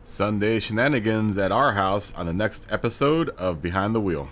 Sunday shenanigans at our house on the next episode of Behind the Wheel.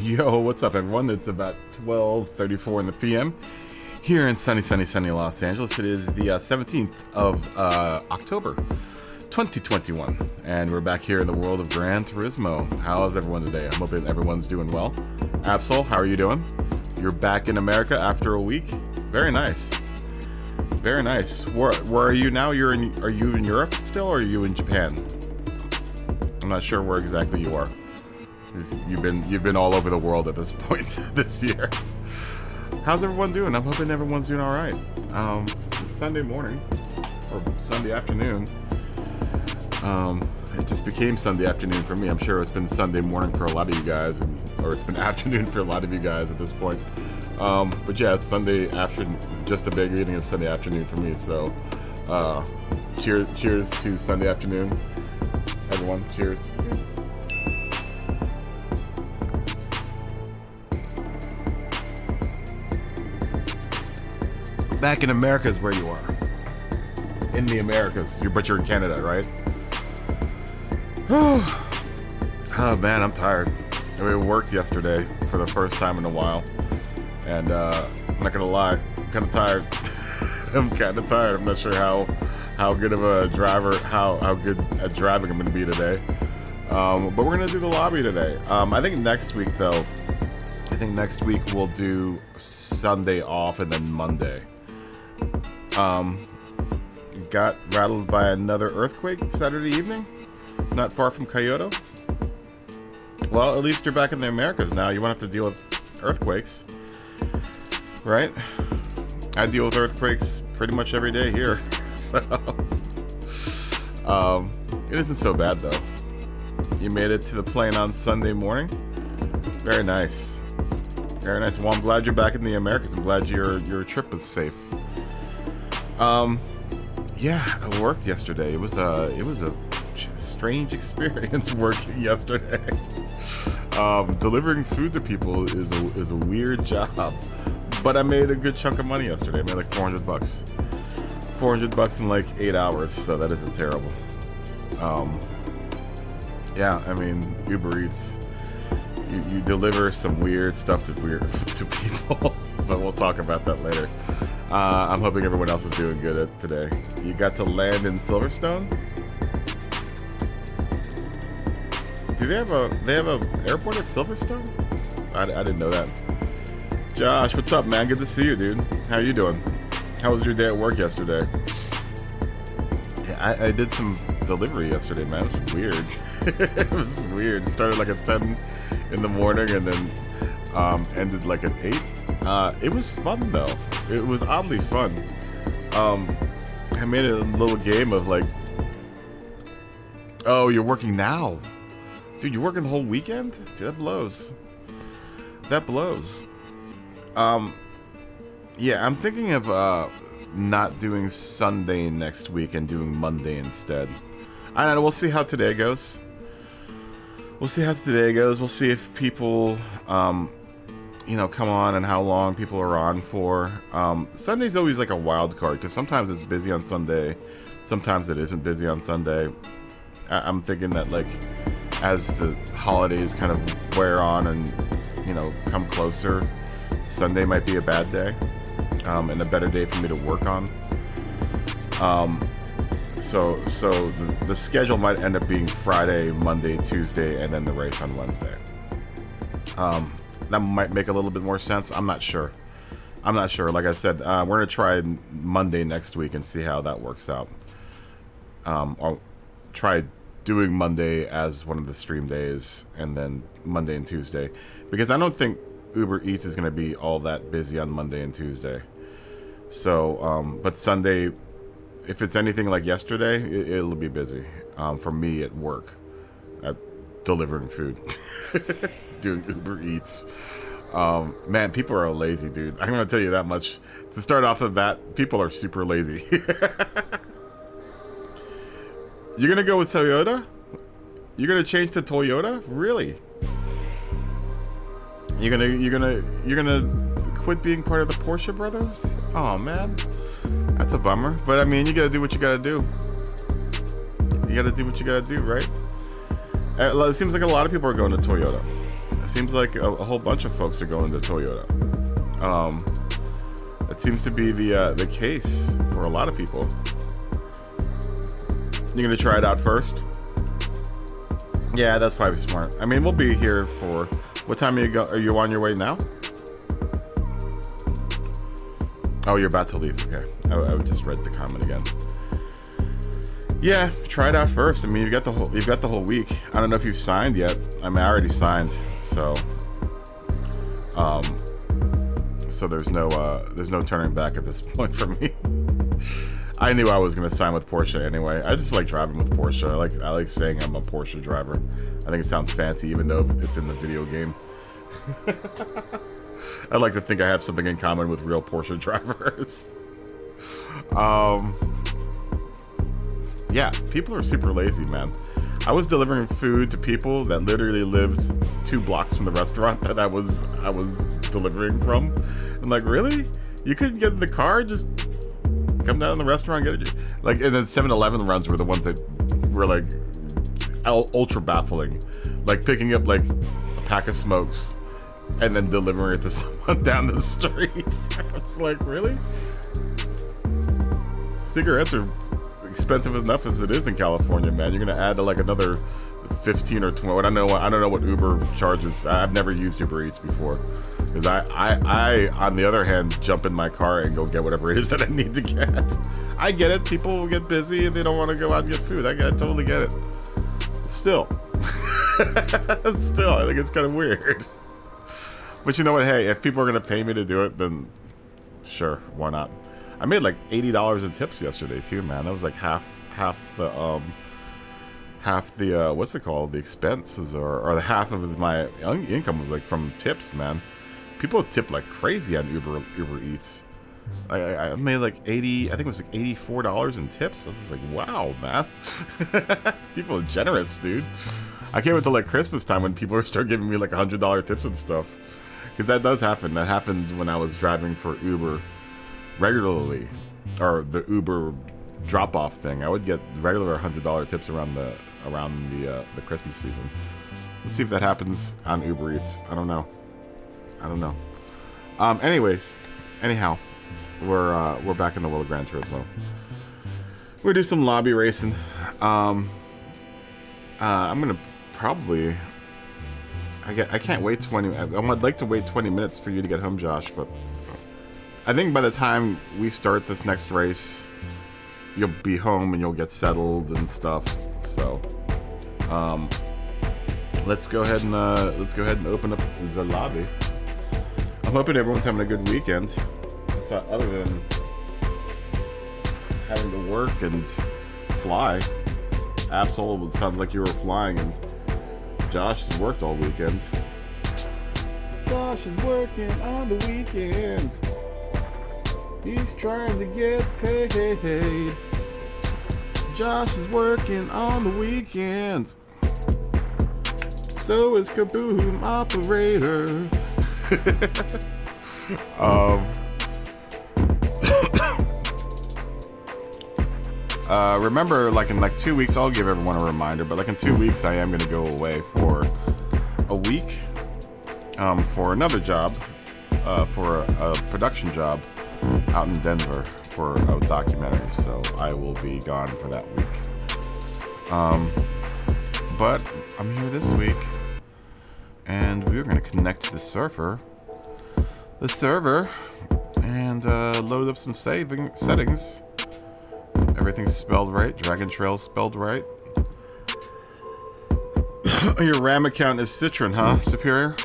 Yo, what's up everyone? It's about 12:34 in the PM here in sunny Los Angeles. It is the 17th of October 2021 and we're back here in the world of Gran Turismo. How is everyone today? I'm hoping everyone's doing well. Absol, how are you doing? You're back in America after a week? Very nice. Very nice. Where are you now? Are you in Europe still, or are you in Japan? I'm not sure where exactly you are. You've been all over the world at this point this year. How's everyone doing? I'm hoping everyone's doing all right. It's Sunday morning or Sunday afternoon. It just became Sunday afternoon for me. I'm sure it's been Sunday morning for a lot of you guys, or it's been afternoon for a lot of you guys at this point. But yeah, it's Sunday afternoon, just the beginning of Sunday afternoon for me. So, cheers to Sunday afternoon, everyone. Cheers. Back in America is where you are. In the Americas. But you're in Canada, right? Oh man, I'm tired. We worked yesterday for the first time in a while. And I'm not gonna lie, I'm kinda tired. I'm kinda tired. I'm not sure how good of a driver, how good at driving I'm gonna be today. But we're gonna do the lobby today. I think next week though, we'll do Sunday off and then Monday. Got rattled by another earthquake Saturday evening, not far from Kyoto. Well, at least you're back in the Americas now. You won't have to deal with earthquakes, right? I deal with earthquakes pretty much every day here, so it isn't so bad though. You made it to the plane on Sunday morning. Very nice, very nice. Well, I'm glad you're back in the Americas. I'm glad your trip was safe. Yeah, I worked yesterday. It was a strange experience working yesterday. Delivering food to people is a weird job, but I made a good chunk of money yesterday. I made like $400. $400 in like 8 hours, so that isn't terrible. Yeah, I mean, Uber Eats, you deliver some weird stuff to people, but we'll talk about that later. I'm hoping everyone else is doing good today. You got to land in Silverstone? Do they have a airport at Silverstone? I didn't know that. Josh, what's up, man? Good to see you, dude. How you doing? How was your day at work yesterday? Yeah, I did some delivery yesterday, man. It was weird. It was weird. It started like at 10 in the morning and then ended like at 8. It was fun though. It was oddly fun. I made a little game of like, oh, you're working now, dude. You're working the whole weekend, dude. That blows. That blows. Yeah, I'm thinking of not doing Sunday next week and doing Monday instead. I don't know. We'll see how today goes. We'll see if people come on and how long people are on for. Sunday's always like a wild card because sometimes it's busy on Sunday, sometimes it isn't busy on Sunday. I'm thinking that like as the holidays kind of wear on and come closer, Sunday might be a bad day and a better day for me to work on. So the schedule might end up being Friday, Monday, Tuesday, and then the race on Wednesday. That might make a little bit more sense. I'm not sure. Like I said, we're gonna try Monday next week and see how that works out. I'll try doing Monday as one of the stream days, and then Monday and Tuesday, because I don't think Uber Eats is going to be all that busy on Monday and Tuesday. So, but Sunday, if it's anything like yesterday, it'll be busy for me at work, at delivering food, doing Uber Eats. Man, people are lazy, dude. I'm going to tell you that much. To start off the bat, people are super lazy. You're going to go with Toyota? You're going to change to Toyota? Really? You're gonna quit being part of the Porsche brothers? Oh man, that's a bummer. But I mean, you gotta do what you gotta do. You gotta do what you gotta do, right? It seems like a lot of people are going to Toyota. It seems like a whole bunch of folks are going to Toyota. It seems to be the case for a lot of people. You're gonna try it out first? Yeah, that's probably smart. I mean, we'll be here for. What time are you go? Are you on your way now? Oh, you're about to leave. Okay, I just read the comment again. Yeah, try it out first. I mean, you've got the whole week. I don't know if you've signed yet. I mean, I already signed, so so there's no turning back at this point for me. I knew I was gonna sign with Porsche anyway. I just like driving with Porsche. I like saying I'm a Porsche driver. I think it sounds fancy, even though it's in the video game. I like to think I have something in common with real Porsche drivers. Yeah, people are super lazy, man. I was delivering food to people that literally lived 2 blocks from the restaurant that I was delivering from. I'm like, really? You couldn't get in the car? Just come down to the restaurant and get it. Like, and then 7-Eleven runs were the ones that were like ultra baffling. Like picking up like a pack of smokes and then delivering it to someone down the street. I was like, really? Cigarettes are expensive enough as it is in California, man. You're gonna add to like another 15 or 20. I don't know what Uber charges. I've never used Uber Eats before, because I on the other hand jump in my car and go get whatever it is that I need to get. I get it. People get busy and they don't want to go out and get food. I totally get it. Still, I think it's kind of weird. But you know what? Hey, if people are gonna pay me to do it, then sure, why not? I made like $80 in tips yesterday too, man. That was like half the what's it called? The expenses, or the half of my income was like from tips, man. People tip like crazy on Uber Eats. I made like I think it was like $84 in tips. I was just like, wow, man. People are generous, dude. I can't wait till like Christmas time when people start giving me like $100 tips and stuff. Because that does happen. That happened when I was driving for Uber regularly, or the Uber drop-off thing. I would get regular $100 tips around the Christmas season. Let's see if that happens on Uber Eats. I don't know. Anyhow, we're back in the world of Gran Turismo. We're gonna do some lobby racing. I'm gonna probably. I can't wait 20. I'd like to wait 20 minutes for you to get home, Josh, but I think by the time we start this next race, you'll be home and you'll get settled and stuff. So, let's go ahead and open up the lobby. I'm hoping everyone's having a good weekend, other than having to work and fly. Absol, it sounds like you were flying, and Josh has worked all weekend. Josh is working on the weekend. He's trying to get paid. Josh is working on the weekends. So is Kaboom Operator. Remember, like in like 2 weeks, I'll give everyone a reminder, but like in 2 weeks, I am going to go away for a week for another job, for a production job out in Denver for a documentary. So I will be gone for that week. But I'm here this week, and we're going to connect to the server, and load up some settings. Everything's spelled right. Dragon Trail's spelled right. Your RAM account is Citron, huh, Superior?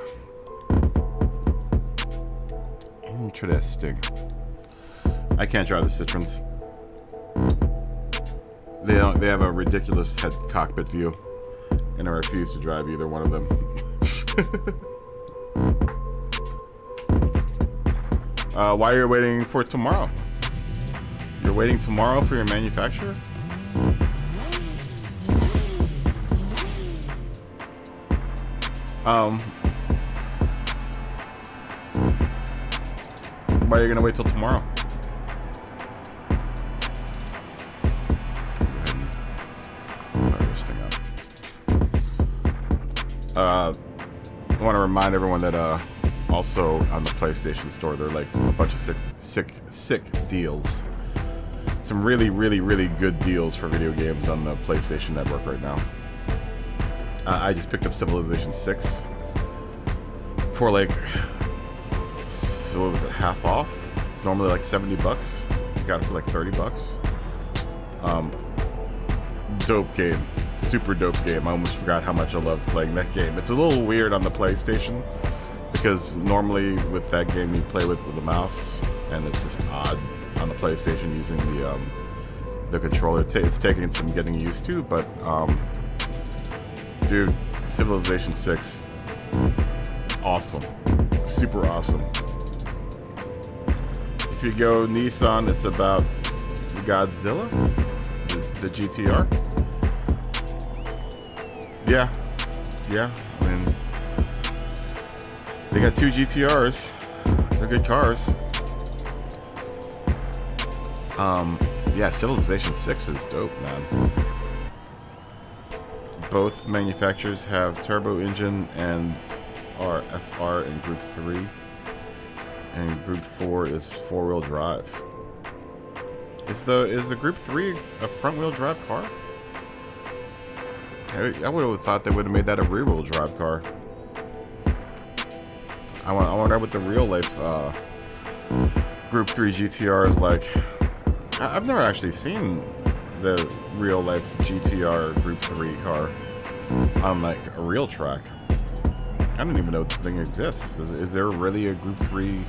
Interesting. I can't drive the Citrons. They have a ridiculous head cockpit view, and I refuse to drive either one of them. Why are you waiting for tomorrow? You're waiting tomorrow for your manufacturer? Why are you gonna wait till tomorrow? Fire this thing up. I want to remind everyone that also on the PlayStation Store there are like a bunch of sick deals. Some really good deals for video games on the PlayStation Network right now. I just picked up Civilization 6 for like, so what was it, half off? It's normally like $70. Got it for like $30. Dope game. Super dope game. I almost forgot how much I loved playing that game. It's a little weird on the PlayStation because normally with that game you play with a mouse, and it's just odd on the PlayStation using the controller. It's taking some getting used to, but dude, Civilization 6, awesome, super awesome. If you go Nissan, it's about Godzilla, the GTR. Yeah. I mean, they got 2 GTRs. They're good cars. Yeah, Civilization 6 is dope, man. Both manufacturers have turbo engine and RFR in Group 3. And Group 4 is 4-wheel drive. Is the Group 3 a front-wheel drive car? I would have thought they would have made that a rear-wheel drive car. I wonder what the real-life Group 3 GTR is like. I've never actually seen the real-life GTR Group 3 car on like a real track. I don't even know if the thing exists. Is there really a Group 3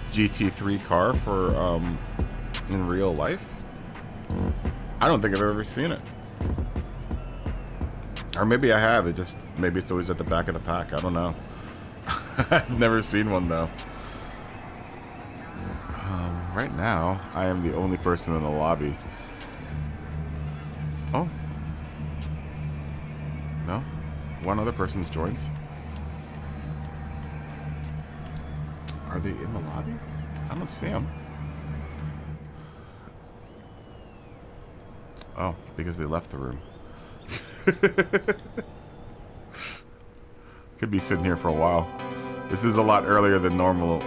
GT3 car for in real life? I don't think I've ever seen it. Or maybe I have. Maybe it's always at the back of the pack. I don't know. I've never seen one though. Right now, I am the only person in the lobby. Oh. No? One other person's joined. Are they in the lobby? I don't see them. Oh, because they left the room. Could be sitting here for a while. This is a lot earlier than normal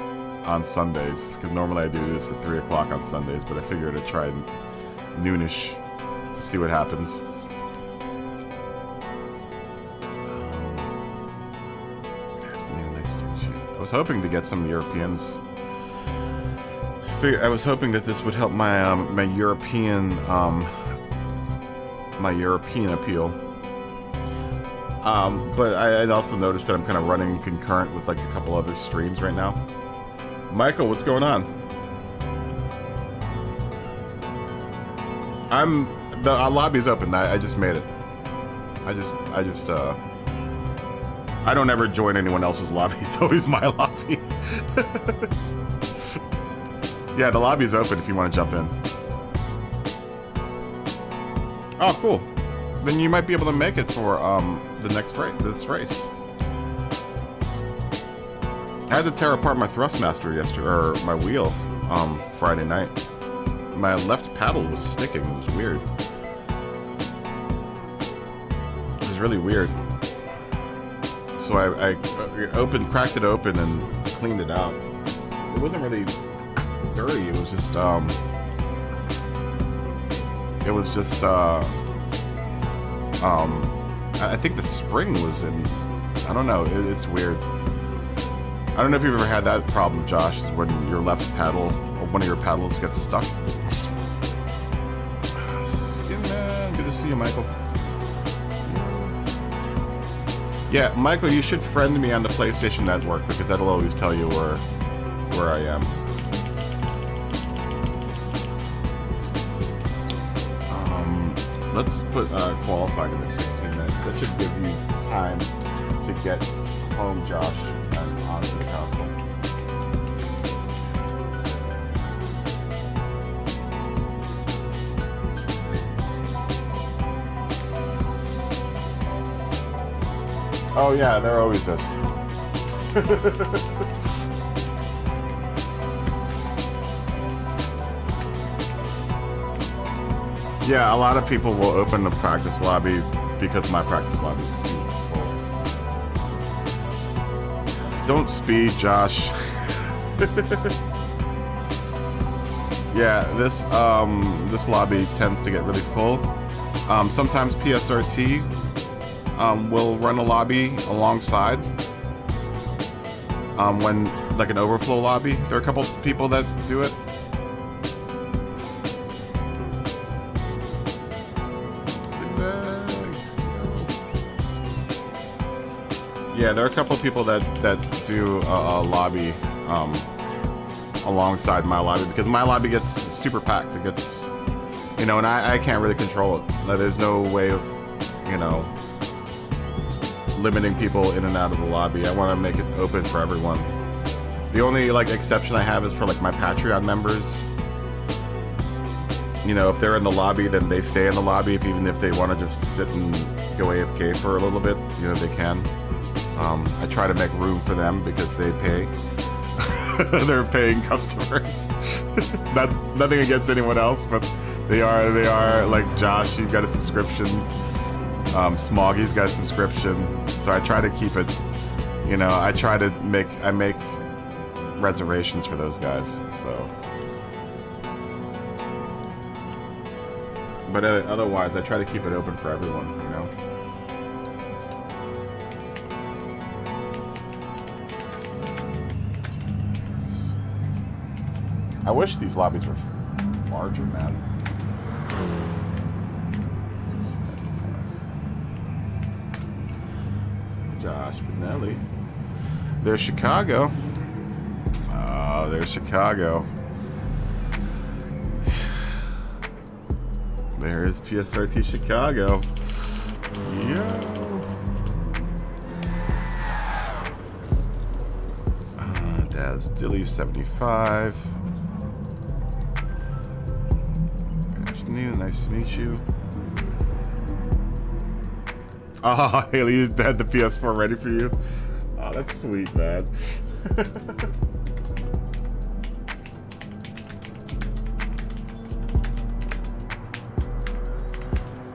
on Sundays, because normally I do this at 3 o'clock on Sundays, but I figured I'd try noonish to see what happens. Nice to meet you. I was hoping to get some Europeans. I was hoping that this would help my my European appeal. But I also noticed that I'm kind of running concurrent with like a couple other streams right now. Michael, what's going on? The lobby's open. I just made it. I don't ever join anyone else's lobby. It's always my lobby. Yeah, the lobby's open if you want to jump in. Oh, cool. Then you might be able to make it for this race. I had to tear apart my Thrustmaster yesterday, or my wheel, Friday night. My left paddle was sticking. It was weird. It was really weird. So I cracked it open and cleaned it out. It wasn't really dirty. It was just I think the spring was in. I don't know. It's weird. I don't know if you've ever had that problem, Josh, is when your left paddle or one of your paddles gets stuck. Skin Man, good to see you, Michael. Yeah, Michael, you should friend me on the PlayStation Network because that'll always tell you where I am. Let's put qualifying in 16 minutes. That should give you time to get home, Josh, and onto the console. Oh yeah, there always is. Yeah, a lot of people will open the practice lobby because my practice lobby is too full. Don't speed, Josh. Yeah, this lobby tends to get really full. Sometimes PSRT will run a lobby alongside when like an overflow lobby. There are a couple people that do it. Yeah, there are a couple people that do a lobby alongside my lobby because my lobby gets super packed. It gets, you know, and I can't really control it. There's no way of, you know, limiting people in and out of the lobby. I want to make it open for everyone. The only like exception I have is for like my Patreon members. You know, if they're in the lobby, then they stay in the lobby. Even if they want to just sit and go AFK for a little bit, you know, they can. I try to make room for them because they pay. They're paying customers. Nothing against anyone else, but they are like Josh. You've got a subscription. Smoggy's got a subscription, so I try to keep it. You know, I make reservations for those guys. So, but otherwise, I try to keep it open for everyone. You know. I wish these lobbies were larger, man. Josh Benelli. There's Chicago. Oh, there's Chicago. There's PSRT Chicago. Yeah. Daz Dilly 75. Nice to meet you. Oh, Haley, you had the PS4 ready for you. Oh, that's sweet, man.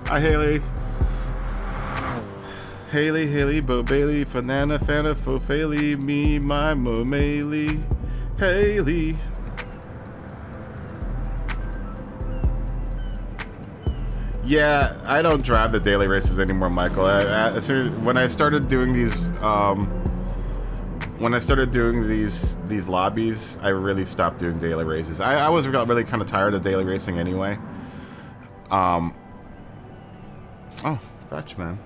Hi, Haley. Haley, Bo Bailey, Fanana, Fana, Fofeli, me, my Momeli, Haley. Yeah, I don't drive the daily races anymore, Michael. When I started doing these, these lobbies, I really stopped doing daily races. I was really kind of tired of daily racing anyway. Oh, Fetchman.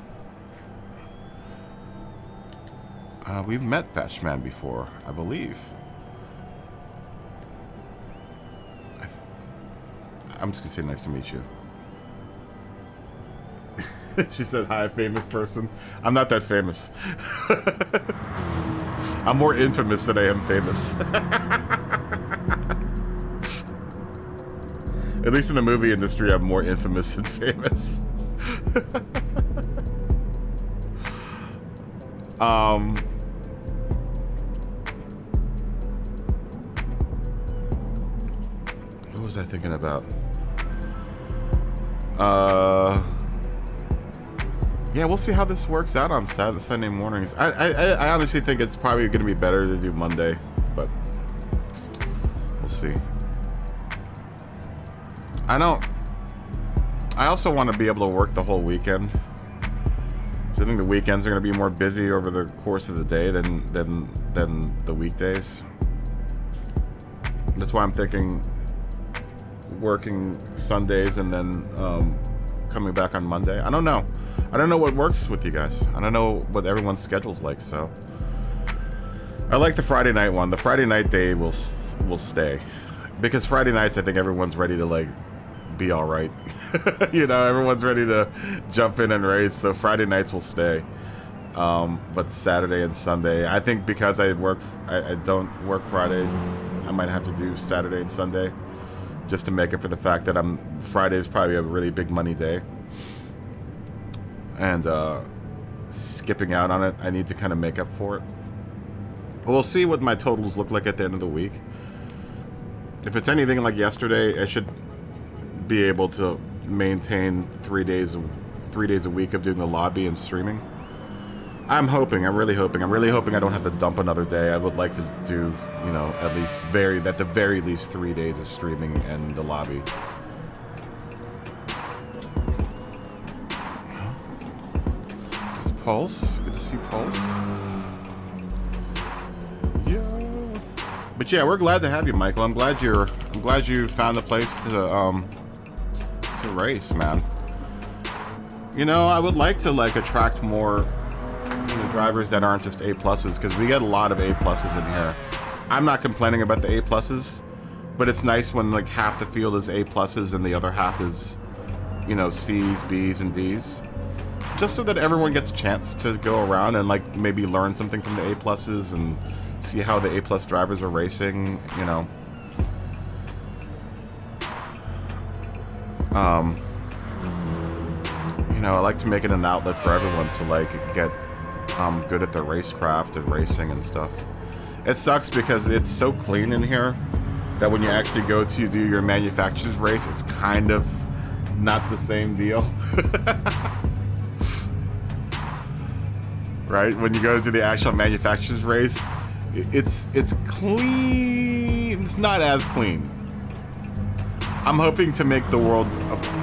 We've met Fetchman before, I believe. I'm just gonna say nice to meet you. She said, hi, famous person. I'm not that famous. I'm more infamous than I am famous. At least in the movie industry, I'm more infamous than famous. What was I thinking about? Yeah, we'll see how this works out on Sunday mornings. I honestly think it's probably going to be better to do Monday, but we'll see. I also want to be able to work the whole weekend. So I think the weekends are going to be more busy over the course of the day than the weekdays. That's why I'm thinking working Sundays and then coming back on Monday. I don't know. I don't know what works with you guys. I don't know what everyone's schedule's like, so. I like the Friday night one. The Friday night day will stay. Because Friday nights, I think everyone's ready to, like, be all right. You know, everyone's ready to jump in and race, so Friday nights will stay. But Saturday and Sunday, I think because I don't work Friday, I might have to do Saturday and Sunday just to make it for the fact that Friday is probably a really big money day. And skipping out on it, I need to kind of make up for it. We'll see what my totals look like at the end of the week. If it's anything like yesterday, I should be able to maintain 3 days a week of doing the lobby and streaming. I'm really hoping I don't have to dump another day. I would like to do, you know, at the very least 3 days of streaming and the lobby. There's Pulse. Good to see Pulse. Yeah. But yeah, we're glad to have you, Michael. I'm glad you found a place to race, man. You know, I would like to attract more drivers that aren't just A+, because we get a lot of A+ in here. I'm not complaining about the A+, but it's nice when like half the field is A+ and the other half is, you know, C's, B's, and D's. Just so that everyone gets a chance to go around and like maybe learn something from the A+, and see how the A+ drivers are racing, you know. You know, I like to make it an outlet for everyone to like get good at their racecraft and racing and stuff. It sucks because it's so clean in here that when you actually go to do your manufacturer's race, it's kind of not the same deal. Right? When you go to the actual manufacturer's race, it's clean. It's not as clean. I'm hoping to make the world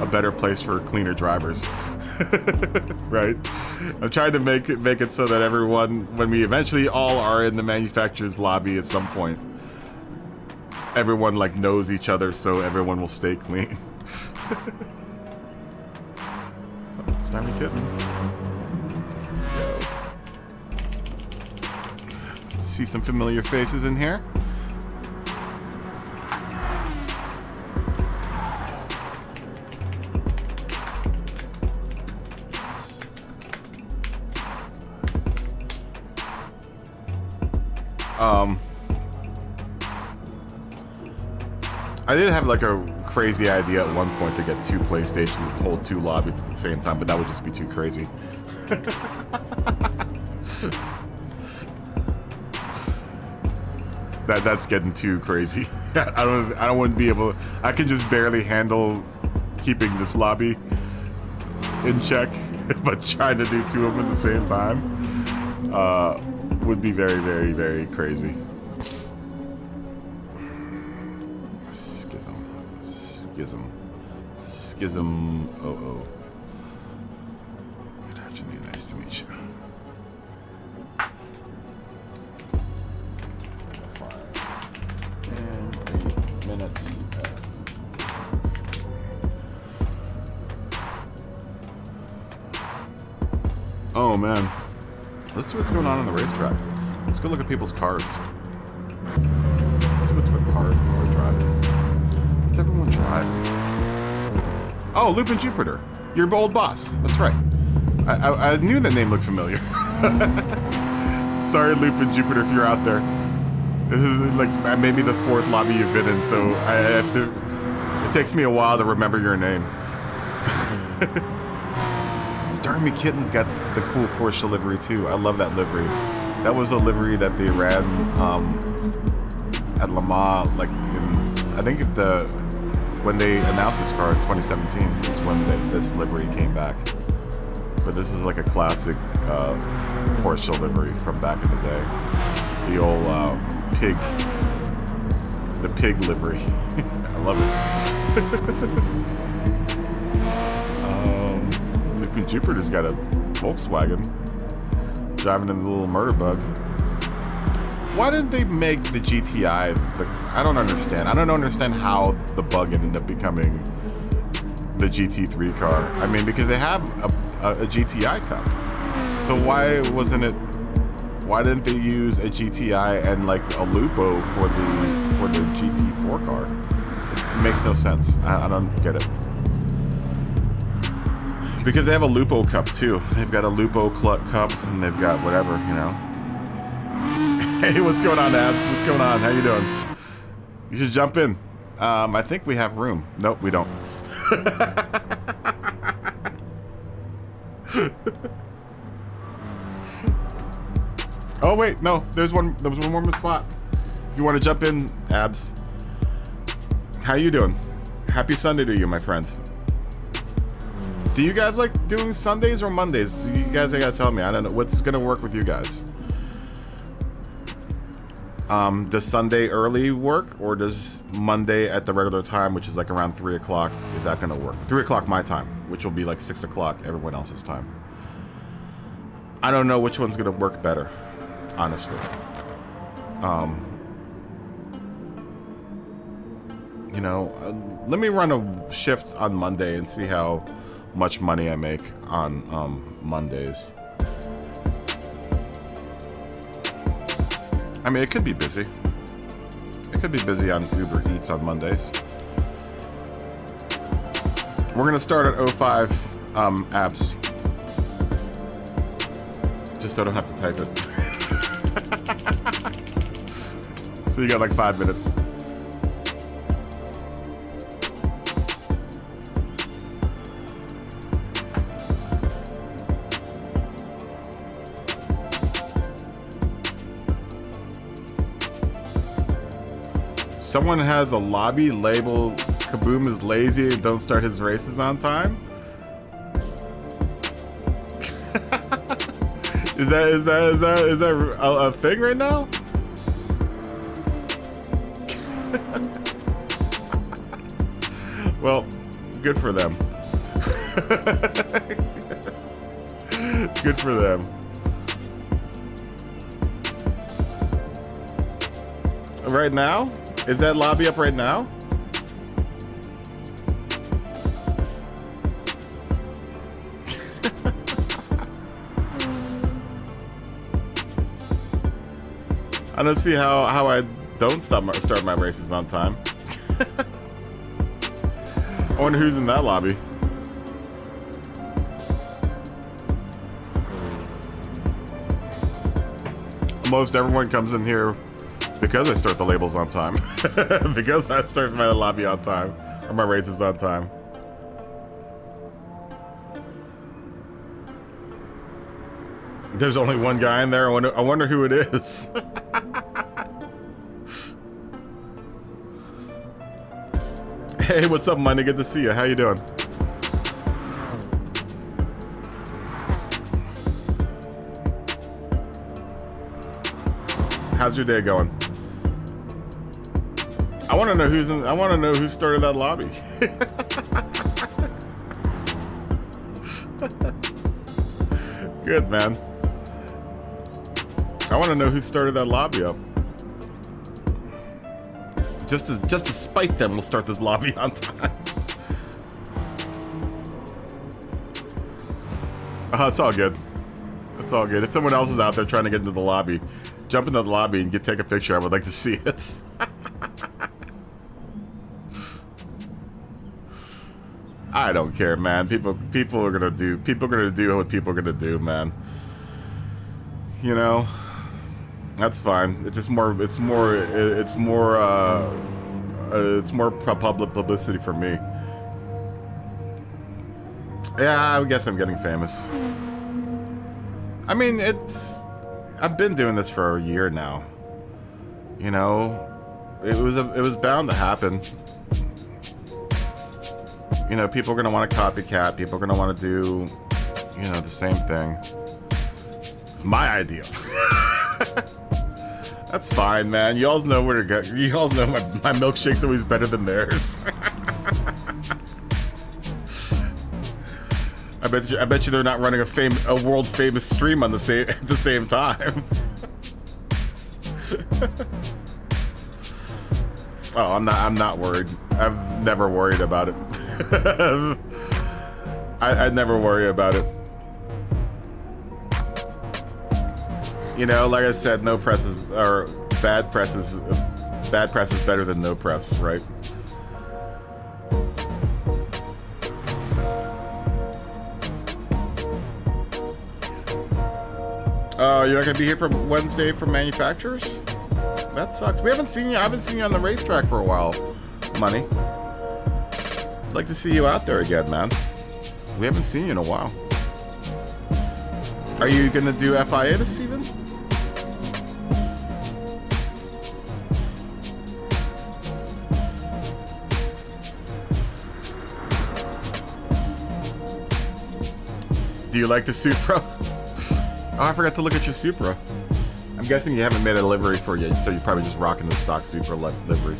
a better place for cleaner drivers. Right? I'm trying to make it so that everyone, when we eventually all are in the manufacturer's lobby at some point, everyone like knows each other, so everyone will stay clean. Sammy Kitten. Yo. See some familiar faces in here. I did have like a crazy idea at one point to get 2 PlayStations and hold 2 lobbies at the same time, but that would just be too crazy. That's getting too crazy. I wouldn't be able. I can just barely handle keeping this lobby in check, but trying to do 2 of them at the same time would be very, very, very crazy. Schism. Oh. Good afternoon. Nice to meet you. 5 and 8 minutes. Oh man. Let's see what's going on the racetrack. Let's go look at people's cars. Let's see what cars people are driving. What's everyone driving? Oh, Lupin Jupiter. Your old boss. That's right. I knew that name looked familiar. Sorry, Lupin Jupiter, if you're out there. This is like maybe the 4th lobby you've been in, so I have to... It takes me a while to remember your name. Starmy Kitten's got the cool Porsche livery, too. I love that livery. That was the livery that they ran at Le Mans, like, I think when they announced this car in 2017 is when this livery came back. But this is like a classic Porsche livery from back in the day. The old pig livery. I love it. Lupin Jupiter's got a Volkswagen driving in the little murder bug. Why didn't they make the GTI? I don't understand. I don't understand how the bug ended up becoming the GT3 car. I mean, because they have a GTI Cup. So why wasn't it? Why didn't they use a GTI and like a Lupo for the GT4 car? It makes no sense. I don't get it. Because they have a Lupo Cup too. They've got a Lupo Cup and they've got whatever, you know. Hey, what's going on, Abs? What's going on? How you doing? You should jump in. I think we have room. Nope, we don't. Oh wait, no. There was one more spot. If you want to jump in, Abs. How you doing? Happy Sunday to you, my friend. Do you guys like doing Sundays or Mondays? You guys gotta tell me. I don't know what's gonna work with you guys. Does Sunday early work, or does Monday at the regular time, which is like around 3 o'clock, is that gonna work? 3 o'clock my time, which will be like 6 o'clock everyone else's time. I don't know which one's gonna work better, honestly. You know, let me run a shift on Monday and see how much money I make on Mondays. I mean, it could be busy. It could be busy on Uber Eats on Mondays. We're gonna start at 05 Abs. Just so I don't have to type it. So you got like 5 minutes. Someone has a lobby labeled Kaboom is lazy and don't start his races on time? Is that a thing right now? Well, good for them. Good for them. Right now? Is that lobby up right now? I don't see how I don't start my races on time. I wonder who's in that lobby. Most everyone comes in here because I start the labels on time. Because I start my lobby on time. Or my races on time. There's only one guy in there. I wonder who it is. Hey, what's up, Money? Good to see you. How you doing? How's your day going? I want to know who started that lobby. Good, man. I want to know who started that lobby up. Just to spite them, we'll start this lobby on time. Oh, it's all good. It's all good. If someone else is out there trying to get into the lobby, jump into the lobby and take a picture. I would like to see it. I don't care, man. People are gonna do what people are gonna do, man. You know, that's fine. It's more public publicity for me. Yeah, I guess I'm getting famous. I mean, I've been doing this for a year now. You know, it was bound to happen. You know, people are gonna want to copycat. People are gonna want to do, you know, the same thing. It's my idea. That's fine, man. You all know where to go. You all know my milkshake's always better than theirs. I bet you they're not running a world famous stream on at the same time. Oh, I'm not worried. I've never worried about it. I'd never worry about it. You know, like I said, no press is, or bad press is better than no press, right? Oh, you're not gonna be here for Wednesday for manufacturers? That sucks. We haven't seen you. I haven't seen you on the racetrack for a while, Money. I'd like to see you out there again, man. We haven't seen you in a while. Are you gonna do FIA this season? Do you like the Supra? Oh, I forgot to look at your Supra. I'm guessing you haven't made a livery for it yet, so you're probably just rocking the stock Supra livery.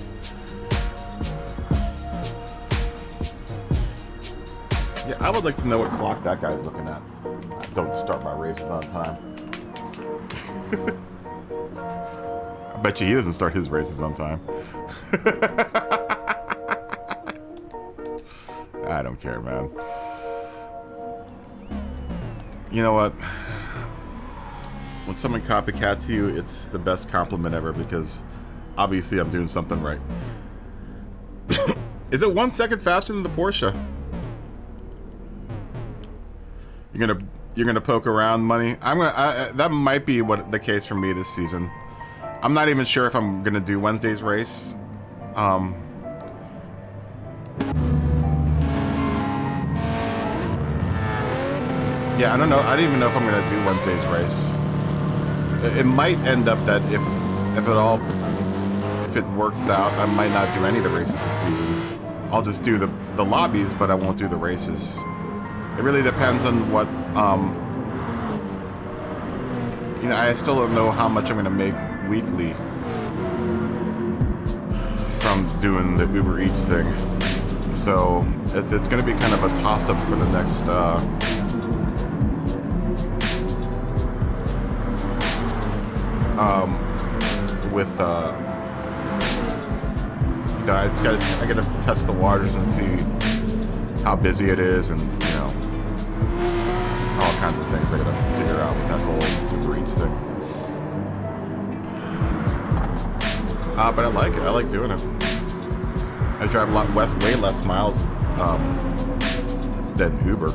Yeah, I would like to know what clock that guy's looking at. Don't start my races on time. I bet you he doesn't start his races on time. I don't care, man. You know what? When someone copycats you, it's the best compliment ever because obviously I'm doing something right. Is it 1 second faster than the Porsche? You're gonna poke around, Money. That might be what the case for me this season. I'm not even sure if I'm gonna do Wednesday's race. Yeah, I don't know. I don't even know if I'm gonna do Wednesday's race. It might end up that if it works out, I might not do any of the races this season. I'll just do the lobbies, but I won't do the races. It really depends on what, you know, I still don't know how much I'm gonna make weekly from doing the Uber Eats thing. So it's gonna be kind of a toss-up for the next, you know, I gotta test the waters and see how busy it is, and you know, all kinds of things I gotta figure out with that whole Uber Eats thing. But I like it. I like doing it. I drive way less miles than Uber.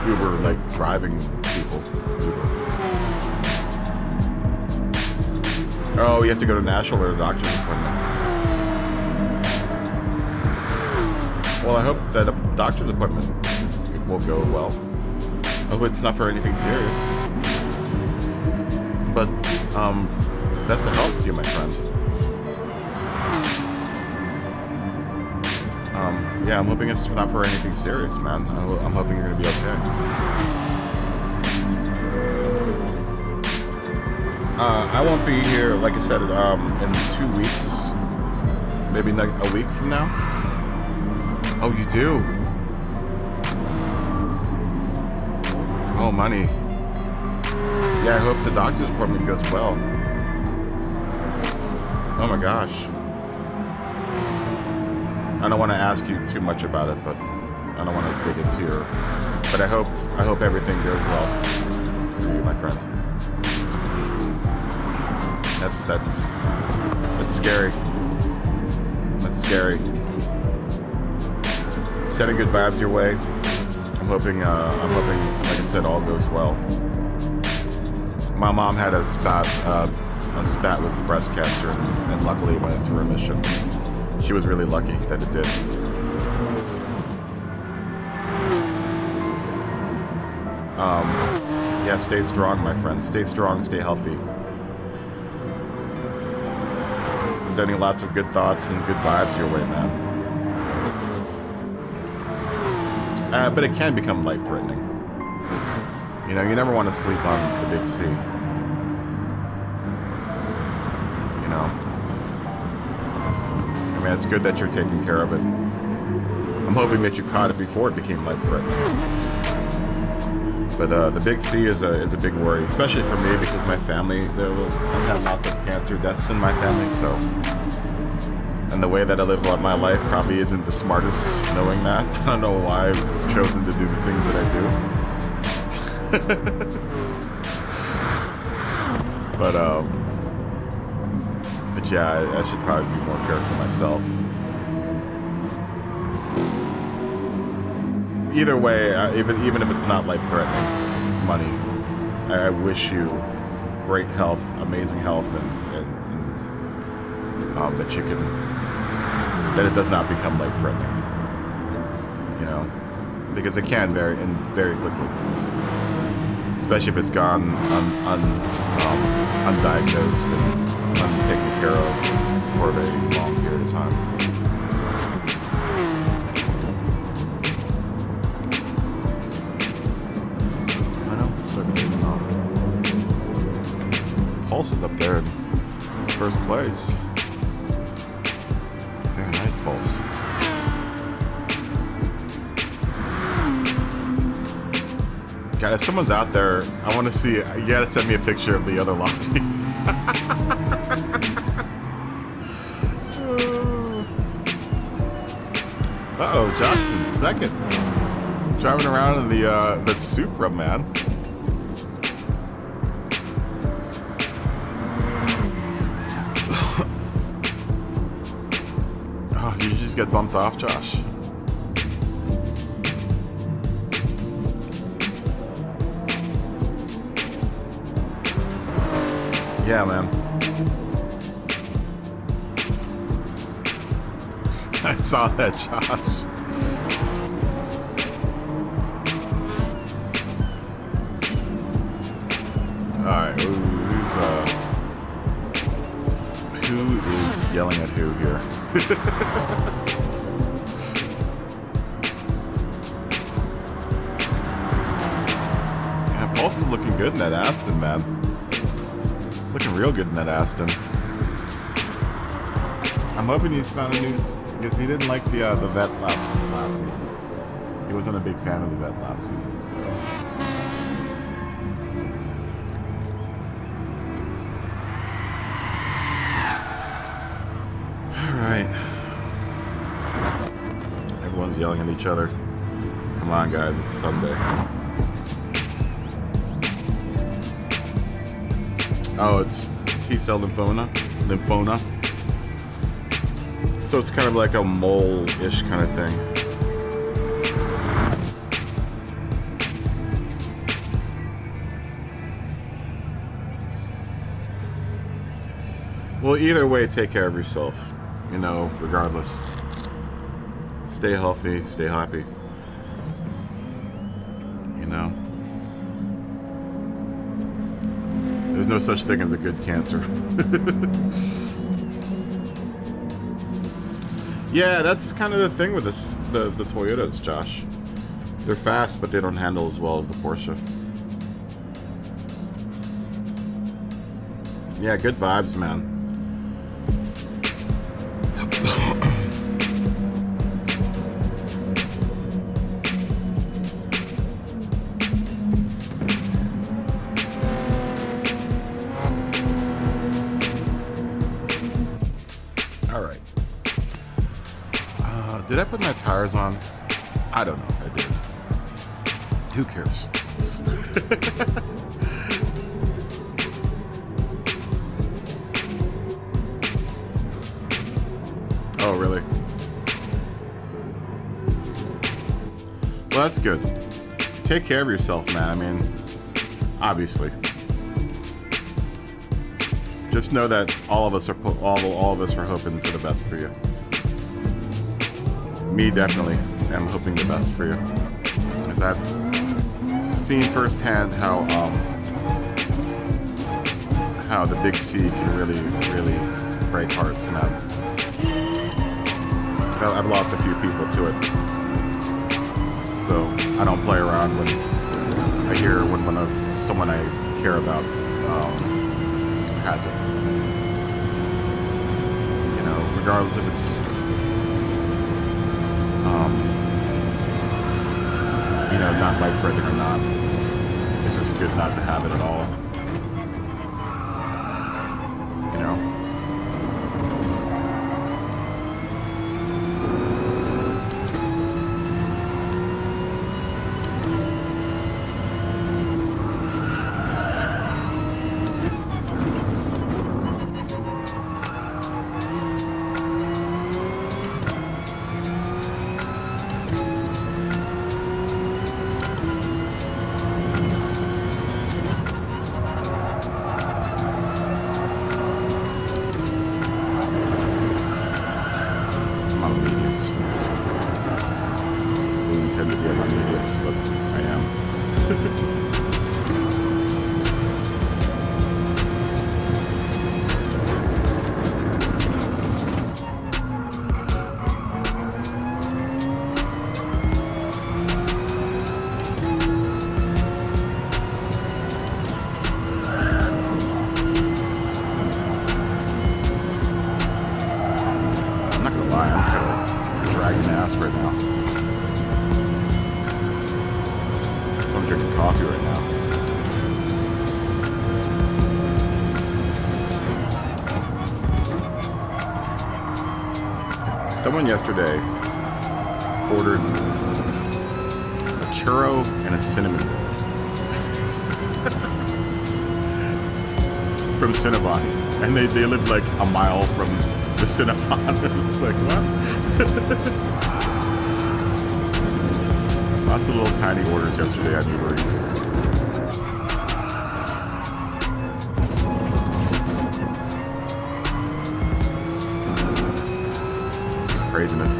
Uber, like driving people. Uber. Oh, you have to go to Nashville for a doctor's appointment. Well, I hope that a doctor's appointment will go well. I hope it's not for anything serious. But, best of health to you, my friend. Yeah, I'm hoping it's not for anything serious, man. I'm hoping you're gonna be okay. I won't be here, like I said, in 2 weeks. Maybe like a week from now. Oh, you do? Oh, Money. Yeah, I hope the doctor's appointment goes well. Oh my gosh. I don't want to ask you too much about it, but I don't want to dig into your... But I hope everything goes well for you, my friend. That's scary. That's scary. Sending good vibes your way. I'm hoping, like I said, all goes well. My mom had a spat with breast cancer, and luckily it went into remission. She was really lucky that it did. Yeah, stay strong, my friend. Stay strong, stay healthy. Sending lots of good thoughts and good vibes your way, man. But it can become life-threatening. You know, you never want to sleep on the big C. You know? I mean, it's good that you're taking care of it. I'm hoping that you caught it before it became life-threatening. But the big C is a big worry, especially for me because my family, I've had lots of cancer deaths in my family, so And the way that I live out my life probably isn't the smartest, knowing that. I don't know why I've chosen to do the things that I do. But yeah, I should probably be more careful myself. Either way, even if it's not life-threatening, money, I wish you great health, amazing health, and that you can, that it does not become life-threatening. You know, because it can very quickly, especially if it's gone undiagnosed and untaken care of for a very long period of time. I know, it's starting to even off. Pulse is up there in first place. Very nice Pulse. God, if someone's out there, I want to see. You gotta send me a picture of the other lobby. Uh-oh, Josh is in second. Driving around in the that Supra, man. Oh, did you just get bumped off, Josh? Yeah, man. I saw that, Josh. Alright, who is yelling at who here? Yeah, Pulse is looking good in that Aston, man. Looking real good in that Aston. I'm hoping he's found a new, because he didn't like the vet last season. He wasn't a big fan of the vet last season, so. All right. Everyone's yelling at each other. Come on, guys, it's Sunday. Oh, it's T-cell lymphoma. So it's kind of like a mole-ish kind of thing. Well, either way, take care of yourself. You know, regardless. Stay healthy, stay happy. You know. There's no such thing as a good cancer. Yeah, that's kind of the thing with this, the Toyotas, Josh. They're fast, but they don't handle as well as the Porsche. Yeah, good vibes, man. Did I put my tires on? I don't know. I did. Who cares? Oh, really? Well, that's good. Take care of yourself, man. I mean, obviously. Just know that all of us are hoping for the best for you. Me definitely am hoping the best for you, because I've seen firsthand how the big C can really break hearts, man. I've lost a few people to it, so I don't play around when I hear when someone I care about has it. You know, regardless if it's you know, not life-threatening or not. It's just good not to have it at all. You know? drinking coffee right now. Someone yesterday ordered a churro and a cinnamon roll from Cinnabon, and they lived like a mile from the Cinnabon. It's like, what? Lots of little tiny orders yesterday at Uber Eats. It's craziness.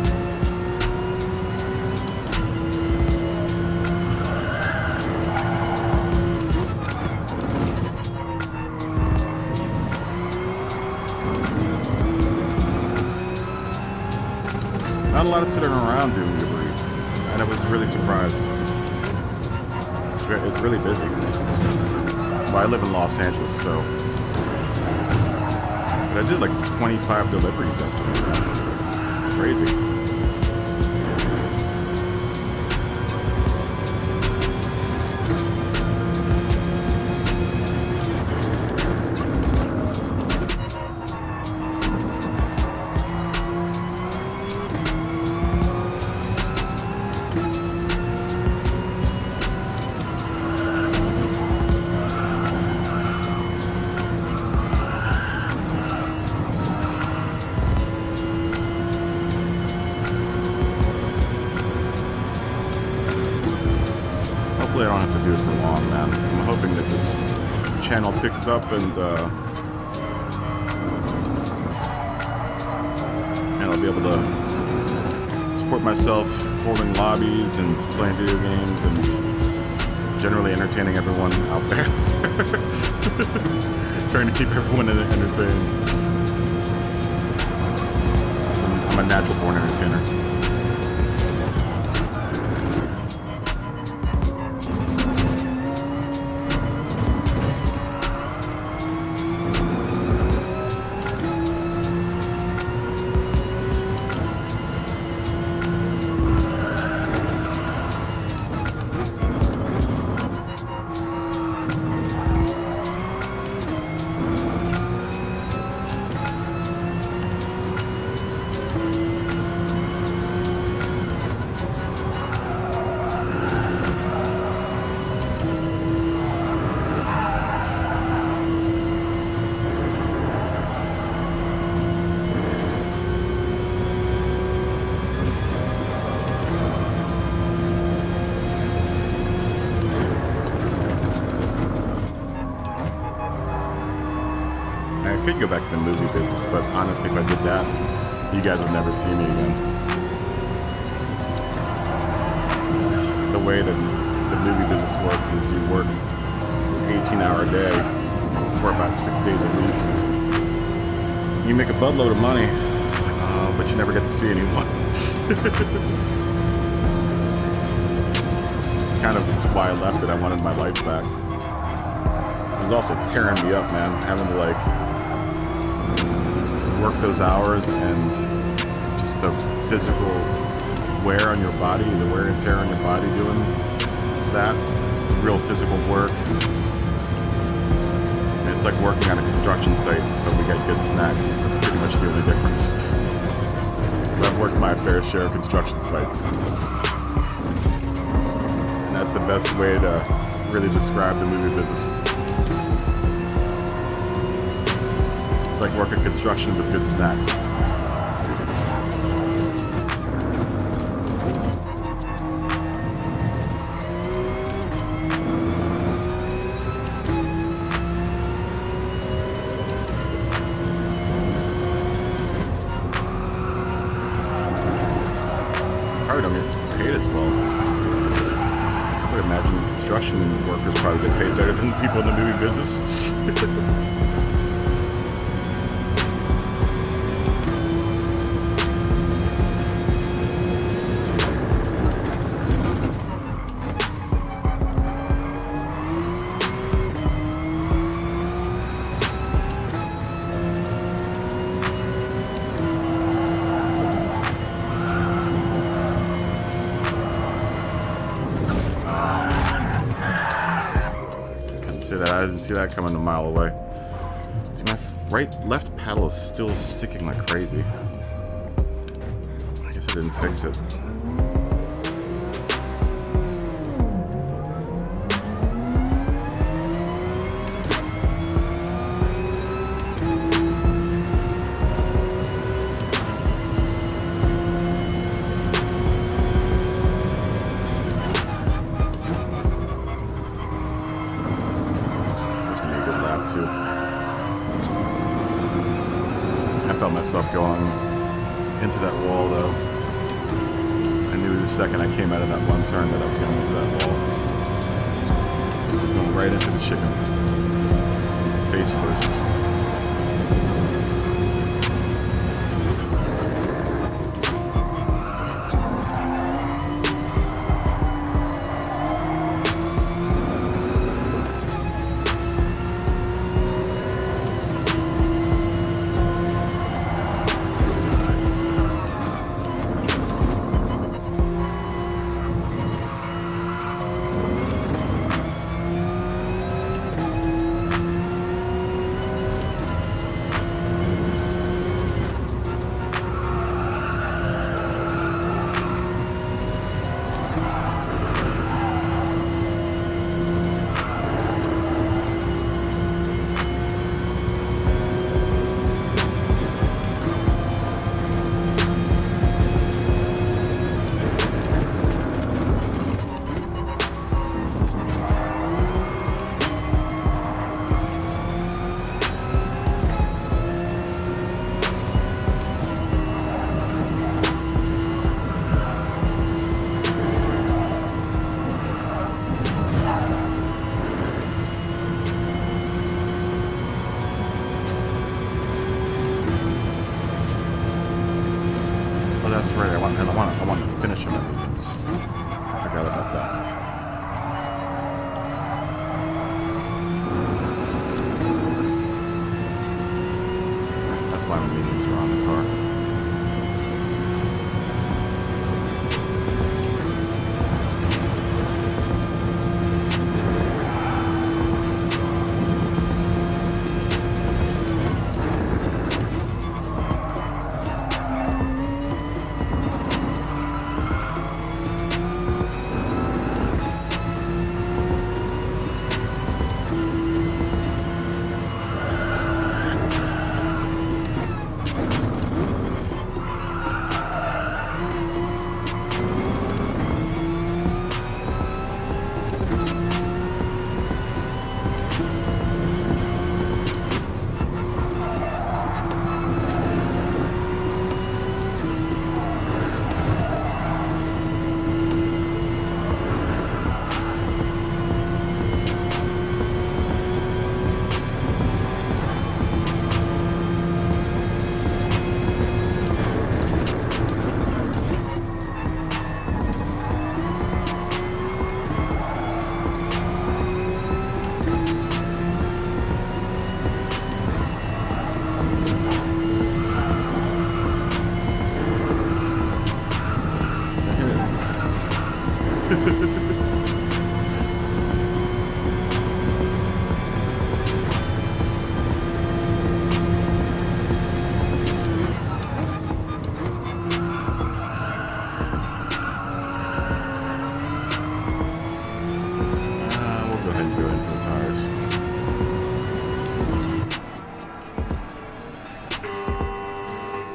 Not a lot of sitting around doing Uber Eats, and I was really surprised. It's really busy. Well, I live in Los Angeles, so... But I did like 25 deliveries yesterday. It's crazy. Hopefully I don't have to do it for long, man. I'm hoping that this channel picks up and I'll be able to support myself holding lobbies and playing video games and generally entertaining everyone out there. Trying to keep everyone entertained. I'm a natural born entertainer. I could go back to the movie business, but honestly, if I did that, you guys would never see me again. The way that the movie business works is you work an 18-hour day for about 6 days a week. You make a buttload of money, but you never get to see anyone. It's kind of why I left it. I wanted my life back. It was also tearing me up, man, having to like work those hours and just the physical wear on your body, the wear and tear on your body doing that. It's real physical work. And it's like working on a construction site, but we get good snacks. That's pretty much the only difference. I've worked my fair share of construction sites. And that's the best way to really describe the movie business. It's like working construction with good snacks. Probably don't get paid as well. I would imagine construction workers probably get paid better than people in the movie business. at that. I didn't see that coming a mile away. See, my left paddle is still sticking like crazy. I guess I didn't fix it. Too. I felt myself going into that wall though. I knew the second I came out of that one turn that I was going into that wall. It's going right into the chicken. Face first. That's right. I want to finish him at mediums. I forgot about that. That's why my mediums are on the car.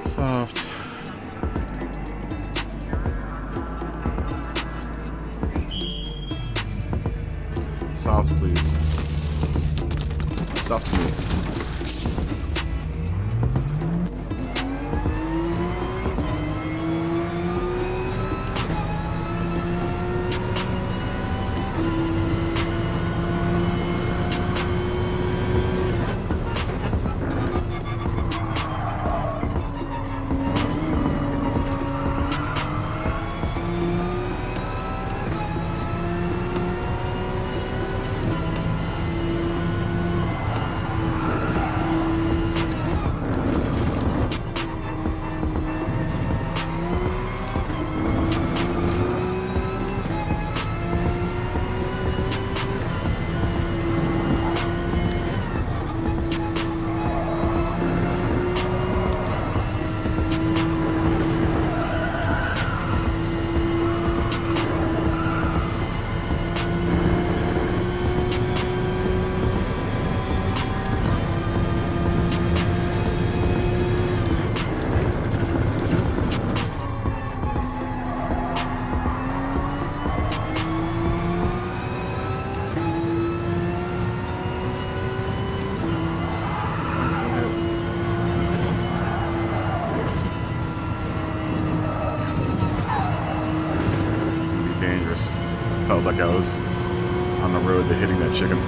Soft. Soft, please. Soft to me. felt like I was on the road to hitting that chicken.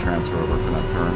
Transfer over for that turn.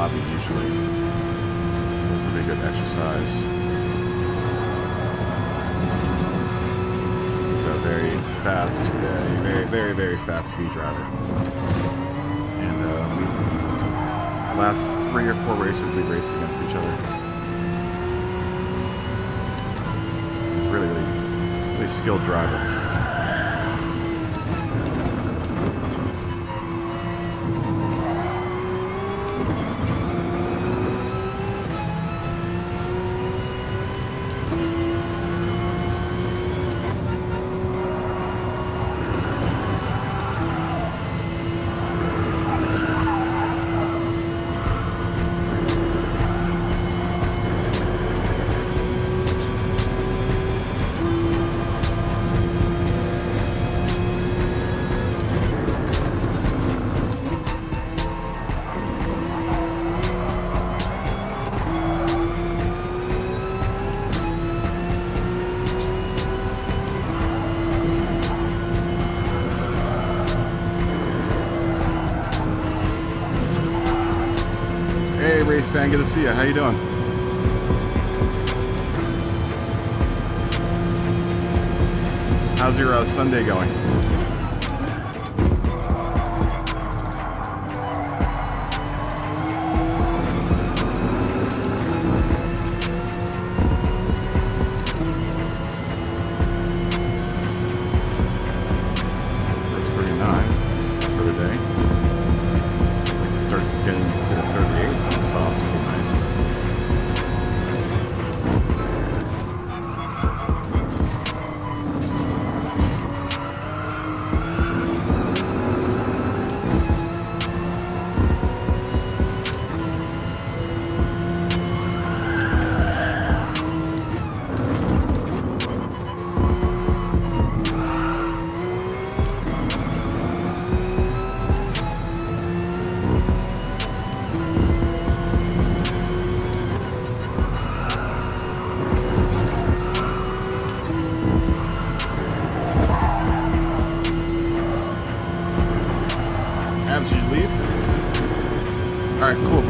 Usually, so this will be a good exercise. He's a very fast, very fast speed driver. And the last 3 or 4 races we've raced against each other. He's really skilled driver. Hey, race fan, good to see you. How you doing? How's your Sunday going? First 39 for the day. I'd like to start getting to the 38s on the sauce would be nice. Abs, did you leave? Alright, cool.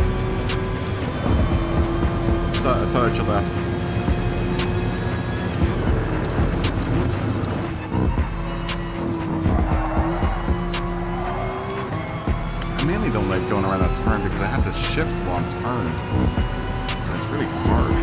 I saw that you left. I mainly don't like going around that turn because I have to shift while I'm turned. And it's really hard.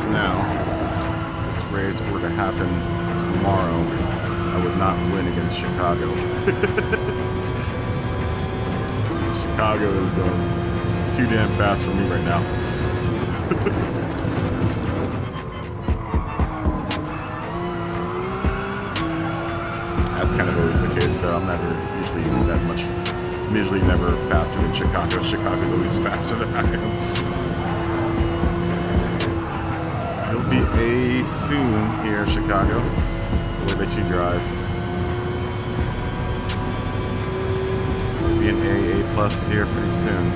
Now, if this race were to happen tomorrow, I would not win against Chicago. Chicago is going too damn fast for me right now. That's kind of always the case, though. I'm never usually that much. I'm usually never faster than Chicago. Chicago's always faster than I am. It'll be A soon here, Chicago. The way that you drive. It'll be an A plus here pretty soon.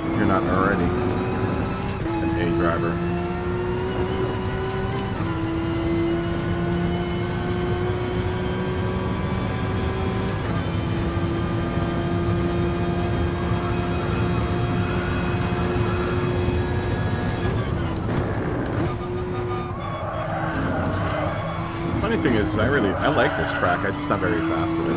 If you're not already an A driver. Funny thing is, I like this track. I'm just not very fast at it.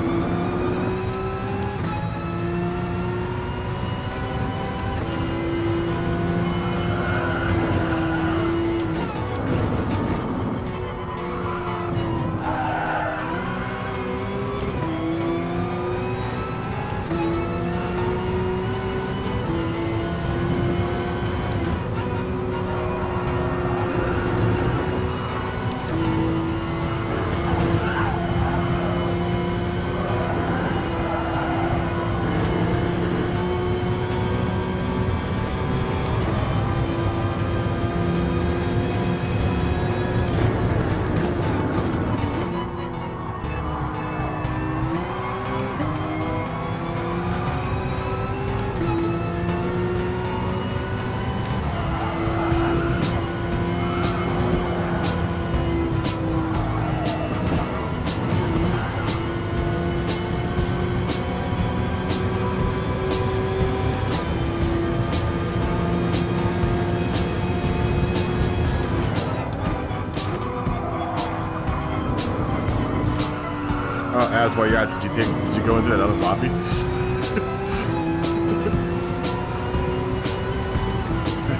Baz, while you're at, did you go into that other lobby?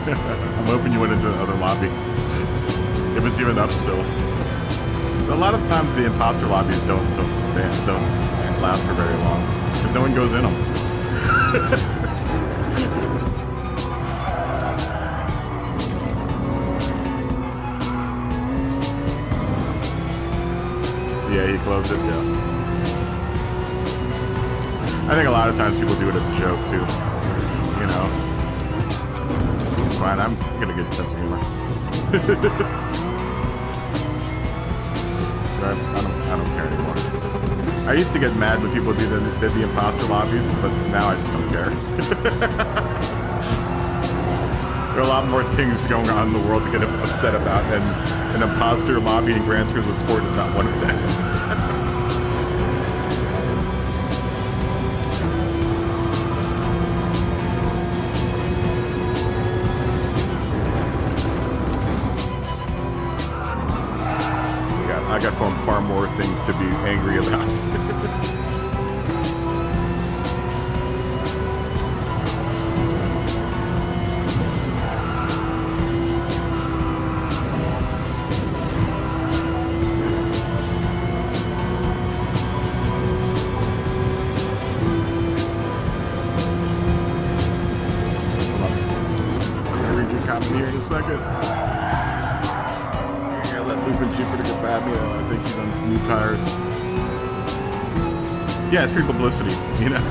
I'm hoping you went into the other lobby. If it's even up still. So a lot of times the imposter lobbies don't last for very long. Because no one goes in them. Yeah, he closed it, yeah. I think a lot of times people do it as a joke, too. You know? It's fine, I'm gonna get a sense of humor. I don't care anymore. I used to get mad when people did the imposter lobbies, but now I just don't care. There are a lot more things going on in the world to get upset about, and an imposter lobby in Gran Turismo Sport is not one of them. I got far more things to be angry about. Here in a second. Yeah, let Luke and Jupiter get bad. You know, I think he's on new tires. Yeah, it's free publicity, you know.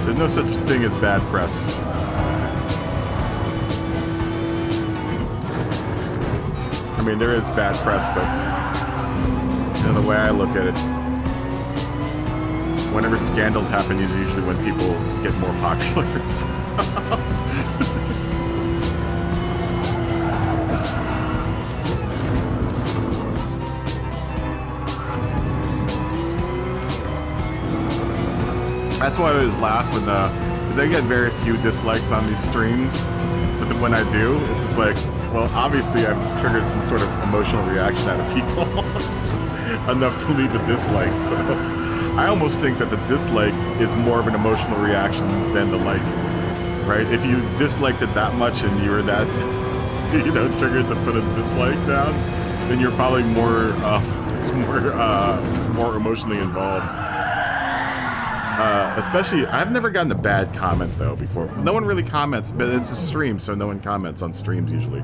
There's no such thing as bad press. I mean, there is bad press, but you know, the way I look at it, whenever scandals happen is usually when people get more popular. That's why I always laugh when because I get very few dislikes on these streams, but then when I do, it's just like, well, obviously I've triggered some sort of emotional reaction out of people enough to leave a dislike, so I almost think that the dislike is more of an emotional reaction than the like, right? If you disliked it that much and you were that, you know, triggered to put a dislike down, then you're probably more emotionally involved. Especially, I've never gotten a bad comment though before. No one really comments, but it's a stream, so no one comments on streams usually.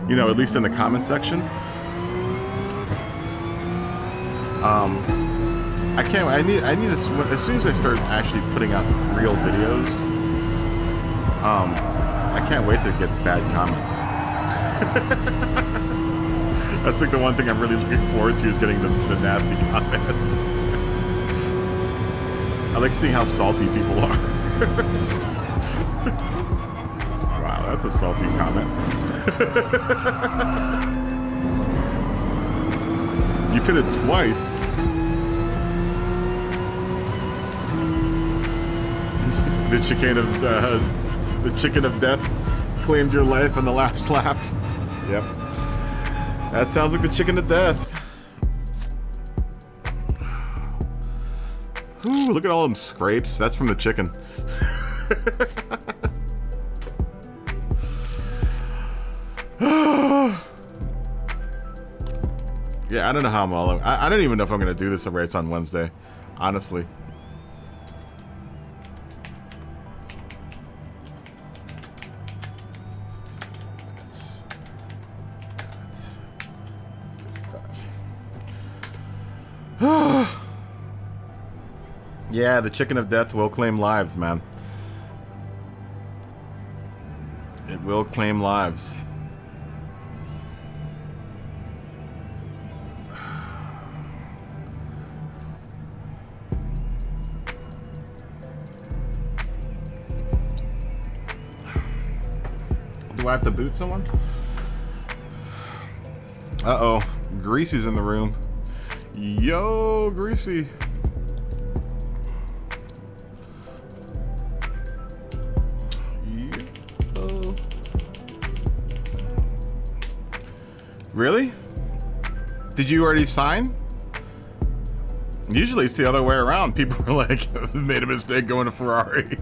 You know, at least in the comment section. I can't. I need to. As soon as I start actually putting out real videos, I can't wait to get bad comments. That's like the one thing I'm really looking forward to is getting the nasty comments. I like seeing how salty people are. Wow, that's a salty comment. You put it twice. The chicken of death claimed your life on the last lap. Yep. That sounds like the chicken of death. Ooh, look at all them scrapes. That's from the chicken. Yeah, I don't know how I'm all. I don't even know if I'm gonna do this race on Wednesday, honestly. Yeah, the chicken of death will claim lives, man. It will claim lives. Do I have to boot someone? Uh-oh. Greasy's in the room. Yo, Greasy. Yo. Really? Did you already sign? Usually it's the other way around. People are like, made a mistake going to Ferrari.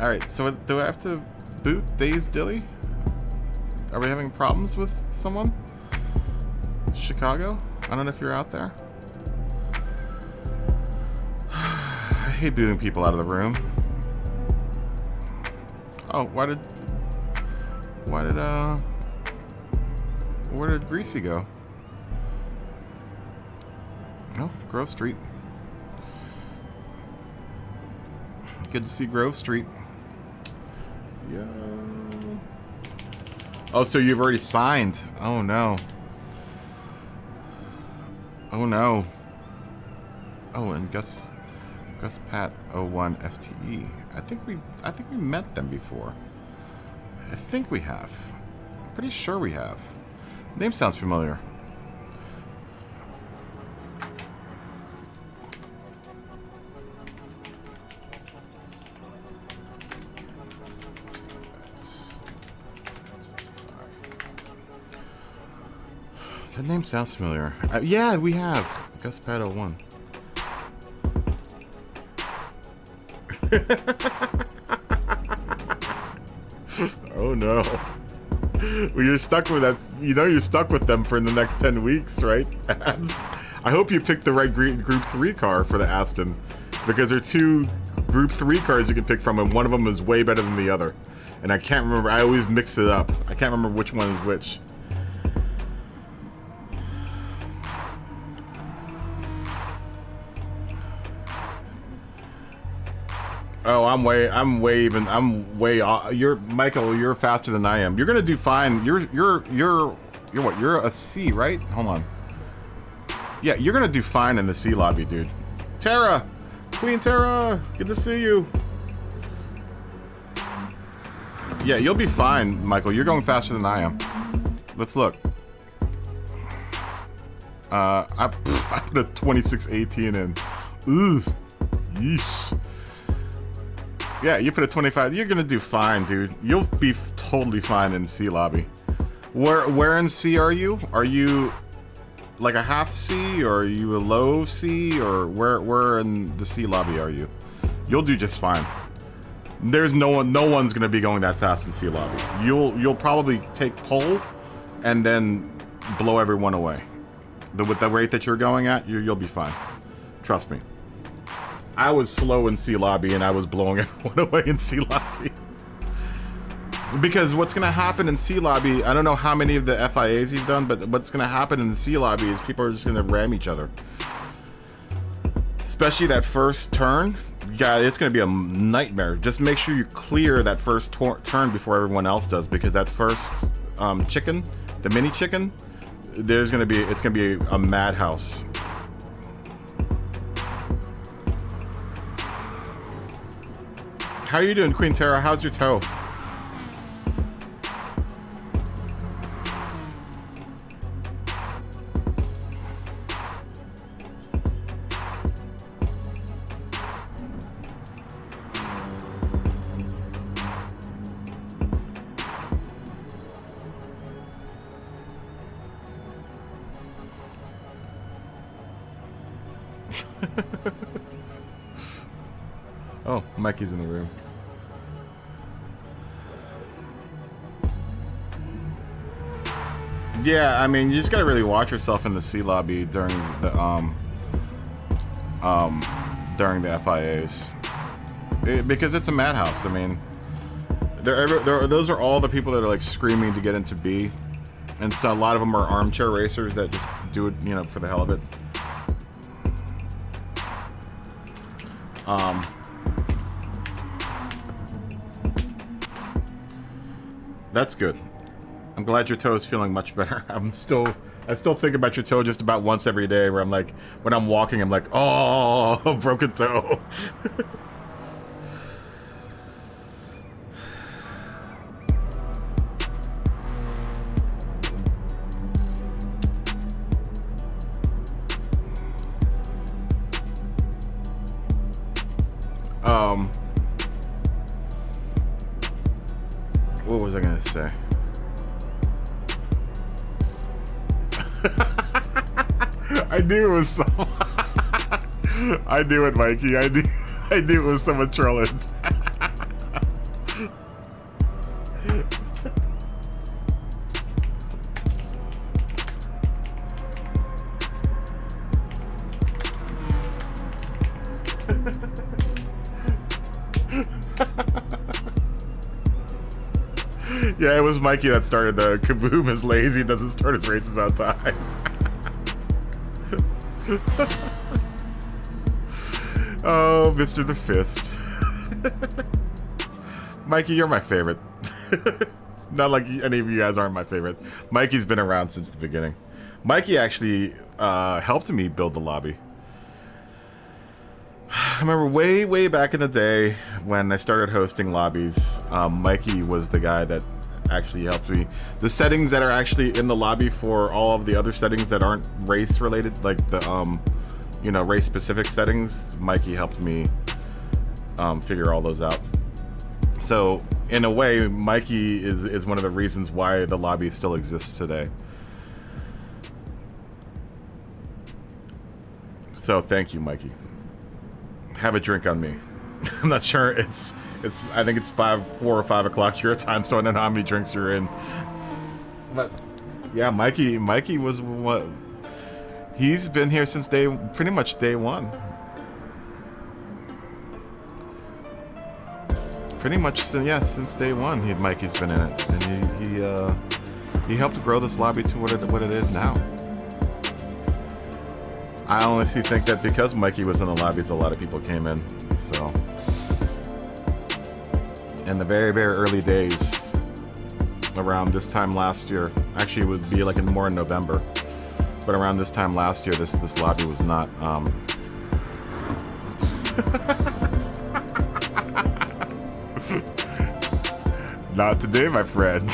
Alright, so do I have to boot Days Dilly? Are we having problems with someone? Chicago? I don't know if you're out there. I hate booting people out of the room. Oh, where did Greasy go? Oh, Grove Street. Good to see Grove Street. Yeah. Oh, so you've already signed. Oh no. Oh no. Oh, and Gus Pat 01 FTE. I think we met them before. I think we have. I'm pretty sure we have. Name sounds familiar. That name sounds familiar. Yeah, we have. Gus Pat 01. Oh no. Well, you're stuck with that. You know you're stuck with them for the next 10 weeks, right? I hope you picked the right Group 3 car for the Aston. Because there are 2 Group 3 cars you can pick from, and one of them is way better than the other. And I can't remember. I always mix it up. I can't remember which one is which. Oh, I'm way Michael, you're faster than I am. You're gonna do fine. You're what? You're a C, right? Hold on. Yeah, you're gonna do fine in the C lobby, dude. Tara! Queen Tara! Good to see you. Yeah, you'll be fine, Michael. You're going faster than I am. Let's look. I put a 2618 in. Ooh. Yeesh. Yeah, you put a 25. You're gonna do fine, dude. You'll be totally fine in C lobby. Where in C are you? Are you like a half C, or are you a low C, or where in the C lobby are you? You'll do just fine. There's no one's gonna be going that fast in C lobby. You'll probably take pole and then blow everyone away. With the rate that you're going at, you'll be fine. Trust me. I was slow in C lobby and I was blowing everyone away in C lobby. Because what's gonna happen in C lobby, I don't know how many of the FIAs you've done, but what's gonna happen in the C lobby is people are just gonna ram each other. Especially that first turn. Yeah, it's gonna be a nightmare. Just make sure you clear that first turn before everyone else does, because that first chicken, the mini chicken, it's gonna be a madhouse. How are you doing, Queen Tara? How's your toe? Oh, Mikey's in the room. Yeah, I mean, you just gotta really watch yourself in the C lobby during the FIAs, because it's a madhouse. I mean, those are all the people that are like screaming to get into B, and so a lot of them are armchair racers that just do it, you know, for the hell of it. That's good. I'm glad your toe is feeling much better. I still think about your toe just about once every day, where I'm like, when I'm walking, I'm like, oh, broken toe. What was I gonna say? I knew it was some. I knew it, Mikey. I knew it was someone trolling. Yeah, it was Mikey that started the Kaboom is lazy, doesn't start his races on time. Oh, Mr. the Fist. Mikey, you're my favorite. Not like any of you guys aren't my favorite. Mikey's been around since the beginning. Mikey actually helped me build the lobby. I remember way back in the day when I started hosting lobbies, Mikey was the guy that actually helped me. The settings that are actually in the lobby for all of the other settings that aren't race related, like the you know, race specific settings, Mikey helped me figure all those out. So in a way, Mikey is one of the reasons why the lobby still exists today. So thank you, Mikey. Have a drink on me. I'm not sure. I think it's 4 or 5 o'clock your time, so I don't know how many drinks you're in. But yeah, Mikey was what? He's been here since pretty much day one. Pretty much since day one. Mikey's been in it, and he helped grow this lobby to what it is now. I honestly think that because Mikey was in the lobbies, a lot of people came in. So, in the very early days, around this time last year, actually it would be like more in November, but around this time last year, this lobby was not. Not today, my friend.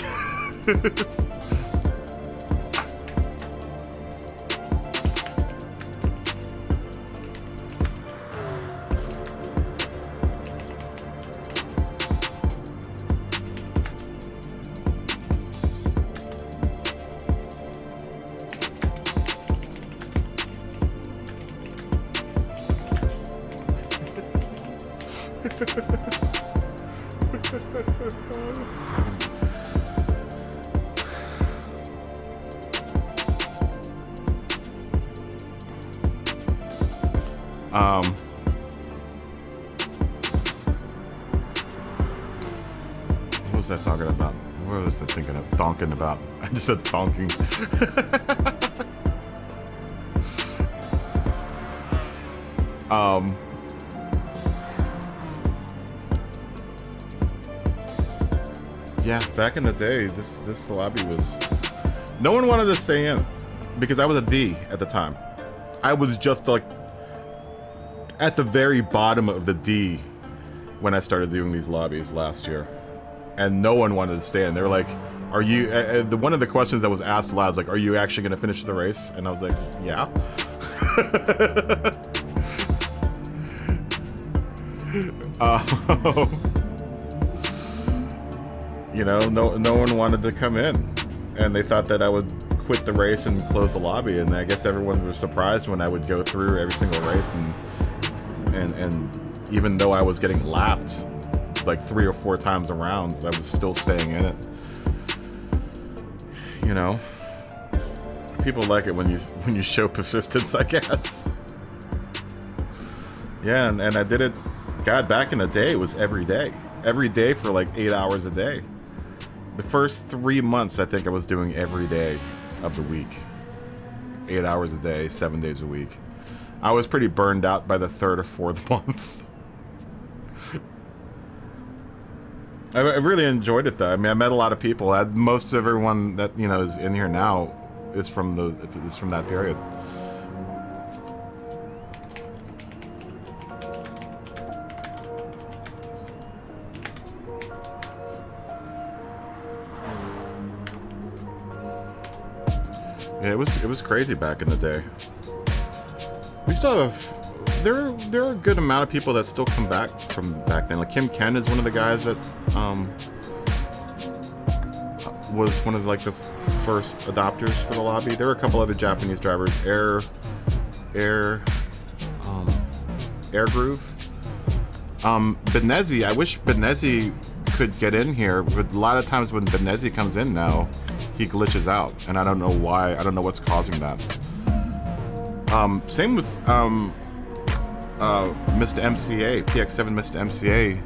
What was I talking about? What was I thinking of? Thonking about. I just said thonking. Yeah, back in the day, this lobby was... No one wanted to stay in because I was a D at the time. I was just like at the very bottom of the D when I started doing these lobbies last year, and no one wanted to stay in. They were like, "Are you?" One of the questions that was asked aloud was like, "Are you actually going to finish the race?" And I was like, "Yeah." You know, no one wanted to come in, and they thought that I would quit the race and close the lobby. And I guess everyone was surprised when I would go through every single race, and even though I was getting lapped like 3 or 4 times around, I was still staying in it. You know, people like it when you show persistence, I guess. Yeah, and I did it. God, back in the day, it was every day for like 8 hours a day. The first 3 months, I think I was doing every day of the week, 8 hours a day, 7 days a week. I was pretty burned out by the 3rd or 4th month. I really enjoyed it though. I mean, I met a lot of people. Most of everyone that is in here now is from that period. Yeah, it was crazy back in the day. We still have there are a good amount of people that still come back from back then. Like Kim Ken is one of the guys that was one of like the first adopters for the lobby. There were a couple other Japanese drivers. Air Groove. Benezi. I wish Benezi could get in here, but a lot of times when Benezi comes in now, he glitches out, and I don't know why. I don't know what's causing that. Same with Mr. MCA, PX7 Mr. MCA.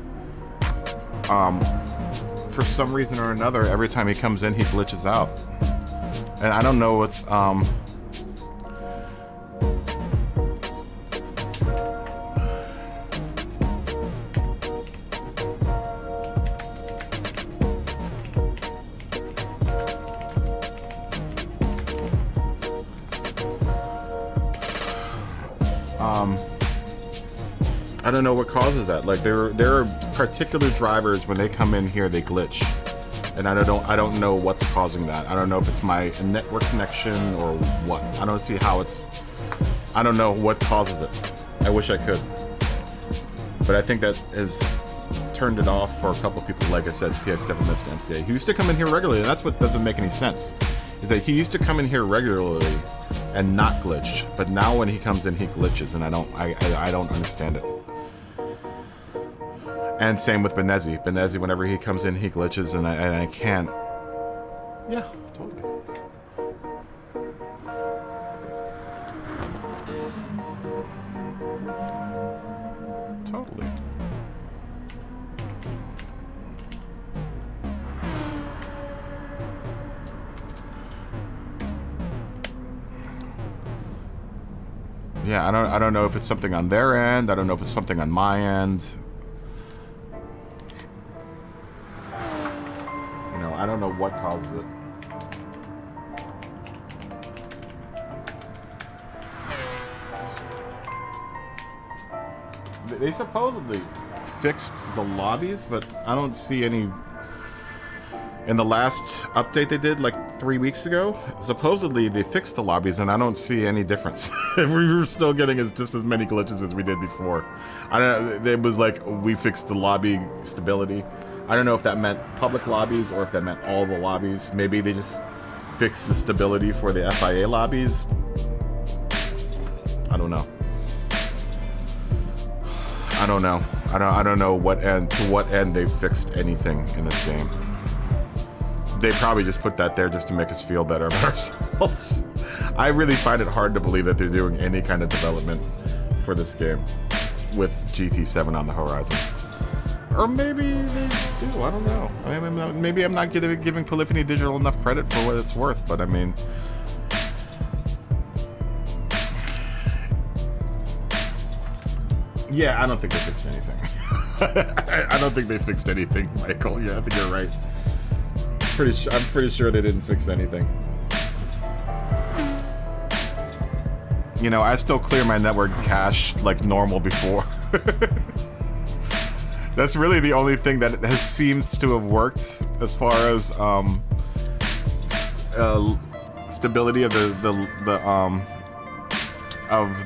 For some reason or another, every time he comes in, he glitches out, and I don't know what's I don't know what causes that. Like there are particular drivers when they come in here they glitch, and I don't know what's causing that. I don't know if it's my network connection or what. I don't see how it's. I don't know what causes it. I wish I could, but I think that has turned it off for a couple people. Like I said, PX7 Mr. MCA. He used to come in here regularly, and that's what doesn't make any sense. Is that he used to come in here regularly and not glitch, but now when he comes in, he glitches, and I don't understand it. And same with Benezi. Benezi, whenever he comes in, he glitches, and I can't. Yeah, totally. Totally. Yeah, I don't know if it's something on their end. I don't know if it's something on my end. You know, I don't know what causes it. They supposedly fixed the lobbies, but I don't see any. In the last update they did like 3 weeks ago, supposedly they fixed the lobbies, and I don't see any difference. We were still getting just as many glitches as we did before. I don't know. It was like we fixed the lobby stability. I don't know if that meant public lobbies or if that meant all the lobbies. Maybe they just fixed the stability for the FIA lobbies. I don't know. I don't know. I don't know what end to what end they fixed anything in this game. They probably just put that there just to make us feel better about ourselves. I really find it hard to believe that they're doing any kind of development for this game with GT7 on the horizon. Or maybe they do, I don't know. I mean, maybe I'm not giving Polyphony Digital enough credit for what it's worth, but I mean... Yeah, I don't think they fixed anything. I don't think they fixed anything, Michael. Yeah, I think you're right. I'm pretty sure they didn't fix anything. You know, I still clear my network cache like normal before. That's really the only thing that seems to have worked as far as stability of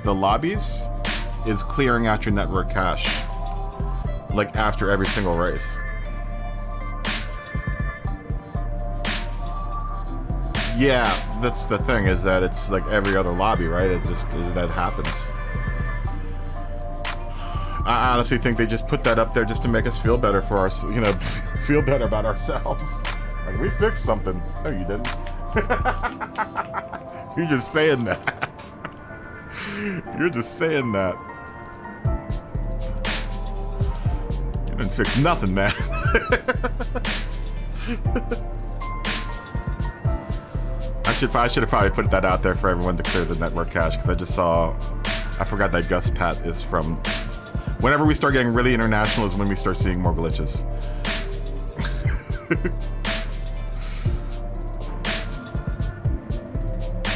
the lobbies is clearing out your network cache like after every single race. Yeah, that's the thing, is that it's like every other lobby, right? It just, that happens. I honestly think they just put that up there just to make us feel better for our, you know, feel better about ourselves. Like, we fixed something. No, you didn't. You're just saying that. You're just saying that. You didn't fix nothing, man. I should have probably put that out there for everyone to clear the network cache, because I just saw, I forgot that Gus Pat is from, whenever we start getting really international is when we start seeing more glitches.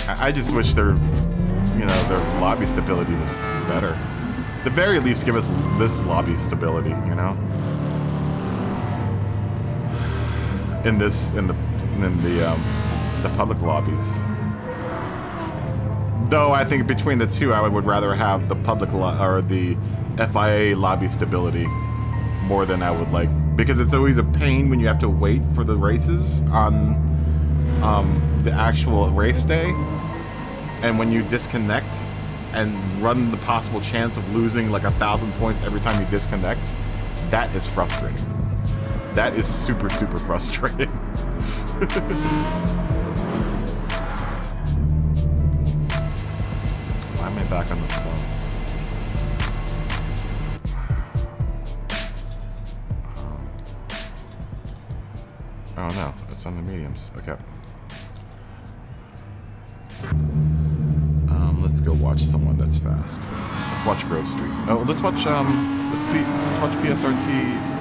I just wish their lobby stability was better. At the very least, give us this lobby stability, you know? In the public lobbies. Though I think between the two, I would rather have the public or the FIA lobby stability more than I would like, because it's always a pain when you have to wait for the races on the actual race day, and when you disconnect and run the possible chance of losing like 1,000 points every time you disconnect, that is frustrating. That is super, super frustrating. Why am I back on the subs? Oh no, it's on the mediums. Okay. Let's go watch someone that's fast. Let's watch Grove Street. Oh, let's watch let's watch PSRT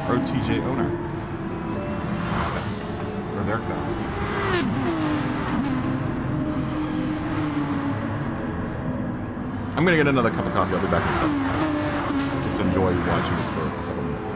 RTJ Owner. He's fast. Or they're fast. I'm gonna get another cup of coffee. I'll be back in a second. Just enjoy watching this for a couple minutes.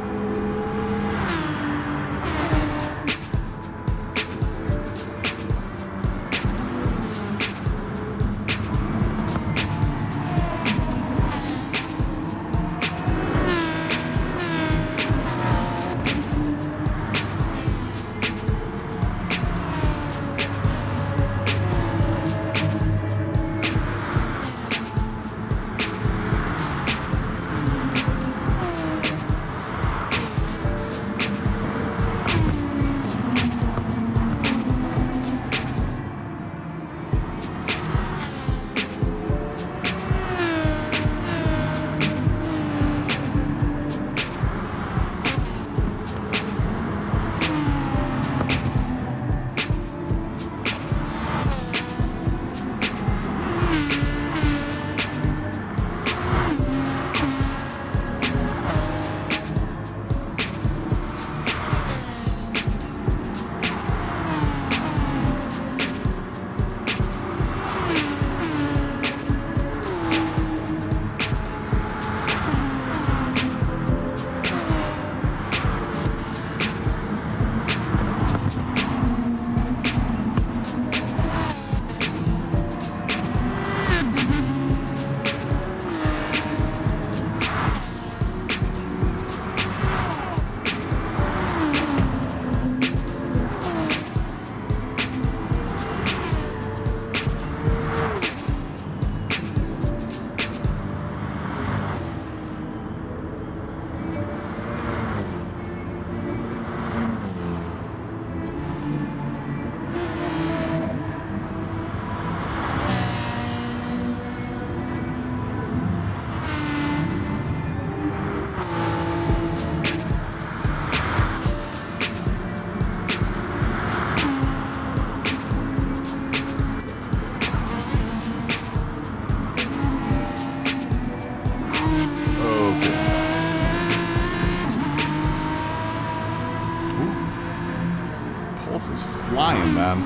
Is flying, man.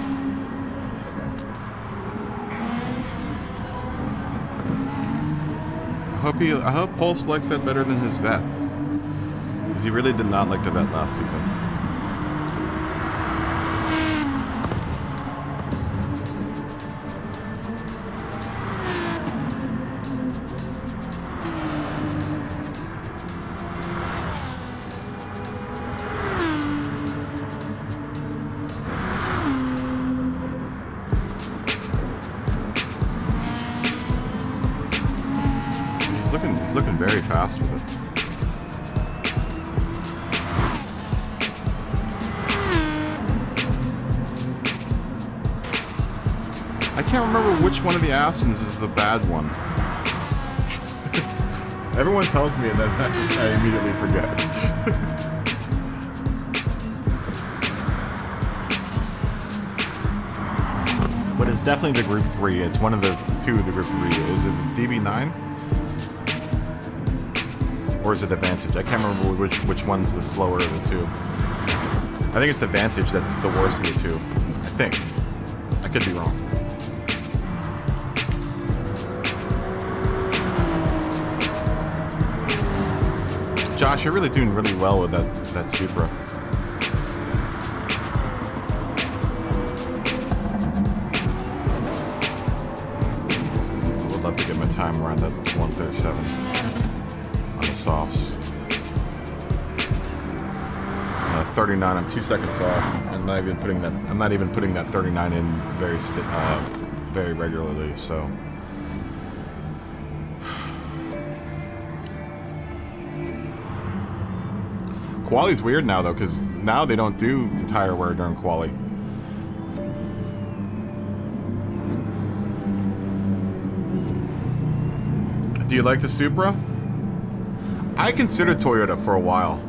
I hope Pulse likes that better than his vet, because he really did not like the vet last season. He's looking very fast with it. I can't remember which one of the Astons is the bad one. Everyone tells me, and then I immediately forget. But it's definitely the Group 3. It's one of the two of the Group 3. Is it the DB9? Or is it the Vantage? I can't remember which one's the slower of the two. I think it's the Vantage that's the worst of the two. I think. I could be wrong. Josh, you're really doing really well with that Supra. I would love to get my time around that 137 on the softs. 39. I'm 2 seconds off. I'm not even putting that. I'm not even putting that 39 in very regularly. So. Quali's weird now though, because now they don't do tire wear during quali. Do you like the Supra? I considered Toyota for a while.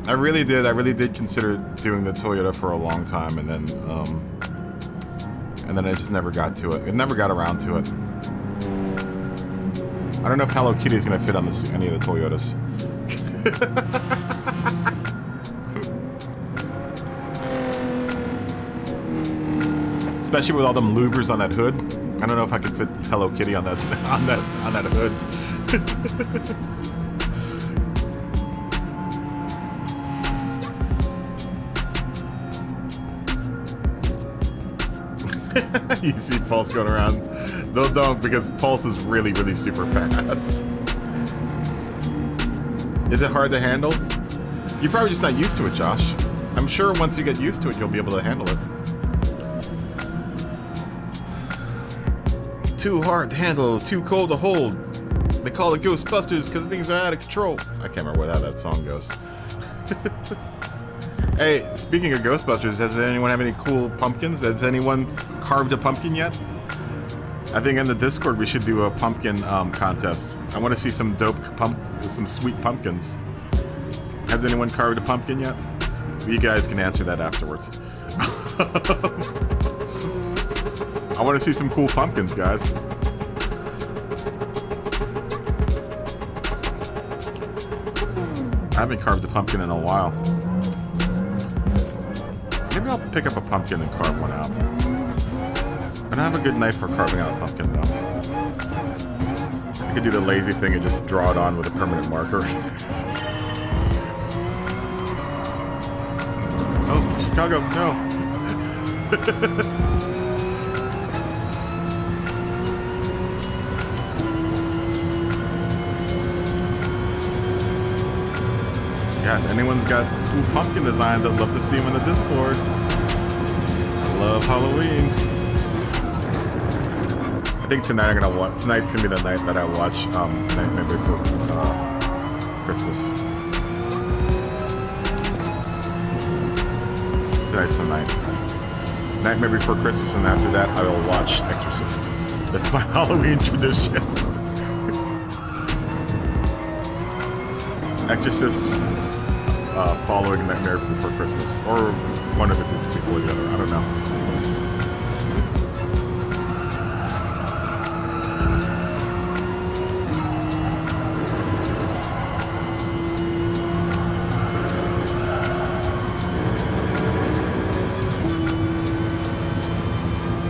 I really did. I really did consider doing the Toyota for a long time, and then I just never got to it. It never got around to it. I don't know if Hello Kitty is going to fit on any of the Toyotas. Especially with all them louvers on that hood. I don't know if I could fit Hello Kitty on that hood. You see Pulse going around. Don't, because Pulse is really, really super fast. Is it hard to handle? You're probably just not used to it, Josh. I'm sure once you get used to it, you'll be able to handle it. Too hard to handle, too cold to hold. They call it Ghostbusters because things are out of control. I can't remember how that song goes. Hey, speaking of Ghostbusters, does anyone have any cool pumpkins? Has anyone carved a pumpkin yet? I think in the Discord we should do a pumpkin contest. I want to see some some sweet pumpkins. Has anyone carved a pumpkin yet? You guys can answer that afterwards. I want to see some cool pumpkins, guys. I haven't carved a pumpkin in a while. Maybe I'll pick up a pumpkin and carve one out. I don't have a good knife for carving out a pumpkin, though. I could do the lazy thing and just draw it on with a permanent marker. Oh, Chicago, no. Yeah, if anyone's got cool pumpkin designs, I'd love to see them in the Discord. I love Halloween. I think tonight tonight's gonna be the night that I watch Nightmare Before Christmas. Tonight's the night. Nightmare Before Christmas, and after that I will watch Exorcist. That's my Halloween tradition. Exorcist following Nightmare Before Christmas, or one of it before the other. I don't know.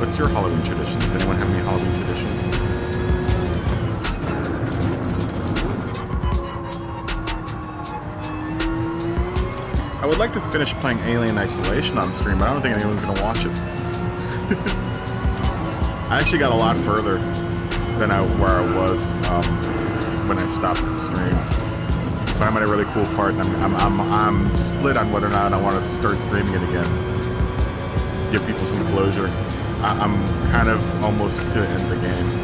What's your Halloween tradition? Does anyone have any Halloween traditions? I would like to finish playing Alien Isolation on stream, but I don't think anyone's going to watch it. I actually got a lot further than where I was when I stopped the stream. But I'm at a really cool part, and I'm split on whether or not I want to start streaming it again. Give people some closure. I'm kind of almost to end the game.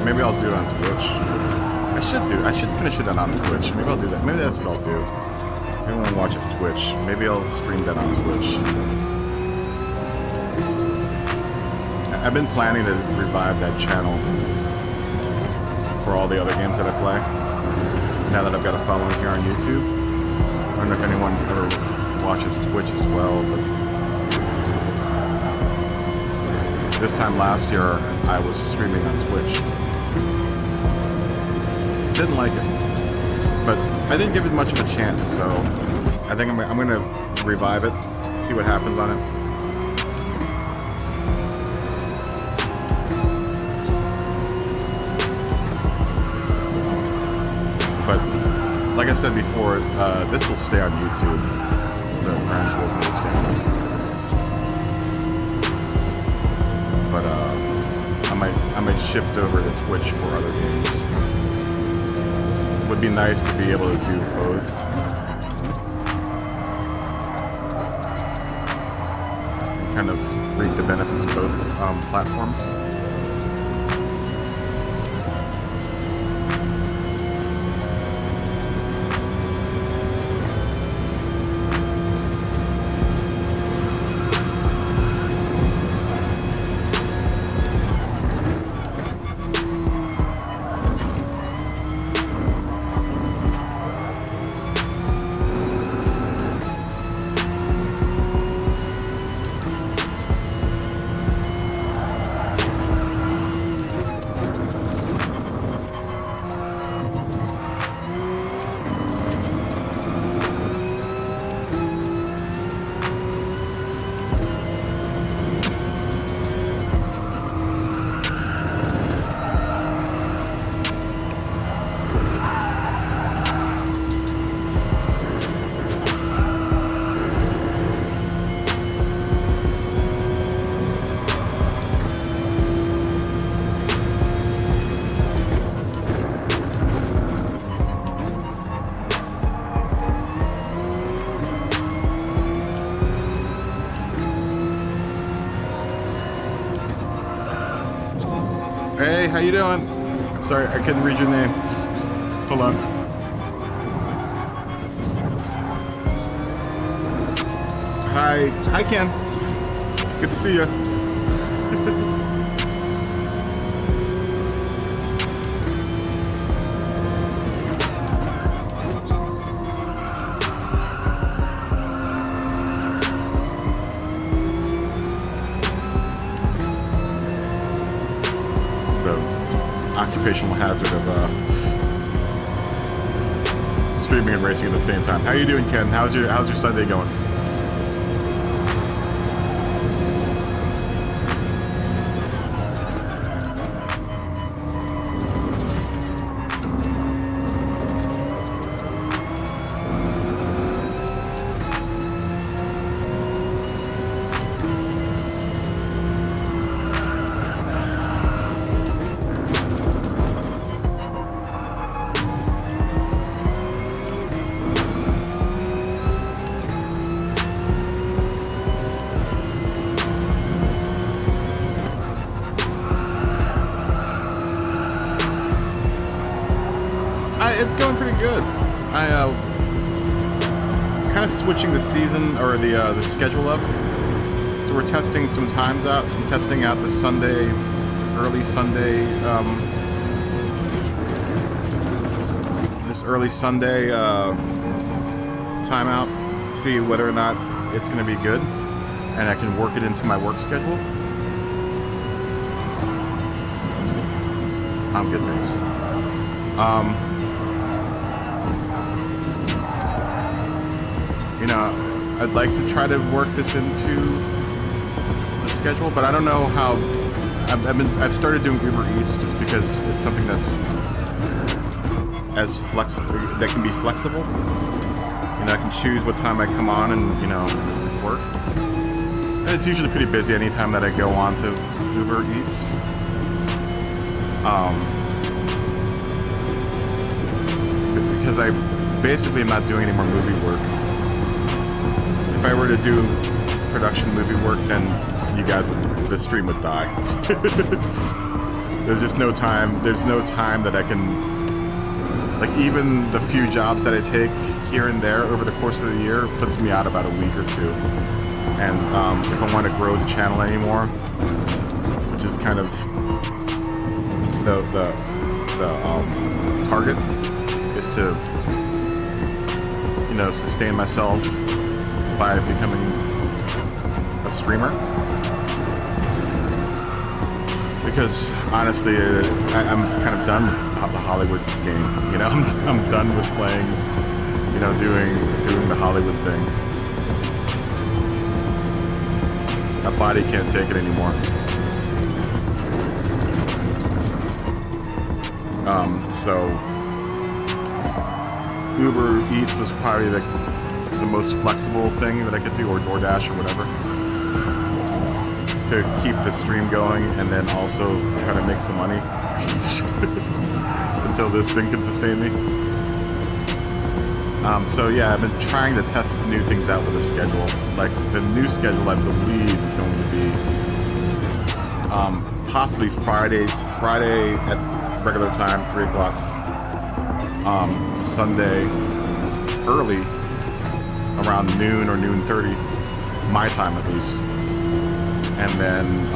Maybe I'll do it on Twitch. I should finish it on Twitch. Maybe I'll do that. Maybe that's what I'll do. If anyone watches Twitch, maybe I'll stream that on Twitch. I've been planning to revive that channel for all the other games that I play. Now that I've got a following here on YouTube. I don't know if anyone ever watches Twitch as well, but this time last year, I was streaming on Twitch. Didn't like it, but I didn't give it much of a chance, so I think I'm going to revive it, see what happens on it. But like I said before, this will stay on YouTube. The Orange Wolf will stay on YouTube. But I might shift over to Twitch for other games. It would be nice to be able to do both. Kind of reap the benefits of both platforms. Hey, how you doing? I'm sorry, I couldn't read your name. Hold on. Hi Ken. Good to see you. Occupational hazard of streaming and racing at the same time. How you doing, Ken? How's your Sunday going? It's going pretty good. I kind of switching the season or the schedule up. So we're testing some times out. I'm testing out the Sunday, early Sunday, this early Sunday timeout. See whether or not it's going to be good, and I can work it into my work schedule. I'm good, thanks. You know, I'd like to try to work this into the schedule, but I don't know how. I've started doing Uber Eats just because it's something that can be flexible. You know, I can choose what time I come on and work. And it's usually pretty busy anytime that I go on to Uber Eats. Because I basically am not doing any more movie work. If I were to do production movie work, then the stream would die. There's just no time. There's no time that I can, like, even the few jobs that I take here and there over the course of the year puts me out about a week or two. And if I want to grow the channel anymore, which is kind of the target, is to sustain myself by becoming a streamer. because honestly, I'm kind of done with the Hollywood game. You know, I'm done with playing, you know, doing the Hollywood thing. That body can't take it anymore. So Uber Eats was probably the most flexible thing that I could do, or DoorDash or whatever, to keep the stream going and then also try to make some money until this thing can sustain me. So yeah, I've been trying to test new things out with the schedule. Like the new schedule, I believe, is going to be possibly Friday at regular time, 3 o'clock. Sunday early, around noon or noon 30, my time at least. And then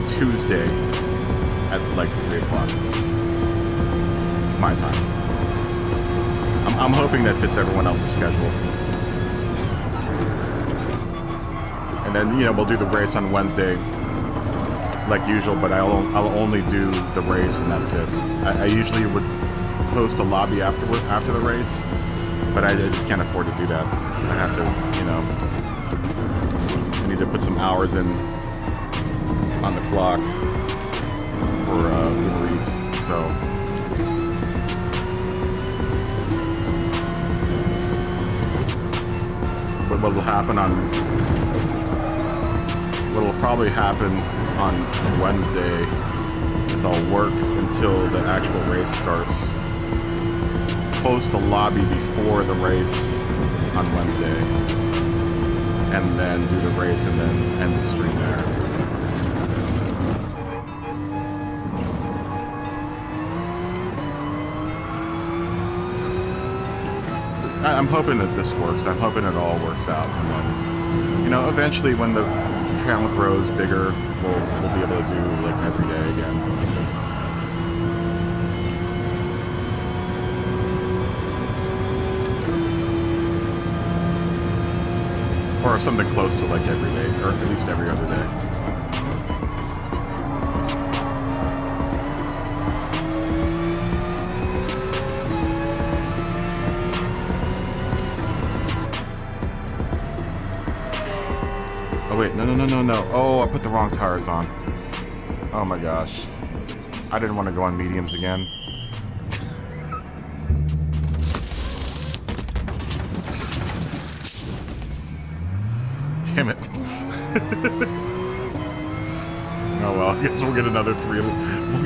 Tuesday at like 3 o'clock, my time. I'm hoping that fits everyone else's schedule. And then, you know, we'll do the race on Wednesday like usual, but I'll only do the race and that's it. I usually would host a lobby after the race, but I just can't afford to do that. I have to, you know, I need to put some hours in on the clock for Uber Eats, so. But what'll probably happen on Wednesday is I'll work until the actual race starts, host a lobby before the race on Wednesday, and then do the race and then end the stream there. I'm hoping that this works. I'm hoping it all works out, and then, you know, eventually when the channel grows bigger, we'll be able to do like every day again. Or something close to like every day, or at least every other day. Oh wait, no. Oh, I put the wrong tires on. Oh my gosh. I didn't want to go on mediums again. Damn it. Oh well, I guess we'll get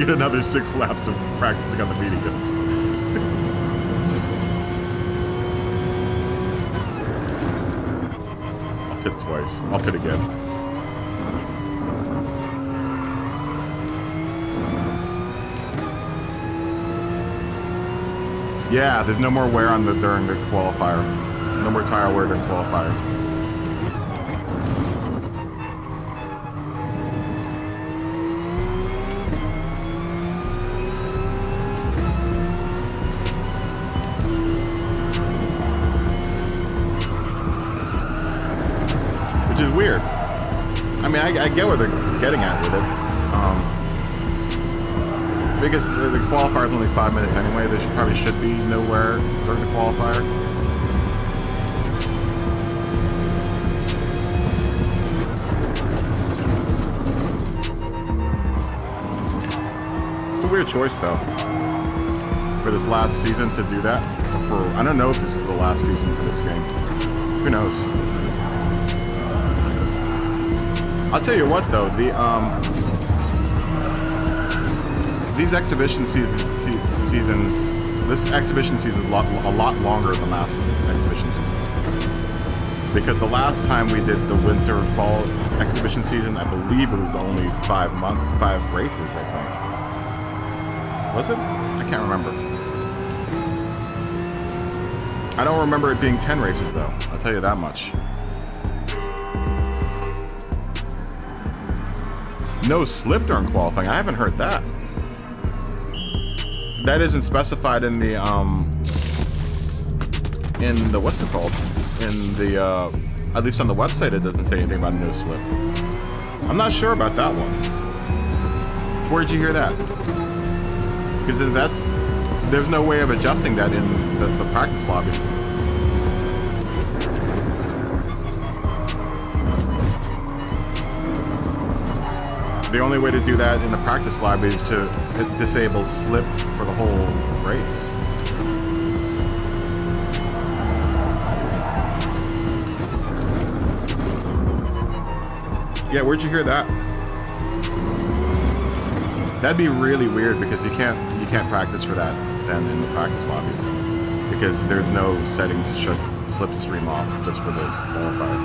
another 6 laps of practicing on the mediums. I'll pit twice. I'll pit again. Yeah, there's no more wear on during the qualifier. No more tire wear during qualifier. Which is weird. I mean, I get what they're getting at with it. Because the qualifier is only 5 minutes anyway, there probably should be no wear during the qualifier. It's a weird choice, though, for this last season to do that. I don't know if this is the last season for this game. Who knows? I'll tell you what, though, these exhibition seasons, this exhibition season is a lot longer than last exhibition season. Because the last time we did the winter-fall exhibition season, I believe it was only 5 races, I think. Was it? I can't remember. I don't remember it being 10 races, though. I'll tell you that much. No slip during qualifying. I haven't heard that. That isn't specified in the what's it called? In the at least on the website, it doesn't say anything about no slip. I'm not sure about that one. Where'd you hear that? Because there's no way of adjusting that in the practice lobby. The only way to do that in the practice lobby is to disable slip for the whole race. Yeah, where'd you hear that? That'd be really weird because you can't practice for that then in the practice lobbies because there's no setting to shut slipstream off just for the qualifier.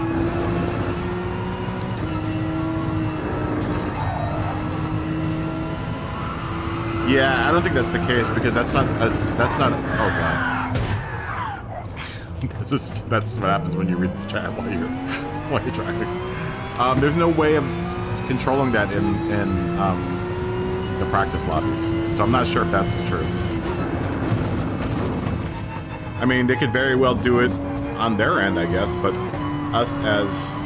Yeah, I don't think that's the case because that's not. Oh god, that's what happens when you read this chat while you're driving. There's no way of controlling that in the practice lobbies, so I'm not sure if that's true. I mean, they could very well do it on their end, I guess, but us as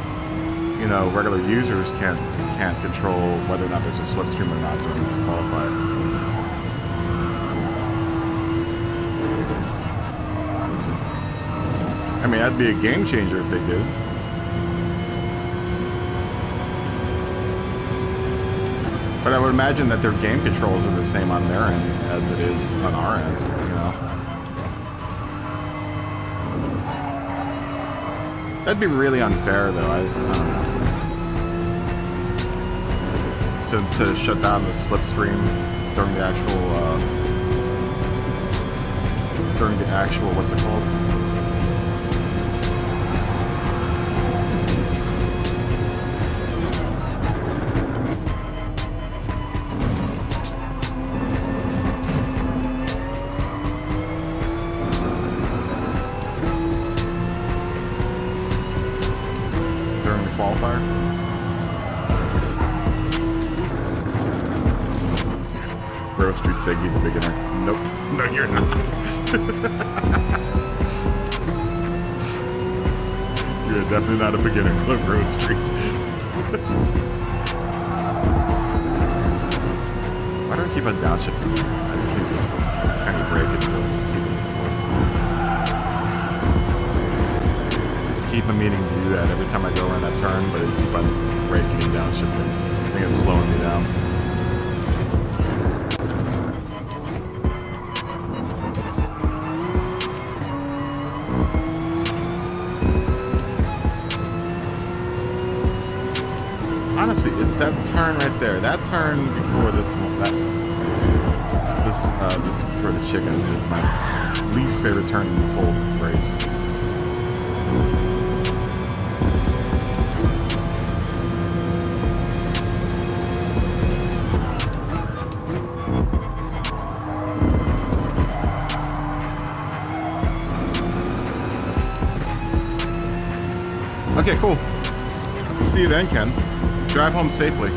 regular users can't control whether or not there's a slipstream or not during the qualifier. I mean, that'd be a game changer if they did. But I would imagine that their game controls are the same on their end as it is on our end, That'd be really unfair, though. I don't know. To shut down the slipstream during the actual, what's it called? Saying he's a beginner. Nope. No, you're not. You're definitely not a beginner, Club Grove Street. Why do I keep on downshifting? I just need a tiny break and keep it forth. Keep on meaning to do that every time I go around that turn, but I keep on braking and downshifting. I think it's slowing me down. Honestly, it's that turn right there. That turn before this one, before the chicken is my least favorite turn in this whole race. Okay, cool. We'll see you then, Ken. Drive home safely.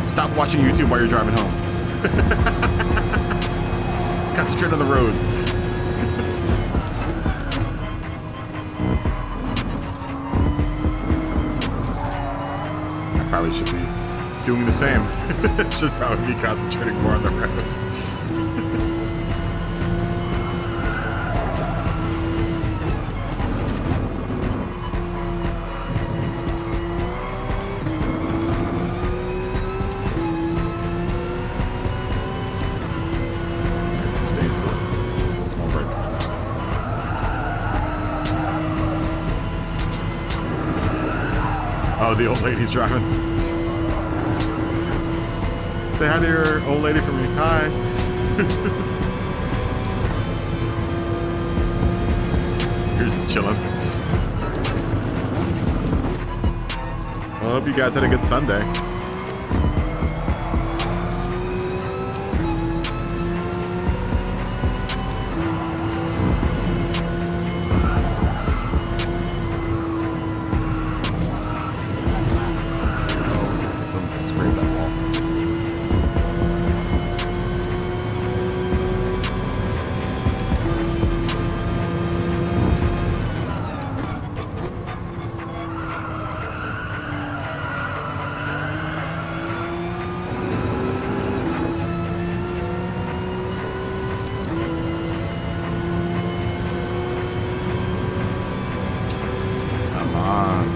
Stop watching YouTube while you're driving home. Concentrate on the road. I probably should be doing the same. Should probably be concentrating more on the road. Oh, the old lady's driving. Say hi to your old lady for me. Hi. You're just chilling. Well, I hope you guys had a good Sunday. on.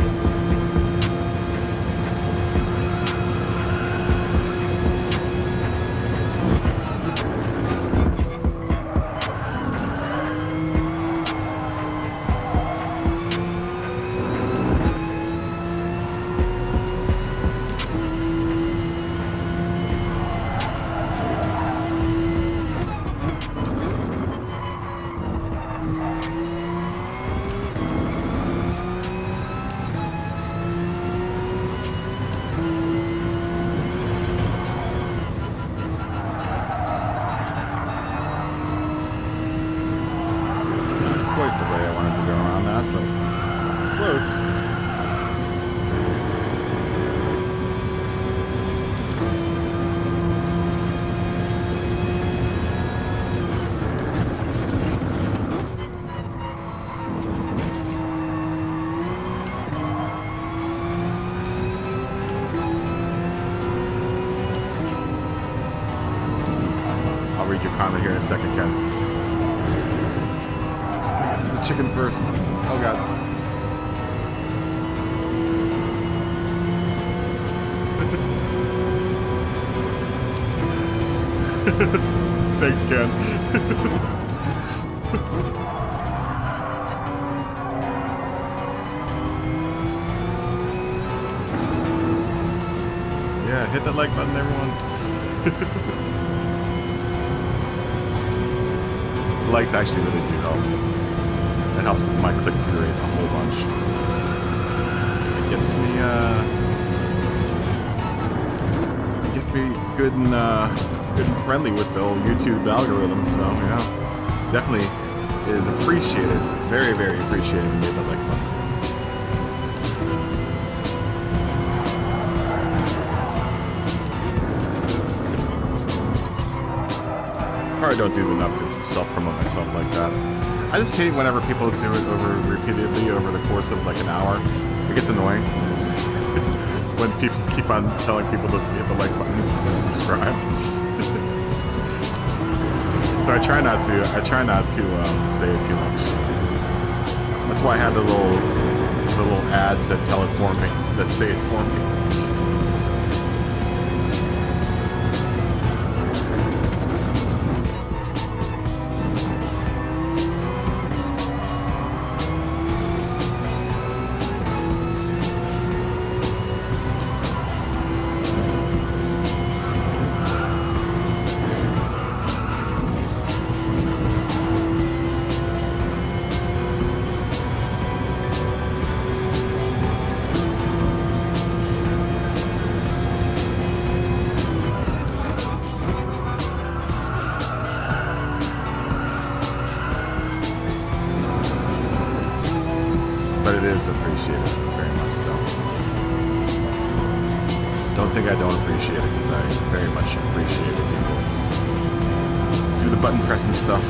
Quite the way I wanted to go around that, but it's close. I'll read your comment here in a second, Ken. Chicken first. Oh god. Thanks, Ken. Yeah, hit that like button, everyone. Likes actually really do help. It helps with my click-through rate a whole bunch. It gets me good and friendly with the old YouTube algorithm. So yeah, definitely is appreciated, very, very appreciated when you hit the like button. Probably don't do enough to self-promote myself like that. I just hate whenever people do it repeatedly over the course of like an hour. It gets annoying when people keep on telling people to hit the like button and subscribe. So I try not to say it too much. That's why I have the little ads that tell it for me, that say it for me. But it is appreciated, very much so. Don't think I don't appreciate it, because I very much appreciate it. People do the button pressing stuff.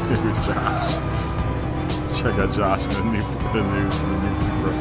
Who's Josh? Let's check out Josh, the new Supra.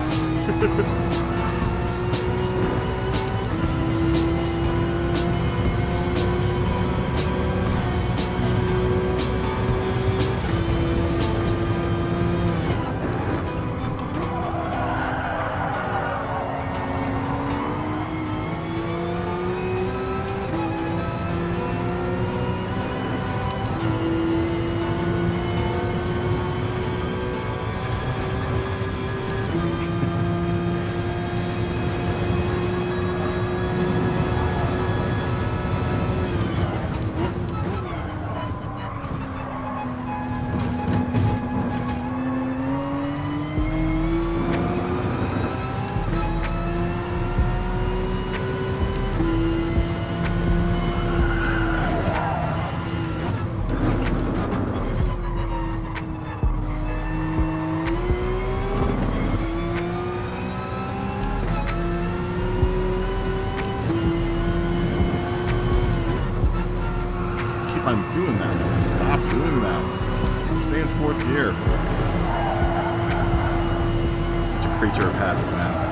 doing that. Stop doing that. Stay in fourth gear. Such a creature of habit, man.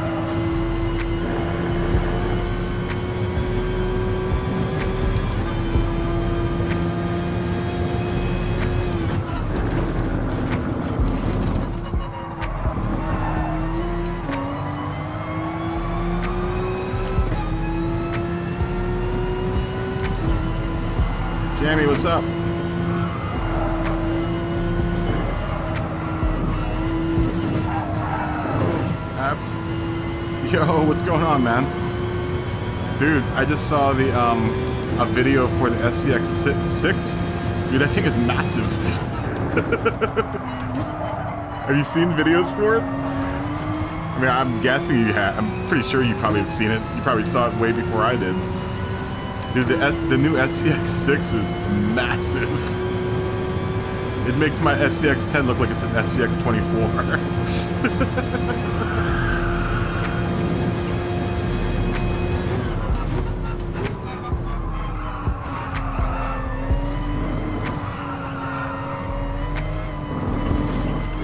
Jamie, what's up? Abs? Yo, what's going on, man? Dude, I just saw the a video for the SCX6. Dude, that thing is massive. Have you seen videos for it? I mean, I'm guessing you have. I'm pretty sure you probably have seen it. You probably saw it way before I did. Dude, the new SCX6 is massive. It makes my SCX10 look like it's an SCX24.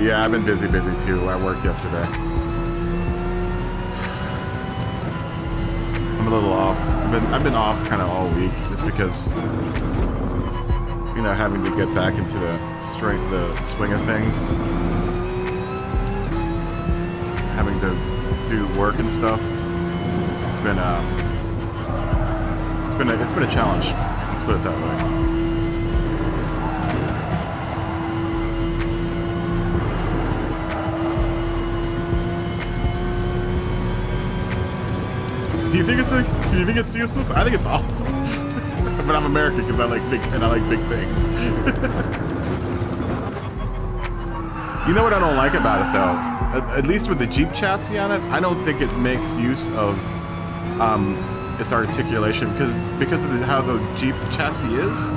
Yeah, I've been busy too. I worked yesterday. I'm a little off. I've been off kind of all week just because, you know, having to get back into the swing of things, having to do work and stuff. It's been a challenge. Let's put it that way. Do you think it's useless? I think it's awesome. But I'm American because I like big things. You know what I don't like about it though? At least with the Jeep chassis on it, I don't think it makes use of its articulation because of how the Jeep chassis is,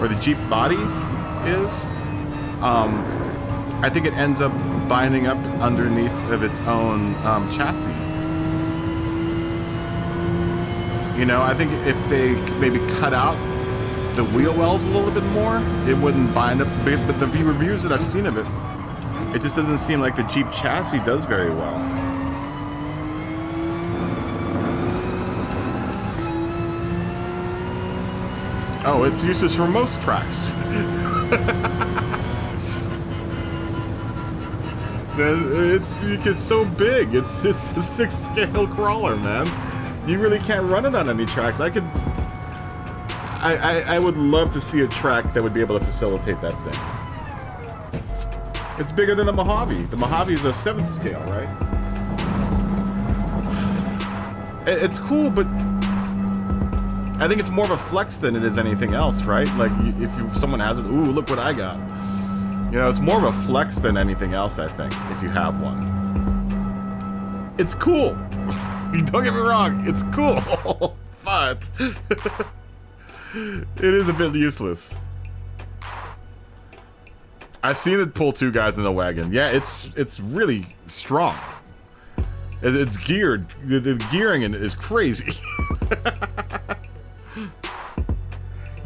or the Jeep body is. I think it ends up binding up underneath of its own chassis. You know, I think if they maybe cut out the wheel wells a little bit more, it wouldn't bind up. But the reviews that I've seen of it, it just doesn't seem like the Jeep chassis does very well. Oh, it's useless for most tracks. It's so big. It's a 6-scale crawler, man. You really can't run it on any tracks. I would love to see a track that would be able to facilitate that thing. It's bigger than the Mojave. The Mojave is a 7th scale, right? It's cool, but I think it's more of a flex than it is anything else, right? Like, if someone has it, ooh, look what I got. You know, it's more of a flex than anything else, I think, if you have one. It's cool. Don't get me wrong, it's cool, but it is a bit useless. I've seen it pull 2 guys in a wagon. Yeah, it's really strong. It's geared. The gearing in it is crazy.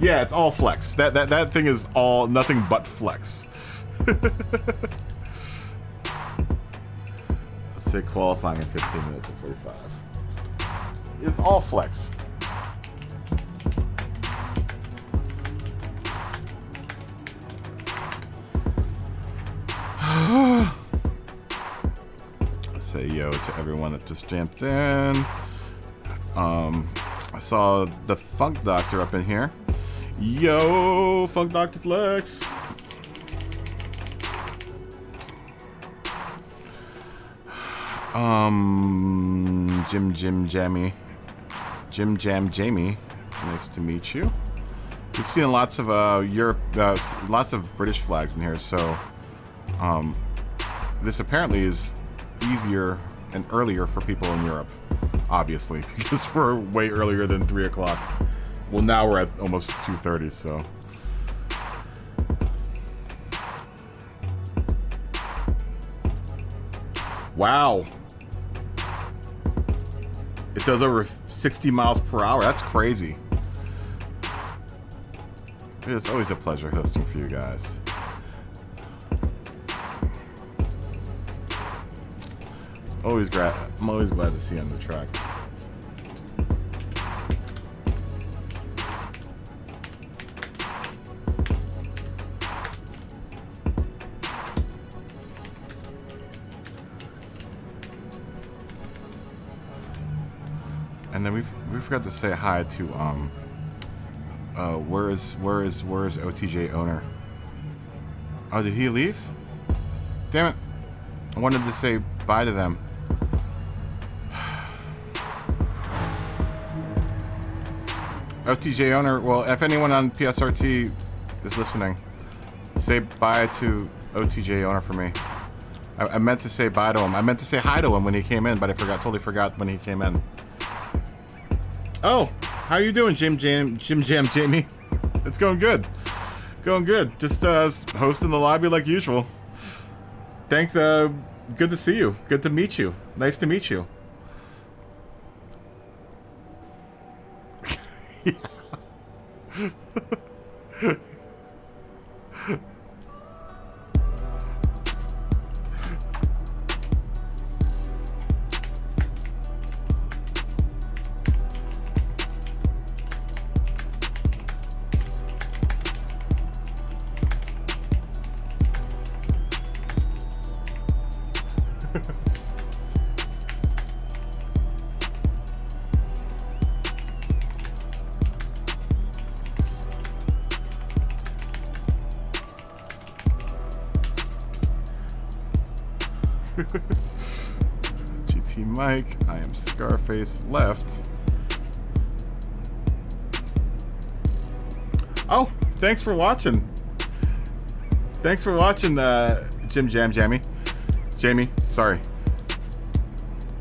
Yeah, it's all flex. That thing is all nothing but flex. Let's say qualifying in 15 minutes and 45. It's all flex. Let's say yo to everyone that just jumped in. I saw the Funk Doctor up in here. Yo, Funk Doctor Flex. Jim Jam Jamie, nice to meet you. We've seen lots of lots of British flags in here, so this apparently is easier and earlier for people in Europe, obviously, because we're way earlier than 3 o'clock. Well, now we're at almost 2:30, so. Wow. It does over 60 miles per hour. That's crazy. It's always a pleasure hosting for you guys. I'm always glad to see you on the track. And then we forgot to say hi to where is OTJ owner? Oh, did he leave? Damn it! I wanted to say bye to them. OTJ owner. Well, if anyone on PSRT is listening, say bye to OTJ owner for me. I meant to say bye to him. I meant to say hi to him when he came in, but I totally forgot when he came in. Oh, how you doing, Jim Jam Jamie? It's going good. Going good. Just hosting the lobby like usual. Thanks. Good to see you. Good to meet you. Nice to meet you. GT Mike, I am Scarface left. Oh, thanks for watching. Thanks for watching, Jim Jam Jamie. Jamie, sorry.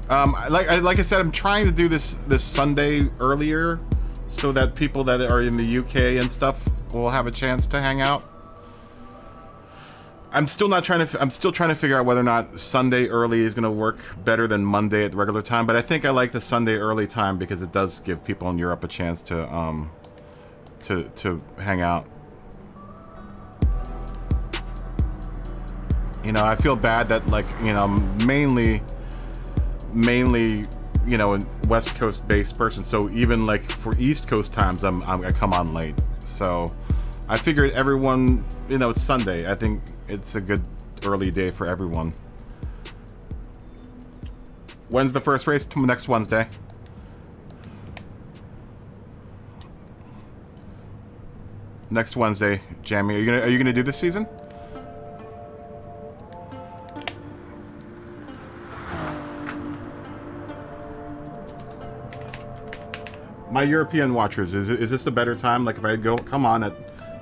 Like I said, I'm trying to do this Sunday earlier so that people that are in the UK and stuff will have a chance to hang out. I'm still trying to figure out whether or not Sunday early is going to work better than Monday at the regular time, but I think I like the Sunday early time because it does give people in Europe a chance to hang out. You know, I feel bad that, like, you know, mainly, you know, a West Coast based person, so even like for East Coast times I come on late. So I figured everyone, you know, it's Sunday. I think it's a good early day for everyone. When's the first race? Next Wednesday. Next Wednesday, Jamie. Are you gonna do this season? My European watchers, is this a better time? Like if I come on at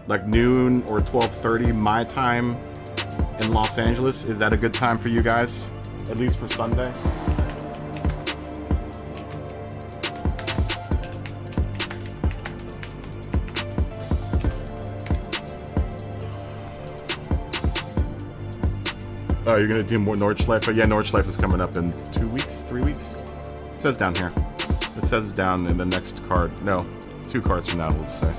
like noon or 12:30 my time in Los Angeles, is that a good time for you guys? At least for Sunday? Oh, you're gonna do more Nordschleife? Yeah, Nordschleife is coming up in 2 weeks, 3 weeks. It says down here. It says down in the next card. No, 2 cards from now, let's say.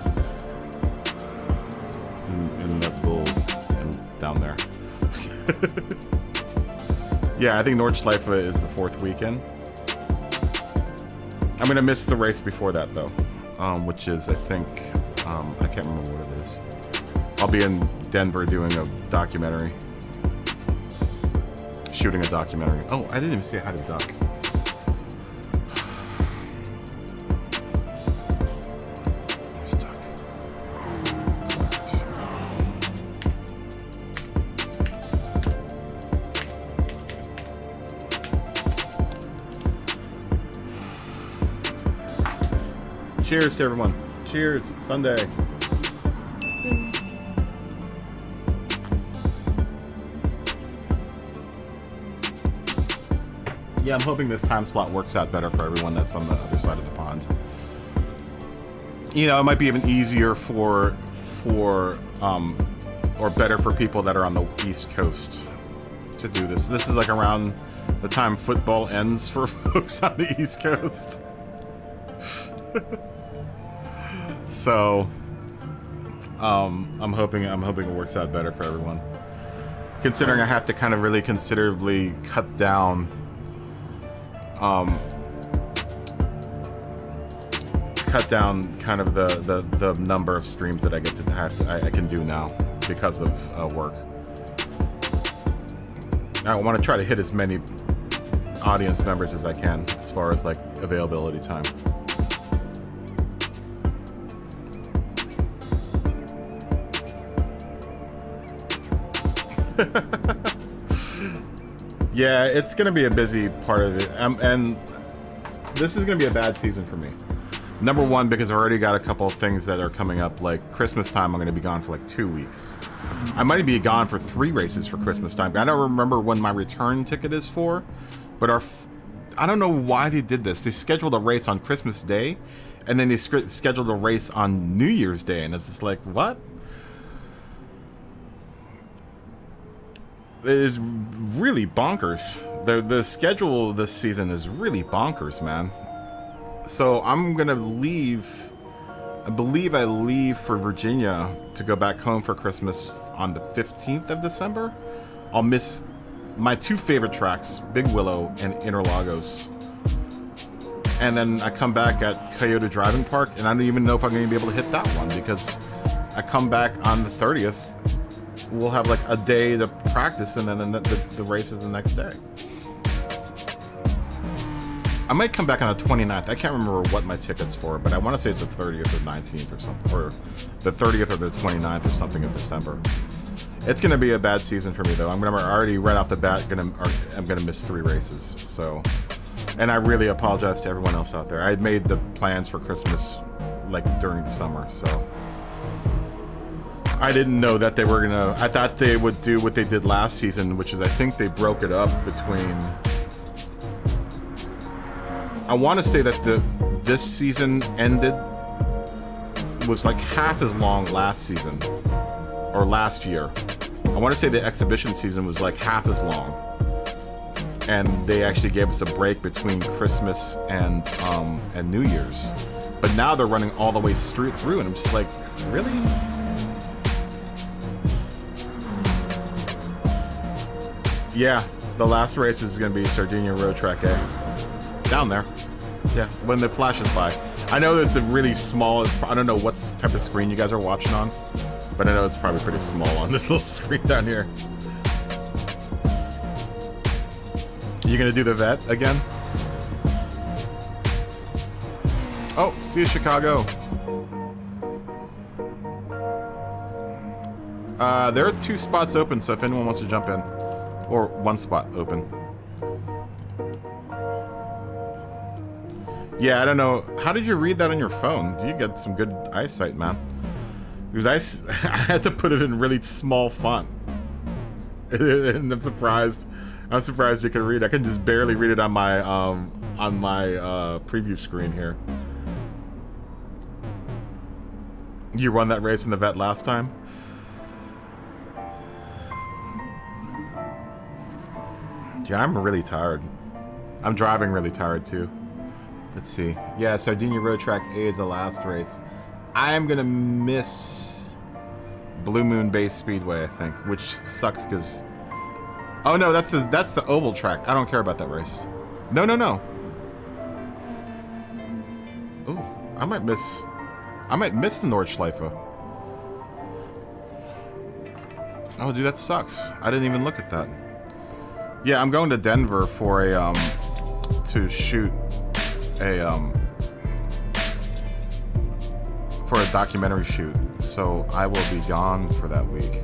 In that little, and down there. Yeah, I think Nordschleife is the 4th weekend. I'm gonna miss the race before that though, which is, I think, I can't remember what it is. I'll be in Denver doing a documentary. Shooting a documentary. Oh, I didn't even say how to duck. Cheers to everyone. Cheers. Sunday. Yeah, I'm hoping this time slot works out better for everyone that's on the other side of the pond. You know, it might be even easier or better for people that are on the East Coast to do this. This is like around the time football ends for folks on the East Coast. So, I'm hoping it works out better for everyone. Considering I have to kind of really considerably cut down kind of the number of streams that I get to have I can do now because of work. I want to try to hit as many audience members as I can as far as like availability time. Yeah, it's gonna be a busy part of it, and this is gonna be a bad season for me. Number one, because I already got a couple of things that are coming up, like Christmas time. I'm gonna be gone for like 2 weeks. I might be gone for 3 races for Christmas time. I don't remember when my return ticket is for, but I don't know why they did this. They scheduled a race on Christmas Day, and then they scheduled a race on New Year's Day, and it's just like, what? It is really bonkers. The schedule this season is really bonkers, man. So I'm gonna leave. I believe I leave for Virginia to go back home for Christmas on the 15th of December. I'll miss my 2 favorite tracks, Big Willow and Interlagos. And then I come back at Coyote Driving Park, and I don't even know if I'm gonna be able to hit that one because I come back on the 30th. We'll have like a day to practice, and then the race is the next day. I might come back on the 29th. I can't remember what my ticket's for, but I want to say it's the 30th or 19th or something, or the 30th or the 29th or something of December. It's gonna be a bad season for me though. I'm already right off the bat I'm gonna miss 3 races. So, and I really apologize to everyone else out there. I had made the plans for Christmas like during the summer, so. I didn't know that they were gonna. I thought they would do what they did last season, which is I think they broke it up between. I want to say that this season was like half as long last season or last year. I want to say the exhibition season was like half as long, and they actually gave us a break between Christmas and New Year's. But now they're running all the way straight through, and I'm just like, really? Yeah, the last race is going to be Sardinia Road Track A. It's down there. Yeah, when the flashes by. I know it's a really small, I don't know what type of screen you guys are watching on, but I know it's probably pretty small on this little screen down here. You going to do the vet again? Oh, see you, Chicago. There are 2 spots open, so if anyone wants to jump in. Or 1 spot open. Yeah, I don't know. How did you read that on your phone? Do you get some good eyesight, man? Because I had to put it in really small font. And I'm surprised you can read. I can just barely read it on my preview screen here. You won that race in the vet last time? Yeah, I'm really tired. I'm driving really tired too. Let's see. Yeah, Sardinia Road Track A is the last race. I am gonna miss Blue Moon Bay Speedway, I think, which sucks because. Oh no, that's the oval track. I don't care about that race. No. Ooh, I might miss the Nordschleife. Oh, dude, that sucks. I didn't even look at that. Yeah, I'm going to Denver for to shoot for a documentary shoot. So I will be gone for that week.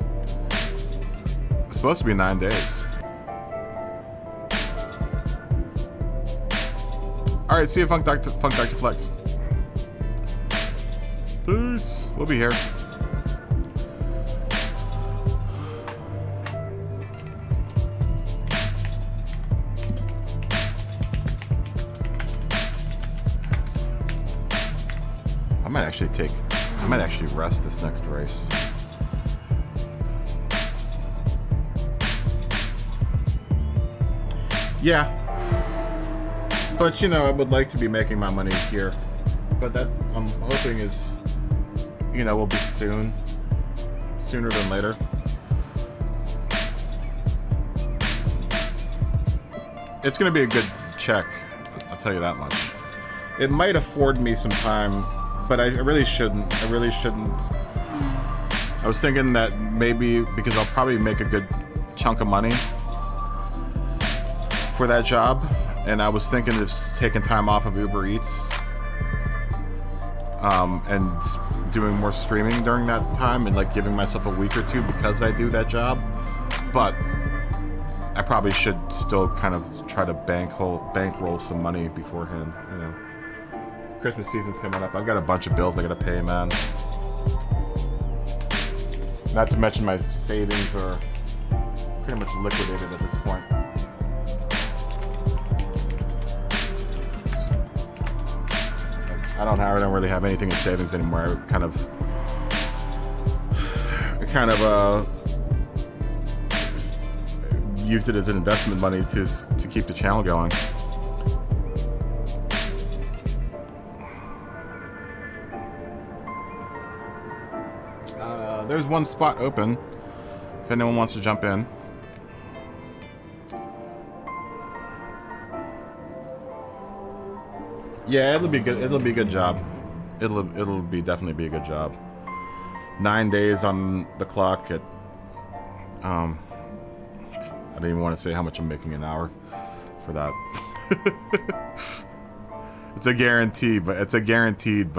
It's supposed to be 9 days. All right, see you, Funk Dr. Flex. Peace. We'll be here. I might actually rest this next race. Yeah. But you know, I would like to be making my money here. But that I'm hoping is, you know, will be soon. sooner than later. It's going to be a good check, I'll tell you that much. It might afford me some time, but I really shouldn't. I really shouldn't. I was thinking that maybe because I'll probably make a good chunk of money for that job, and I was thinking of just taking time off of Uber Eats and doing more streaming during that time, and like giving myself a week or two because I do that job. But I probably should still kind of try to bankroll some money beforehand. You know, Christmas season's coming up. I've got a bunch of bills I gotta pay, man. Not to mention my savings are pretty much liquidated at this point. I don't really have anything in savings anymore. I kind of used it as an investment money to keep the channel going. There's one spot open if anyone wants to jump in. Yeah, it'll be good. It'll be a good job. It'll definitely be a good job. 9 days on the clock at I don't even want to say how much I'm making an hour for that. It's a guarantee, but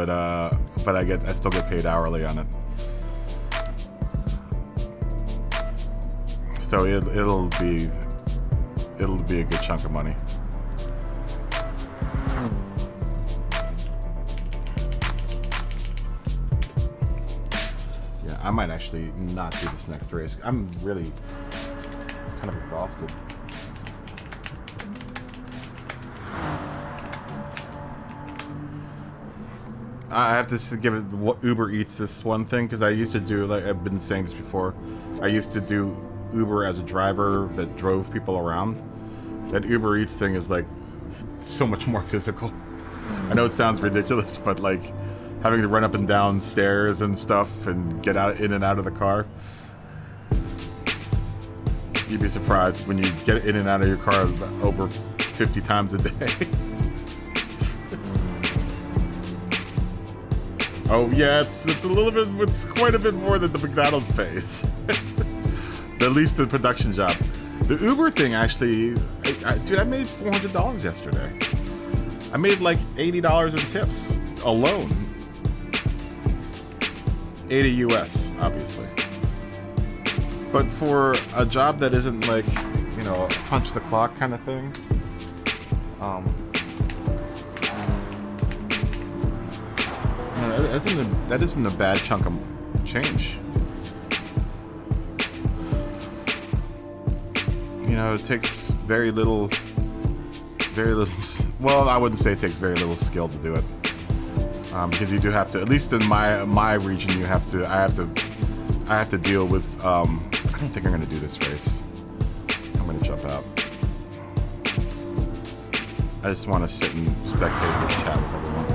I still get paid hourly on it. So it'll be a good chunk of money. Yeah, I might actually not do this next race. I'm really kind of exhausted. I have to give it Uber Eats this one thing, because I used to do, like I've been saying this before, I used to do Uber as a driver that drove people around. That Uber Eats thing is like so much more physical. I know it sounds ridiculous, but like having to run up and down stairs and stuff and get in and out of the car. You'd be surprised when you get in and out of your car over 50 times a day. Oh yeah, it's a little bit, it's quite a bit more than the McDonald's pays. At least the production job. The Uber thing actually, dude, I made $400 yesterday. I made like $80 in tips alone. 80 US, obviously. But for a job that isn't like, you know, punch the clock kind of thing, that isn't a bad chunk of change. You know, it takes very little, well, I wouldn't say it takes very little skill to do it. Because you do have to, at least in my region, I have to deal with, I don't think I'm going to do this race. I'm going to jump out. I just want to sit and spectate this chat with everyone.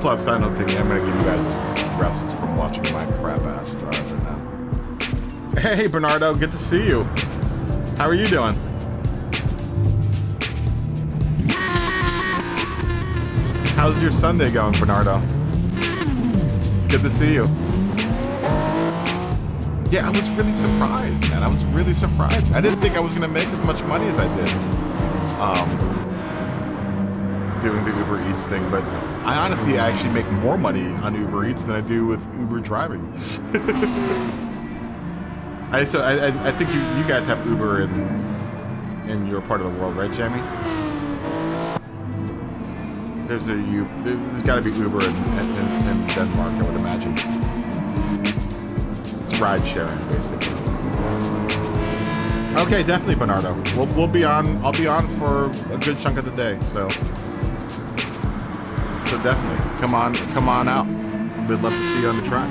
Plus, I don't think I'm going to give you guys rest from watching my crap-ass drive right now. Hey, Bernardo, good to see you. How are you doing? How's your Sunday going, Bernardo? It's good to see you. Yeah, I was really surprised, man. I was really surprised. I didn't think I was going to make as much money as I did doing the Uber Eats thing, but I honestly actually make more money on Uber Eats than I do with Uber driving. I think you guys have Uber in your part of the world, right, Jamie? There's got to be Uber in Denmark, I would imagine. It's ride sharing, basically. Okay, definitely, Bernardo. We'll be on. I'll be on for a good chunk of the day. So definitely come on out. We'd love to see you on the track.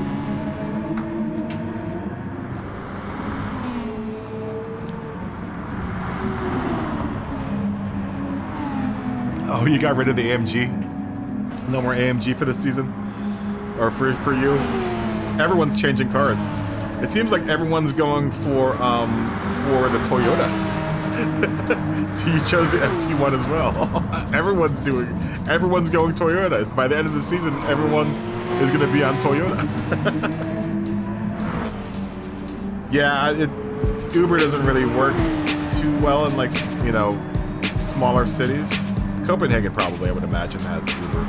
Oh, you got rid of the AMG? No more AMG for this season? or for you, everyone's changing cars. It seems like everyone's going for the Toyota. So you chose the FT1 as well. Everyone's going Toyota. By the end of the season, everyone is going to be on Toyota. Yeah, Uber doesn't really work too well in, like, you know, smaller cities. Copenhagen probably, I would imagine, has Uber.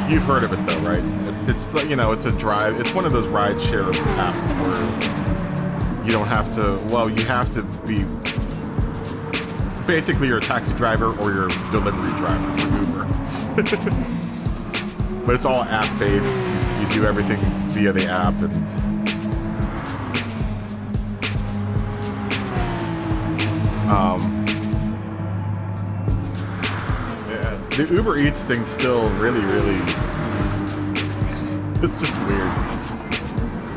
You've heard of it though, right? It's you know, it's a drive. It's one of those ride-share apps where you don't have to. Well, you have to be. Basically, you're a taxi driver or you're a delivery driver for Uber. But it's all app-based. You do everything via the app, and yeah, the Uber Eats thing's still really, it's just weird.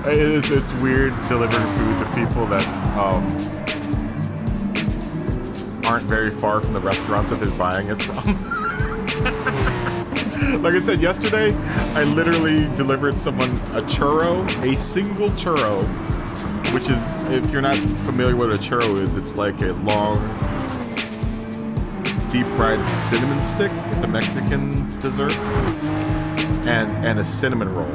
It's weird delivering food to people that aren't very far from the restaurants that they're buying it from. Like I said yesterday, I literally delivered someone a single churro, which is, if you're not familiar with what a churro is, it's like a long, deep-fried cinnamon stick. It's a Mexican dessert. And a cinnamon roll.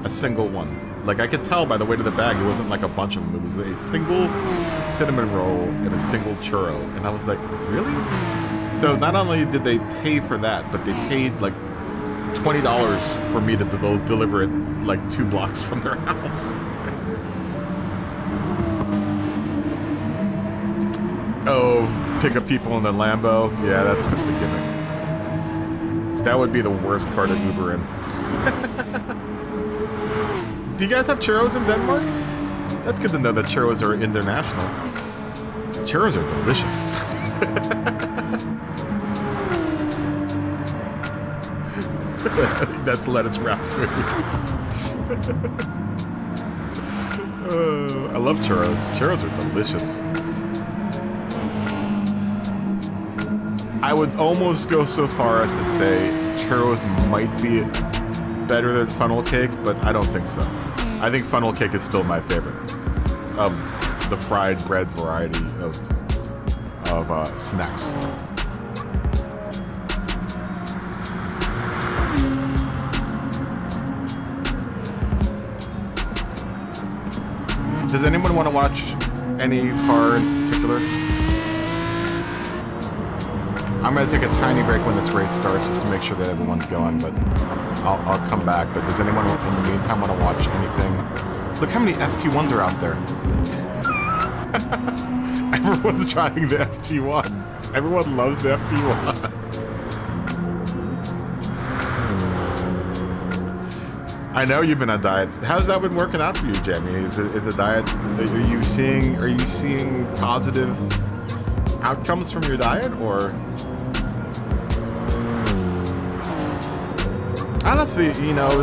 A single one. Like, I could tell by the weight of the bag, it wasn't like a bunch of them. It was a single cinnamon roll and a single churro. And I was like, really? So not only did they pay for that, but they paid like $20 for me to deliver it like 2 blocks from their house. Oh, pick up people in the Lambo? Yeah, that's just a gimmick. That would be the worst car to Uber in. Do you guys have churros in Denmark? That's good to know that churros are international. Churros are delicious. I think that's lettuce wrapped food. I love churros. Churros are delicious. I would almost go so far as to say churros might be better than funnel cake, but I don't think so. I think funnel cake is still my favorite of the fried bread variety of snacks. Does anyone want to watch any car in particular? I'm going to take a tiny break when this race starts just to make sure that everyone's going, but I'll come back. But does anyone in the meantime want to watch anything? Look how many FT1s are out there. Everyone's driving the FT1. Everyone loves the FT1. I know you've been on diet. How's that been working out for you, Jamie? Is the diet? Are you seeing positive outcomes from your diet, or? Honestly, you know,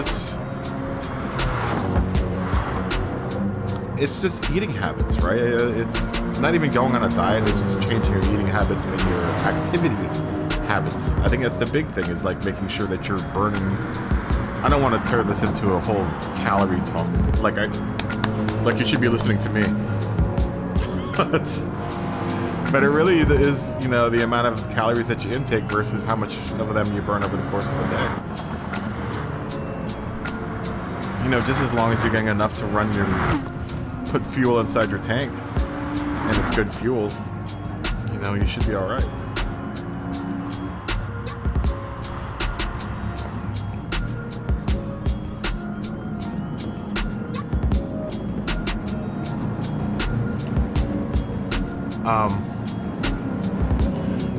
it's just eating habits, right? It's not even going on a diet. It's just changing your eating habits and your activity habits. I think that's the big thing, is like making sure that you're burning. I don't want to turn this into a whole calorie talk. Like you should be listening to me. But it really is, you know, the amount of calories that you intake versus how much of them you burn over the course of the day. You know, just as long as you're getting enough to put fuel inside your tank, and it's good fuel, you know, you should be all right.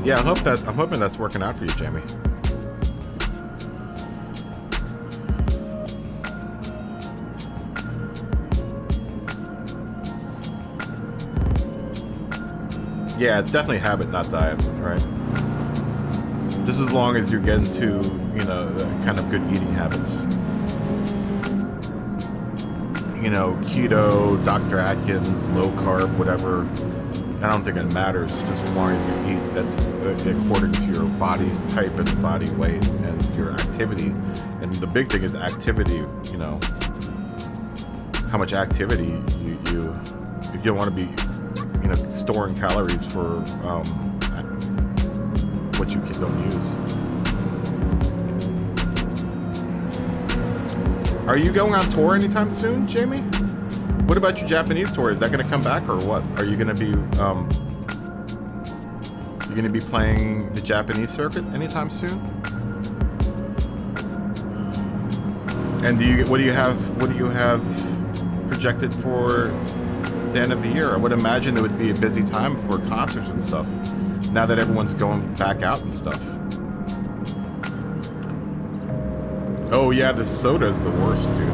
Yeah, I'm hoping that's working out for you, Jamie. Yeah, it's definitely habit, not diet, right? Just as long as you're getting to, you know, the kind of good eating habits. You know, keto, Dr. Atkins, low carb, whatever. I don't think it matters, just as long as you eat. That's according to your body's type and body weight and your activity. And the big thing is activity. You know, how much activity you if you don't want to be, you know, storing calories for what you don't use. Are you going on tour anytime soon, Jamie? What about your Japanese tour? Is that going to come back or what? Are you going to be playing the Japanese circuit anytime soon? And what do you have projected for the end of the year? I would imagine it would be a busy time for concerts and stuff now that everyone's going back out and stuff. Oh yeah, the soda is the worst, dude.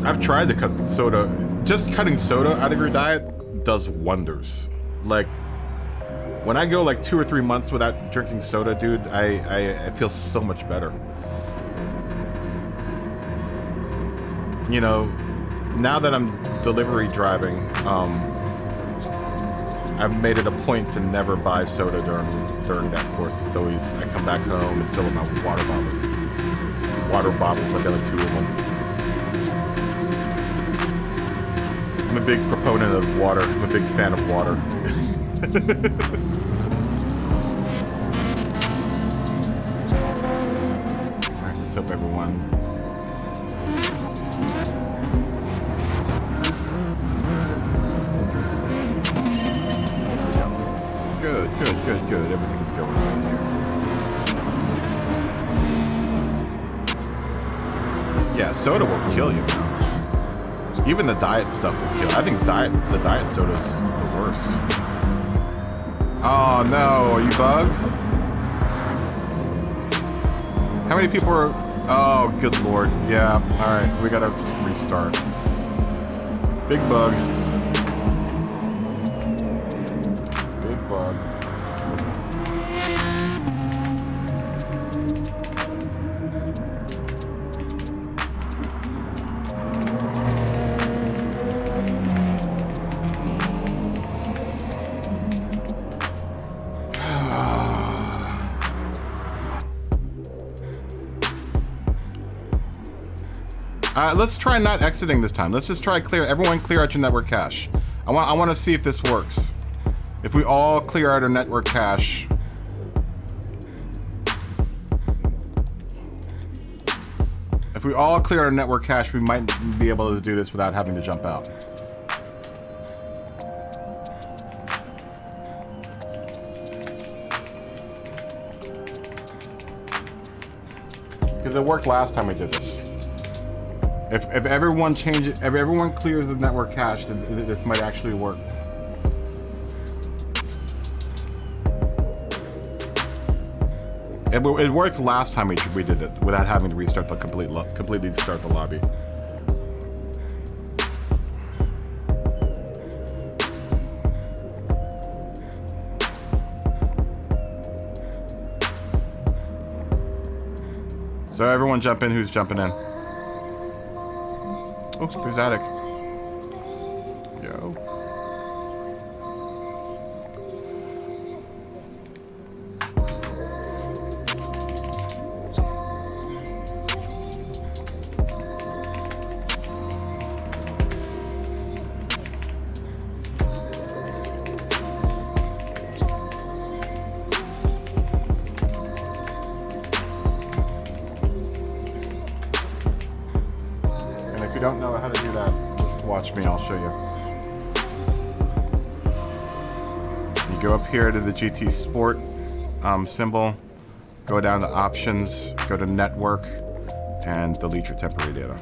I've tried to cut soda. Just cutting soda out of your diet does wonders. Like, when I go like 2 or 3 months without drinking soda, dude, I feel so much better. You know, now that I'm delivery driving, I've made it a point to never buy soda during that course. It's always, I come back home and fill up my water bottles. I've got like 2 of them. I'm a big proponent of water. I'm a big fan of water. Alright, let's hope everyone... Good. Everything's going right here. Yeah, soda will kill you. Even the diet stuff will kill. I think the diet soda is the worst. Oh no, are you bugged? How many people are... Oh, good lord. Yeah, alright, we gotta restart. Big bug. Big bug. Let's try not exiting this time. Let's just try everyone clear out your network cache. I want to see if this works. If we all clear out our network cache. If we all clear our network cache, we might be able to do this without having to jump out. Because it worked last time we did this. If everyone clears the network cache, then this might actually work. It worked last time we did it without having to restart the completely start the lobby. So everyone jump in. Who's jumping in? Oh, there's Attic. Yo. If you don't know how to do that, just watch me, I'll show you. You go up here to the GT Sport symbol, go down to Options, go to Network, and delete your temporary data.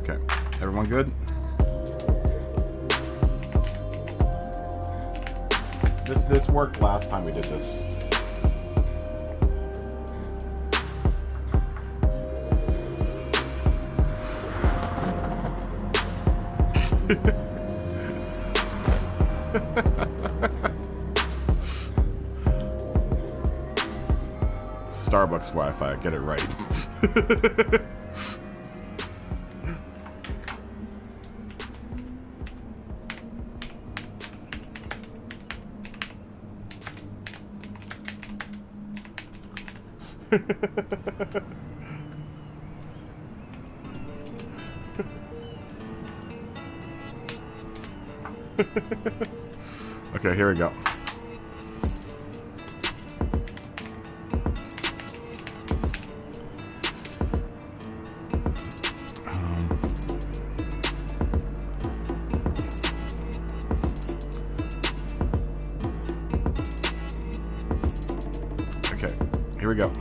Okay, everyone good? This worked last time we did this. Starbucks Wi-Fi, get it right. Okay, here we go. Okay, here we go.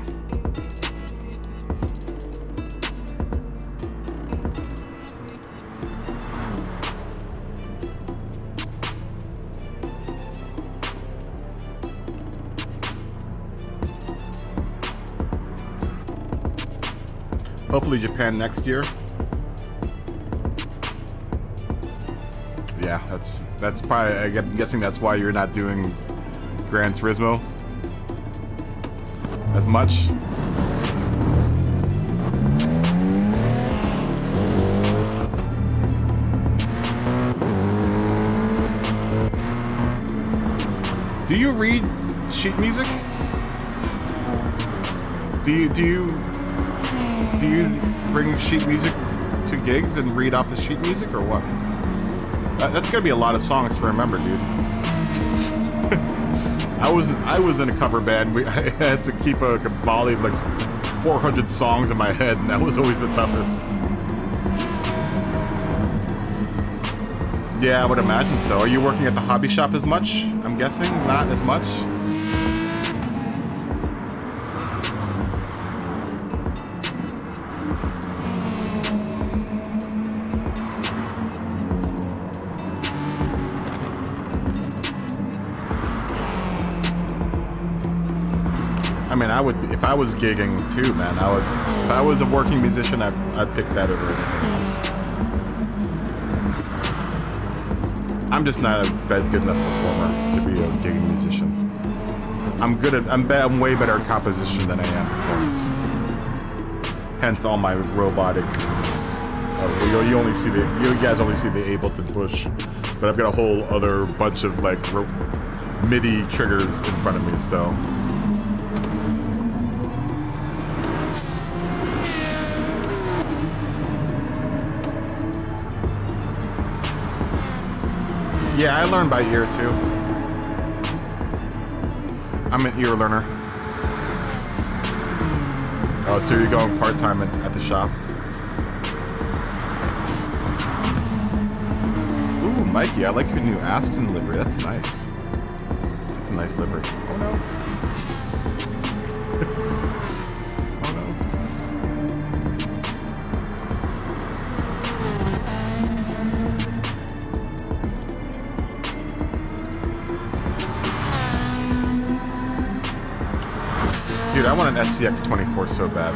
Hopefully Japan next year. Yeah, that's probably, I'm guessing that's why you're not doing Gran Turismo as much. Do you read sheet music? Do you bring sheet music to gigs and read off the sheet music, or what? That's gonna be a lot of songs to remember, dude. I was in a cover band. I had to keep a volley of like 400 songs in my head, and that was always the toughest. Yeah, I would imagine so. Are you working at the hobby shop as much? I'm guessing not as much. I mean, I would, if I was gigging too, man, I would, if I was a working musician, I'd pick that over anything else. I'm just not a good enough performer to be a gigging musician. I'm way better at composition than I am performance. Hence all my robotic, you guys only see the Ableton push, but I've got a whole other bunch of like MIDI triggers in front of me, so. Yeah, I learn by ear too. I'm an ear learner. Oh, so you're going part-time at the shop? Ooh, Mikey, I like your new Aston livery. That's nice. That's a nice livery. Oh no. Oh no. Dude, I want an SCX-24 so bad.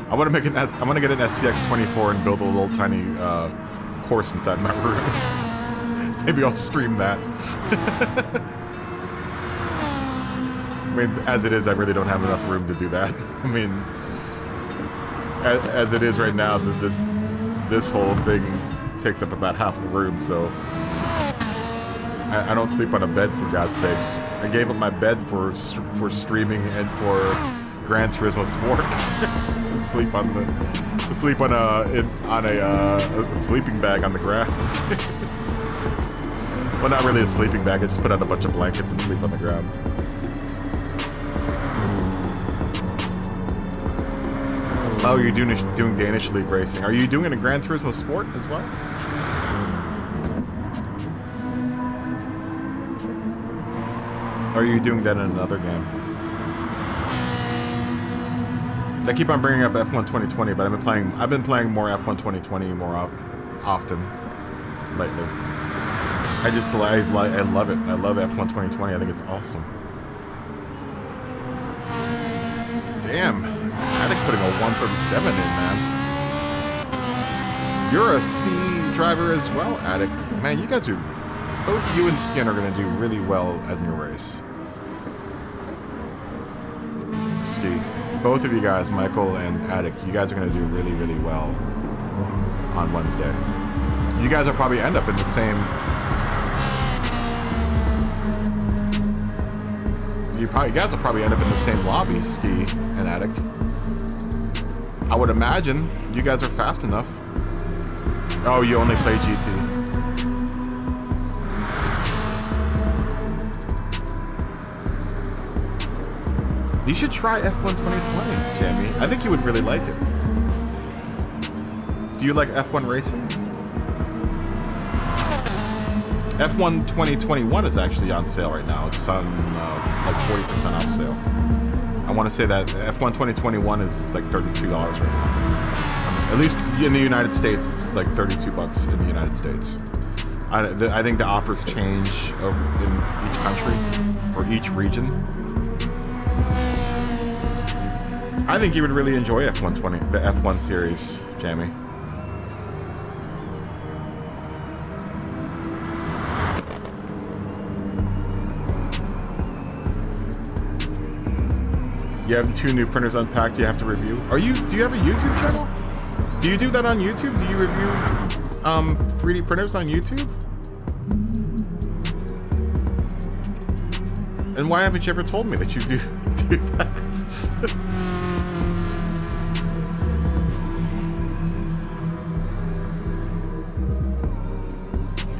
I want to get an SCX-24 and build a little tiny course inside my room. Maybe I'll stream that. I mean, as it is, I really don't have enough room to do that. I mean, as it is right now, this whole thing takes up about half the room, so I don't sleep on a bed, for God's sakes. I gave up my bed for streaming and for Gran Turismo Sport. sleep on a sleeping bag on the ground. Well, not really a sleeping bag. I just put on a bunch of blankets and sleep on the ground. Oh, you're doing Danish League racing. Are you doing it in Gran Turismo Sport as well? Or are you doing that in another game? I keep on bringing up F1 2020, but I've been playing more F1 2020 more often lately. I love it. I love F1 2020. I think it's awesome. Damn, Attic putting a 137 in, man. You're a C driver as well, Attic. Man, you guys are... Both you and Skin are going to do really well in your race. Ski. Both of you guys, Michael and Attic, you guys are going to do really, really well on Wednesday. You guys will probably end up in the same... You guys will probably end up in the same lobby, Ski and Attic. I would imagine you guys are fast enough. Oh, you only play GT. You should try F1 2020, Jamie. I think you would really like it. Do you like F1 racing? F1 2021 is actually on sale right now. It's on like 40% off sale. I want to say that F1 2021 is like $32 right now. At least in the United States, it's like $32 in the United States. I think the offers change in each country or each region. I think you would really enjoy the F1 series, Jamie. You have 2 new printers unpacked you have to review. Do you have a YouTube channel? Do you do that on YouTube? Do you review 3D printers on YouTube? And why haven't you ever told me that you do that?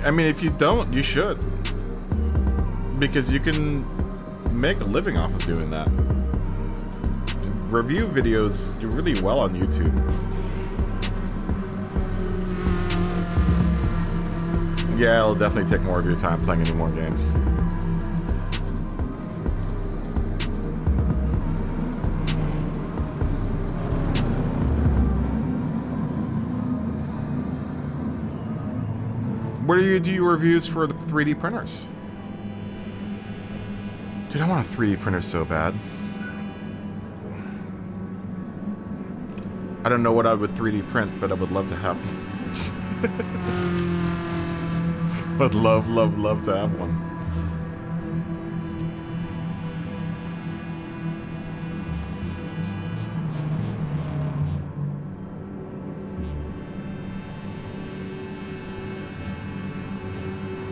I mean, if you don't, you should. Because you can make a living off of doing that. Review videos do really well on YouTube. Yeah, it'll definitely take more of your time playing any more games. Where do you do your reviews for the 3D printers? Dude, I want a 3D printer so bad. I don't know what I would 3D print, but I would love to have one. I'd love to have one.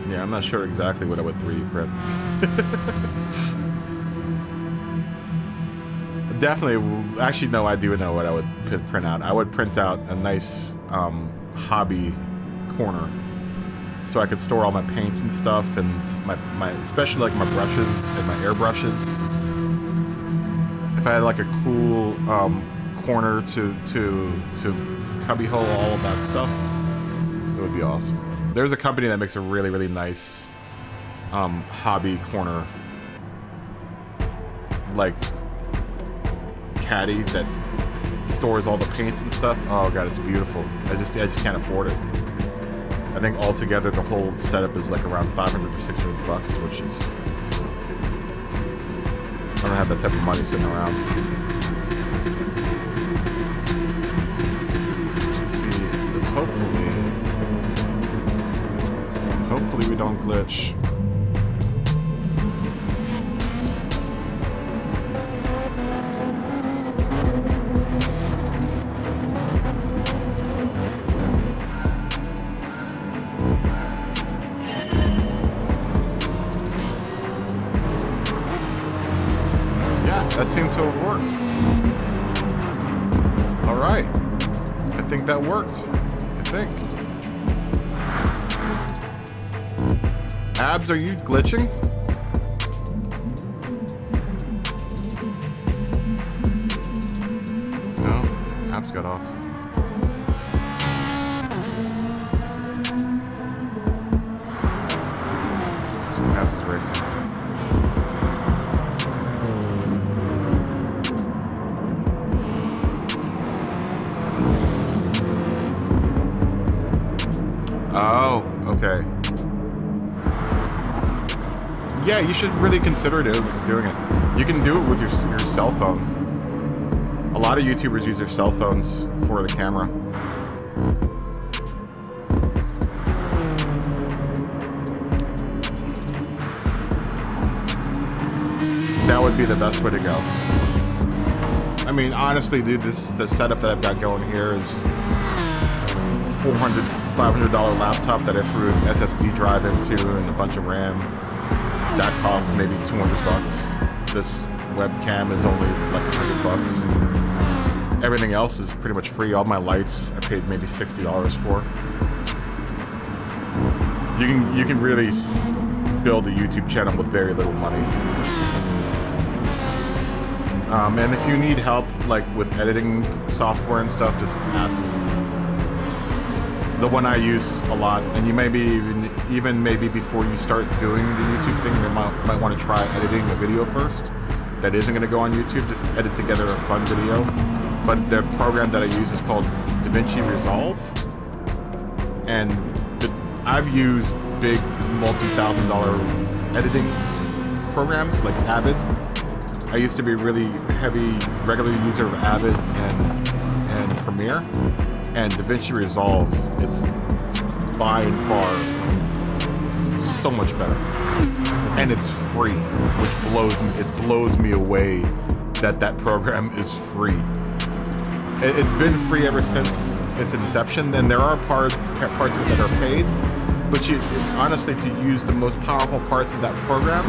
Yeah, I'm not sure exactly what I would 3D print. Definitely, actually, no, I do know what I would print out. I would print out a nice hobby corner, so I could store all my paints and stuff, and my especially like my brushes and my airbrushes. If I had like a cool corner to cubbyhole all of that stuff, it would be awesome. There's a company that makes a really, really nice hobby corner, like caddy that stores all the paints and stuff. Oh god, it's beautiful. I just can't afford it. I think altogether the whole setup is like around $500 to $600, which is, I don't have that type of money sitting around. Let's see. Let's hopefully we don't glitch. That seemed to have worked. Alright. I think that worked. I think. Abs, are you glitching? No, Abs got off. So Abs is racing. Oh, okay. Yeah, you should really consider doing it. You can do it with your cell phone. A lot of YouTubers use their cell phones for the camera. that would be the best way to go. I mean, honestly, dude, the setup that I've got going here is $400, $500 laptop that I threw an SSD drive into and a bunch of RAM. That cost maybe 200 bucks. This webcam is only like 100 bucks. Everything else is pretty much free. All my lights I paid maybe $60 for. You can really build a YouTube channel with very little money. And if you need help, like with editing software and stuff, just ask. The one I use a lot, and you maybe even maybe before you start doing the YouTube thing, you might want to try editing a video first. That isn't going to go on YouTube. Just edit together a fun video. But the program that I use is called DaVinci Resolve, and I've used big multi-$1,000 editing programs like Avid. I used to be a really heavy regular user of Avid and Premiere, and DaVinci Resolve is by and far so much better, and it's free, which blows me away that program is free. It's been free ever since its inception, and there are parts of it that are paid, but honestly, to use the most powerful parts of that program,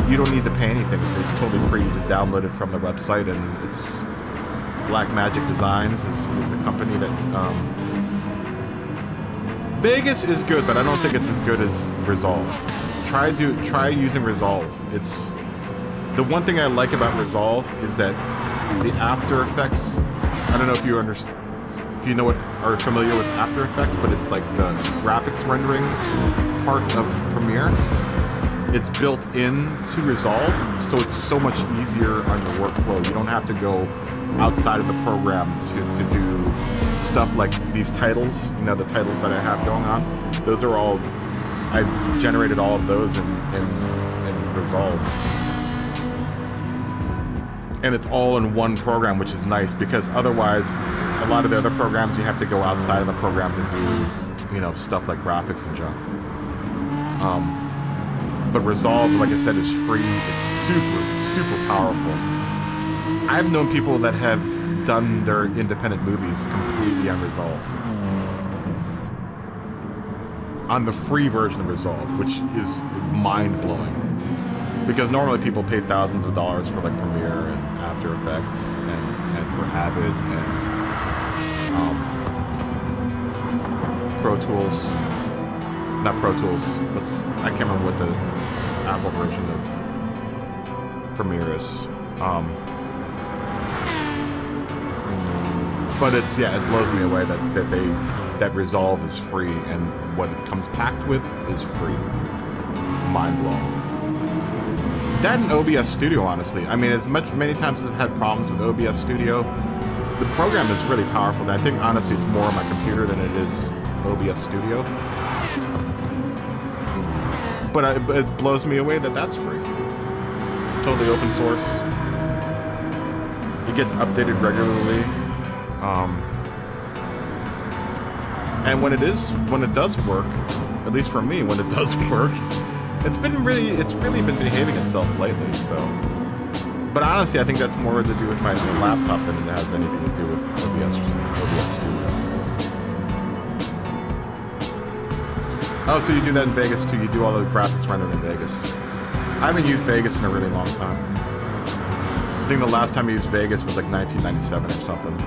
you don't need to pay anything. It's totally free. You just download it from the website, and it's Blackmagic Designs is the company that... Vegas is good, but I don't think it's as good as Resolve. Try using Resolve. It's... The one thing I like about Resolve is that the After Effects... I don't know if you understand... If you know what are familiar with After Effects, but it's like the graphics rendering part of Premiere. It's built into Resolve, so it's so much easier on your workflow. You don't have to go outside of the program to do stuff like these titles. You know, the titles that I have going on. Those are all... I generated all of those in Resolve. And it's all in one program, which is nice, because otherwise, a lot of the other programs, you have to go outside of the program to do, you know, stuff like graphics and junk. But Resolve, like I said, is free. It's super, super powerful. I've known people that have done their independent movies completely on Resolve. On the free version of Resolve, which is mind-blowing. Because normally people pay thousands of dollars for like Premiere and After Effects and for Avid and Pro Tools. Not Pro Tools, but I can't remember what the Apple version of Premiere is. But it's, yeah, it blows me away that Resolve is free, and what it comes packed with is free. Mind blowing. That and OBS Studio, honestly. I mean, many times as I've had problems with OBS Studio, the program is really powerful. I think, honestly, it's more on my computer than it is OBS Studio. But it blows me away that that's free. Totally open source. It gets updated regularly. And when it does work, at least for me, when it does work, it's really been behaving itself lately. So, but honestly, I think that's more to do with my laptop than it has anything to do with OBS Studio. Oh, so you do that in Vegas too? You do all the graphics rendered in Vegas? I haven't used Vegas in a really long time. I think the last time I used Vegas was like 1997 or something.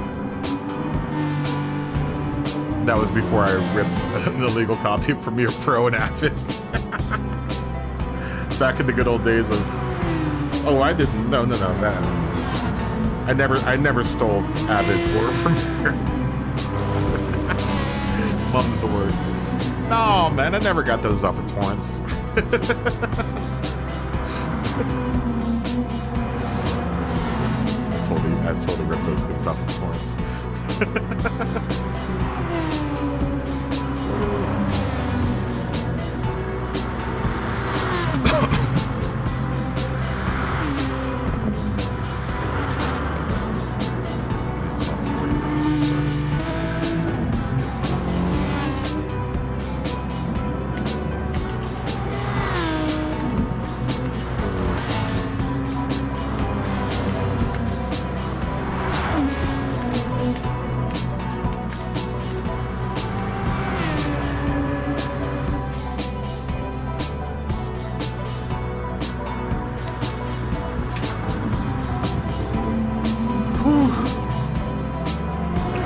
That was before I ripped an illegal copy of Premiere Pro and Avid. Back in the good old days of... Oh, I didn't. No, that... I never stole Avid or Premiere. Mum's the word. No, man, I never got those off of torrents. I totally ripped those things off of torrents.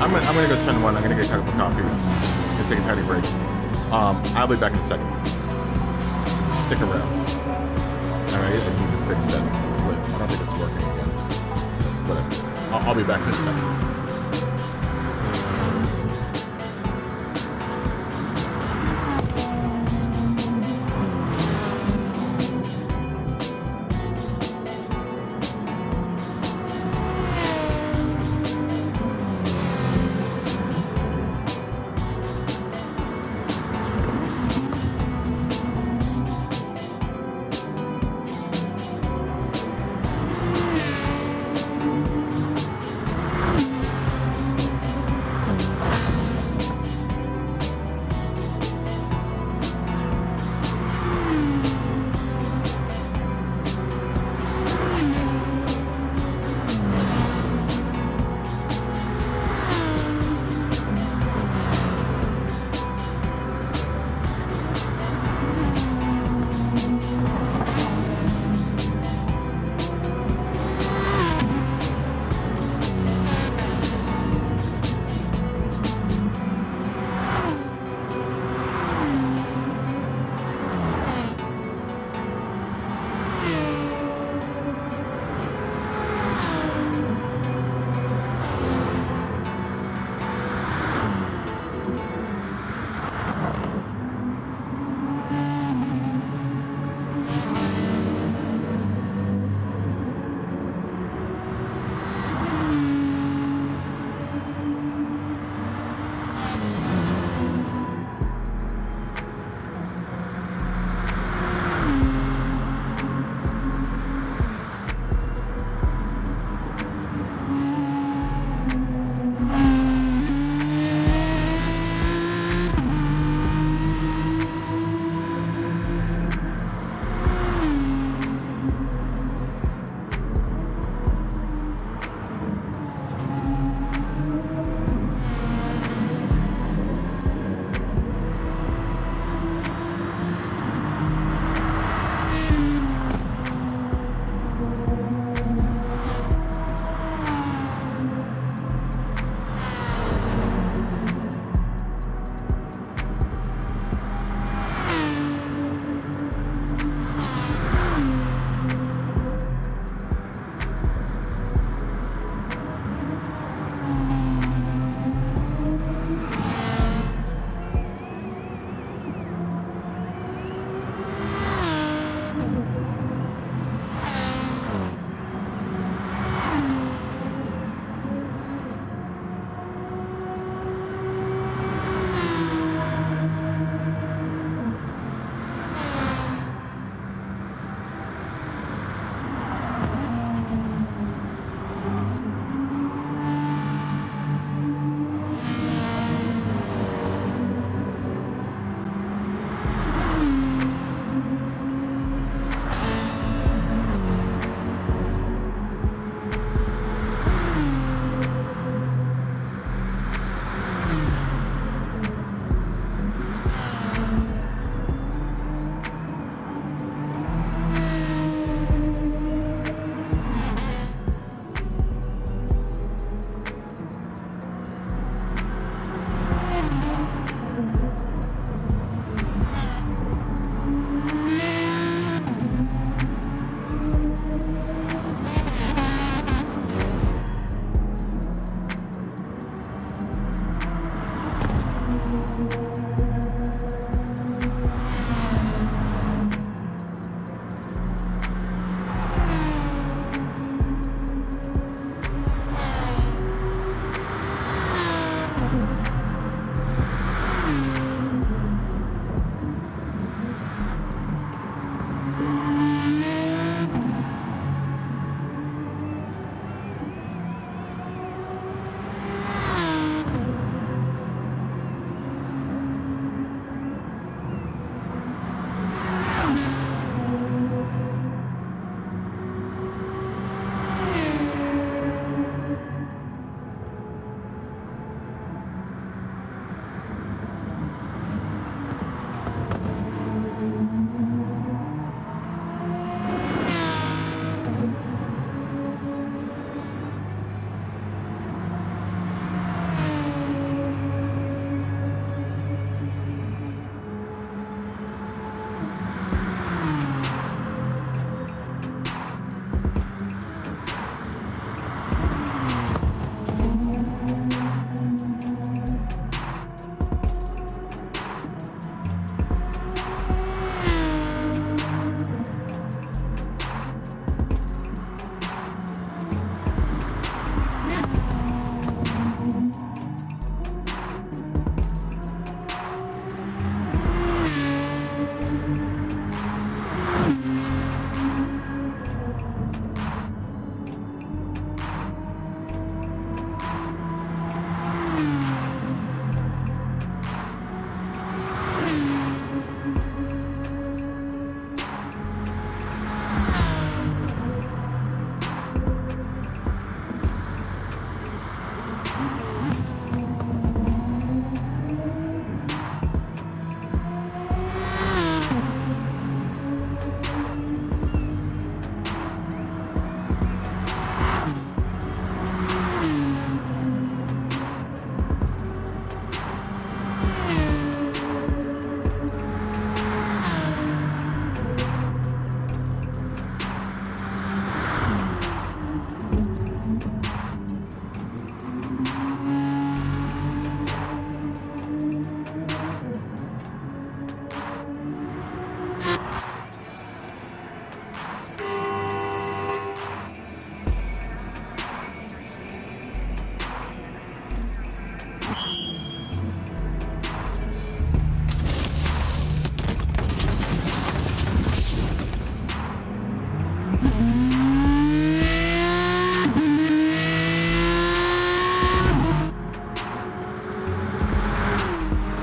I'm gonna go turn one. I'm gonna get a cup of coffee. I'm gonna take a tiny break. I'll be back in a second. So stick around. All right, I need to fix that clip. I don't think it's working again. Whatever. I'll be back in a second.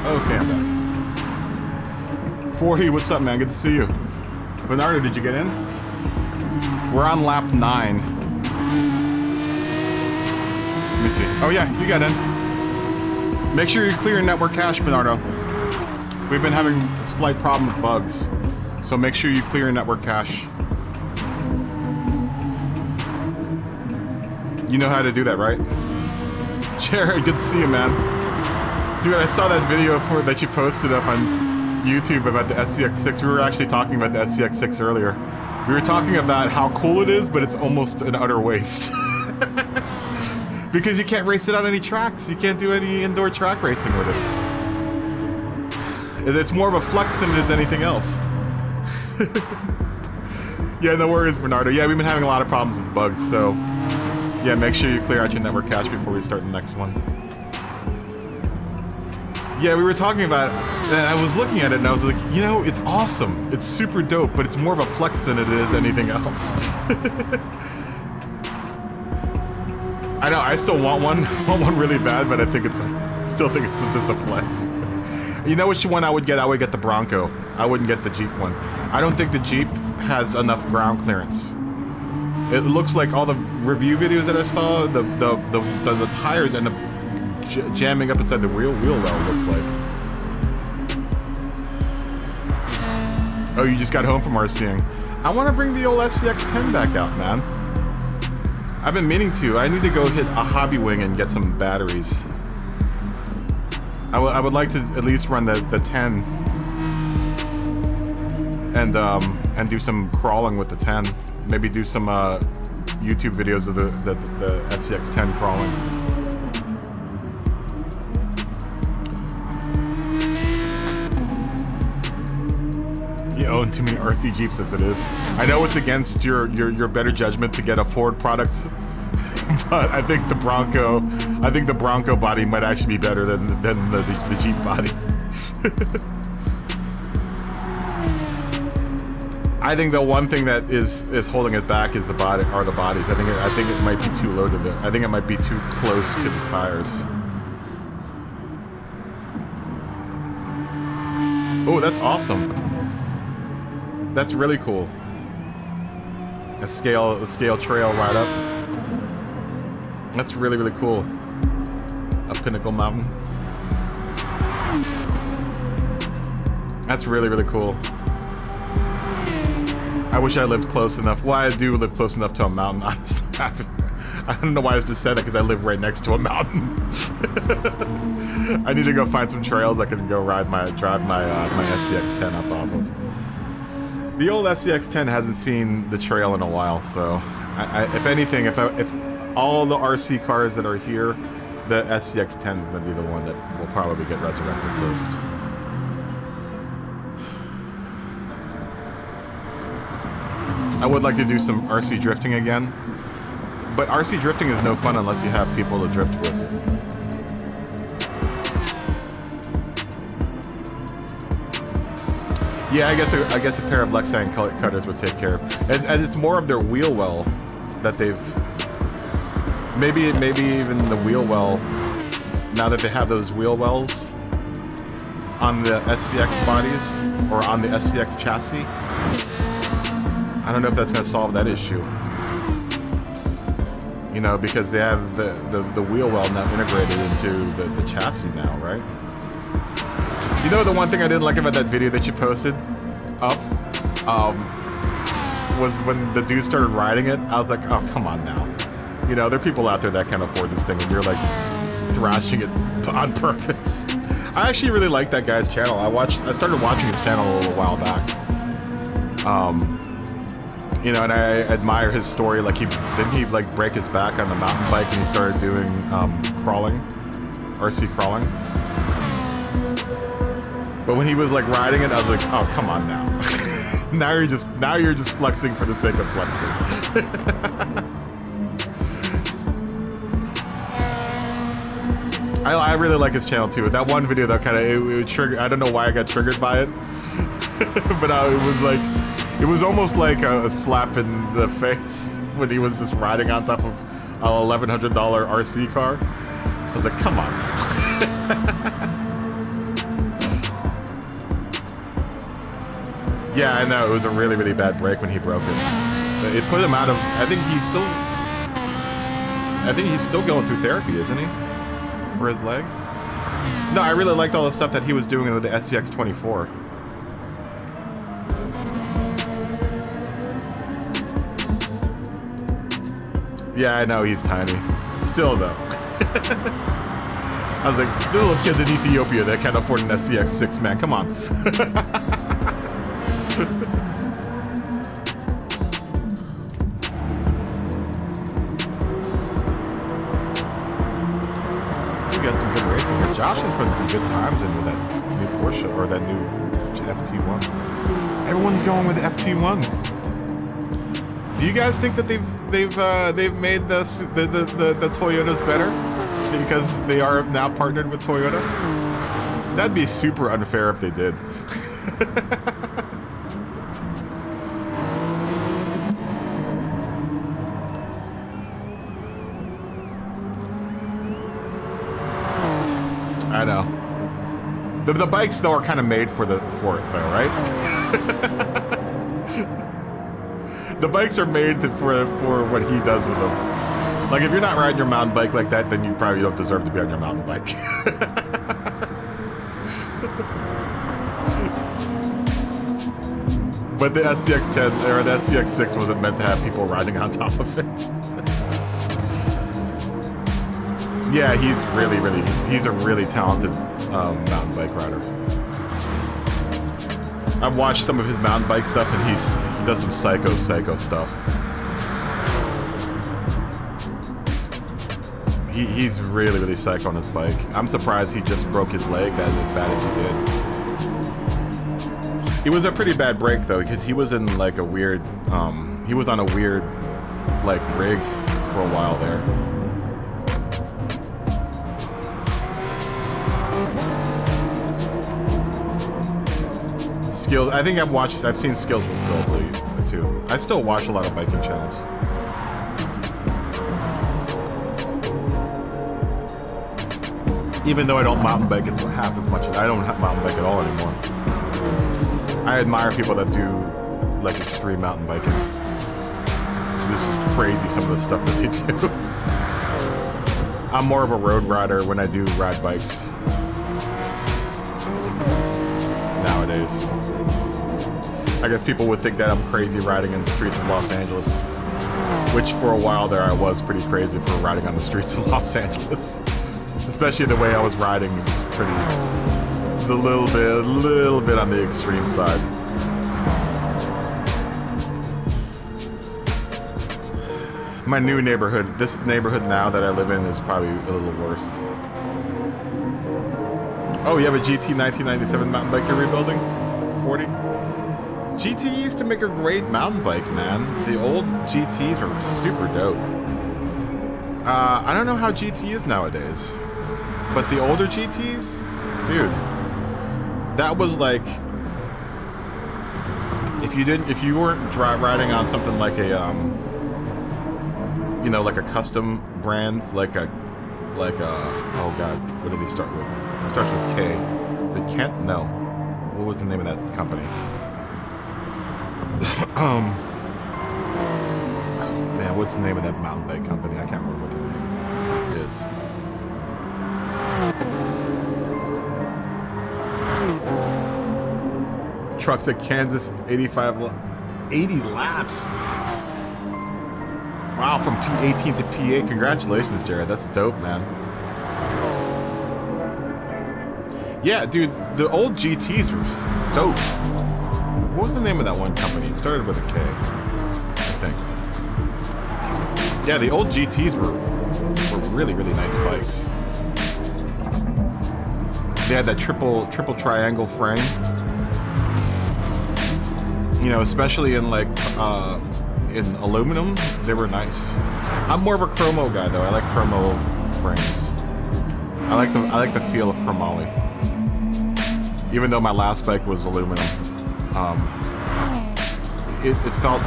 Okay, I'm back. 40, what's up, man? Good to see you. Bernardo, did you get in? We're on lap 9. Let me see. Oh yeah, you got in. Make sure you clear your network cache, Bernardo. We've been having a slight problem with bugs, so make sure you clear your network cache. You know how to do that, right? Jared, good to see you, man. Dude, I saw that video that you posted up on YouTube about the SCX6. We were actually talking about the SCX6 earlier. We were talking about how cool it is, but it's almost an utter waste. Because you can't race it on any tracks. You can't do any indoor track racing with it. It's more of a flex than it is anything else. Yeah, no worries, Bernardo. Yeah, we've been having a lot of problems with bugs, so... yeah, make sure you clear out your network cache before we start the next one. Yeah, we were talking about, and I was looking at it and I was like, you know, it's awesome. It's super dope, but it's more of a flex than it is anything else. I know, I still want one. I want one really bad, but I think still think it's just a flex. You know which one I would get? I would get the Bronco. I wouldn't get the Jeep one. I don't think the Jeep has enough ground clearance. It looks like all the review videos that I saw, the tires end up jamming up inside the wheel well, looks like. Oh, you just got home from RCing. I want to bring the old SCX10 back out, man. I've been meaning to. I need to go hit a Hobby Wing and get some batteries. I would like to at least run the 10 and do some crawling with the 10. Maybe do some YouTube videos of the SCX10 crawling. You own too many RC Jeeps as it is. I know it's against your better judgment to get a Ford product, but I think the Bronco body might actually be better than the Jeep body. I think the one thing that is holding it back is the bodies. I think it might be too low to I think it might be too close to the tires. Oh, that's awesome. That's really cool. A scale trail right up. That's really, really cool. A Pinnacle Mountain. That's really, really cool. I wish I lived close enough. Well, I do live close enough to a mountain, honestly. I don't know why I just said that, because I live right next to a mountain. I need to go find some trails I can go drive my SCX10 up off of. The old SCX10 hasn't seen the trail in a while, so if anything, if all the RC cars that are here, the SCX10 is going to be the one that will probably get resurrected first. I would like to do some RC drifting again, but RC drifting is no fun unless you have people to drift with. Yeah, I guess a pair of Lexan cutters would take care of. And it's more of their wheel well that they've maybe even the wheel well. Now that they have those wheel wells on the SCX bodies or on the SCX chassis. I don't know if that's going to solve that issue. You know, because they have the wheel well now integrated into the chassis now, right? You know, the one thing I didn't like about that video that you posted up was when the dude started riding it. I was like, oh, come on now. You know, there are people out there that can't afford this thing and you're like thrashing it on purpose. I actually really like that guy's channel. I started watching his channel a little while back. You know, and I admire his story. Like, didn't he like break his back on the mountain bike and he started doing crawling, RC crawling. But when he was like riding it, I was like, oh, come on now. now you're just flexing for the sake of flexing. I really like his channel too. That one video though, kind of it triggered. I don't know why I got triggered by it, but it was almost like a slap in the face when he was just riding on top of a $1,100 RC car. I was like, come on. Yeah, I know. It was a really, really bad break when he broke it. But it put him out of... I think he's still going through therapy, isn't he? For his leg? No, I really liked all the stuff that he was doing with the SCX 24. Yeah, I know he's tiny. Still, though. I was like, the little kids in Ethiopia that can't afford an SCX 6, man. Come on. So we got some good racing here. Josh has put some good times in with that new Porsche, or that new FT1. Everyone's going with FT1. Do you guys think that they've made the Toyotas better because they are now partnered with Toyota? That'd be super unfair if they did. I know. The bikes though are kind of made for it though, right? The bikes are made for what he does with them. Like, if you're not riding your mountain bike like that, then you probably don't deserve to be on your mountain bike. But the SCX-10 or the SCX-6 wasn't meant to have people riding on top of it. Yeah, he's a really talented mountain bike rider. I've watched some of his mountain bike stuff, and he does some psycho stuff. He's really psycho on his bike. I'm surprised he just broke his leg as bad as he did. It was a pretty bad break though, because he was in like a weird, he was on a weird like rig for a while there. Skills. I think I've seen Skills with Phil too. I still watch a lot of biking channels. Even though I don't mountain bike half as much as I don't mountain bike at all anymore. I admire people that do like extreme mountain biking. This is crazy, some of the stuff that they do. I'm more of a road rider when I do ride bikes nowadays. I guess people would think that I'm crazy riding in the streets of Los Angeles, which for a while there I was pretty crazy for riding on the streets of Los Angeles. Especially the way I was riding, it was a little bit on the extreme side. My new neighborhood, this neighborhood now that I live in, is probably a little worse. Oh, you have a GT 1997 mountain bike you're rebuilding? 40? GT used to make a great mountain bike, man. The old GTs were super dope. I don't know how GT is nowadays. But the older GTs, dude, that was like, if you weren't riding on something like a, you know, like a custom brand, like a, oh god, what did we start with? It starts with K. Is it Kent? No. What was the name of that company? Oh man, what's the name of that mountain bike company? I can't remember what the name is. Trucks at Kansas, 80 laps. Wow, from P18 to P8. Congratulations, Jared. That's dope, man. Yeah, dude, the old GTs were dope. What was the name of that one company? It started with a K, I think. Yeah, the old GTs were really nice bikes. They had that triple triangle frame. You know, especially in like in aluminum, they were nice. I'm more of a chromo guy though. I like chromo frames. I like the feel of chromoly. Even though my last bike was aluminum, it felt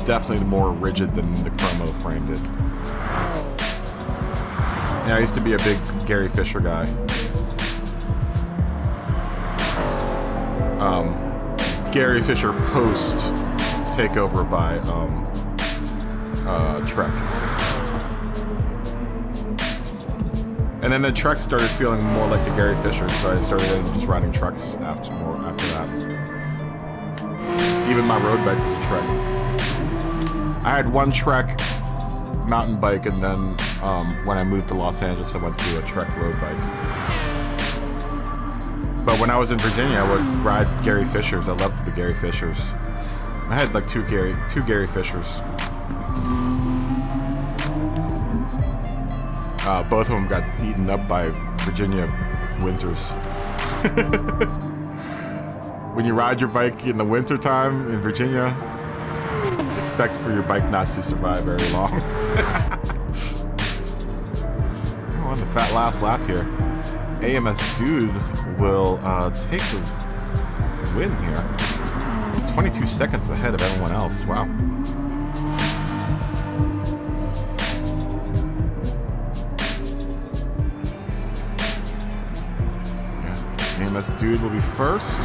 definitely more rigid than the chromo frame did. Yeah, I used to be a big Gary Fisher guy. Gary Fisher post takeover by Trek. And then the Trek started feeling more like the Gary Fisher, so I started just riding trucks after that. Even my road bike was a Trek. I had one Trek mountain bike, and then when I moved to Los Angeles, I went to a Trek road bike. But when I was in Virginia, I would ride Gary Fishers. I loved the Gary Fishers. I had like two Gary Fishers. Both of them got eaten up by Virginia winters. When you ride your bike in the wintertime in Virginia, expect for your bike not to survive very long. Oh, on the fat last lap here. AMS Dude will take the win here. 22 seconds ahead of everyone else. Wow. Yeah. AMS Dude will be first.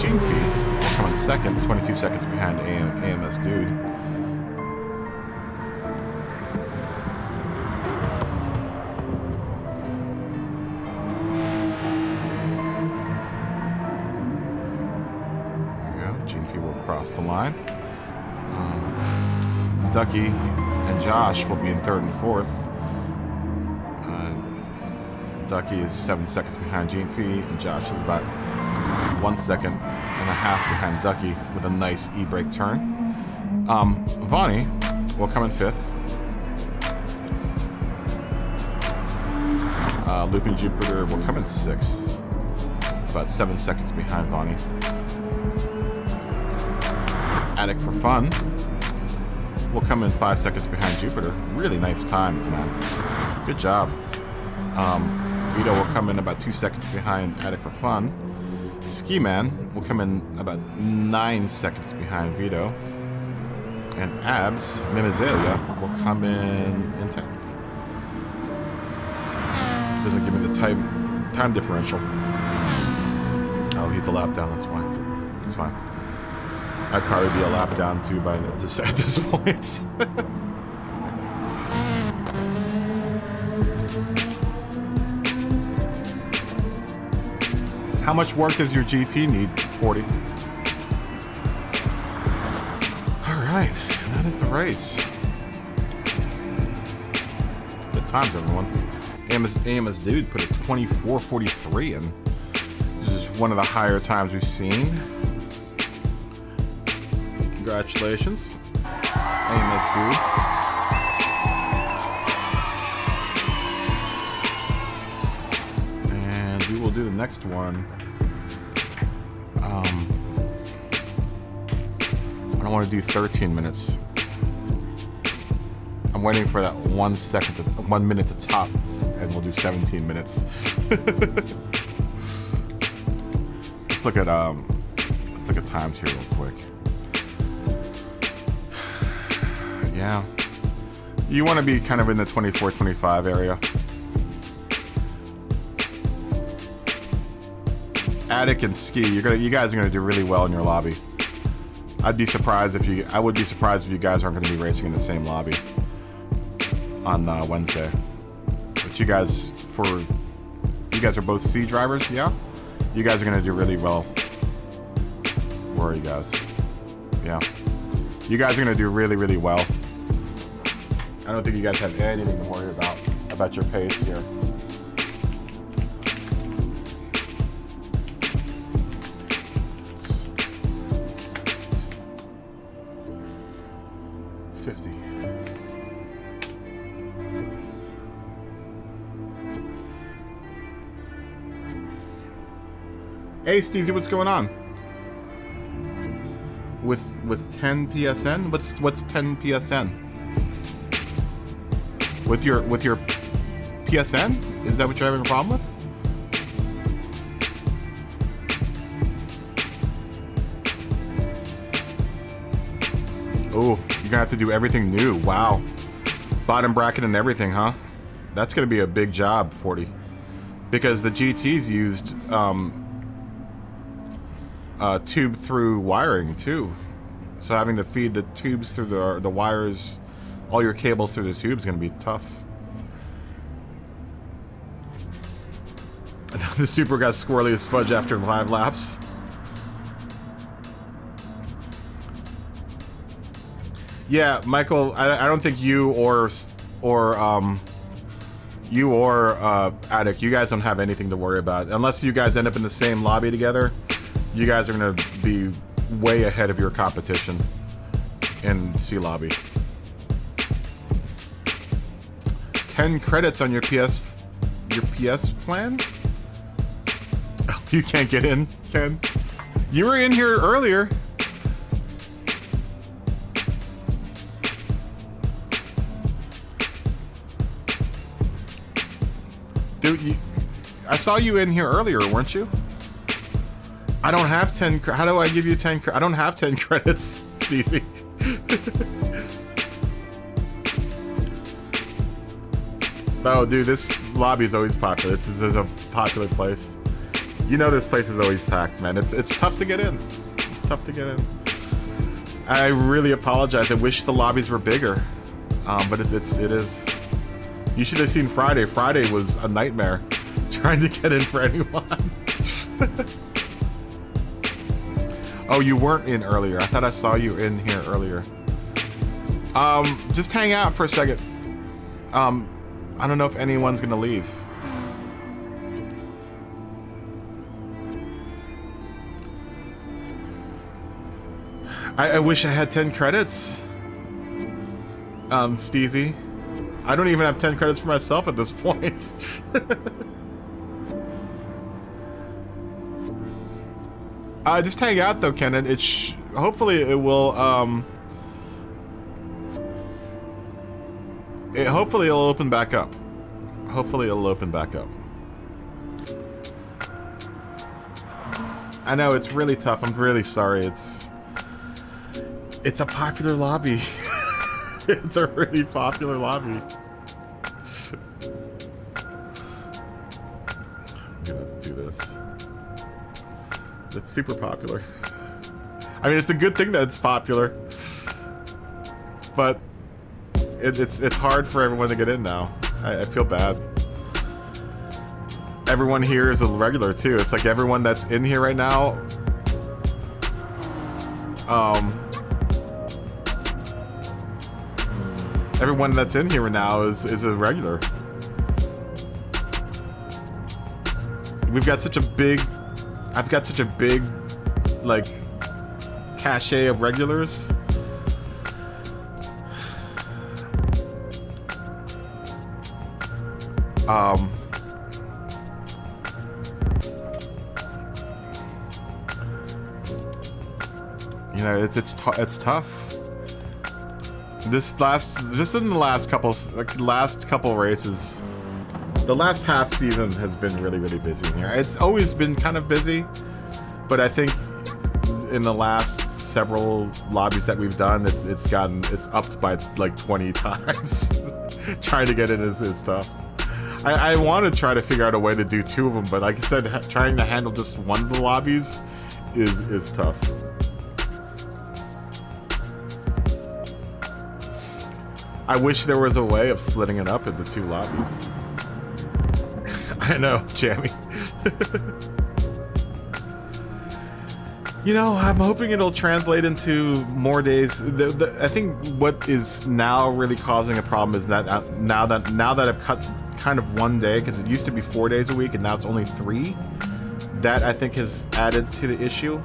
Gene Fee will come in second, 22 seconds behind AMS Dude. Will cross the line. Ducky and Josh will be in third and fourth. Ducky is 7 seconds behind Gene Fee, and Josh is about 1.5 seconds behind Ducky with a nice e-brake turn. Vonnie will come in fifth. Looping Jupiter will come in sixth, about 7 seconds behind Vonnie. Attic for Fun will come in 5 seconds behind Jupiter. Really nice times, man. Good job. Vito will come in about 2 seconds behind Attic for Fun. Ski Man will come in about 9 seconds behind Vito. And Abs Minizalia will come in 10th. Doesn't give me the time differential. Oh, he's a lap down, that's why. It's fine. I'd probably be a lap down too by this at this point. How much work does your GT need, 40? Alright, that is the race. Good times, everyone. AMS Dude put a 24:43 in. This is one of the higher times we've seen. Congratulations, AMS Dude. And we will do the next one. I don't want to do 13 minutes. I'm waiting for that 1 minute to tops, and we'll do 17 minutes. Let's look at times here real quick. Yeah, you want to be kind of in the 24-25 area. Attic and Ski, you guys are gonna do really well in your lobby. I would be surprised if you guys aren't gonna be racing in the same lobby on Wednesday. But you guys are both C drivers, yeah? You guys are gonna do really well. Where are you guys? Yeah, you guys are gonna do really, really well. I don't think you guys have anything to worry about your pace here. Hey, Steezy, what's going on? With 10 PSN? What's 10 PSN? With your PSN? Is that what you're having a problem with? Oh, you're gonna have to do everything new. Wow. Bottom bracket and everything, huh? That's gonna be a big job, 40. Because the GTs used tube through wiring too. So having to feed the tubes through the wires, all your cables through the tubes is going to be tough. The Super got squirrely as fudge after 5 laps. Yeah, Michael, I don't think you or Attic, you guys don't have anything to worry about. Unless you guys end up in the same lobby together, you guys are going to be way ahead of your competition in C lobby. 10 credits on your PS plan? Oh, you can't get in, Ken. You were in here earlier. Dude, I saw you in here earlier, weren't you? I don't have 10. How do I give you 10? I don't have 10 credits, Steezy. Oh, dude, this lobby is always popular. This is a popular place. You know, this place is always packed, man. It's tough to get in. It's tough to get in. I really apologize. I wish the lobbies were bigger, but it is. You should have seen Friday. Friday was a nightmare trying to get in for anyone. Oh, you weren't in earlier. I thought I saw you in here earlier. Just hang out for a second. I don't know if anyone's gonna leave. I wish I had 10 credits. Steezy. I don't even have 10 credits for myself at this point. Just hang out though, Kenan. Hopefully it will, hopefully it'll open back up. Hopefully it'll open back up. I know, it's really tough. I'm really sorry. It's a popular lobby. It's a really popular lobby. I'm gonna do this. It's super popular. I mean, it's a good thing that it's popular, but it's hard for everyone to get in now. I feel bad. Everyone here is a regular too. It's like everyone that's in here right now. Everyone that's in here now is a regular. We've got such a big. I've got such a big, like, cachet of regulars. You know, it's tough. Just in the last couple races. The last half season has been really, really busy in here. It's always been kind of busy, but I think in the last several lobbies that we've done, it's upped by like 20 times. Trying to get in is tough. I want to try to figure out a way to do 2 of them, but like I said, trying to handle just one of the lobbies is tough. I wish there was a way of splitting it up into 2 lobbies. I know, Jammy. You know, I'm hoping it'll translate into more days. I think what is now really causing a problem is that now that I've cut kind of one day, because it used to be 4 days a week and now it's only 3. That I think has added to the issue.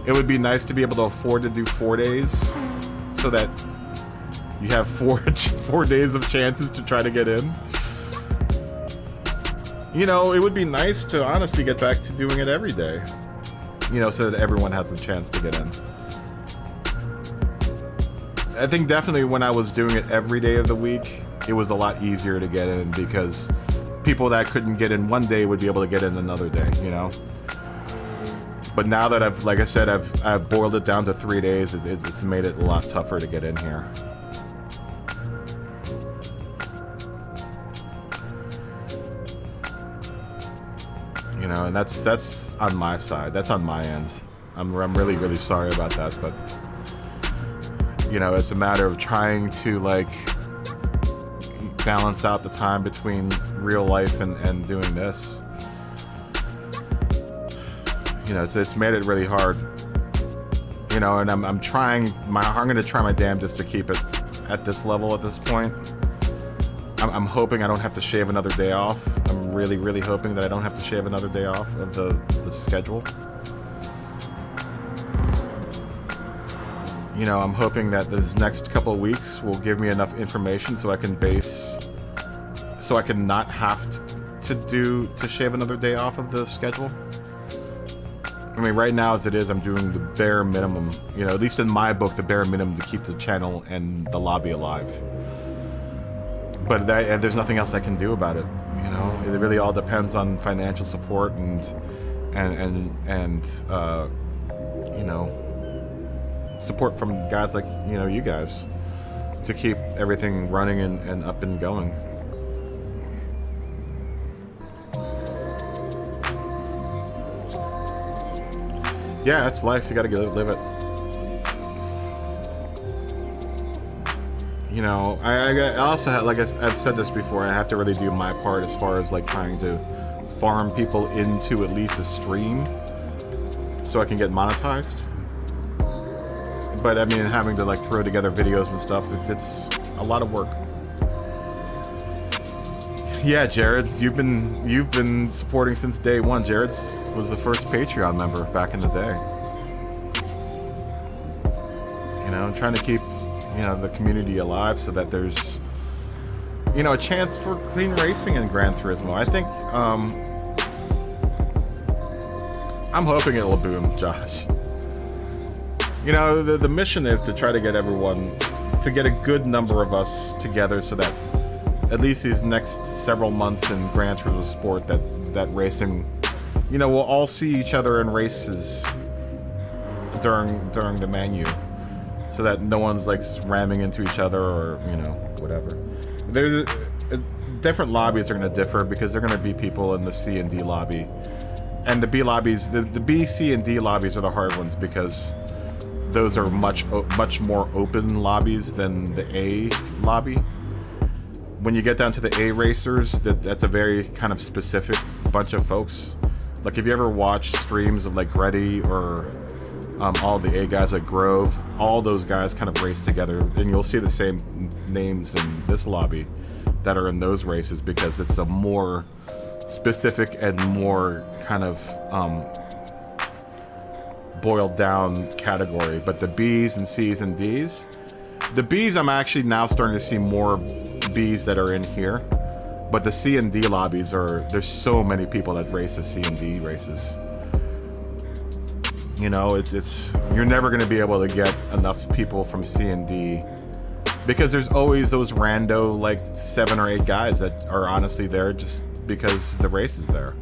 It would be nice to be able to afford to do 4 days, so that you have 4 days of chances to try to get in. You know, it would be nice to honestly get back to doing it every day. You know, so that everyone has a chance to get in. I think definitely when I was doing it every day of the week, it was a lot easier to get in, because people that couldn't get in one day would be able to get in another day, you know? But now that like I said, I've boiled it down to 3 days, it's made it a lot tougher to get in here. You know, and that's on my side. That's on my end. I'm really sorry about that, but you know, it's a matter of trying to like balance out the time between real life and doing this. You know, it's made it really hard. You know, and I'm going to try my damnedest to keep it at this level at this point. I'm hoping I don't have to shave another day off. I'm really hoping that I don't have to shave another day off of the schedule. You know, I'm hoping that this next couple of weeks will give me enough information so I can not have to shave another day off of the schedule. I mean, right now as it is, I'm doing the bare minimum. You know, at least in my book, the bare minimum to keep the channel and the lobby alive. But there's nothing else I can do about it. You know, it really all depends on financial support and you know, support from guys like, you know, you guys to keep everything running and up and going. Yeah, that's life. You gotta live it. You know, I also have, like I've said this before, I have to really do my part as far as like trying to farm people into at least a stream so I can get monetized. But I mean, having to like throw together videos and stuff, it's a lot of work. Yeah, Jared, you've been supporting since day one. Jared was the first Patreon member back in the day. You know, I'm trying to keep, you know, the community alive so that there's, you know, a chance for clean racing in Gran Turismo. I think, I'm hoping it will boom, Josh. You know, the mission is to try to get everyone, to get a good number of us together so that at least these next several months in Gran Turismo Sport, that racing, you know, we'll all see each other in races during the menu, so that no one's like ramming into each other or, you know, whatever. There's different lobbies are going to differ because they're going to be people in the C and D lobby, and the B lobbies, the B, C, and D lobbies are the hard ones because those are much more open lobbies than the A lobby. When you get down to the A racers, that's a very kind of specific bunch of folks. Like if you ever watch streams of like Reddy or all the A guys like Grove, all those guys kind of race together, and you'll see the same names in this lobby that are in those races because it's a more specific and more kind of boiled down category. But the B's and C's and D's, the B's I'm actually now starting to see more B's that are in here, but the C and D lobbies there's so many people that race the C and D races. You know, it's you're never going to be able to get enough people from C and D because there's always those rando like 7 or 8 guys that are honestly there just because the race is there.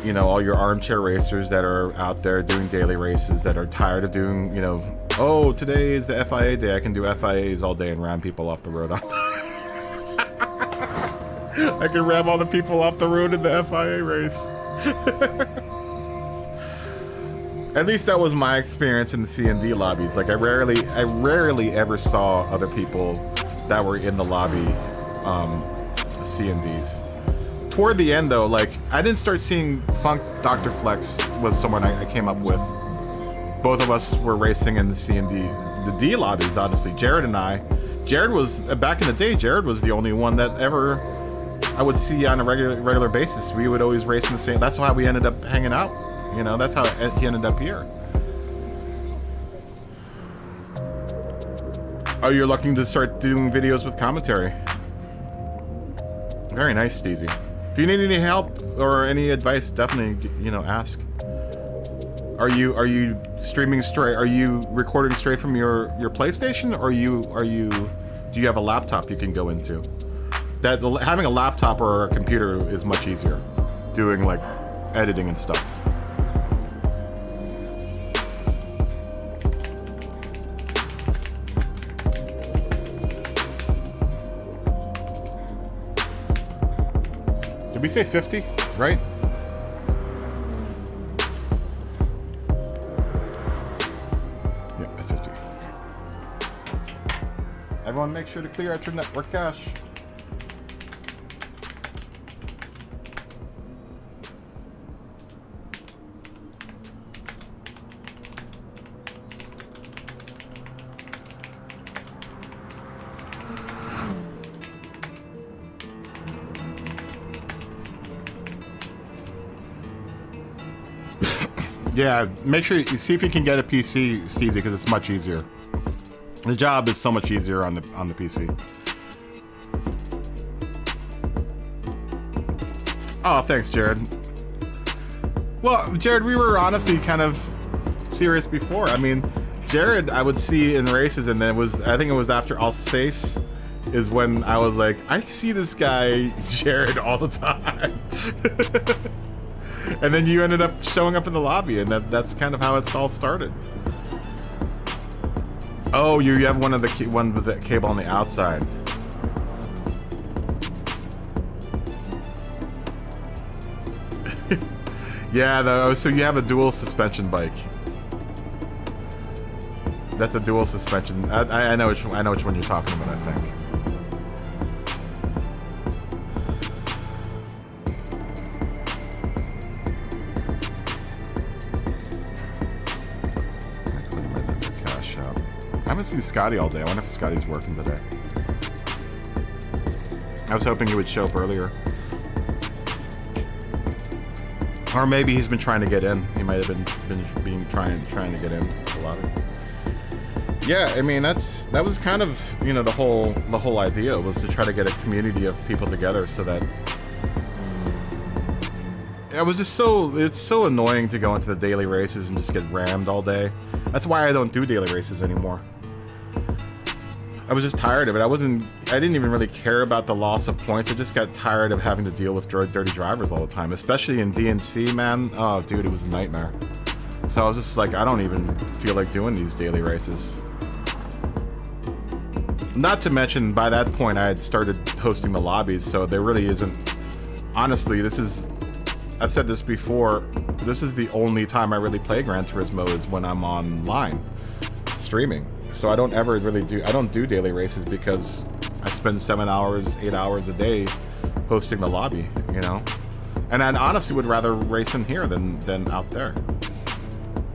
You know, all your armchair racers that are out there doing daily races that are tired of doing, you know, oh, today is the FIA day, I can do FIAs all day and ram people off the road. I can ram all the people off the road in the FIA race. At least that was my experience in the C and D lobbies. Like I rarely ever saw other people that were in the lobby, C and Ds. Toward the end though, like I didn't start seeing Funk. Dr. Flex was someone I came up with. Both of us were racing in the C and D, the D lobbies, honestly. Jared was, back in the day, Jared was the only one that ever I would see on a regular basis. We would always race in the same, that's how we ended up hanging out. You know, that's how he ended up here. Oh, you're looking to start doing videos with commentary. Very nice, Steezy. If you need any help or any advice, definitely, you know, ask. Are you streaming straight? Are you recording straight from your PlayStation, or do you have a laptop you can go into? That having a laptop or a computer is much easier, doing like editing and stuff. Did we say 50? Right? Everyone make sure to clear out your network cache. Yeah, make sure you see if you can get a PC, Seaside, because it's much easier. The job is so much easier on the PC. Oh, thanks, Jared. Well, Jared, we were honestly kind of serious before. I mean, Jared, I would see in races, and then I think it was after Alsace, is when I was like, I see this guy, Jared, all the time. And then you ended up showing up in the lobby, and that's kind of how it's all started. Oh, you have one with the cable on the outside. Yeah, so you have a dual suspension bike. That's a dual suspension. I know which one you're talking about, I think. I haven't seen Scotty all day. I wonder if Scotty's working today. I was hoping he would show up earlier. Or maybe he's been trying to get in. He might have been trying to get in a lot. Yeah, I mean that was kind of, you know, the whole idea was to try to get a community of people together so that it's so annoying to go into the daily races and just get rammed all day. That's why I don't do daily races anymore. I was just tired of it. I didn't even really care about the loss of points. I just got tired of having to deal with dirty drivers all the time, especially in DNC, man. Oh, dude, it was a nightmare. So I was just like, I don't even feel like doing these daily races. Not to mention, by that point, I had started hosting the lobbies, so there really isn't... Honestly, I've said this before, this is the only time I really play Gran Turismo is when I'm online, streaming. So I don't ever really I don't do daily races because I spend 7 hours, 8 hours a day hosting the lobby, you know? And I honestly would rather race in here than out there.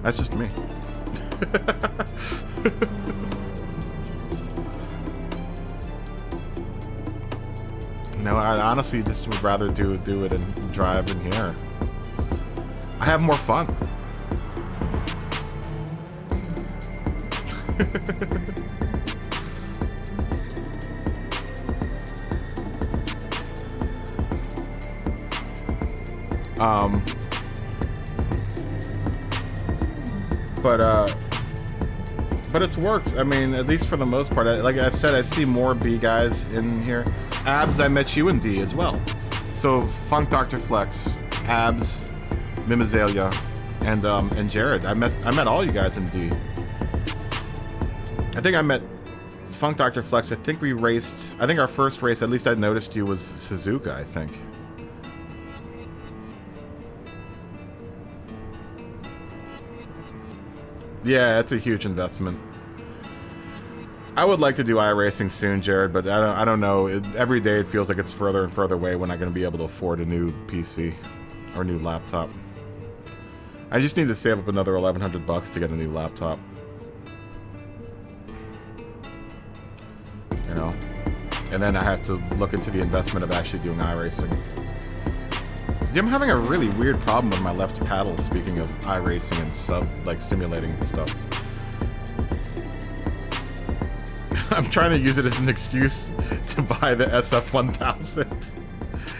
That's just me. No, I honestly just would rather do it and drive in here. I have more fun. But it's worked. I mean, at least for the most part. Like I've said, I see more B guys in here. Abs, I met you in D as well. So Funk Dr. Flex, Abs, Mimizalia, and Jared. I met all you guys in D. I think I met Funk Dr. Flex. I think we raced. I think our first race, at least I noticed you, was Suzuka, I think. Yeah, it's a huge investment. I would like to do iRacing soon, Jared, but I don't know. Every day it feels like it's further and further away when I'm going to be able to afford a new PC or new laptop. I just need to save up another $1,100 to get a new laptop. You know, and then I have to look into the investment of actually doing iRacing. Yeah, I'm having a really weird problem with my left paddle, speaking of iRacing and simulating stuff. I'm trying to use it as an excuse to buy the SF1000.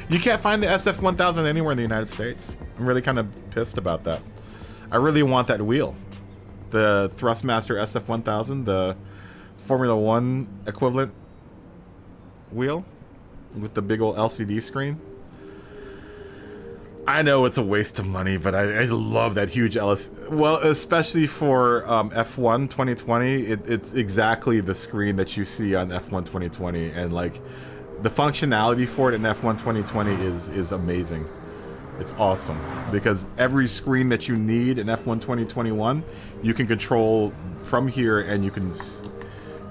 You can't find the SF1000 anywhere in the United States. I'm really kind of pissed about that. I really want that wheel. The Thrustmaster SF1000, the Formula 1 equivalent wheel with the big old LCD screen. I know it's a waste of money, but I love that huge well, especially for F1 2020, it's exactly the screen that you see on F1 2020, and like the functionality for it in F1 2020 is amazing. It's awesome because every screen that you need in F1 2021, you can control from here, and you can,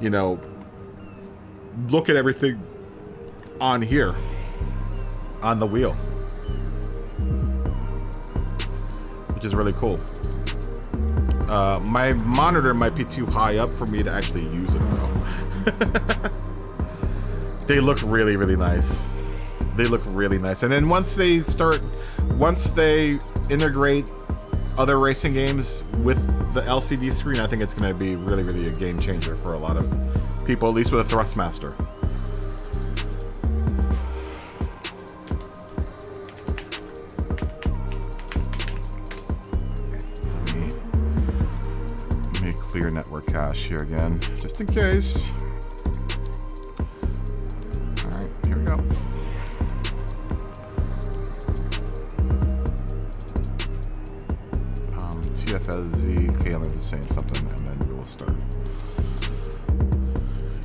you know, look at everything on here, on the wheel, which is really cool. My monitor might be too high up for me to actually use it though. They look really, really nice. They look really nice. And then once they integrate other racing games with the LCD screen, I think it's going to be really, really a game changer for a lot of people, at least with a Thrustmaster. Let me clear network cache here again, just in case. All right, here we go. TFSZ, KLM is saying something, and then we will start. Here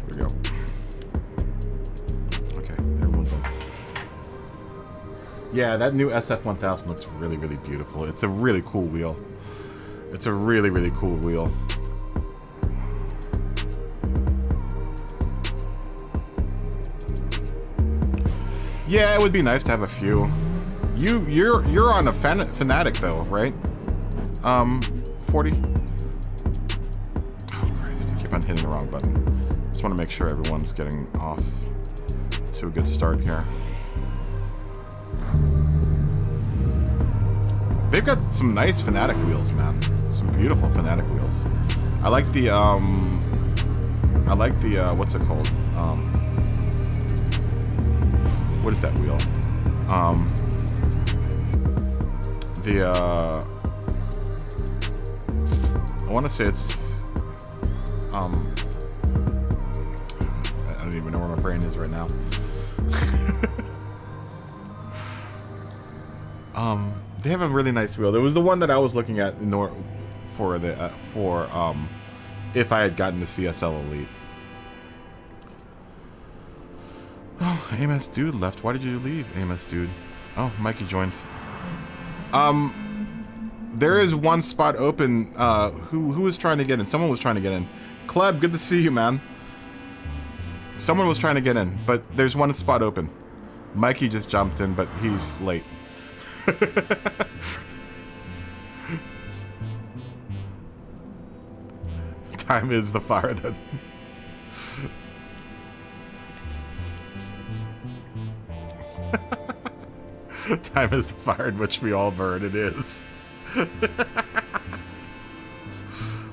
we go. Okay, everyone's on. Yeah, that new SF1000 looks really, really beautiful. It's a really cool wheel. It's a really, really cool wheel. Yeah, it would be nice to have a few. You're on a Fanatic though, right? 40. Oh Christ, I keep on hitting the wrong button. Just want to make sure everyone's getting off to a good start here. They've got some nice Fanatic wheels, man. Some beautiful Fanatic wheels. I like the what's it called? What is that wheel? I want to say it's, I don't even know where my brain is right now. They have a really nice wheel. There was the one that I was looking at if I had gotten the CSL Elite. Oh, AMS Dude left. Why did you leave, AMS Dude? Oh, Mikey joined. There is one spot open. Who was trying to get in? Someone was trying to get in. Kleb, good to see you, man. Someone was trying to get in, but there's one spot open. Mikey just jumped in, but he's late. Time is the fire that... Time is the fire in which we all burn. It is.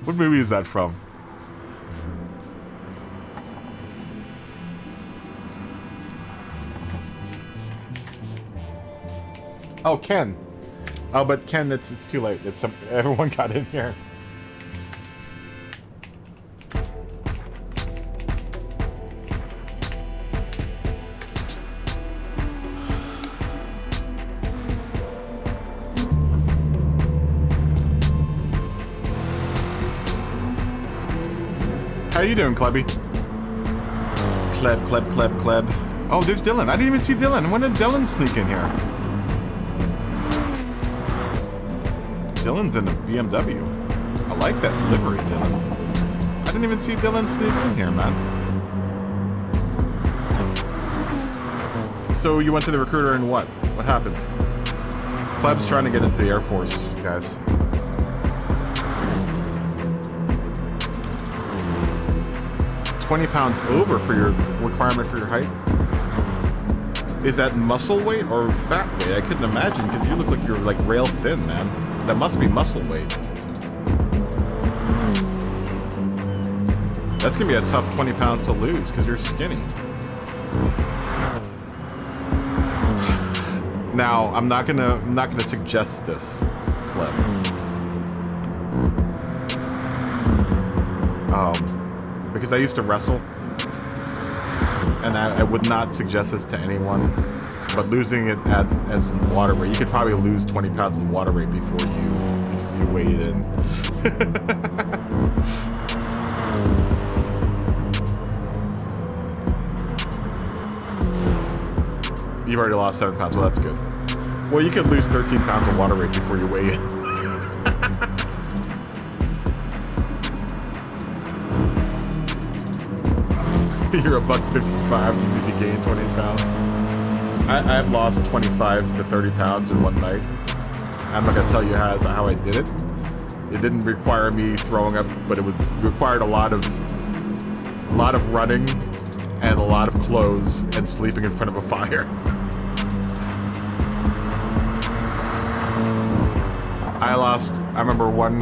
What movie is that from? Oh, Ken. Oh, but Ken, it's too late. Everyone got in here. How you doing, Klebby? Kleb. Oh, there's Dylan. I didn't even see Dylan. When did Dylan sneak in here? Dylan's in a BMW. I like that livery, Dylan. I didn't even see Dylan sneak in here, man. So you went to the recruiter and what? What happened? Kleb's trying to get into the Air Force, guys. £20 over for your requirement for your height. Is that muscle weight or fat weight? I couldn't imagine because you look like you're like rail thin, man. That must be muscle weight. That's gonna be a tough 20 pounds to lose because you're skinny. Now, I'm not gonna suggest this, Clip. Because I used to wrestle, and I would not suggest this to anyone. But losing it as water weight, you could probably lose 20 pounds of water weight before you weigh it in. You've already lost 7 pounds. Well, that's good. Well, you could lose 13 pounds of water weight before you weigh in. You're a buck 55. You need to gain 28 pounds. I've lost 25 to 30 pounds in one night. I'm not gonna tell you how I did it. It didn't require me throwing up, but it required a lot of running and a lot of clothes and sleeping in front of a fire. I remember one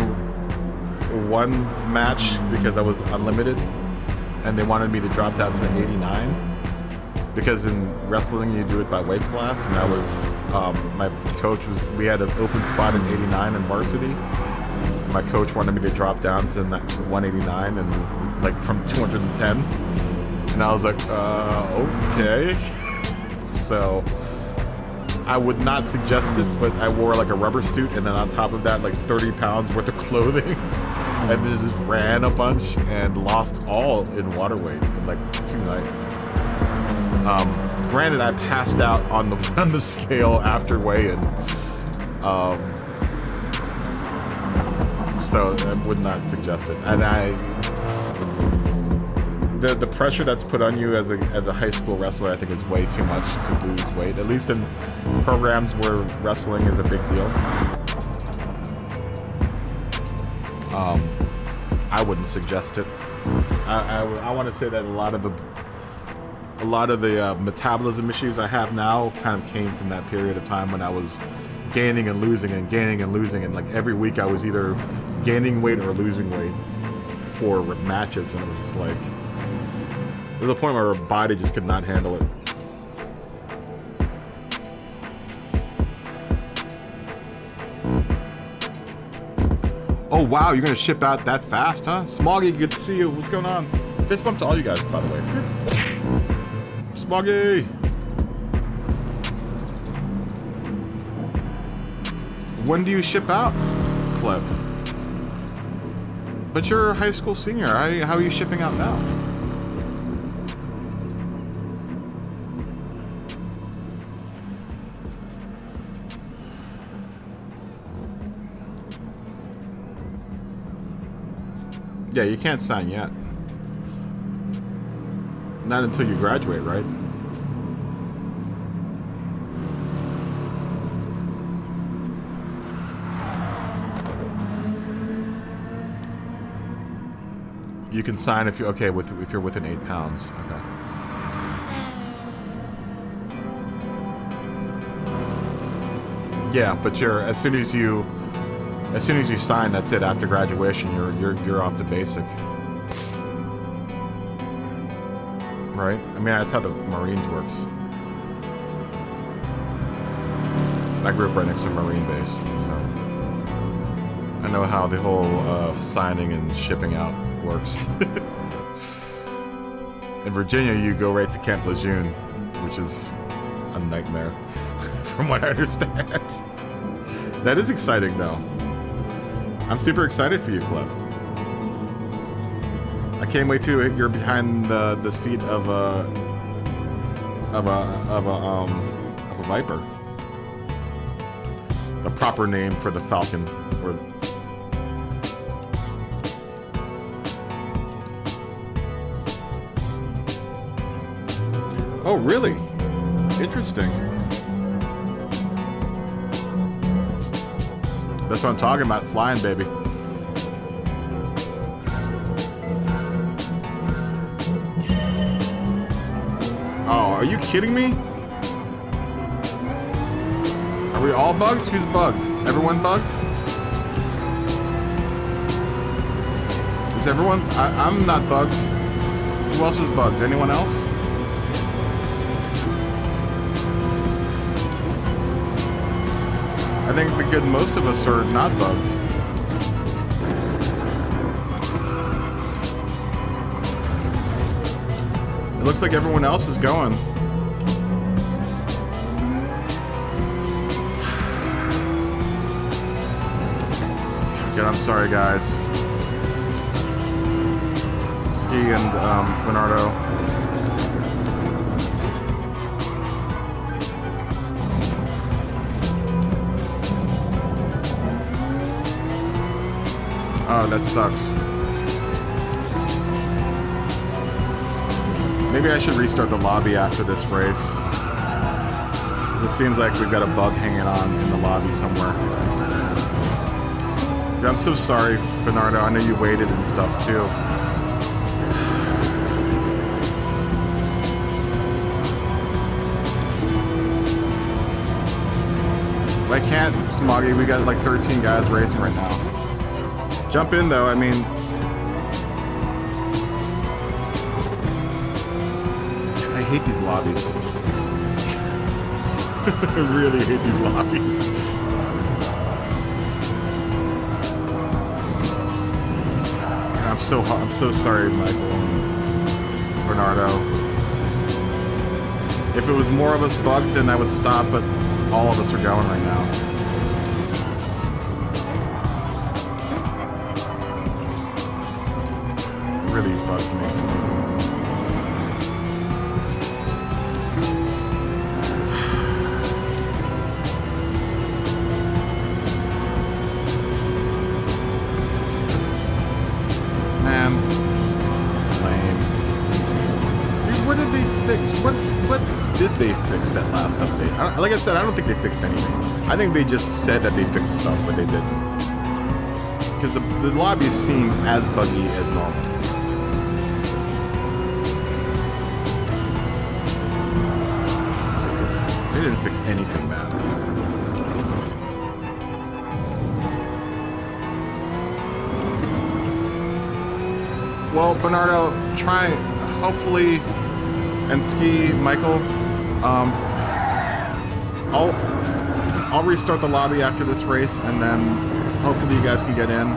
match because I was unlimited and they wanted me to drop down to 89 because in wrestling you do it by weight class, and that was my coach we had an open spot in 89 in varsity. My coach wanted me to drop down to 189 and like from 210, and I was like, okay. So I would not suggest it, but I wore like a rubber suit, and then on top of that, like 30 pounds worth of clothing, and then just ran a bunch and lost all in water weight in like 2 nights. Granted, I passed out on the scale after weigh-in, so I would not suggest it. And the pressure that's put on you as a high school wrestler, I think, is way too much to lose weight. At least in programs where wrestling is a big deal. I wouldn't suggest it. I want to say that a lot of the metabolism issues I have now kind of came from that period of time when I was gaining and losing, and like every week I was either gaining weight or losing weight for matches, and it was just like there was a point where our body just could not handle it. Oh wow, you're gonna ship out that fast, huh? Smoggy, good to see you. What's going on? Fist bump to all you guys, by the way. Smoggy! When do you ship out, Clip? But you're a high school senior. How are you shipping out now? Yeah, you can't sign yet. Not until you graduate, right? You can sign if you're okay if you're within 8 pounds. Okay. Yeah, but as soon as you sign, that's it. After graduation, you're off to basic. Right? I mean, that's how the Marines works. I grew up right next to a Marine base, so I know how the whole signing and shipping out works. In Virginia, you go right to Camp Lejeune, which is a nightmare, from what I understand. That is exciting, though. I'm super excited for you, Clip. I can't wait to. You're behind the seat of a Viper. The proper name for the Falcon. Oh, really? Interesting. That's what I'm talking about, flying, baby. Oh, are you kidding me? Are we all bugged? Who's bugged? Everyone bugged? Is everyone? I'm not bugged. Who else is bugged? Anyone else? I think most of us are not bugged. It looks like everyone else is going. God, I'm sorry, guys. Ski and Bernardo. Oh, that sucks. Maybe I should restart the lobby after this race. It seems like we've got a bug hanging on in the lobby somewhere. Dude, I'm so sorry, Bernardo. I know you waited and stuff too. I can't, Smoggy. We got like 13 guys racing right now. Jump in though. I mean, I hate these lobbies. I really hate these lobbies. I'm so sorry, Michael and Bernardo. If it was more of us bugged, then I would stop, but all of us are going right now. It really bugs me. Man, it's lame. Dude, what did they fix? What did they fix that last update? Like I said, I don't think they fixed anything. I think they just said that they fixed stuff, but they didn't. Because the lobbies seem as buggy as normal. They didn't fix anything, man. Well, Bernardo, try, hopefully, and Ski, Michael, I'll restart the lobby after this race, and then hopefully you guys can get in.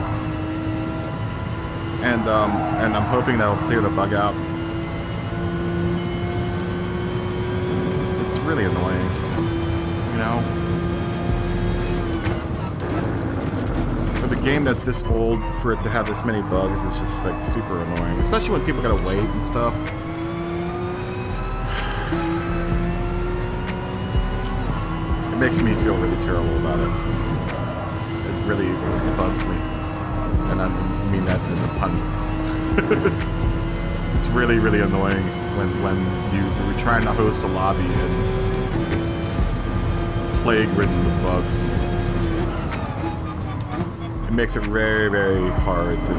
And I'm hoping that'll clear the bug out. It's really annoying, you know? For the game that's this old, for it to have this many bugs, it's just like super annoying. Especially when people gotta wait and stuff. It makes me feel really terrible about it. It really bugs me. And I mean that as a pun. It's really, really annoying when you're trying to host a lobby and it's plague-ridden with bugs. It makes it very, very hard to you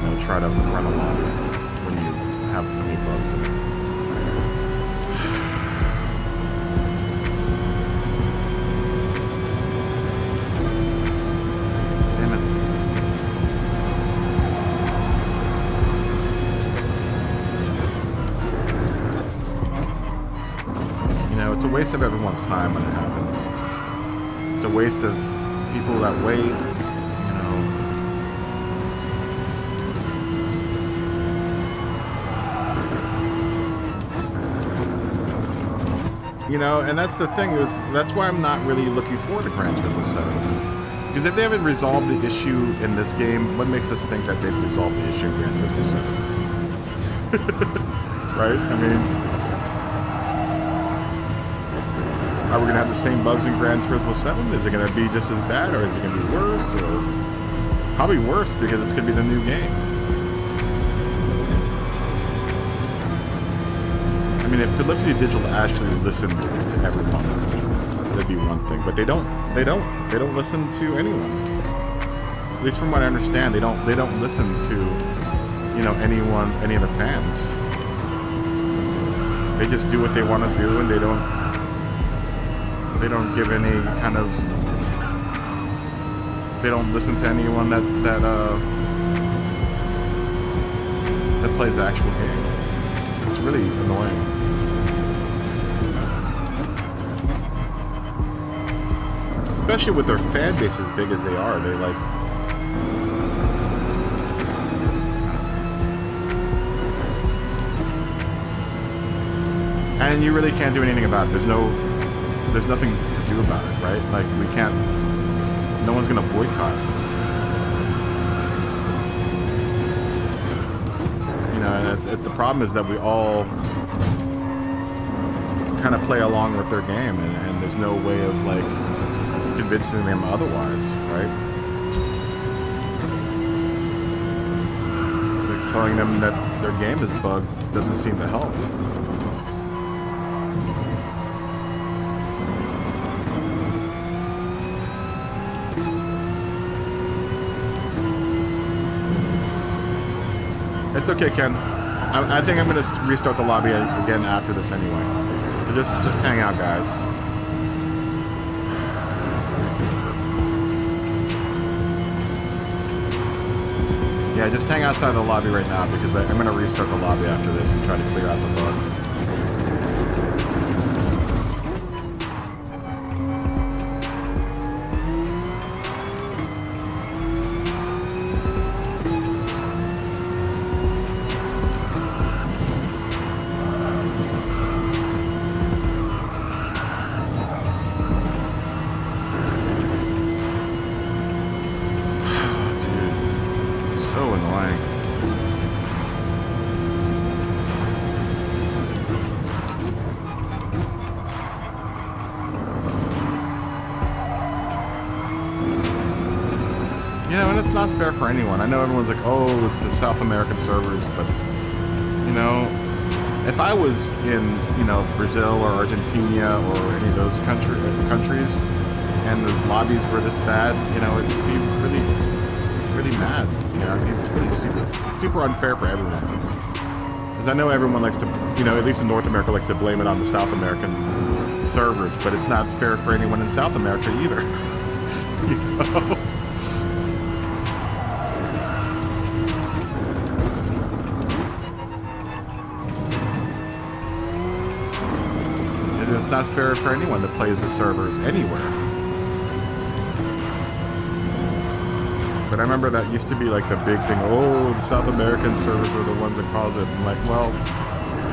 know, try to run a lobby when you have so many bugs in it. It's a waste of everyone's time when it happens. It's a waste of people that wait, you know, and that's the thing, is that's why I'm not really looking forward to Gran Turismo 7. Because if they haven't resolved the issue in this game, what makes us think that they've resolved the issue in Gran Turismo 7? Right? I mean, are we going to have the same bugs in Gran Turismo 7? Is it going to be just as bad, or is it going to be worse? Or probably worse, because it's going to be the new game. I mean, if Polyphony Digital actually listened to everyone, that'd be one thing. But they don't. They don't listen to anyone. At least from what I understand, they don't listen to, you know, anyone, any of the fans. They just do what they want to do, and they don't give any kind of, they don't listen to anyone that plays the actual game. So it's really annoying. Especially with their fan base as big as they are, they like, and you really can't do anything about it. There's nothing to do about it, right? Like, we can't, no one's gonna boycott. You know, and the problem is that we all kind of play along with their game, and there's no way of, like, convincing them otherwise, right? Like, telling them that their game is bugged doesn't seem to help. It's okay, Ken. I think I'm going to restart the lobby again after this anyway. So just hang out, guys. Yeah, just hang outside the lobby right now because I'm going to restart the lobby after this and try to clear out the bug. You know, and it's not fair for anyone. I know everyone's like, oh, it's the South American servers, but, you know, if I was in, you know, Brazil or Argentina or any of those countries, and the lobbies were this bad, you know, it'd be really mad. You know, it'd be really super unfair for everyone. Because I know everyone likes to, you know, at least in North America, likes to blame it on the South American servers, but it's not fair for anyone in South America either. You know? It's not fair for anyone that plays the servers anywhere. But I remember that used to be like the big thing, oh, the South American servers are the ones that cause it. I'm like, well,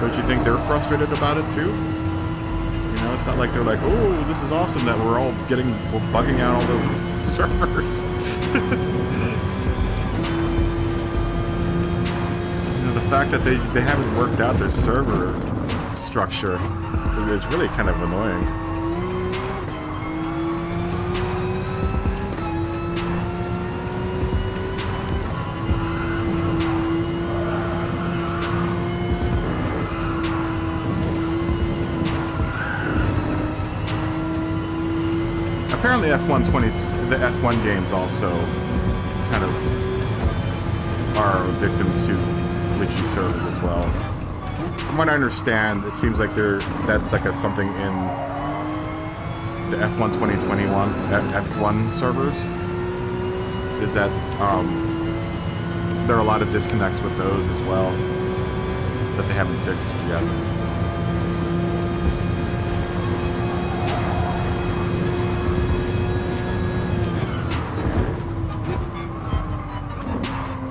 don't you think they're frustrated about it too? You know, it's not like they're like, oh, this is awesome that we're bugging out all those servers. You know, the fact that they haven't worked out their server structure is really kind of annoying. Apparently the F1 games also kind of are a victim to glitchy servers as well. From what I understand, it seems like that's like something in the F1 2021 F1 servers. Is that there are a lot of disconnects with those as well that they haven't fixed yet.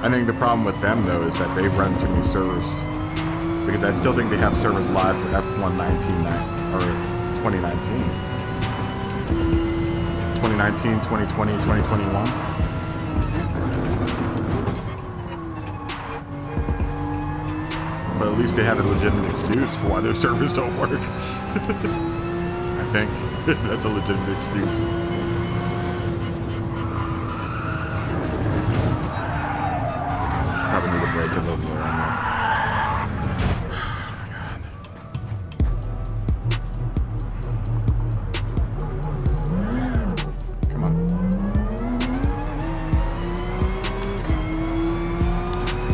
I think the problem with them though is that they've run too many servers. Because I still think they have servers live for F1 2019. 2019, 2020, 2021. But at least they have a legitimate excuse for why their servers don't work. I think that's a legitimate excuse. Probably need to break a little more on that.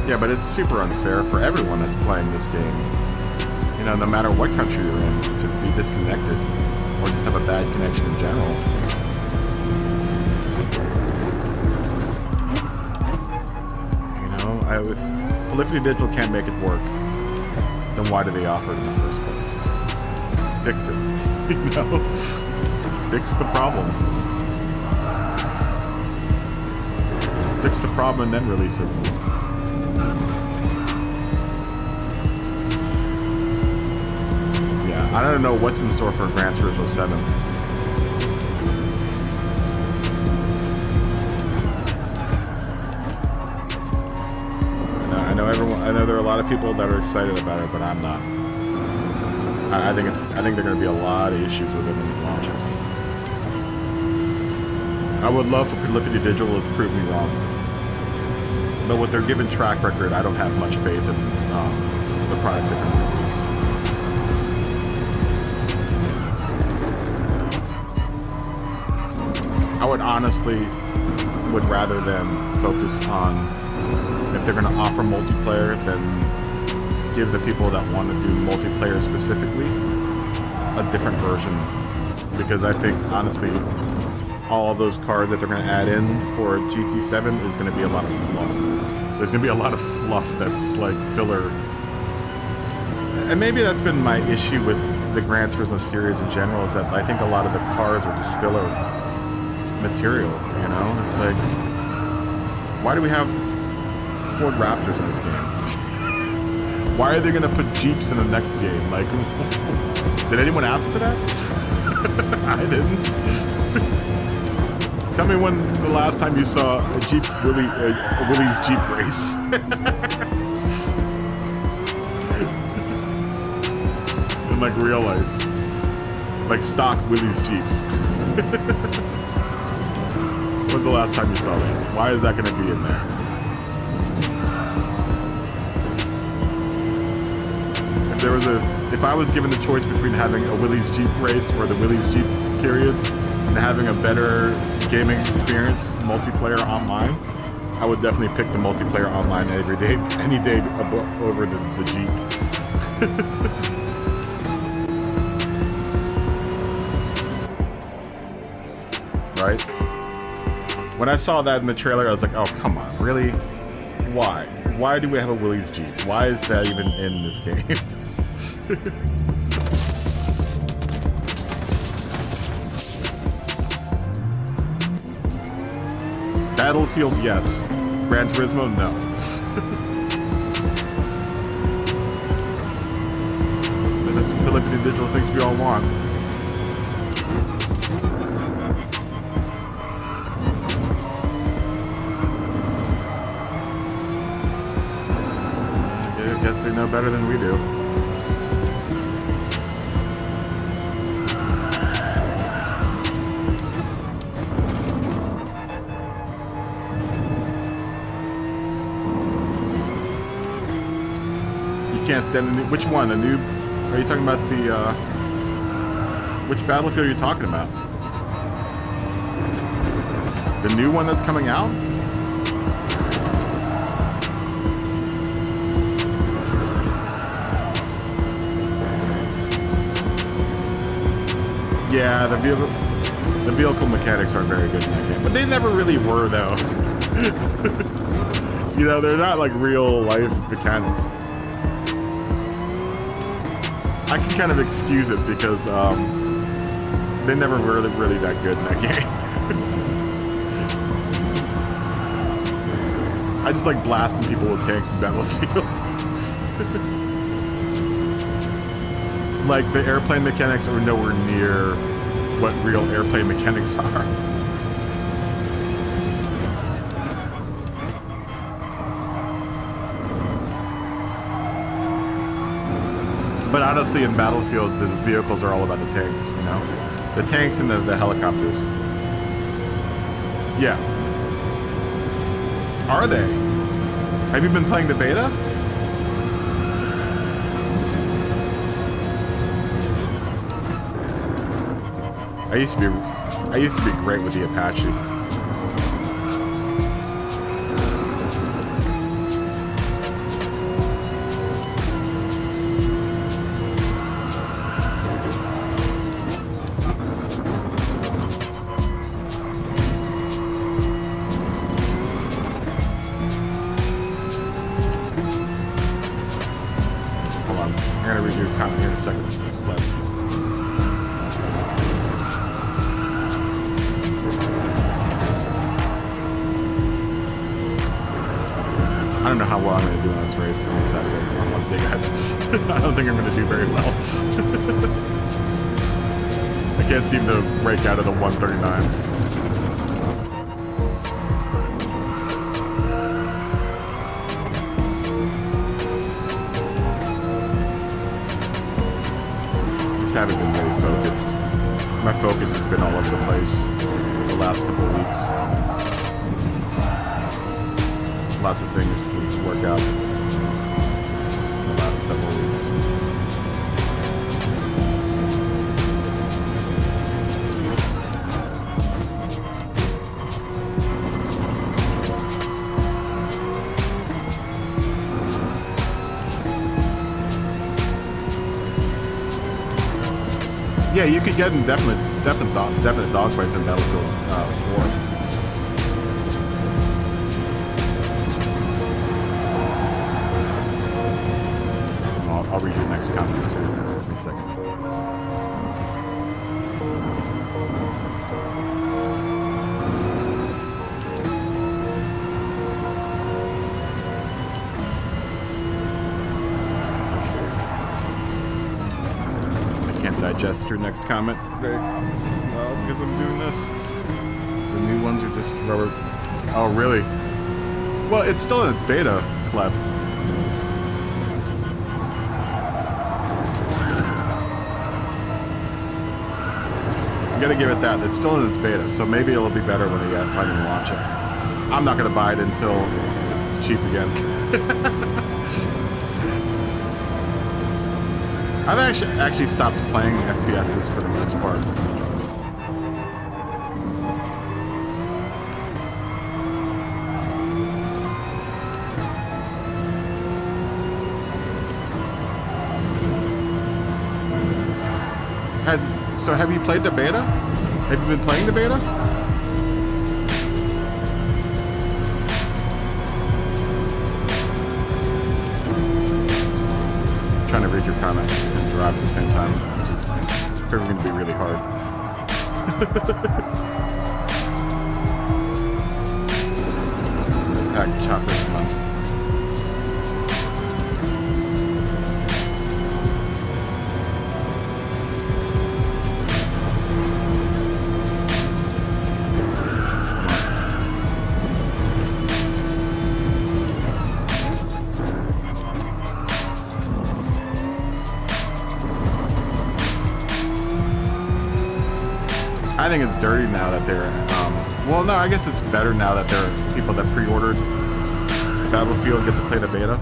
Yeah, but it's super unfair for everyone that's playing this game. You know, no matter what country you're in, to be disconnected or just have a bad connection in general. You know, if Polyphony Digital can't make it work, then why do they offer it in the first place? Fix it. You know? Fix the problem. Fix the problem and then release it. I don't know what's in store for Gran Turismo 7. I know there are a lot of people that are excited about it, but I'm not. I think there are going to be a lot of issues with it when it launches. I would love for Polyphony Digital to prove me wrong. But with their given track record, I don't have much faith in the product they're going to release. I would honestly rather them focus on, if they're going to offer multiplayer, then give the people that want to do multiplayer specifically a different version. Because I think, honestly, all of those cars that they're going to add in for GT7 is going to be a lot of fluff. There's going to be a lot of fluff that's like filler. And maybe that's been my issue with the Gran Turismo series in general, is that I think a lot of the cars are just filler material, you know? It's like, why do we have Ford Raptors in this game? Why are they going to put Jeeps in the next game? Like, did anyone ask for that? I didn't. Tell me when the last time you saw a Willys Jeep race. In like real life. Like stock Willys Jeeps. When's the last time you saw that? Why is that going to be in there? If I was given the choice between having a Willys Jeep race or the Willys Jeep period and having a better gaming experience multiplayer online, I would definitely pick the multiplayer online every day, any day over the Jeep. Right? When I saw that in the trailer, I was like, oh, come on, really? Why? Why do we have a Willys Jeep? Why is that even in this game? Battlefield, yes. Gran Turismo, no. But that's proliferative digital things we all want. I guess they know better than we do. Can't stand the new. Which one? The new? Are you talking about the? Which Battlefield are you talking about? The new one that's coming out? Yeah, the vehicle mechanics aren't very good in that game, but they never really were though. You know, they're not like real life mechanics. I can kind of excuse it because they never were really that good in that game. I just like blasting people with tanks in Battlefield. Like, the airplane mechanics are nowhere near what real airplane mechanics are. But honestly, in Battlefield, the vehicles are all about the tanks, you know? The tanks and the helicopters. Yeah. Are they? Have you been playing the beta? I used to be great with the Apache. I don't know how well I'm going to do on this race on Saturday. On Wednesday, guys. I don't think I'm going to do very well. I can't seem to break out of the 139s. Just haven't been really focused. My focus has been all over the place the last couple of weeks. A lots of things to work out in the last several weeks. Yeah, you could get in definite dogfights in Battlefield 4. I'll read your next comments here in a second. I can't digest your next comment very well because I'm doing this. The new ones are just rubber. Oh, really? Well, it's still in its beta, Cleb. You gotta give it that. It's still in its beta, so maybe it'll be better when they finally launch it. I'm not gonna buy it until it's cheap again. I've actually stopped playing FPSs for the most part. So have you played the beta? Have you been playing the beta? I'm trying to read your comment and drive at the same time, which is probably going to be really hard. Attack chopper, come on. I think it's dirty now that they're, well, no, I guess it's better now that there are people that pre-ordered Battlefield get to play the beta.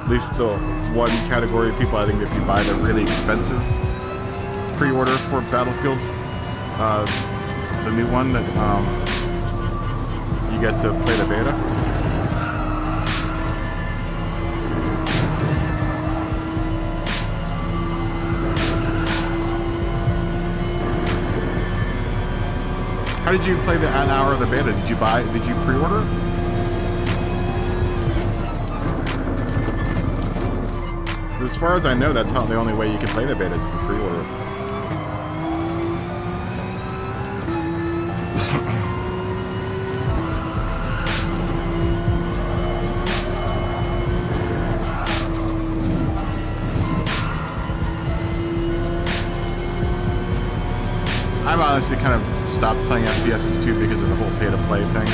At least the one category of people, I think if you buy the really expensive pre-order for Battlefield, the new one, that you get to play the beta. How did you play an hour of the beta? Did you pre-order? As far as I know, that's the only way you can play the beta is if you pre-order. I've honestly kind of stopped playing FPSs too because of the whole pay-to-play thing.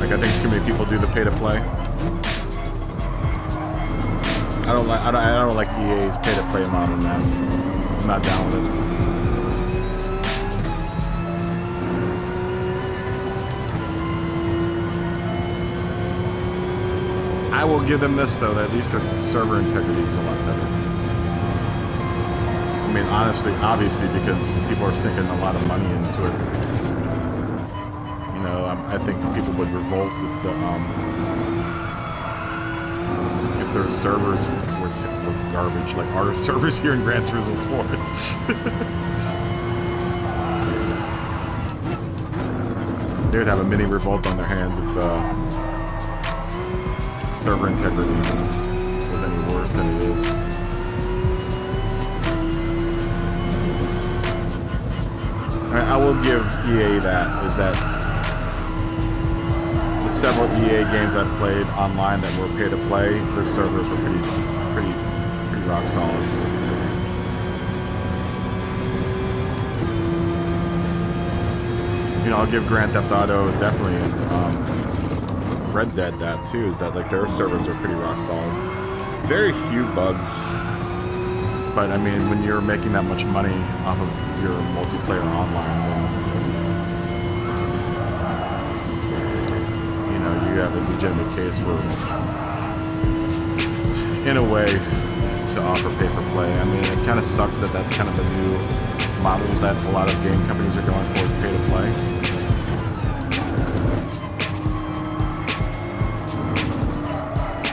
Like, I think too many people do the pay-to-play. I don't like EA's pay-to-play model, man. I'm not down with it. I will give them this though, that at least their server integrity is a lot better. I mean, honestly, obviously, because people are sinking a lot of money into it. You know, I think people would revolt if their servers were garbage, like our servers here in Gran Turismo Sports. They would have a mini revolt on their hands if server integrity was any worse than it is. I will give EA that, is that the several EA games I've played online that were pay to play, their servers were pretty rock solid. You know, I'll give Grand Theft Auto definitely, and Red Dead that too, is that like their servers are pretty rock solid. Very few bugs, but I mean, when you're making that much money off of your multiplayer online, you have a legitimate case for, in a way, to offer pay-for-play. I mean, it kind of sucks that that's kind of the new model that a lot of game companies are going for, is pay-to-play.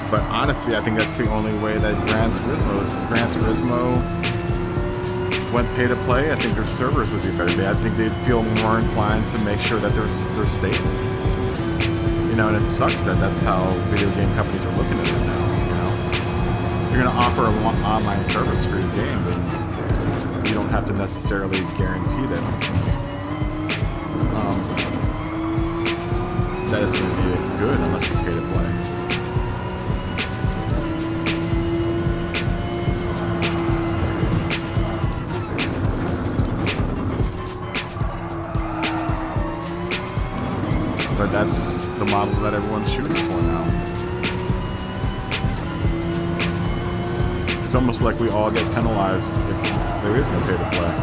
But honestly, I think that's the only way that Gran Turismo went pay-to-play. I think their servers would be better. I think they'd feel more inclined to make sure that they're stable. You know, and it sucks that that's how video game companies are looking at it now. You know, if you're going to offer an online service for your game, then you don't have to necessarily guarantee that that it's going to be good unless you pay to play. But that's the model that everyone's shooting for now. It's almost like we all get penalized if there is no pay to play.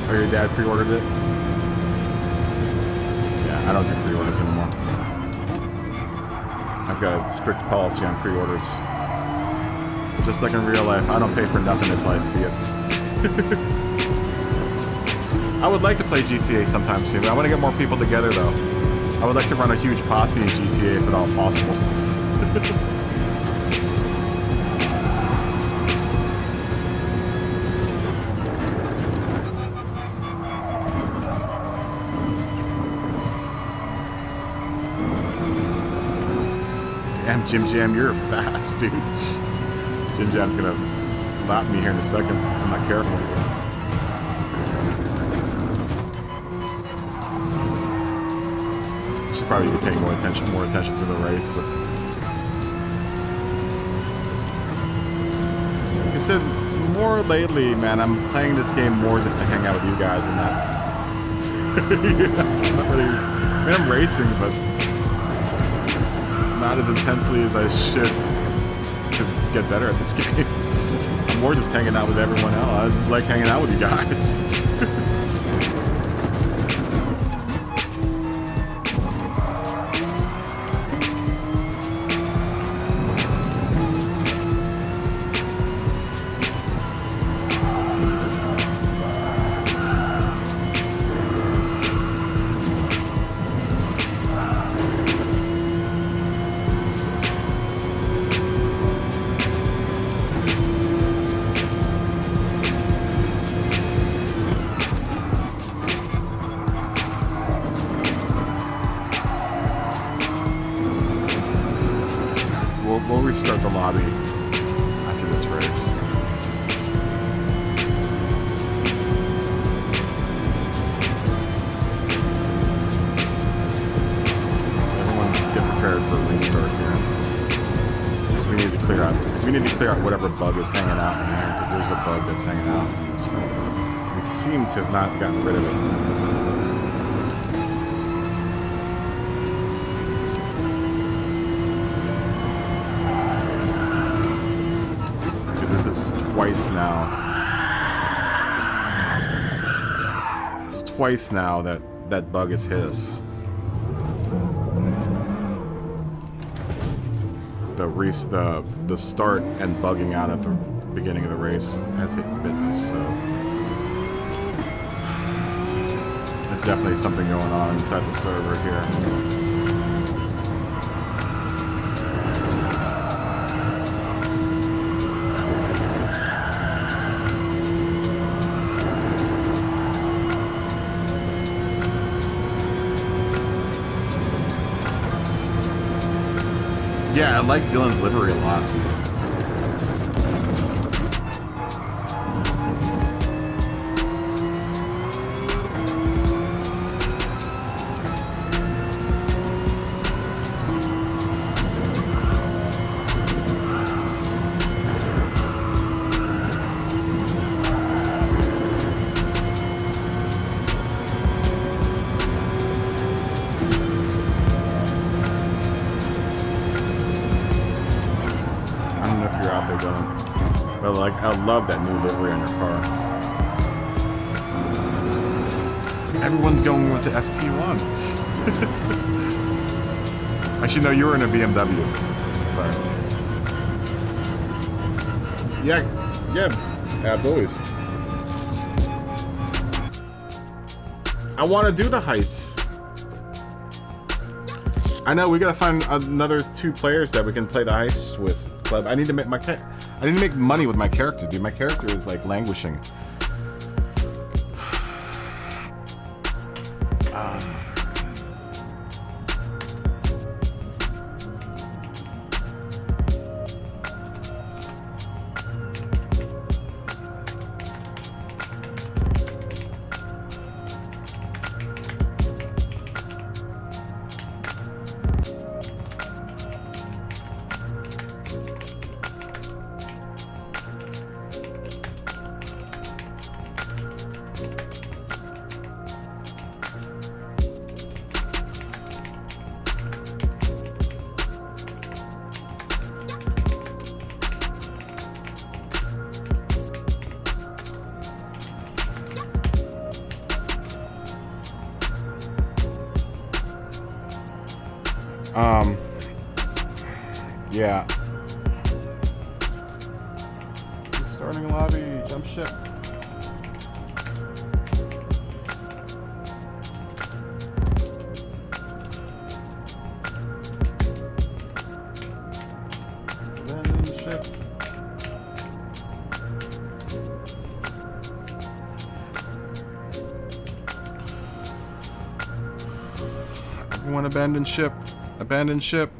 Or your dad pre-ordered it? Yeah, I don't do pre-orders anymore. I've got a strict policy on pre-orders. Just like in real life, I don't pay for nothing until I see it. I would like to play GTA sometime soon, but I want to get more people together though. I would like to run a huge posse in GTA if at all possible. Damn, Jim Jam, you're fast, dude. Jim Jam's gonna lap me here in a second if I'm not careful. Should probably be paying more attention to the race, but like I said, more lately, man, I'm playing this game more just to hang out with you guys and not. Not really. I mean, I'm racing, but not as intensely as I should to get better at this game. I'm more just hanging out with everyone else. I just like hanging out with you guys. We'll restart the lobby after this race. So everyone get prepared for a restart here. Because we need to clear out whatever bug is hanging out in here, because there's a bug that's hanging out. So we seem to have not gotten rid of it. Twice now. It's twice now that bug has hit us. The start and bugging out at the beginning of the race has hit business, so there's definitely something going on inside the server here. Yeah, I like Dylan's livery a lot. I love that new livery on your car. Everyone's going with the FT1. Actually, no, you were in a BMW. Sorry. Yeah, as always. I want to do the heists. I know we gotta find another 2 players that we can play the heists with. Club. I need to make money with my character, dude. My character is like languishing. Yeah. Starting lobby, jump ship. Landing ship. Everyone abandon ship. Abandon ship.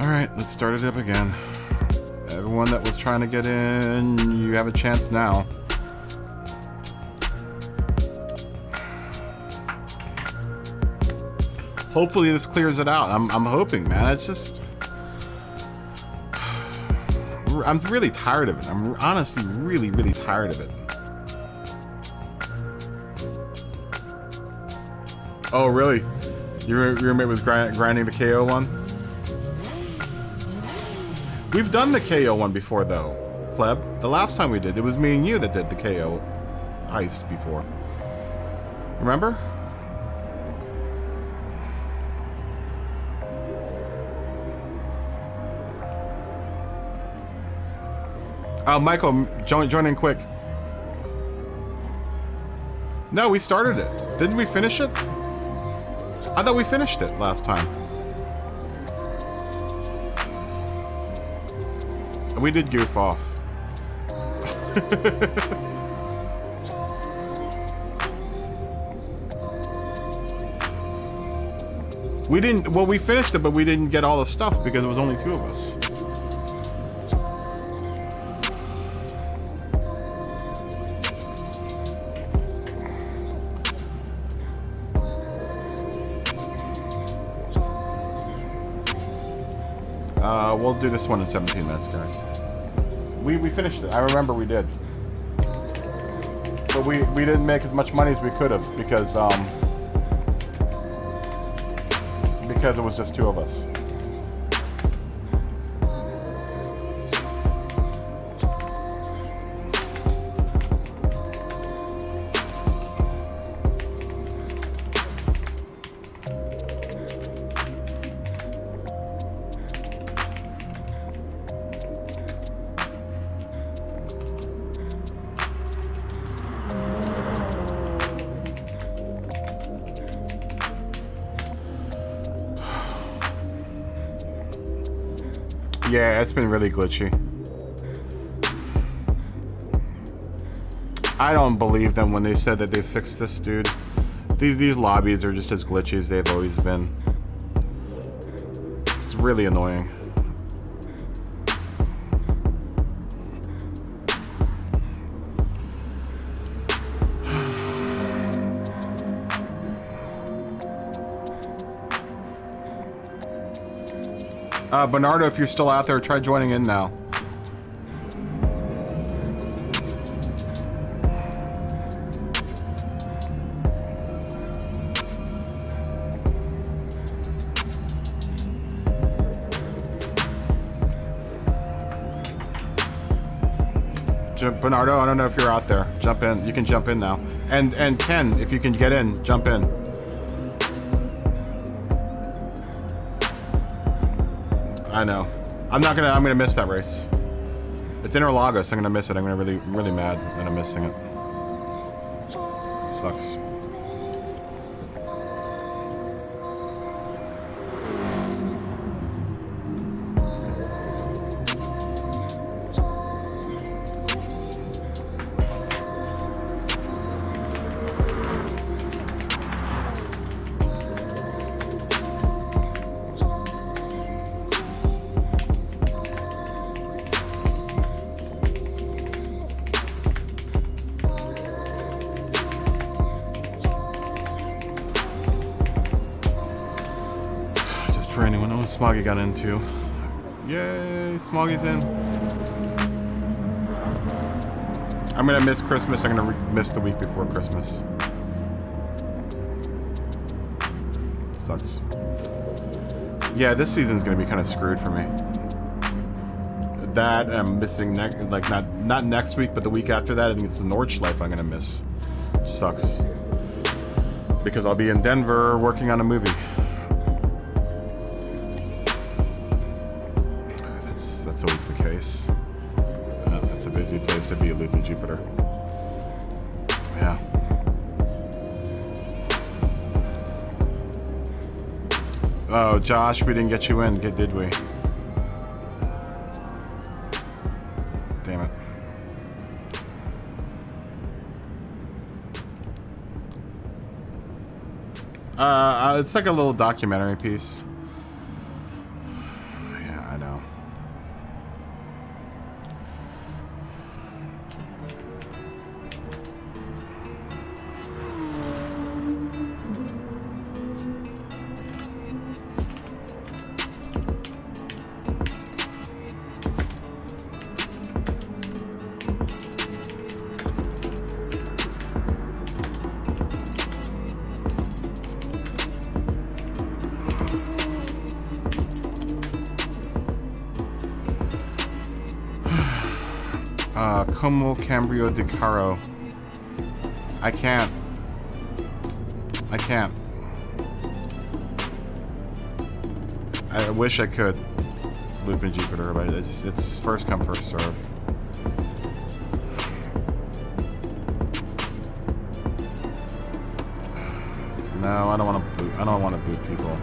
Alright, let's start it up again. Everyone that was trying to get in, you have a chance now. Hopefully this clears it out. I'm hoping, man. It's just... I'm really tired of it. I'm honestly really, really tired of it. Oh, really? Your roommate was grinding the KO one? We've done the KO one before, though, Pleb. The last time we did, it was me and you that did the KO heist before. Remember? Michael, join in quick. No, we started it. Didn't we finish it? I thought we finished it last time. We did goof off. We didn't, well, we finished it, but we didn't get all the stuff because it was only 2 of us. We'll do this one in 17 minutes, guys. We finished it. I remember we did. But we didn't make as much money as we could have because it was just 2 of us. Yeah, it's been really glitchy. I don't believe them when they said that they fixed this, dude. These lobbies are just as glitchy as they've always been. It's really annoying. Bernardo, if you're still out there, try joining in now. Bernardo, I don't know if you're out there. Jump in. You can jump in now. And Ken, if you can get in, jump in. I know. I'm gonna miss that race. It's Interlagos. I'm gonna miss it. I'm gonna really mad that I'm missing it. It sucks. For anyone who Smoggy got into. Yay, Smoggy's in. I'm gonna miss Christmas. I'm gonna miss the week before Christmas. Sucks. Yeah, this season's gonna be kind of screwed for me. That I'm missing not next week, but the week after that. I think it's the Nordschleife I'm gonna miss. Sucks. Because I'll be in Denver working on a movie. That's always the case. It's a busy place to be, Looping Jupiter. Yeah. Oh, Josh, we didn't get you in, did we? Damn it. It's like a little documentary piece. Yeah, I know. Como Cambrio de Caro. I can't. I wish I could loop in Jupiter, but it's first come, first serve. No, I don't want to boot. I don't want to boot people.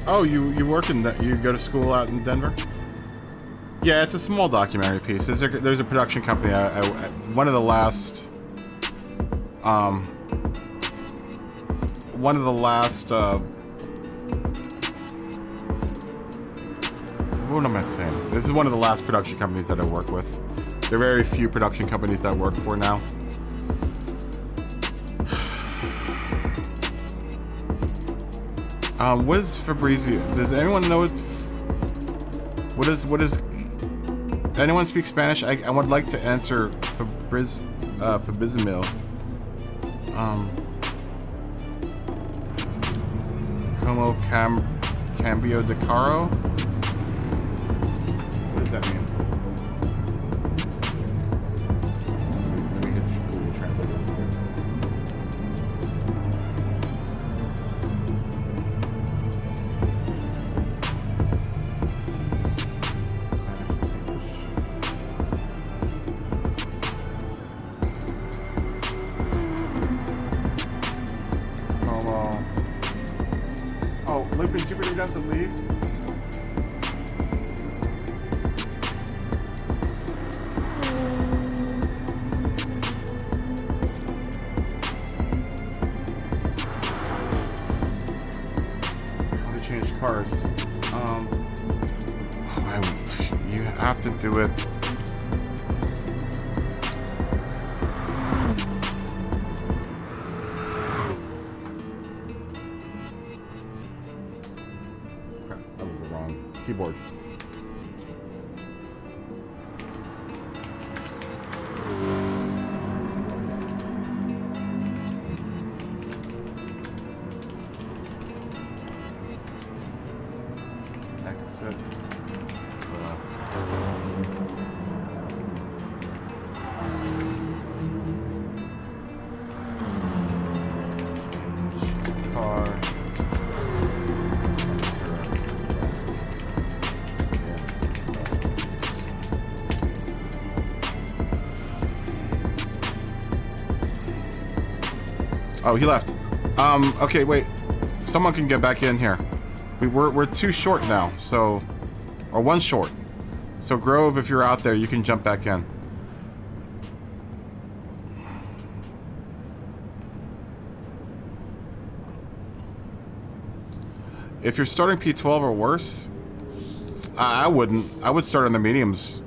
Oh, you work in you go to school out in Denver? Yeah, it's a small documentary piece. There's a production company. One of the last what am I saying? This is one of the last production companies that I work with. There are very few production companies that I work for now. What is Fabrizio? Does anyone know what is anyone speak Spanish? I would like to answer Fabrizio. Como Cambio de Caro? What does that mean? Let me hit Google Translate real quick. Oh, Looping Jupiter doesn't leave? have to do it. Crap, that was the wrong keyboard. Exit. Car. Oh, he left. Okay, wait. Someone can get back in here. We're too short now, so... Or one short. So, Grove, if you're out there, you can jump back in. If you're starting P12 or worse, I wouldn't. I would start on the mediums.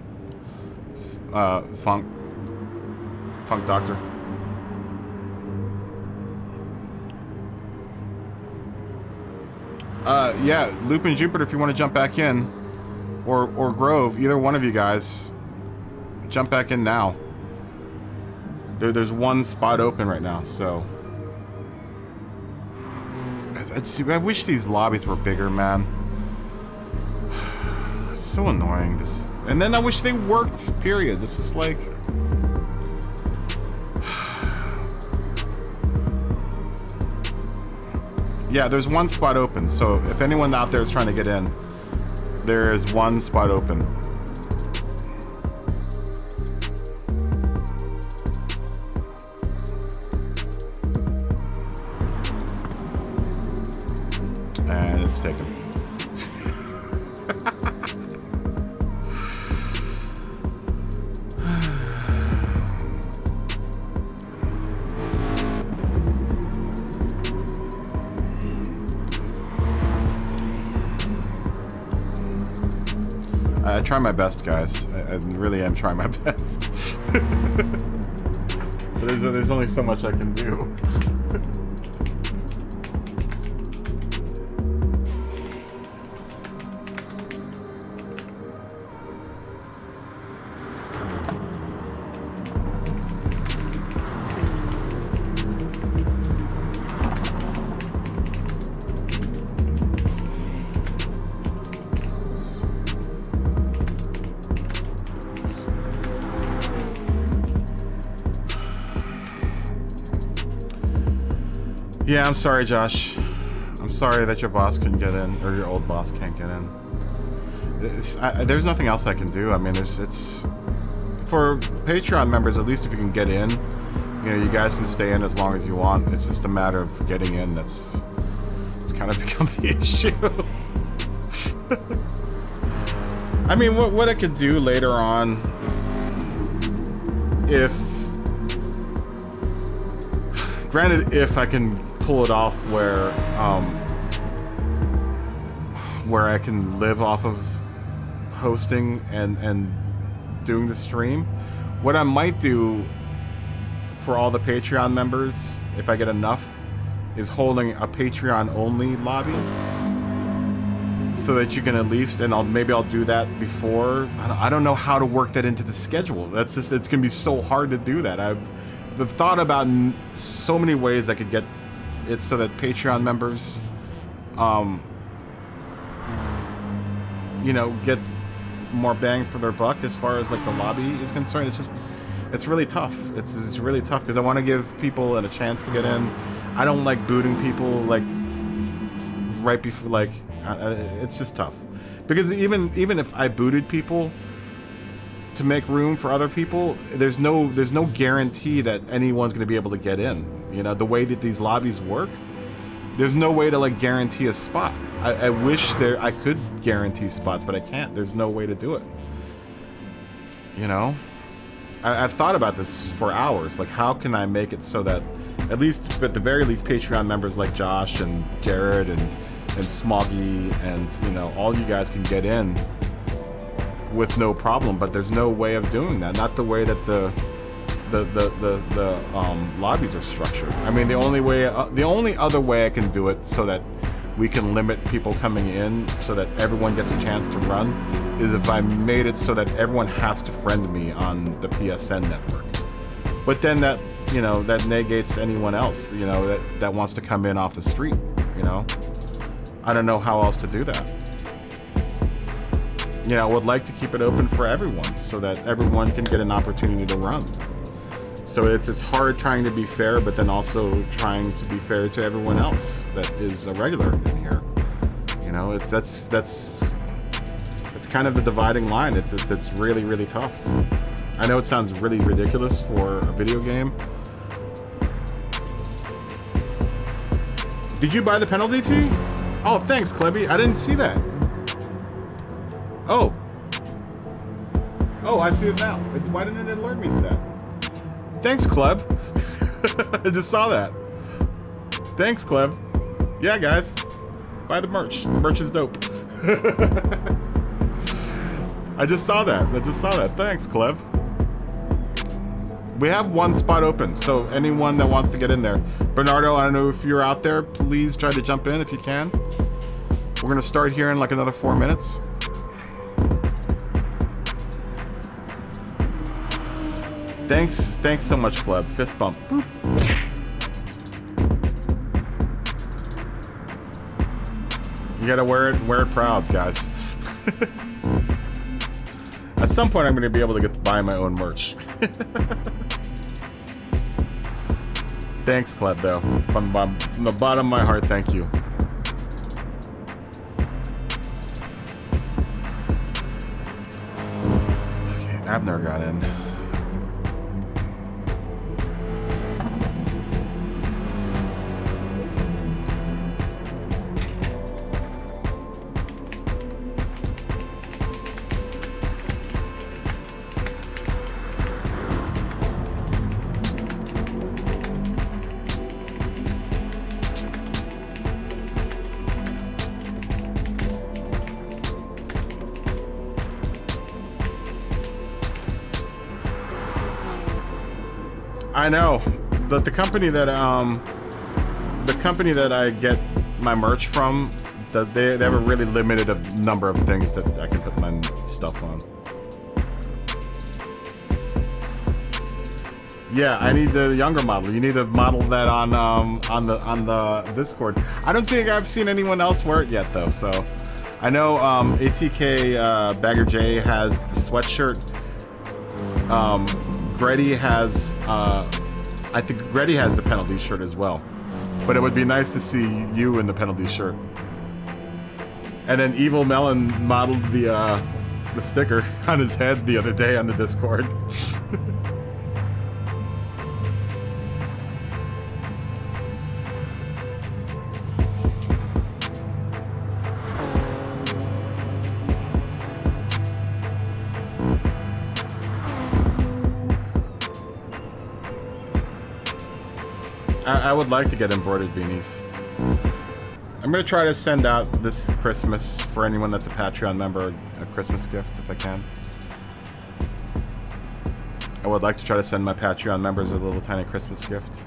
Funk Doctor. Yeah, Loop and Jupiter, if you want to jump back in, or Grove, either one of you guys, jump back in now. There's one spot open right now, so. I wish these lobbies were bigger, man. It's so annoying. This, and then I wish they worked. Period. This is like. Yeah, there's one spot open. So if anyone out there is trying to get in, there is one spot open. And it's taken. I try my best, guys. I really am trying my best. But there's only so much I can do. Yeah, I'm sorry, Josh. I'm sorry that your boss couldn't get in, or your old boss can't get in. There's nothing else I can do. I mean, it's for Patreon members. At least if you can get in, you know, you guys can stay in as long as you want. It's just a matter of getting in. It's kind of become the issue. I mean, what I could do later on, granted, if I can pull it off where I can live off of hosting and doing the stream, what I might do for all the Patreon members, if I get enough, is holding a Patreon only lobby, so that you can at least, and maybe I'll do that before. I don't know how to work that into the schedule. That's just, it's gonna be so hard to do that. I've thought about so many ways I could get it so that Patreon members, you know, get more bang for their buck as far as like the lobby is concerned. It's just, it's really tough. It's really tough because I want to give people a chance to get in. I don't like booting people like right before, like it's just tough because even if I booted people to make room for other people, there's no guarantee that anyone's going to be able to get in. You know, the way that these lobbies work, there's no way to like guarantee a spot. I wish I could guarantee spots, but I can't. There's no way to do it. You know, I've thought about this for hours. Like, how can I make it so that at least, at the very least, Patreon members like Josh and Jared and Smoggy and, you know, all you guys can get in with no problem, but there's no way of doing that. Not the way that the lobbies are structured. I mean, the only other way I can do it so that we can limit people coming in so that everyone gets a chance to run is if I made it so that everyone has to friend me on the PSN network. But then that, you know, that negates anyone else, you know, that wants to come in off the street, you know. I don't know how else to do that. You know, I would like to keep it open for everyone so that everyone can get an opportunity to run. So it's hard trying to be fair, but then also trying to be fair to everyone else that is a regular in here. You know, that's kind of the dividing line. It's really, really tough. I know it sounds really ridiculous for a video game. Did you buy the penalty tee? Oh, thanks, Klebby. I didn't see that. Oh. Oh, I see it now. Why didn't it alert me to that? Thanks, Kleb. I just saw that. Thanks, Kleb. Yeah, guys. Buy the merch. The merch is dope. I just saw that. Thanks, Kleb. We have one spot open, so anyone that wants to get in there. Bernardo, I don't know if you're out there. Please try to jump in if you can. We're going to start here in like another 4 minutes. Thanks so much, Kleb. Fist bump. Boop. You gotta wear it proud, guys. At some point, I'm gonna be able to get to buy my own merch. Thanks, Kleb, though. From the bottom of my heart, thank you. Okay, Abner got in. I know the company that I get my merch from, that they have a really limited number of things that I can put my stuff on. Yeah, I need the younger model. You need to model that on the Discord. I don't think I've seen anyone else wear it yet though. So I know ATK Bagger J has the sweatshirt. Greddy has, I think Greddy has the penalty shirt as well. But it would be nice to see you in the penalty shirt. And then Evil Melon modeled the sticker on his head the other day on the Discord. I would like to get embroidered beanies. I'm gonna try to send out this Christmas for anyone that's a Patreon member a Christmas gift if I can. I would like to try to send my Patreon members a little tiny Christmas gift.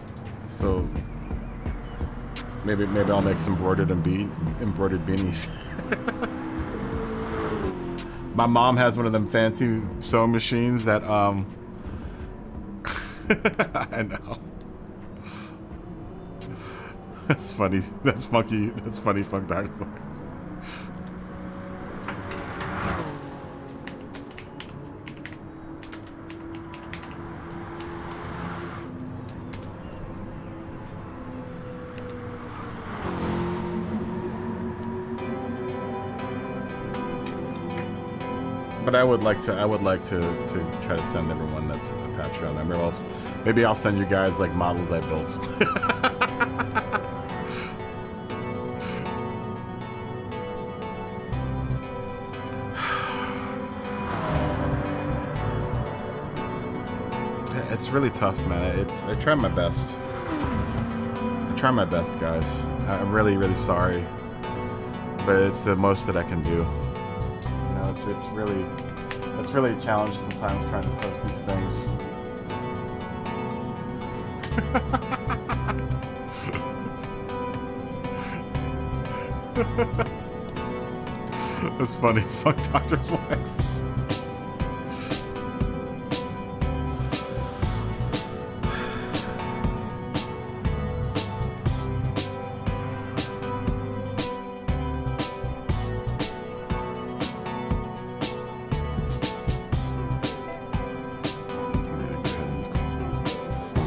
So maybe I'll make some embroidered beanies. My mom has one of them fancy sewing machines that I know. That's funny. That's funky. That's funny, Funk Dynaflex. But I would like to try to send everyone that's a Patreon member. Maybe I'll send you guys like models I built. It's really tough, man. I try my best. I try my best, guys. I'm really, really sorry, but it's the most that I can do. You know, it's really. It's really a challenge sometimes trying to post these things. That's funny. Fuck Dr. Flex.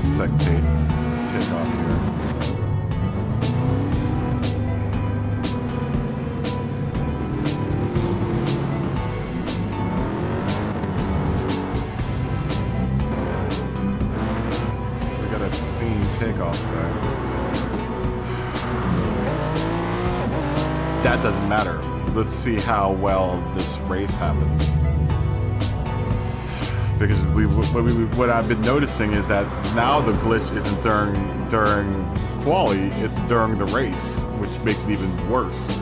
Spectate takeoff here. So we got a clean takeoff there. That doesn't matter. Let's see how well this race happens. Because what I've been noticing is that now the glitch isn't during quali, it's during the race, which makes it even worse.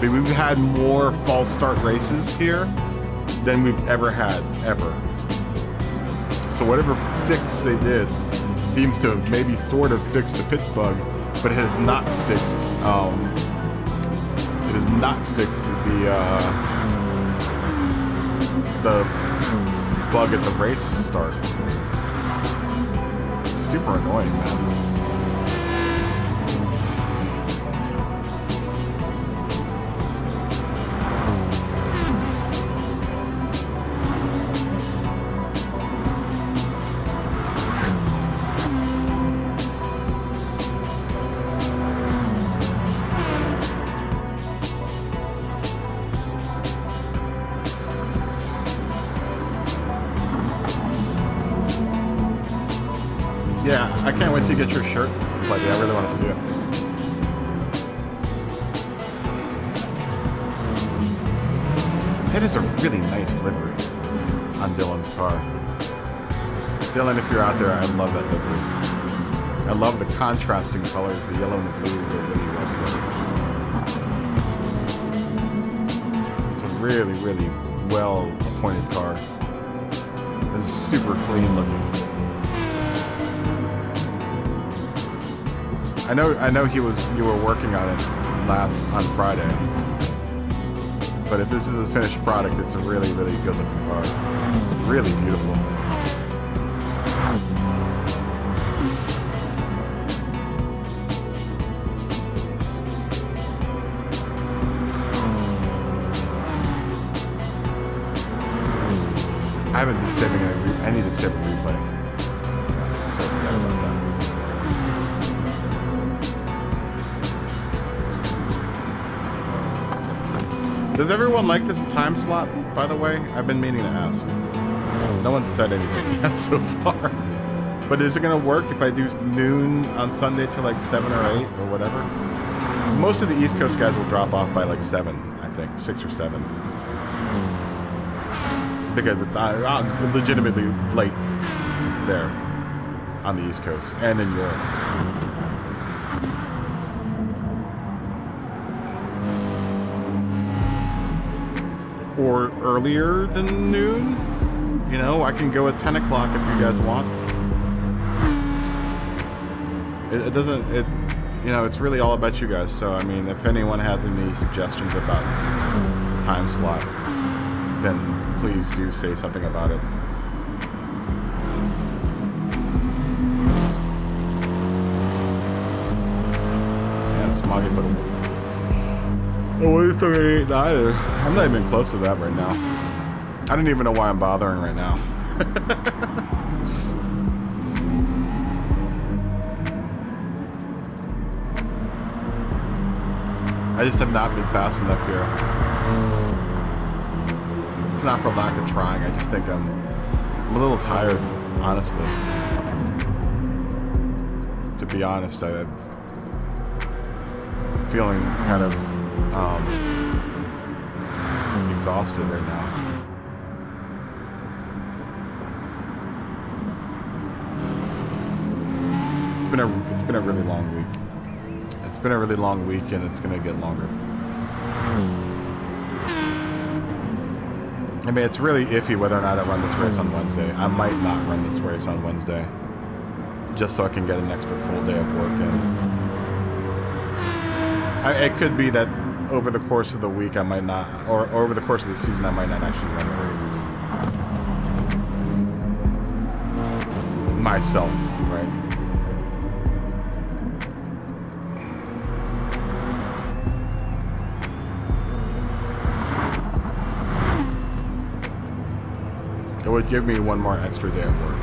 We've had more false start races here than we've ever had, ever. So whatever fix they did seems to have maybe sort of fixed the pit bug, but it has not fixed the bug at the race start. Super annoying, man. Yeah, I can't wait to get your shirt, but yeah, I really want to see it. It is a really nice livery on Dylan's car. Dylan, if you're out there, I love that livery. I love the contrasting colors, the yellow and the blue, they're really well together. It's a really, really well appointed car. It's super clean looking. I know you were working on it on Friday. But if this is a finished product, it's a really, really good looking car. Really beautiful. I haven't been saving it. I need to save a replay. Totally forgot about that. Does everyone like this time slot, by the way? I've been meaning to ask. No one said anything yet so far. But is it going to work if I do noon on Sunday to like 7 or 8 or whatever? Most of the East Coast guys will drop off by like 7, I think. 6 or 7. Because it's legitimately late there on the East Coast and in Europe. Or earlier than noon. You know, I can go at 10 o'clock if you guys want. It doesn't, you know, it's really all about you guys. So, I mean, if anyone has any suggestions about the time slot, then please do say something about it. And Smoggy put a... Oh, what are you talking about either? I'm not even close to that right now. I don't even know why I'm bothering right now. I just have not been fast enough here. It's not for lack of trying. I just think I'm a little tired, honestly. To be honest, I'm feeling kind of exhausted right now. It's been a really long week. It's been a really long week, and it's gonna get longer. I mean, it's really iffy whether or not I run this race on Wednesday. I might not run this race on Wednesday, just so I can get an extra full day of work in. It could be that over the course of the week I might not, or over the course of the season I might not actually run the races myself, right? It would give me one more extra day of work.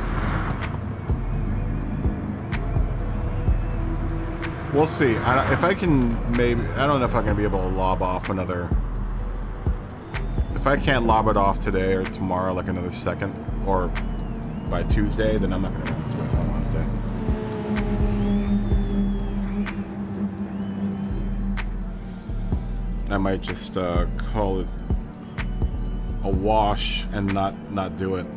We'll see. If I can, maybe, I don't know if I'm going to be able to lob off another. If I can't lob it off today or tomorrow, like another second, or by Tuesday, then I'm not going to run this race on Wednesday. I might just call it a wash and not do it.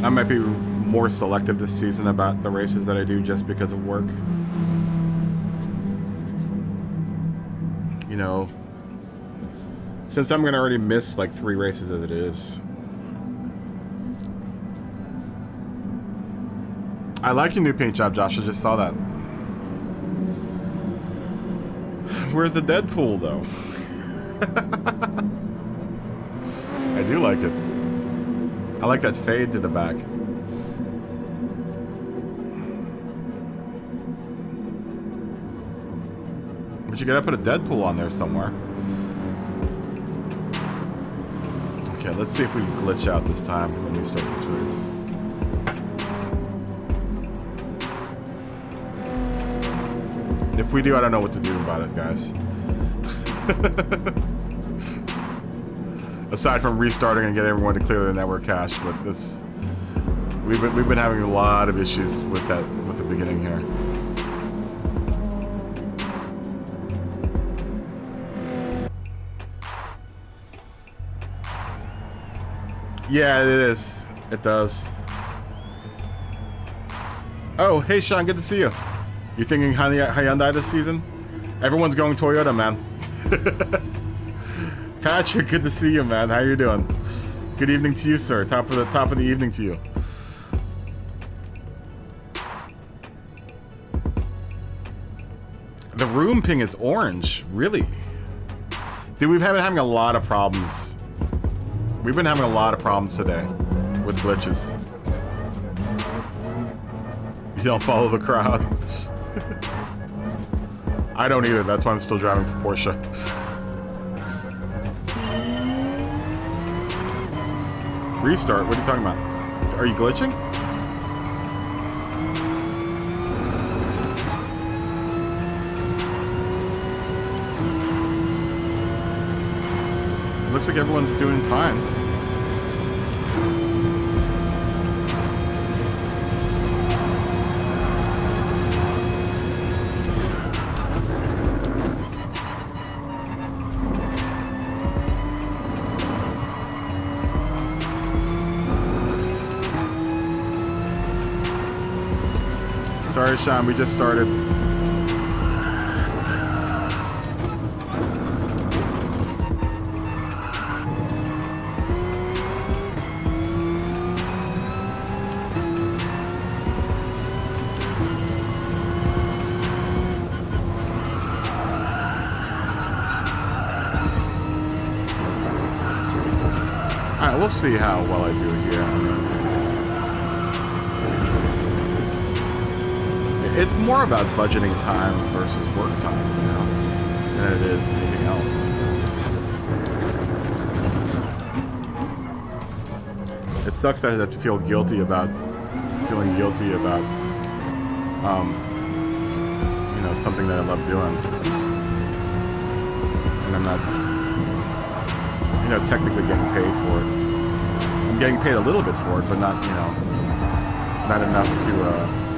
I might be more selective this season about the races that I do just because of work. You know, since I'm gonna already miss like 3 races as it is. I like your new paint job, Josh. I just saw that. Where's the Deadpool, though? I do like it. I like that fade to the back. But you gotta put a Deadpool on there somewhere. Okay, let's see if we can glitch out this time when we start this race. If we do, I don't know what to do about it, guys. Aside from restarting and getting everyone to clear their network cache, but this, we've been having a lot of issues with that with the beginning here. Yeah, it is. It does. Oh, hey Sean, good to see you. You thinking Hyundai this season? Everyone's going Toyota, man. Patrick, good to see you, man. How you doing? Good evening to you, sir. Top of the evening to you. The room ping is orange, really? Dude, we've been having a lot of problems. We've been having a lot of problems today with glitches. You don't follow the crowd. I don't either. That's why I'm still driving for Porsche. Restart? What are you talking about? Are you glitching? Looks like everyone's doing fine. Sorry, Sean, we just started. Alright, we'll see how well I do here. It's more about budgeting time versus work time, you know, than it is anything else. It sucks that I have to feel guilty about feeling guilty about, you know, something that I love doing, and I'm not, you know, technically getting paid for it. I'm getting paid a little bit for it, but not, you know, not enough to.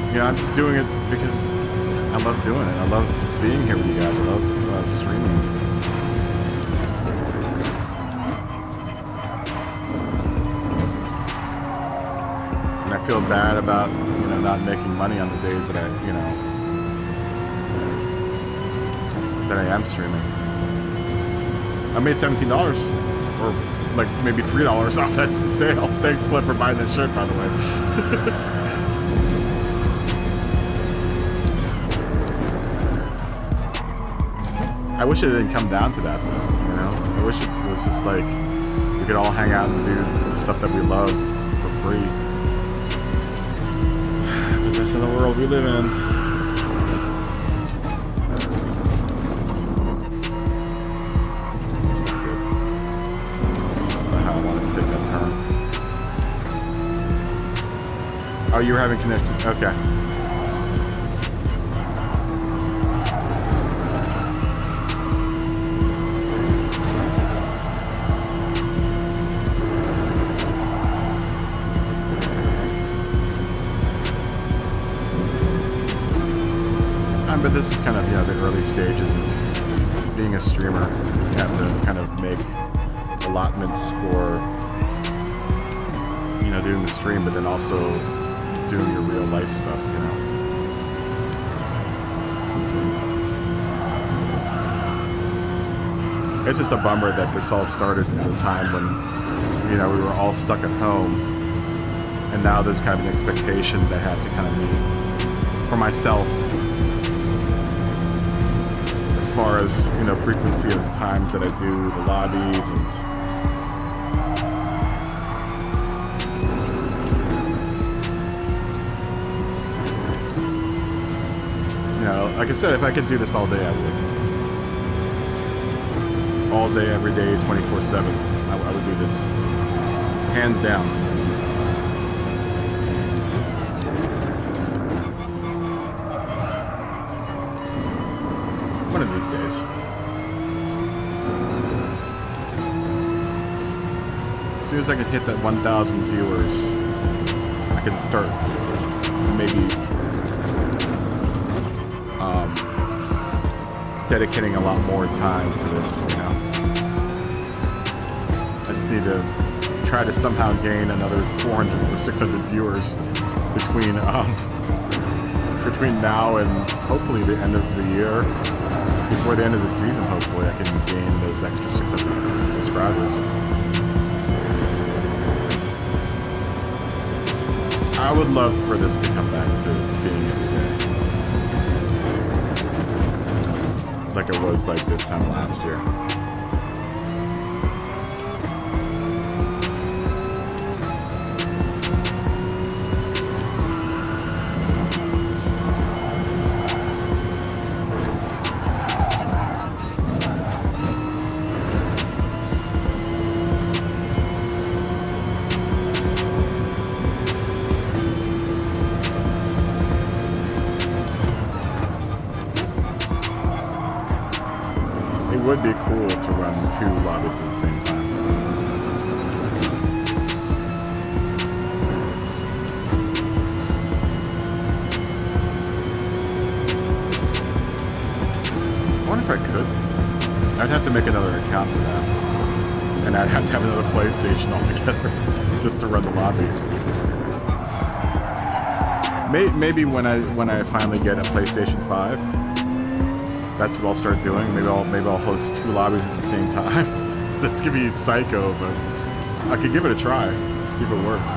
You know, I'm just doing it because I I love doing it. I love being here with you guys. I love streaming. And I feel bad about, you know, not making money on the days that I, you know, that I am streaming. I made $17, or like maybe $3 off that sale. Thanks, Cliff, for buying this shirt, by the way. I wish it didn't come down to that, though, you know? I wish it was just like we could all hang out and do the stuff that we love for free. But that's in the world we live in. That's not good. That's not how I wanted to take that turn. Oh, you were having connection. Okay. But this is kind of, you know, the early stages of being a streamer. You have to kind of make allotments for, you know, doing the stream, but then also doing your real life stuff, you know. It's just a bummer that this all started at a time when, you know, we were all stuck at home, and now there's kind of an expectation that I have to kind of meet for myself. As far as, you know, frequency of the times that I do the lobbies and you know, like I said, if I could do this all day, I would. All day, every day, 24/7. I would do this hands down. One of these days. As soon as I can hit that 1,000 viewers, I can start maybe dedicating a lot more time to this, you know. I just need to try to somehow gain another 400 or 600 viewers between now and hopefully the end of the year. Before the end of the season, hopefully, I can gain those extra 600 subscribers. I would love for this to come back to being every day. Like it was like this time last year. It would be cool to run 2 lobbies at the same time. I wonder if I could. I'd have to make another account for that. And I'd have to have another PlayStation altogether just to run the lobby. Maybe when I finally get a PlayStation 5, that's what I'll start doing. Maybe I'll host 2 lobbies at the same time. That's gonna be psycho, but I could give it a try. See if it works.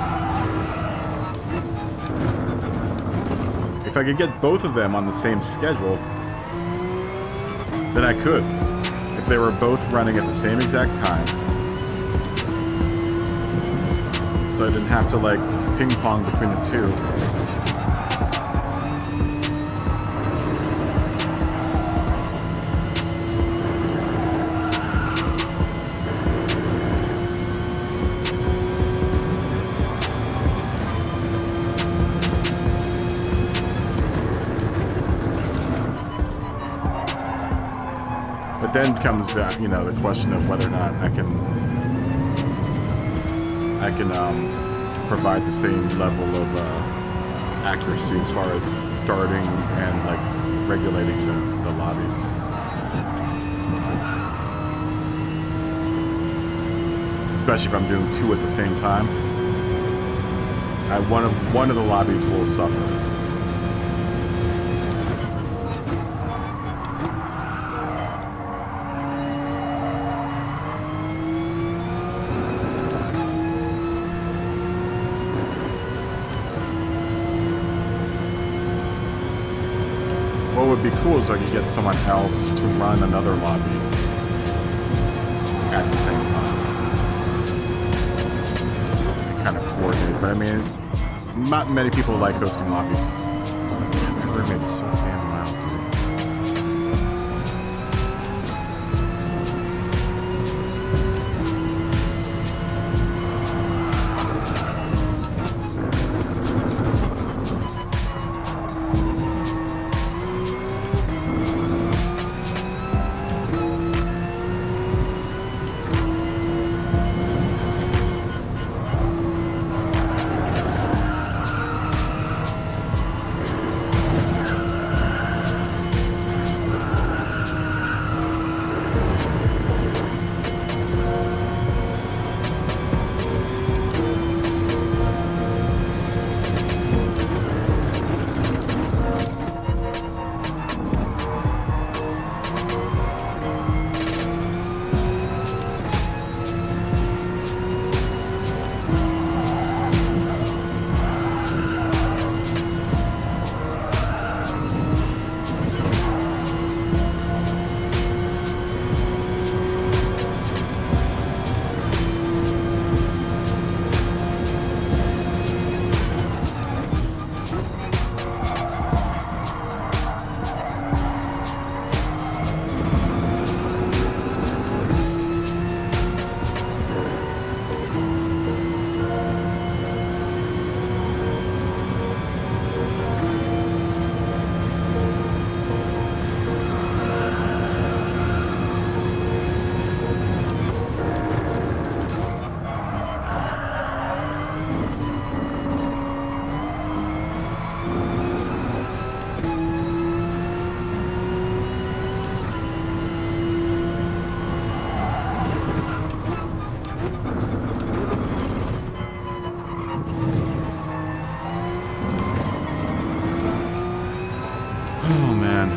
If I could get both of them on the same schedule, then I could. If they were both running at the same exact time. So I didn't have to like ping pong between the 2. But then comes the, you know, the question of whether or not I can provide the same level of accuracy as far as starting and like regulating the lobbies. Especially if I'm doing two at the same time. One of the lobbies will suffer. What would be cool is I could get someone else to run another lobby at the same time. Kind of coordinate, but I mean, not many people like hosting lobbies. Man, my roommate is so damn loud, dude. Oh, man.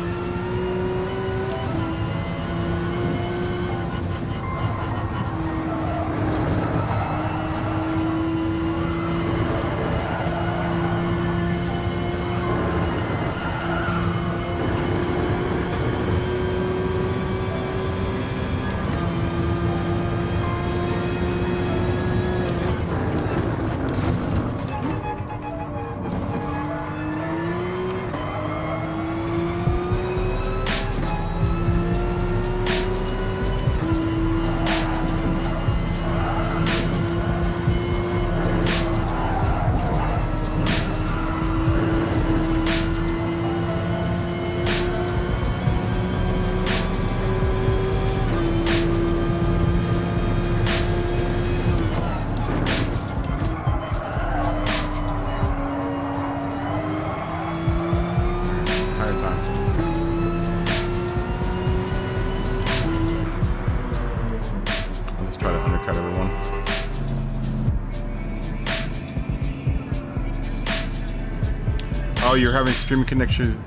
Oh, you're having streaming connection.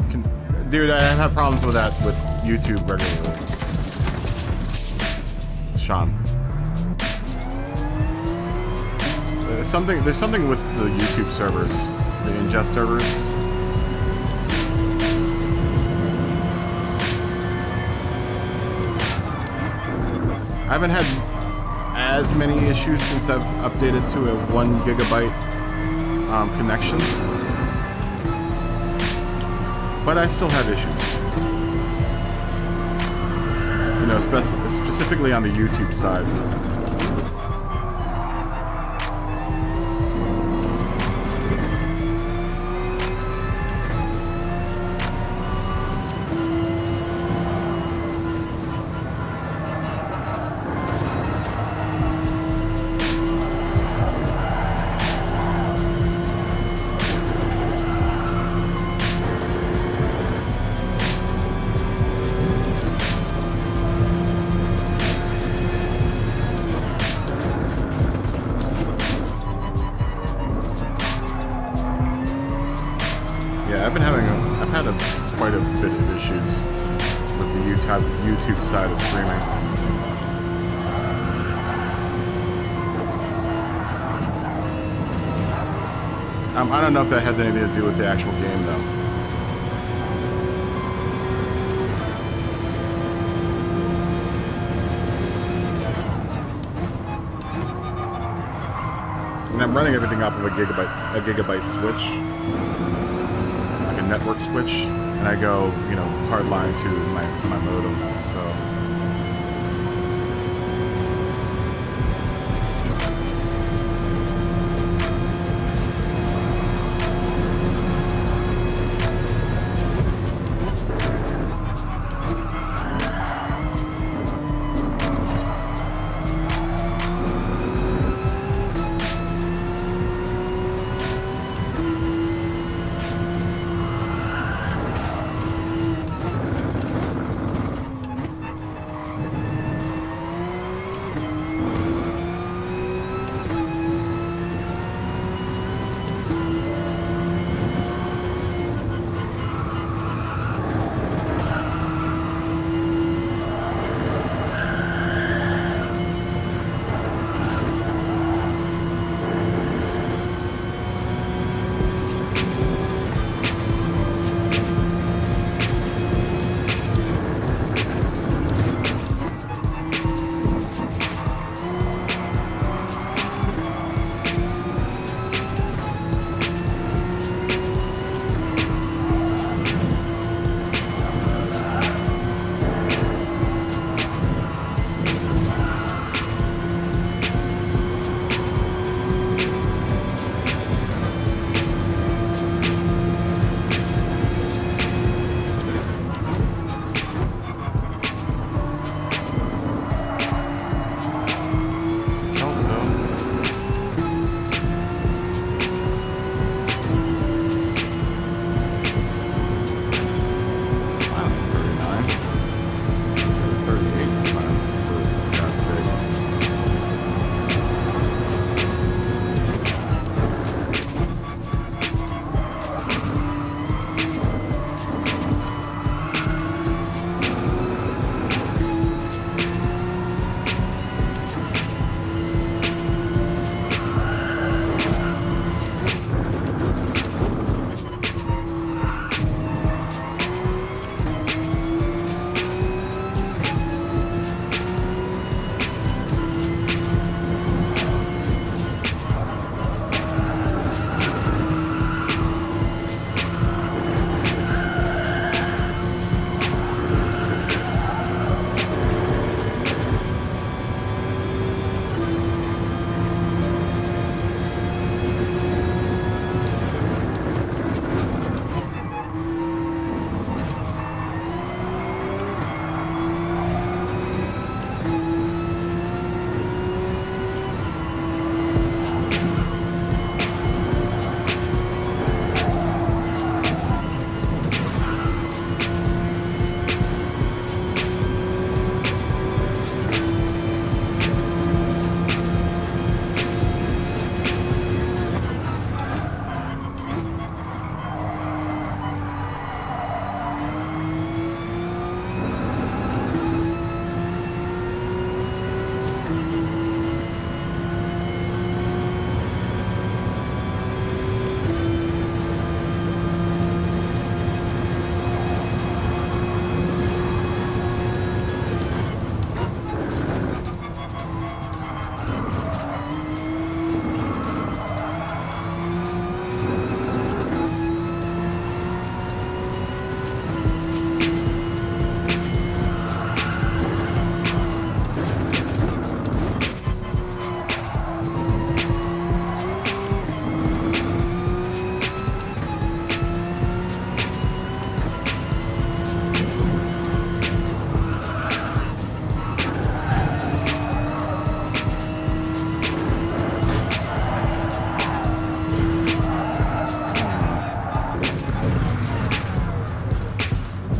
Dude, I have problems with that with YouTube regularly. Sean. There's something with the YouTube servers, the ingest servers. I haven't had as many issues since I've updated to a 1 gigabyte connection. But I still have issues. You know, specifically on the YouTube side. YouTube side of streaming. I don't know if that has anything to do with the actual game, though. And I'm running everything off of a gigabyte switch, like a network switch, and I go, you know, hardline to my modem. So.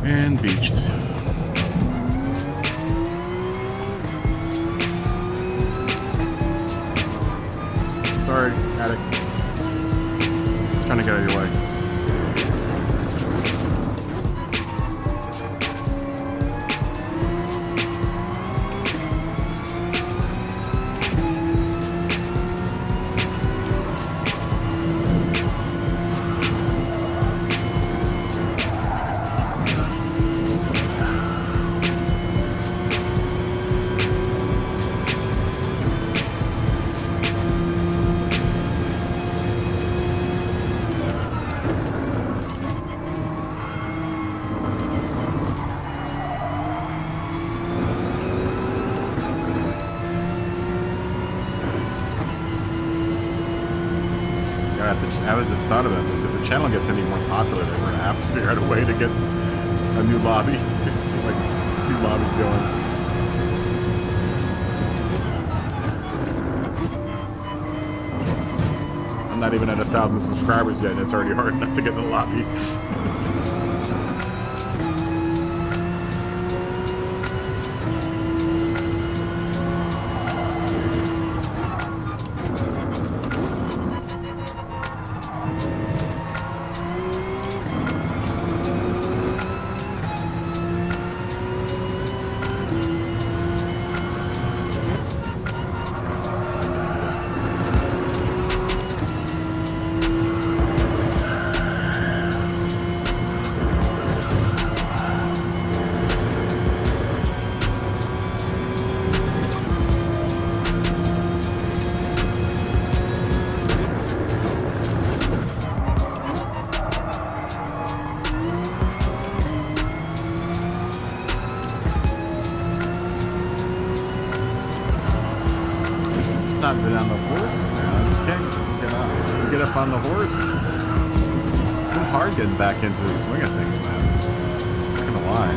And beached. Sorry, addict. Just trying to get out of your way. I was just thought about this. If the channel gets any more popular, then we're gonna have to figure out a way to get a new lobby, like 2 lobbies going. I'm not even at 1,000 subscribers yet, and it's already hard enough to get in the lobby. Not been on the horse, man. I just can't get up on the horse. It's been hard getting back into the swing of things, man. I'm not gonna lie.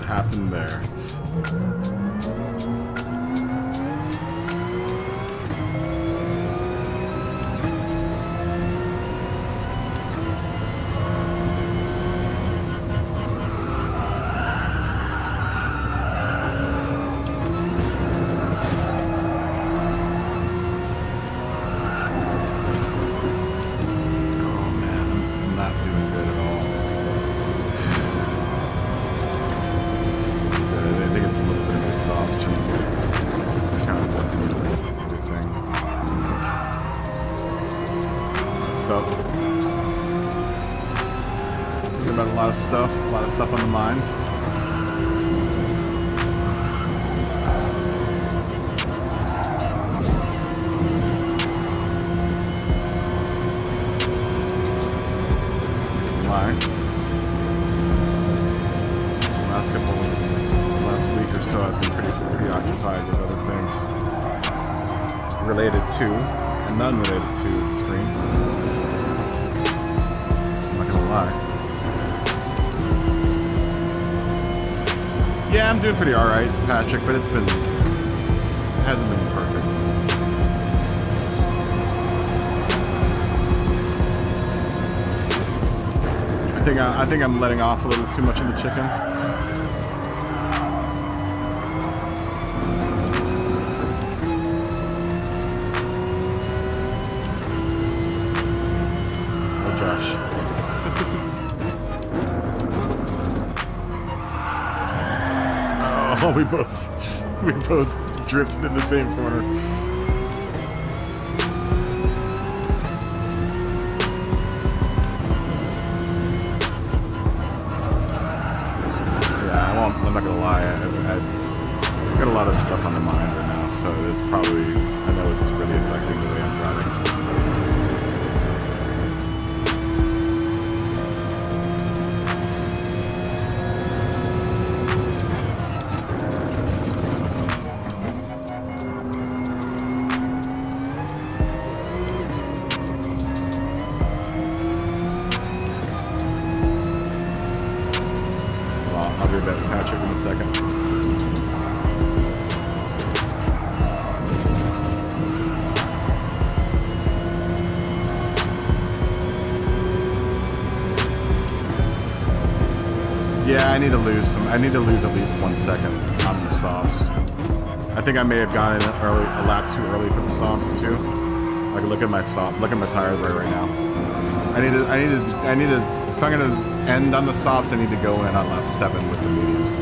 Happened there. About a lot of stuff on the mind. Why? Last week or so, I've been pretty preoccupied with other things related to none related to the stream. I'm not gonna lie. Yeah, I'm doing pretty alright, Patrick, but it hasn't been perfect. I think I'm letting off a little too much of the chicken. Oh, Josh. Oh, we both drifted in the same corner. I'm not gonna lie, I've got a lot of stuff on the mind right now, so it's probably, I know it's really affecting the way I'm driving. I'll be back, Patrick, in a second. Yeah, I need to lose at least 1 second on the softs. I think I may have gone in a lap too early for the softs too. Like look at my tire wear right now. I need to. If I'm gonna end on the softs, I need to go in on lap 7 with the mediums.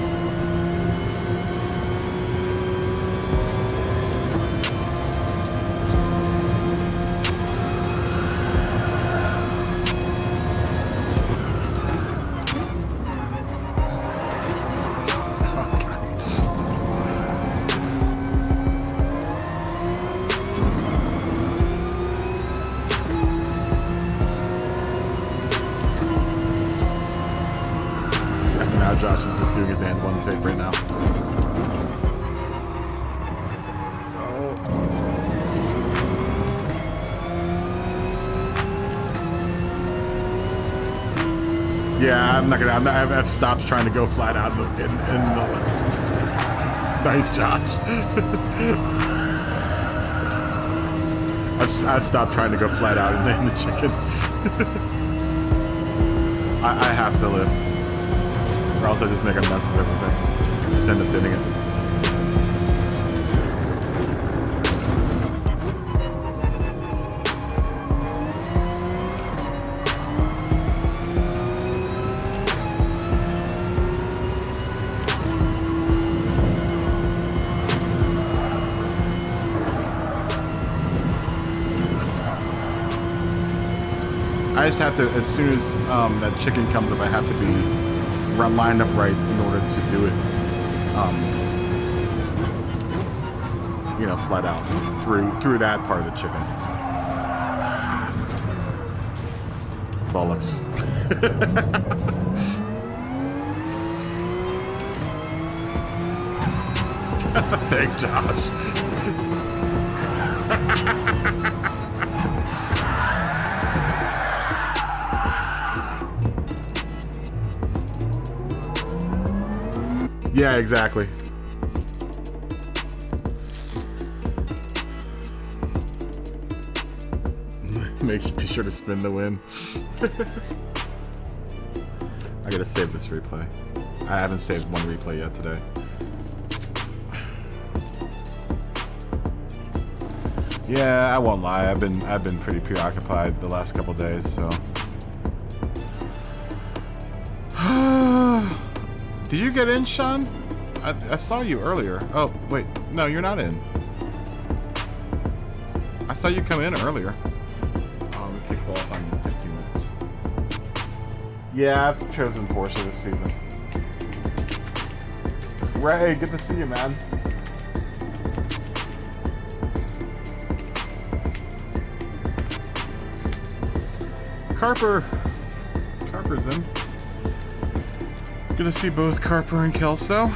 Josh is just doing his and one tape right now. Oh. Yeah, I've stopped trying to go flat out in the nice, Josh. I've stopped trying to go flat out in the chicken. I have to lift. Or else I just make a mess of everything. Just end up bidding it. I just have to, as soon as that chicken comes up, I have to be lined up right in order to do it, you know, flat out through that part of the chicken. Bollocks. Thanks, Josh. Yeah, exactly. Be sure to spin the win. I gotta save this replay. I haven't saved one replay yet today. Yeah, I won't lie. I've been pretty preoccupied the last couple days, so. Did you get in, Sean? I saw you earlier. Oh, wait. No, you're not in. I saw you come in earlier. Oh, let's see qualifying in 15 minutes. Yeah, I've chosen Porsche this season. Ray, good to see you, man. Carper's in. Good to see both Carper and Kelso.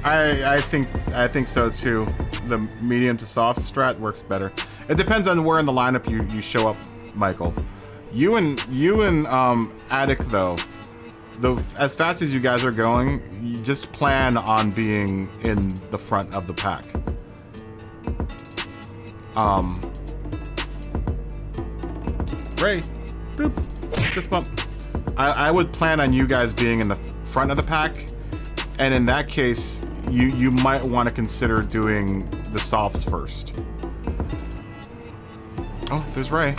I think so too. The medium to soft strat works better. It depends on where in the lineup you show up, Michael. You and Attic though, as fast as you guys are going, you just plan on being in the front of the pack. Ray, boop, fist bump. I would plan on you guys being in the front of the pack, and in that case, you might want to consider doing the softs first. Oh, there's Ray.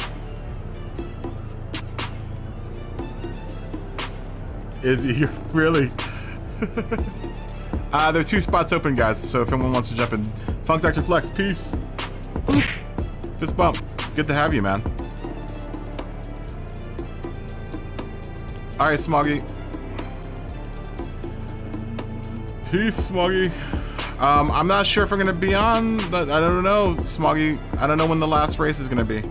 Is he really? There are 2 spots open, guys, so if anyone wants to jump in. Funk Dr. Flex, peace. Boop. Fist bump. Good to have you, man. Alright, Smoggy. Peace, Smoggy. I'm not sure if we're gonna be on, but I don't know, Smoggy. I don't know when the last race is gonna be.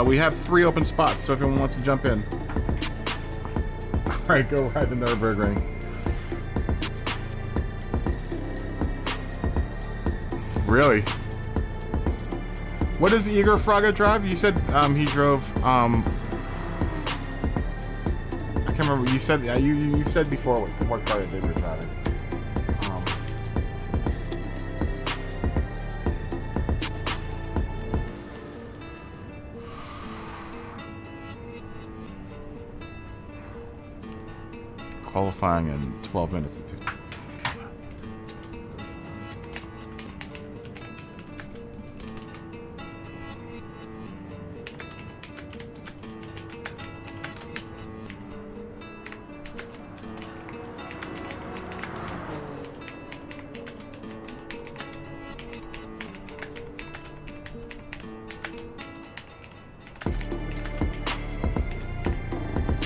We have 3 open spots, so if anyone wants to jump in. Alright, go ride the Nürburgring. Really? What does Igor Fraga drive? You said he drove I can't remember. You said you said before what car they were driving. Qualifying in 12 minutes and 15.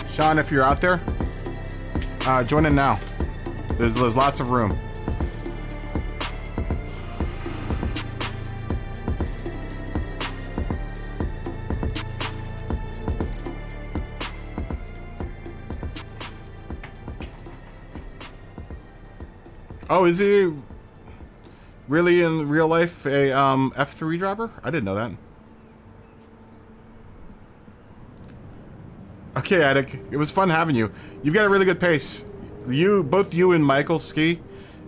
Sean, if you're out there, join in now. There's lots of room. Oh, is he really in real life a F3 driver? I didn't know that. Okay, Attic. It was fun having you. You've got a really good pace. Both you and Michael Ski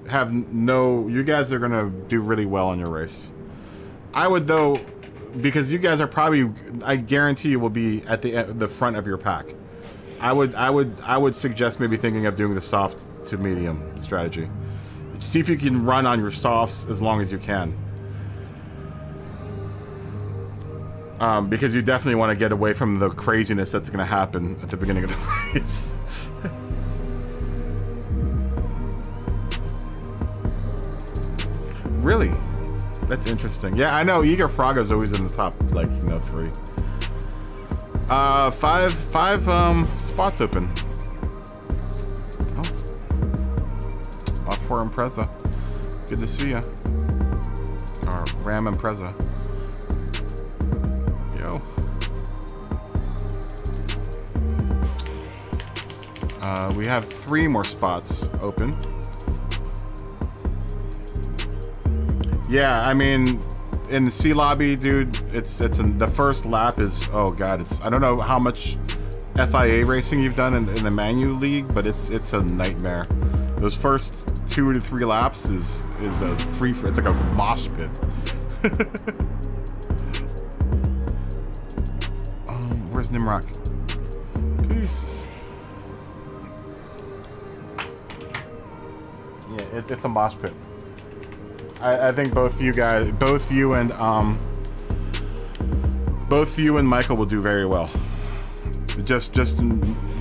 have you guys are gonna do really well in your race. I would though, because you guys are probably, I guarantee you will be at the front of your pack. I would suggest maybe thinking of doing the soft to medium strategy. See if you can run on your softs as long as you can. Because you definitely want to get away from the craziness that's going to happen at the beginning of the race. Really? That's interesting. Yeah, I know Igor Fraga's always in the top, like, 3. 5 spots open. Oh. Off for Impreza. Good to see ya. Or Ram Impreza. We have 3 more spots open. Yeah, I mean, in the C lobby, dude, it's the first lap is, oh god, I don't know how much FIA racing you've done in the Manu League, but it's a nightmare. Those first 2 to 3 laps is a it's like a mosh pit. Where's Nimrock? Peace. Yeah, it's a mosh pit. I think both you and Michael will do very well. Just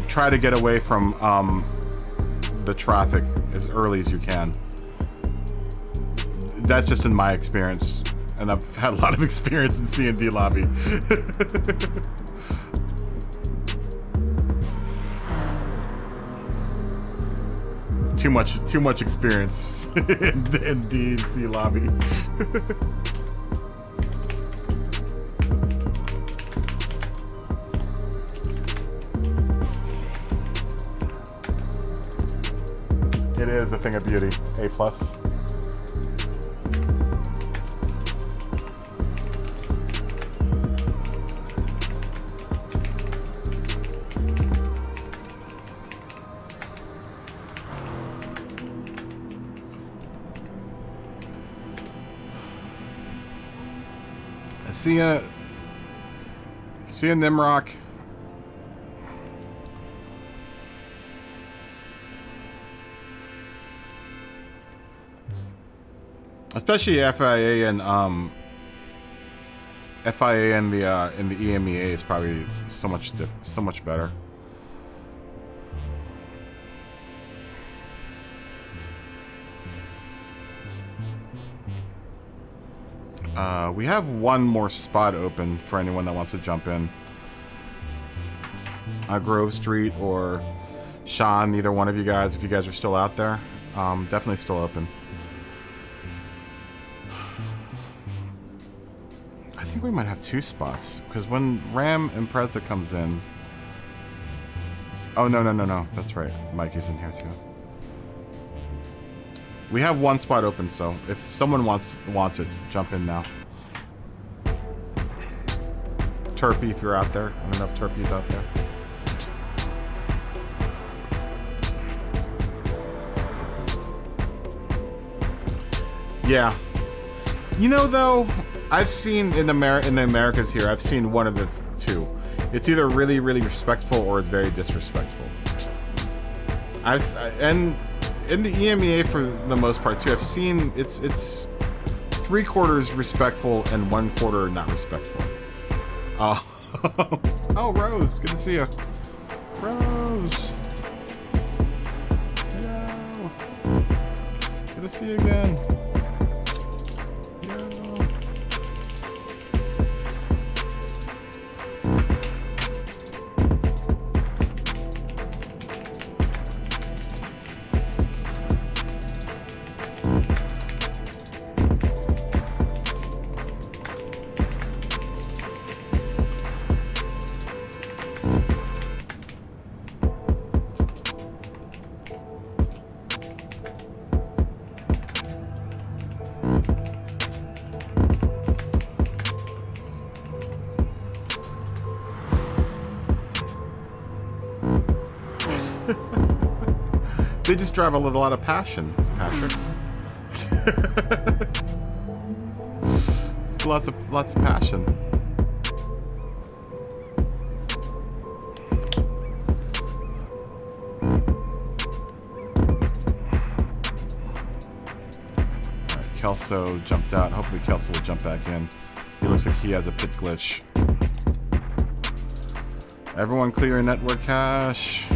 try to get away from the traffic as early as you can. That's just in my experience, and I've had a lot of experience in C&D lobby. Too much experience in D&C lobby. is a thing of beauty. A plus. See ya, Nimrock. Especially FIA and FIA and the EMEA is probably so much better. We have one more spot open for anyone that wants to jump in. Grove Street or Sean, either one of you guys, if you guys are still out there, definitely still open. I think we might have 2 spots, because when Ram Impreza comes in... Oh, no. That's right. Mikey's in here, too. We have 1 spot open, so if someone wants it, jump in now. Turpy, if you're out there. I don't know if Turpy's out there. Yeah. You know, though, I've seen in the Americas here, I've seen one of the 2. It's either really, really respectful or it's very disrespectful. And in the EMEA for the most part too, I've seen it's 3/4 respectful and 1/4 not respectful. Oh, Rose, good to see you. Rose. Hello. Good to see you again. They just drive with a lot of passion, Patrick. lots of passion. Alright, Kelso jumped out. Hopefully Kelso will jump back in. He looks like he has a pit glitch. Everyone clear network cache.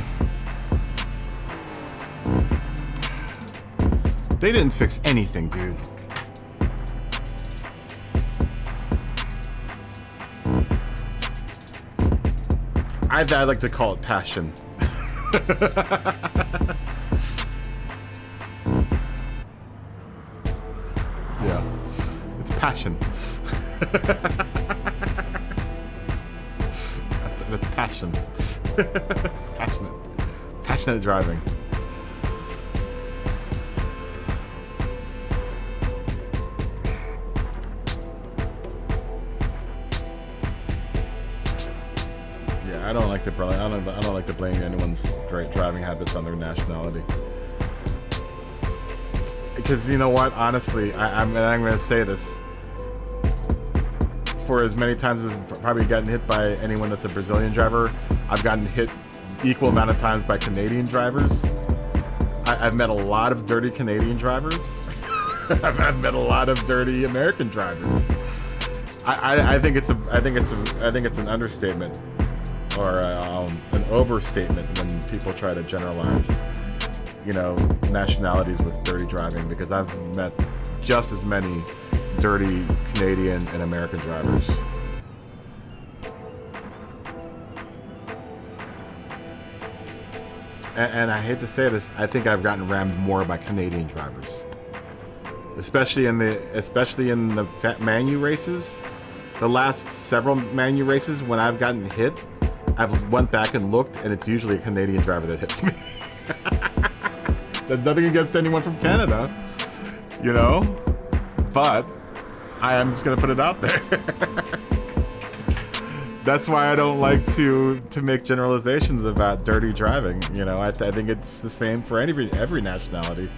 They didn't fix anything, dude. I'd like to call it passion. Yeah, it's passion. That's passion. It's passionate. Passionate driving. I don't like to blame anyone's driving habits on their nationality. Because you know what? Honestly, I'm going to say this. For as many times as I've probably gotten hit by anyone that's a Brazilian driver, I've gotten hit equal amount of times by Canadian drivers. I've met a lot of dirty Canadian drivers. I've met a lot of dirty American drivers. I think it's an understatement. Or an overstatement when people try to generalize, you know, nationalities with dirty driving, because I've met just as many dirty Canadian and American drivers. And I hate to say this, I think I've gotten rammed more by Canadian drivers, especially in the Manu races. The last several Manu races, when I've gotten hit, I've went back and looked, and it's usually a Canadian driver that hits me. That's nothing against anyone from Canada, you know? But I am just gonna put it out there. That's why I don't like to make generalizations about dirty driving. You know, I think it's the same for every nationality.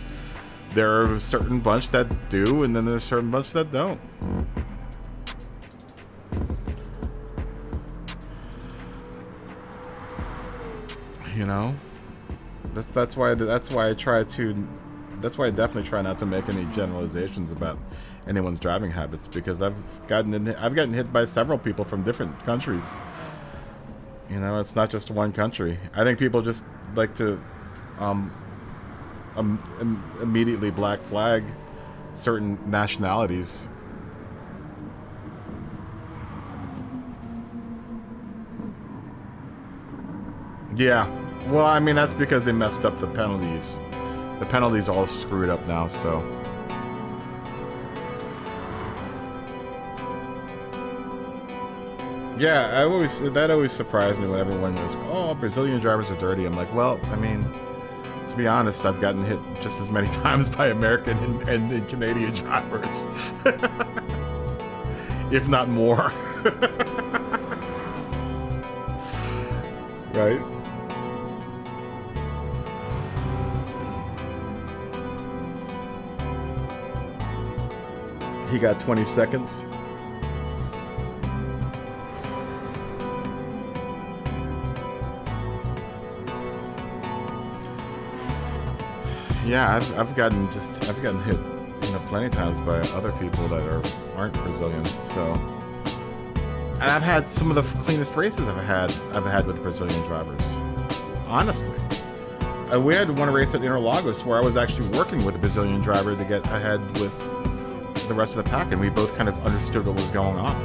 There are a certain bunch that do, and then there's a certain bunch that don't. You know, that's why I definitely try not to make any generalizations about anyone's driving habits, because I've gotten hit by several people from different countries. You know, it's not just one country. I think people just like to immediately black flag certain nationalities. Yeah, well, I mean, that's because they messed up the penalties. The penalties all screwed up now, so. Yeah, that always surprised me when everyone goes, "Oh, Brazilian drivers are dirty." I'm like, well, I mean, to be honest, I've gotten hit just as many times by American and Canadian drivers, if not more. Right? He got 20 seconds. Yeah, I've gotten hit, you know, plenty of times by other people that aren't Brazilian. So, and I've had some of the cleanest races I've had with Brazilian drivers. Honestly, we had one race at Interlagos where I was actually working with a Brazilian driver to get ahead with the rest of the pack, and we both kind of understood what was going on.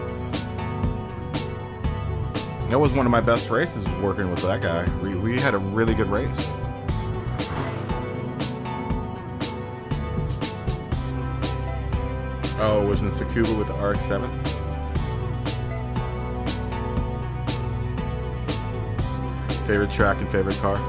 That was one of my best races working with that guy. We had a really good race. Oh, it was in Tsukuba with the RX-7? Favorite track and favorite car?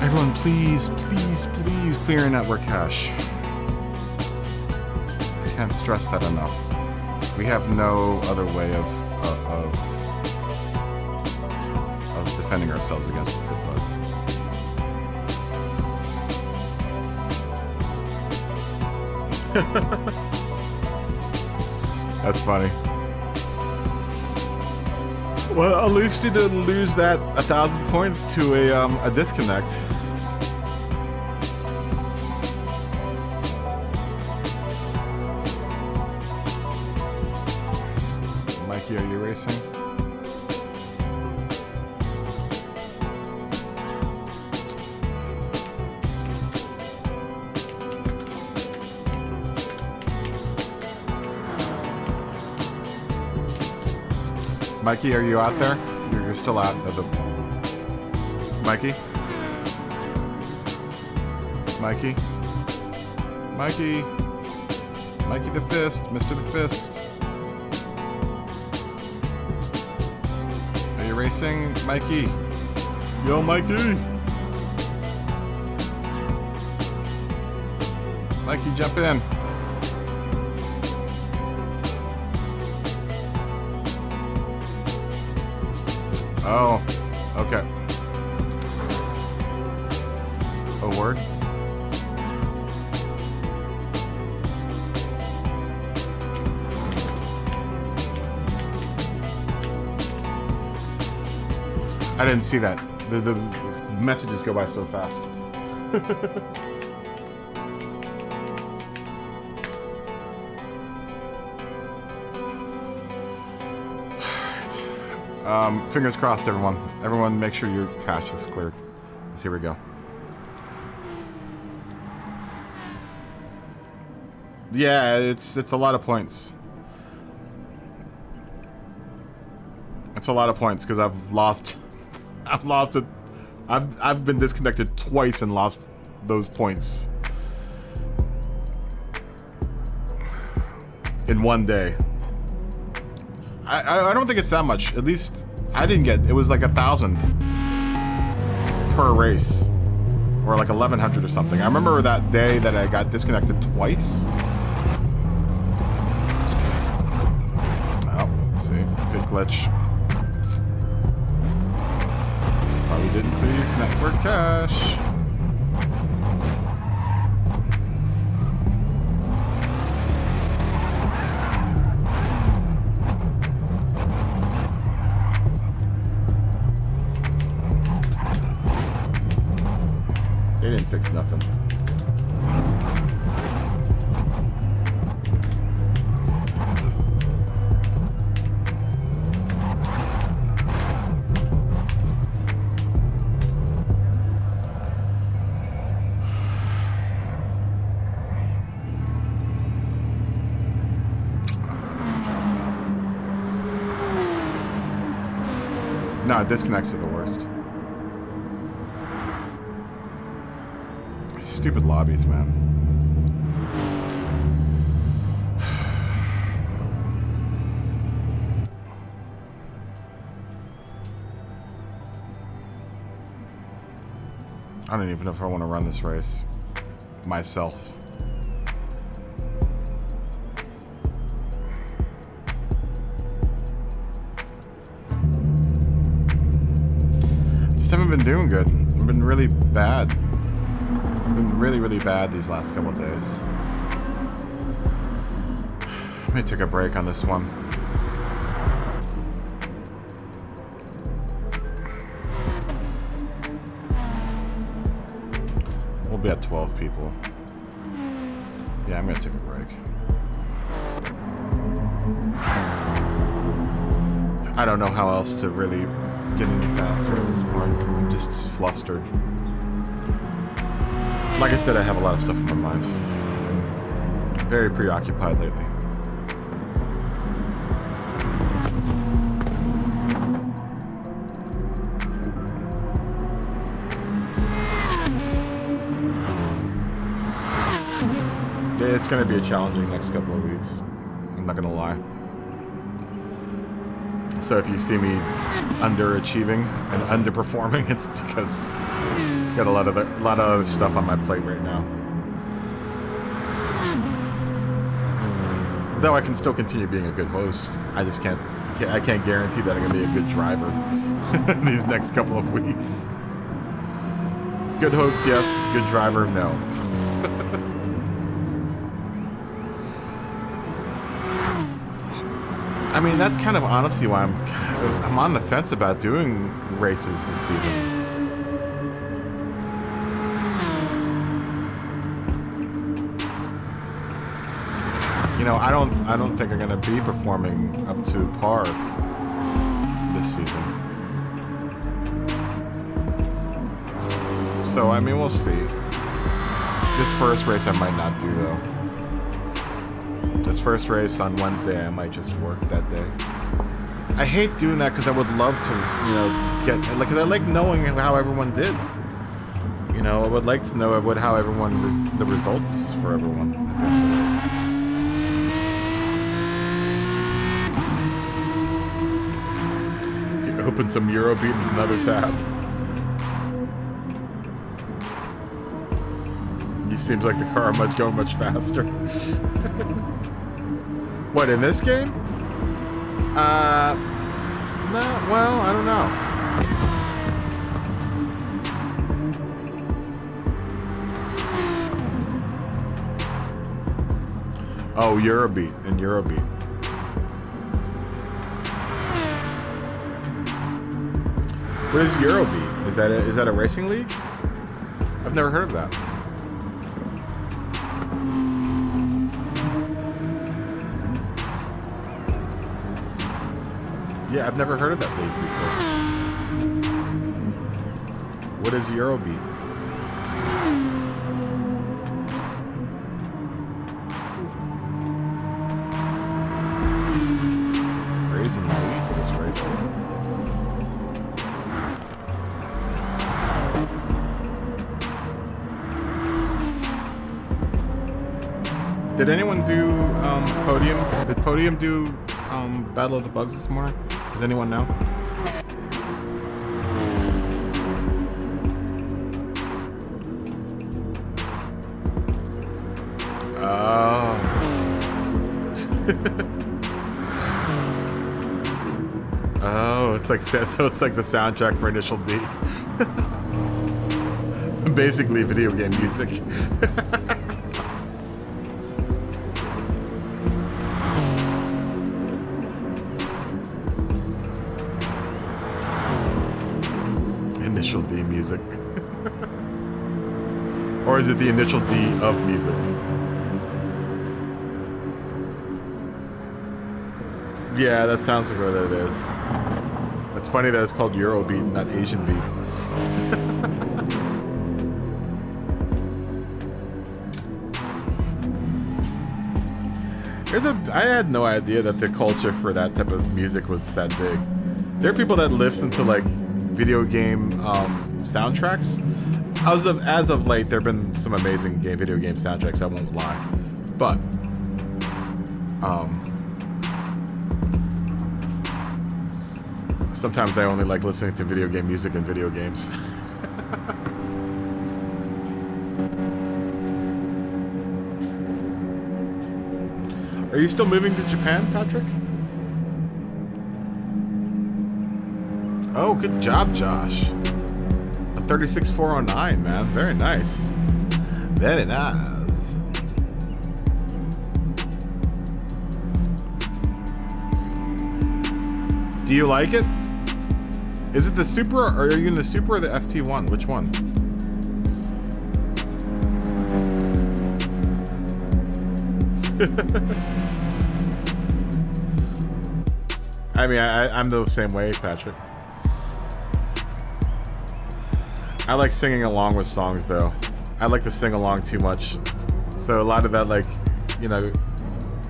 Everyone, please, please, please clear your network cache. I can't stress that enough. We have no other way of defending ourselves against the pit bug. That's funny. Well, at least you didn't lose that 1,000 points to a disconnect. Mikey, are you racing? Mikey, are you out there? You're still out of the... Mikey? Mikey? Mikey? Mikey the Fist, Mr. the Fist. Are you racing? Mikey? Yo, Mikey! Mikey, jump in. Oh, okay. A word? I didn't see that. The messages go by so fast. Fingers crossed, everyone. Everyone, make sure your cache is cleared. So here we go. Yeah, it's a lot of points. It's a lot of points because I've lost it. I've been disconnected twice and lost those points in one day. I don't think it's that much. At least I didn't get. It was like 1,000 per race, or like 1,100 or something. I remember that day that I got disconnected twice. Oh, let's see, big glitch. Probably didn't leave network cache. They didn't fix nothing. No, disconnects are the worst. Stupid lobbies, man. I don't even know if I want to run this race myself. Just haven't been doing good. I've been really bad. Been really bad these last couple of days. Let me take a break on this one. We'll be at 12 people. Yeah, I'm gonna take a break. I don't know how else to really get any faster at this point. I'm just flustered. Like I said, I have a lot of stuff in my mind. Very preoccupied lately. Yeah, it's going to be a challenging next couple of weeks. I'm not going to lie. So if you see me underachieving and underperforming, it's because I got a lot of other stuff on my plate right now. Though I can still continue being a good host, I just can't guarantee that I'm gonna be a good driver these next couple of weeks. Good host, yes. Good driver, no. I mean, that's kind of honestly why I'm on the fence about doing races this season. You know, I don't think I'm gonna be performing up to par this season. So I mean, we'll see. This first race I might not do though. This first race on Wednesday, I might just work that day. I hate doing that because I would love to, you know, get like, because I like knowing how everyone did. You know, I would like to know how everyone the results for everyone. Open some Eurobeat and another tab. It seems like the car might go much faster. What, in this game? No, well, I don't know. Oh, Eurobeat and Eurobeat. What is Eurobeat? Is that a racing league? I've never heard of that. Yeah, I've never heard of that league before. What is Eurobeat? bugs. Did anyone do podiums? Did Podium do Battle of the Bugs this morning? Does anyone know? Oh. Oh, it's like the soundtrack for Initial D. Basically video game music. Initial D music. Or is it the Initial D of music? Yeah, that sounds like what it is. It's funny that it's called Eurobeat, not Asian beat. I had no idea that the culture for that type of music was that big. There are people that listen to like video game soundtracks. As of late, there have been some amazing video game soundtracks, I won't lie. But sometimes I only like listening to video game music and video games. Are you still moving to Japan, Patrick? Oh, good job, Josh. A 36,409, man. Very nice. Very nice. Do you like it? Is it the Supra, or are you in the Supra or the FT1? Which one? I mean, I'm the same way, Patrick. I like singing along with songs, though. I like to sing along too much. So a lot of that, like, you know,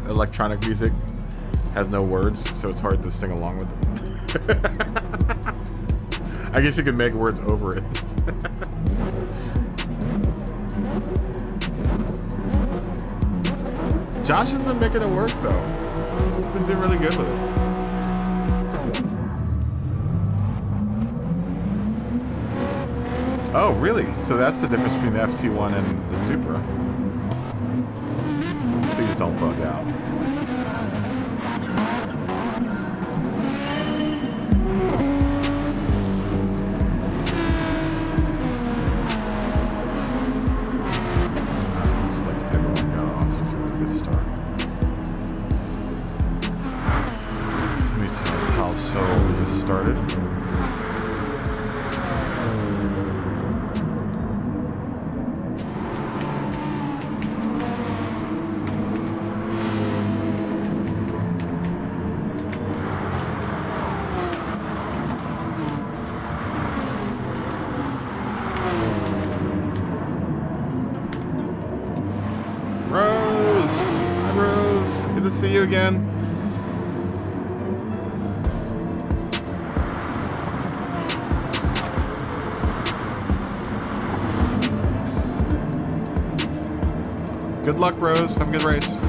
electronic music has no words, so it's hard to sing along with it. I guess you could make words over it. Josh has been making it work, though. He's been doing really good with it. Oh, really? So that's the difference between the FT1 and the Supra. Please don't bug out. Looks like everyone got off to a good start. Let me tell you how so this started. See you again. Good luck, Rose. Have a good race.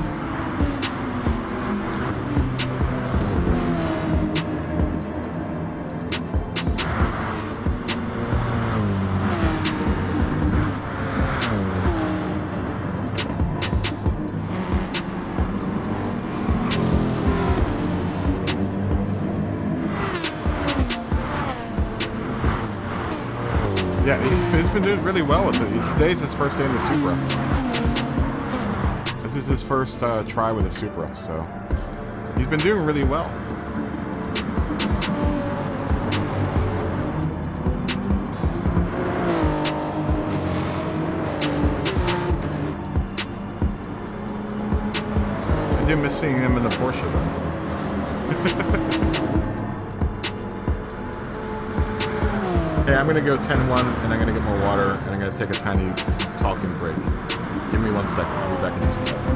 Yeah, he's been doing really well with it. Today's his first day in the Supra. This is his first try with a Supra, so he's been doing really well. I do miss seeing him in the Porsche, though. Hey, I'm gonna go 10-1, and I'm gonna get more water, and I'm gonna take a tiny talking break. Give me 1 second. I'll be back in just a second.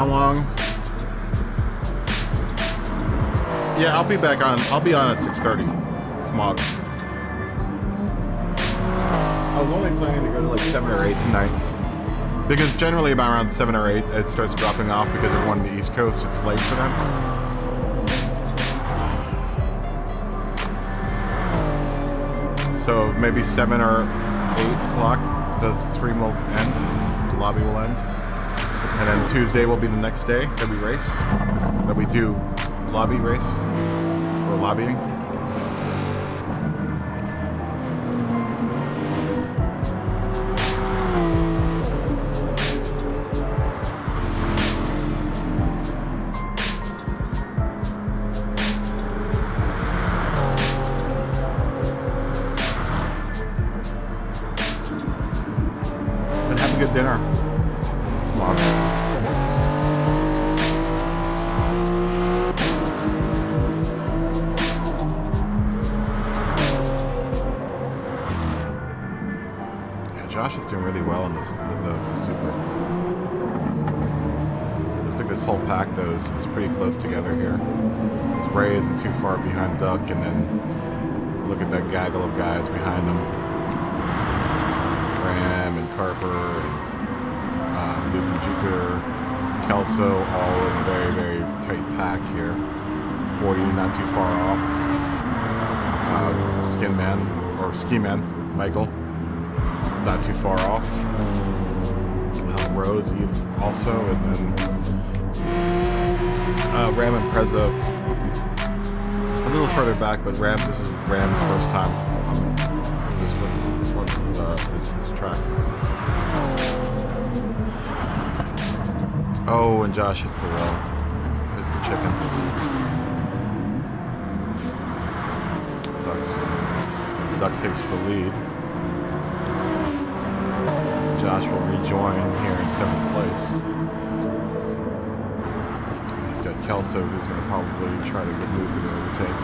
long? Yeah, I'll be back on. I'll be on at 6:30. Smog. I was only planning to go to like 7 or 8 tonight. Because generally about around 7 or 8, it starts dropping off because everyone on the East Coast, it's late for them. So maybe 7 or 8 o'clock, the stream will end, the lobby will end. And then Tuesday will be the next day that we race, that we do lobby race, or lobbying. Good dinner. Smart. Yeah, Josh is doing really well in this the Super. Looks like this whole pack though is pretty close together here. Ray isn't too far behind Duck, and then look at that gaggle of guys behind him. Ram and Carper and Loop and Jupiter, Kelso, all in a very, very tight pack here. 40, not too far off. Ski Man, Michael, not too far off. Rose also, and then Ram and Preza a little further back, but this is Ram's first time on this track. Oh, and Josh hits the wall. Hits the chicken. It sucks. Duck takes the lead. Josh will rejoin here in 7th place. He's got Kelso, who's going to probably try to get Lou for the overtake.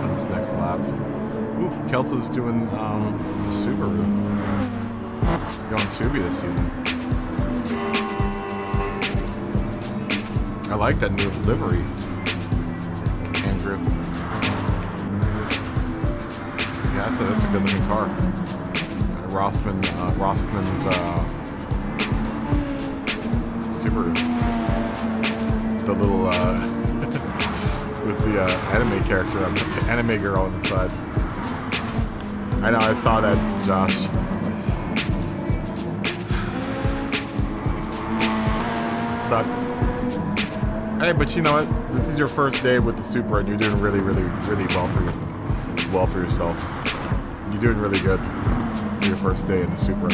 On this next lap. Ooh, Kelso's doing the Subaru. Going Subi this season. I like that new livery, Andrew. Yeah, that's a good looking car. Rossman's Subaru. The little with the anime character, anime girl on the side. I know, I saw that, Josh. Sucks. Hey, but you know what? This is your first day with the Supra, and you're doing really, really, really well for yourself. You're doing really good for your first day in the Supra.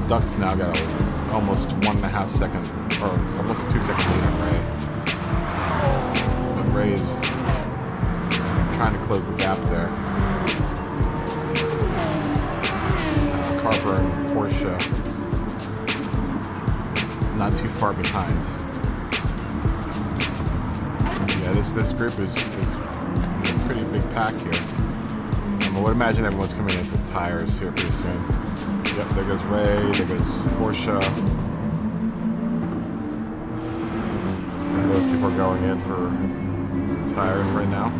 Duck's now got almost 1.5 second, or almost 2 second lead on Ray. But Ray's trying to close the gap there. Carper and Porsche not too far behind. Yeah, this group is a pretty big pack here. I would imagine everyone's coming in for the tires here pretty soon. Yep, there goes Ray, there goes Porsche. And those people are going in for tires right now.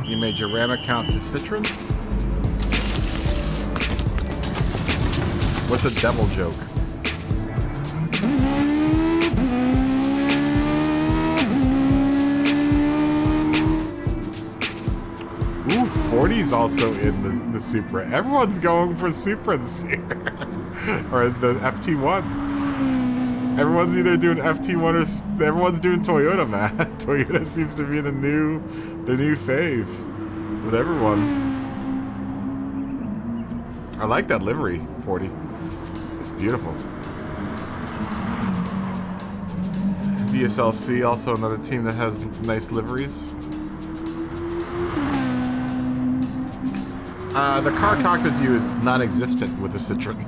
You made your RAM account to Citroen? What's a devil joke? Ooh, 40's also in the Supra. Everyone's going for Supra this year. Or the FT1. Everyone's either doing FT1 or everyone's doing Toyota, man. Toyota seems to be the new fave with everyone. I like that livery, 40. It's beautiful. DSLC, also another team that has nice liveries. The car cockpit view is non-existent with the Citroen.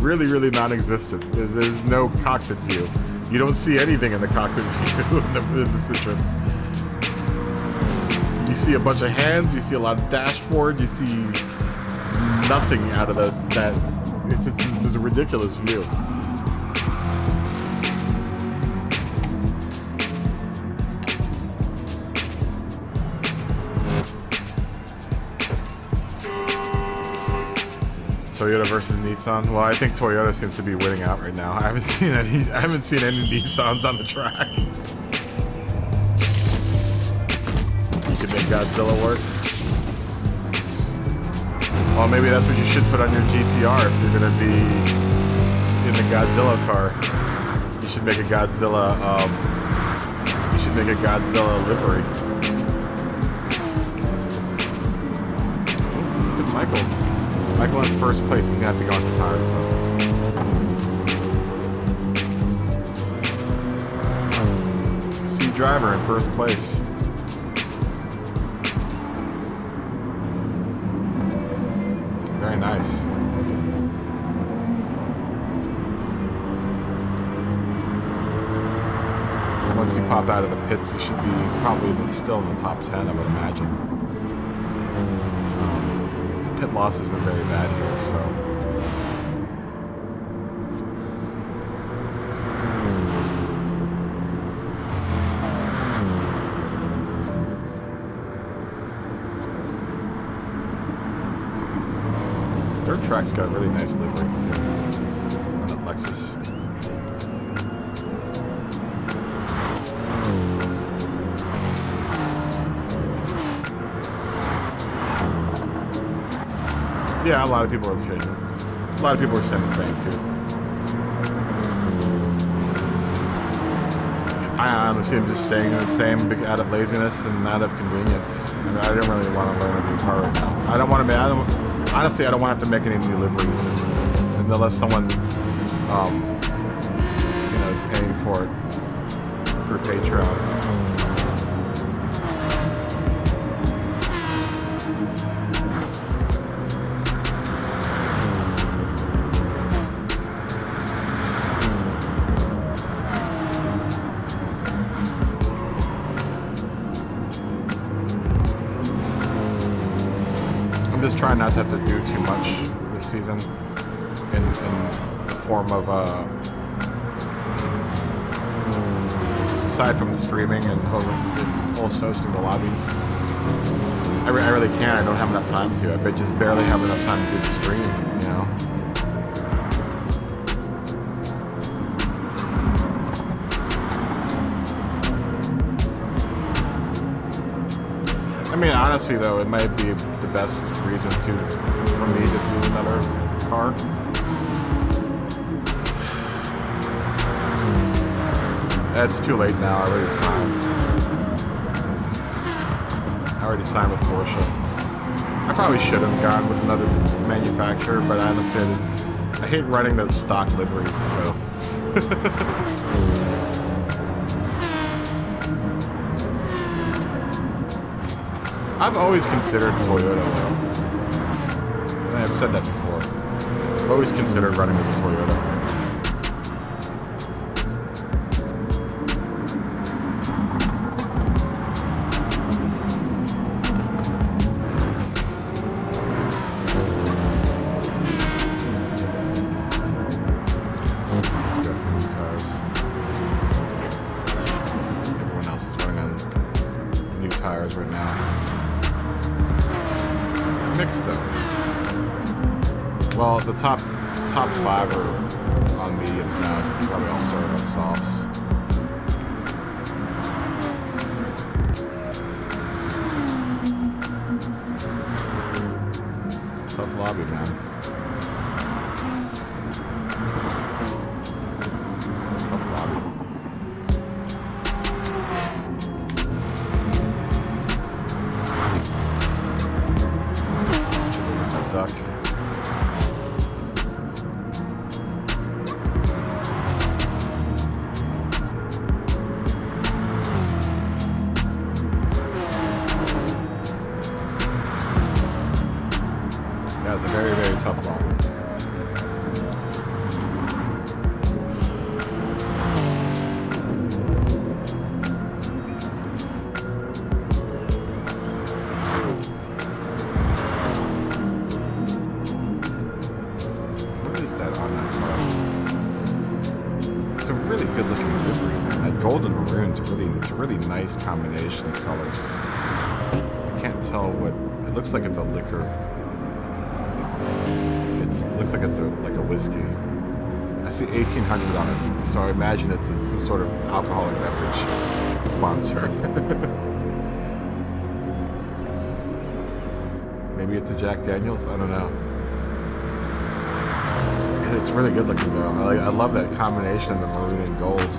Really, really non-existent. There's no cockpit view. You don't see anything in the cockpit view in the Citroen. You see a bunch of hands, you see a lot of dashboard, you see nothing out of that. It's a ridiculous view. Toyota versus Nissan. Well, I think Toyota seems to be winning out right now. I haven't seen any Nissans on the track. You can make Godzilla work. Well, maybe that's what you should put on your GTR if you're gonna be in the Godzilla car. You should make a Godzilla. You should make a Godzilla livery. Good, Michael. Michael in first place. He's gonna have to go into tires though. C driver in first place. Very nice. Once you pop out of the pits, you should be probably still in the top 10, I would imagine. Pit loss isn't very bad here, so. Third track's got a really nice livery too. On that Lexus. Yeah, a lot of people are changing. A lot of people are saying the same too. I honestly am just staying the same out of laziness and out of convenience. I mean, I don't really want to learn a new car right now. I don't want to. Honestly, I don't want to have to make any new liveries unless someone, is paying for it through Patreon. Just trying not to have to do too much this season in the form of aside from streaming and hosting the lobbies. I really can't. I don't have enough time to. I just barely have enough time to do the stream, you know. I mean, honestly, though, it might be the best reason for me to do another car. It's too late now. I already signed with Porsche. I probably should have gone with another manufacturer, but honestly, I hate running the stock liveries, so. I've always considered Toyota, though. I've said that before. I've always considered running with a Toyota. Everyone else is running on new tires right now. Mixed though. Well, the top 5 are on mediums now because they probably all started on softs. It's a tough lobby, man. Tough lobby. green. That gold and maroon's it's a really nice combination of colors. I can't tell what it looks like. It's a liquor. It looks like it's like a whiskey. I see 1800 on it, so I imagine it's some sort of alcoholic beverage sponsor. Maybe it's a Jack Daniels. I don't know. It's really good looking though. I love that combination of the maroon and gold.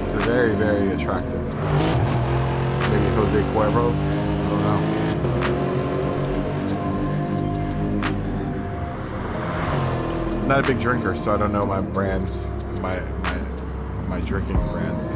It's very, very attractive. Maybe Jose Cuervo? I don't know. I'm not a big drinker, so I don't know my brands, my drinking brands.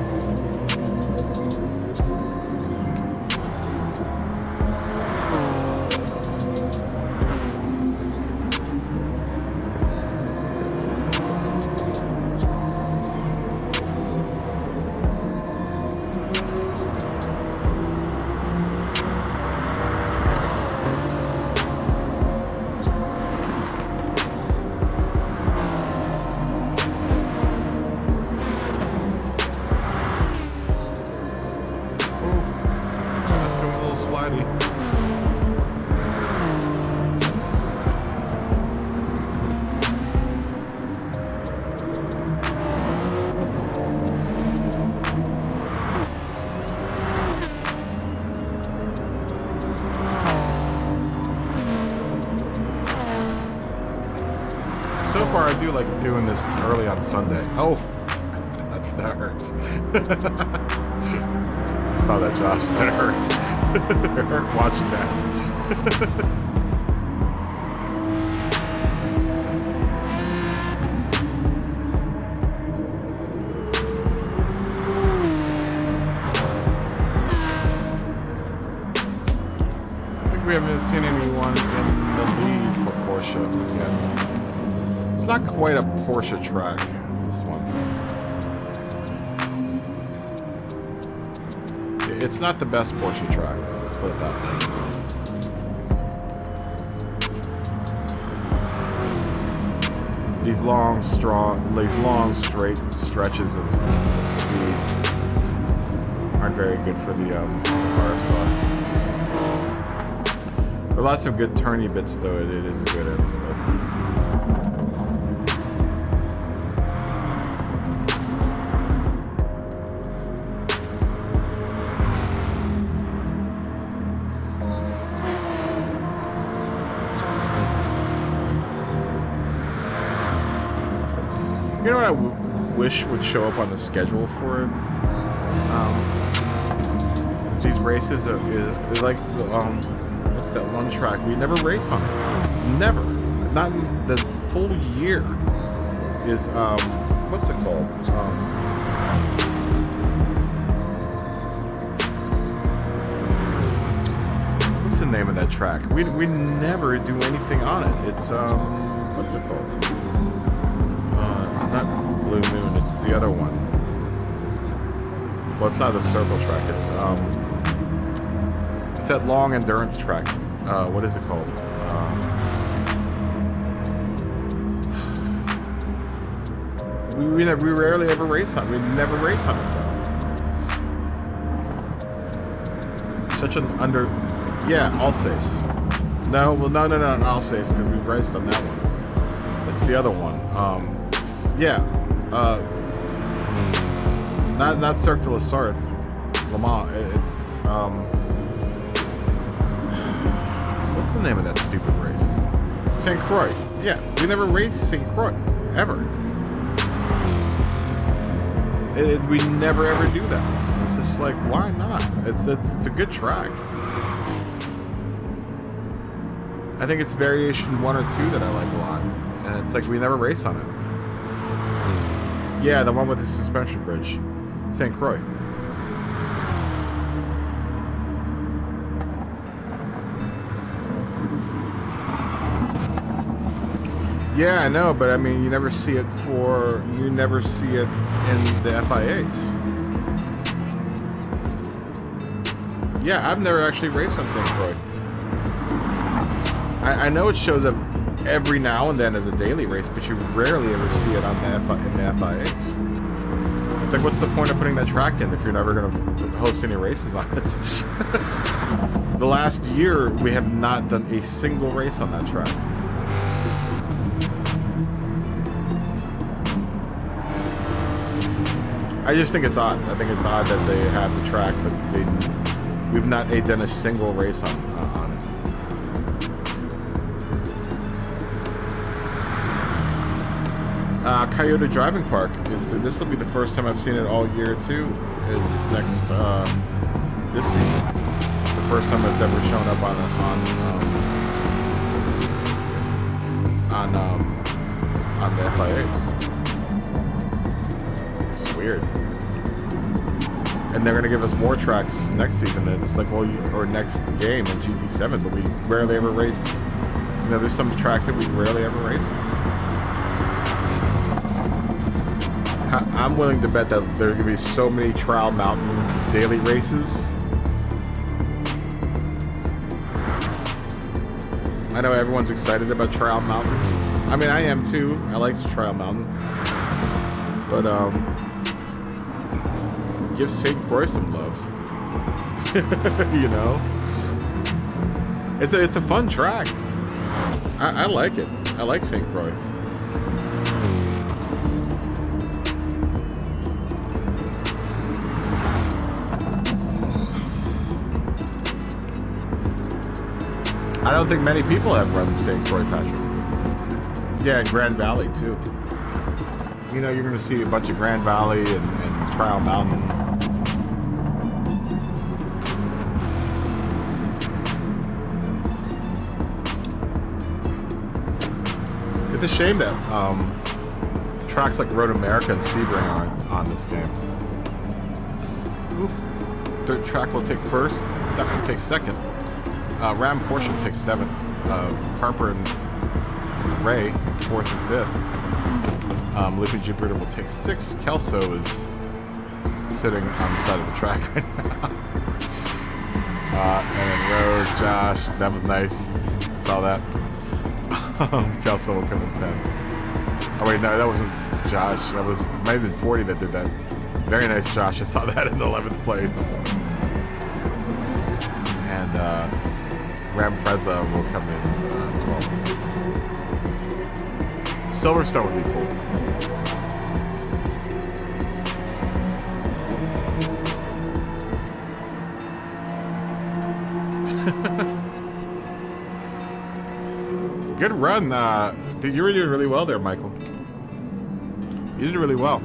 So far, I do like doing this early on Sunday. Oh, that hurts. Saw that, Josh. That hurts. It hurt watching that. I think we haven't seen anyone in the lead for Porsche yet. It's not quite a Porsche track, this one. It's not the best Porsche track, let's put it that way. These long, straight stretches of speed aren't very good for the RSR. There are lots of good turny bits, though. It is good at. You know what I wish would show up on the schedule for these races? Is like what's that one track we never race on? Never, not in the full year. Is what's it called? What's the name of that track? We never do anything on it. It's what's it called? Not Blue Moon, it's the other one. Well, it's not a circle track, it's that long endurance track. What is it called? We rarely ever race on it. We never race on it, though. Such an yeah, Alsace. No, well, no, Alsace, because we've raced on that one. It's the other one. Yeah, not Cirque du Sarthe, Le Mans. It's what's the name of that stupid race? St. Croix. Yeah, we never raced St. Croix ever. We never ever do that. It's just like, why not? It's a good track. I think it's variation 1 or 2 that I like a lot, and it's like we never race on it. Yeah, the one with the suspension bridge. St. Croix. Yeah, I know, but I mean, you never see it in the FIAs. Yeah, I've never actually raced on St. Croix. I know it shows up every now and then as a daily race, but you rarely ever see it on in the FIAs. It's like, what's the point of putting that track in if you're never going to host any races on it? The last year, we have not done a single race on that track. I just think it's odd. I think it's odd that they have the track, but we've not done a single race on it. Coyote Driving Park this will be the first time I've seen it all year too. Is this next this season? It's the first time it's ever shown up on the FIAs. It's weird. And they're gonna give us more tracks next season. It's like, well, or next game in GT7, but we rarely ever race. You know, there's some tracks that we rarely ever race on. I'm willing to bet that there are going to be so many Trial Mountain daily races. I know everyone's excited about Trial Mountain. I mean, I am too. I like Trial Mountain. But, give St. Croix some love. You know? It's a fun track. I like it. I like St. Croix. I don't think many people have run St. Croix, Patrick. Yeah, and Grand Valley, too. You know, you're going to see a bunch of Grand Valley and Trial Mountain. It's a shame that tracks like Road America and Sebring aren't on this game. Ooh. Dirt track will take first. Duck will take second. Ram Porsche takes 7th. Harper and Ray 4th and 5th. Lippy Jupiter will take 6th. Kelso is sitting on the side of the track right now. And then Rose, Josh, that was nice. Saw that. Kelso will come in 10th. Oh wait, no, that wasn't Josh. That was might have been 40 that did that. Very nice, Josh. I saw that in 11th place. And Ram Preza will come in 12th. Silverstone would be cool. Good run. Dude, you were doing really well there, Michael. You did really well.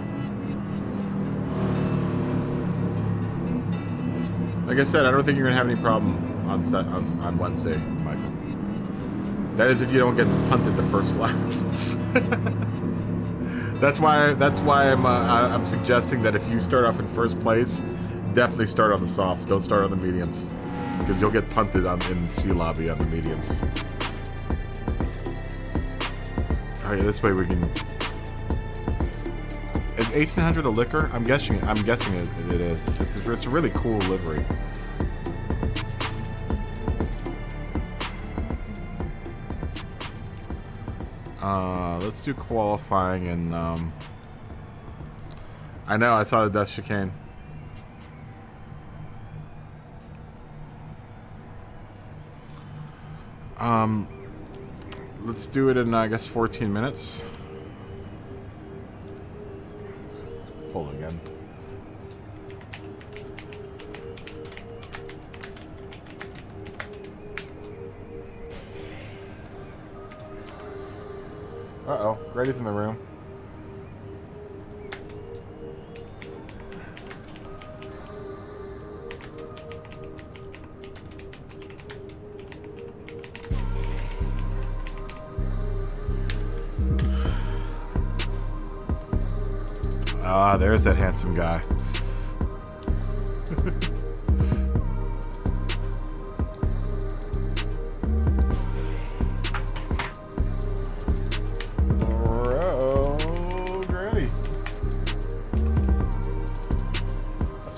Like I said, I don't think you're gonna have any problem on Wednesday, Michael. That is if you don't get punted the first lap. That's why I'm suggesting that if you start off in first place, definitely start on the softs. Don't start on the mediums, because you'll get punted in C lobby on the mediums. Oh yeah, this way we can. Is 1800 a liquor? I'm guessing it is. It's a really cool livery. Let's do qualifying and I know I saw the death chicane. Let's do it in I guess 14 minutes. It's full again. Uh-oh, Grady's in the room. Ah, there's that handsome guy.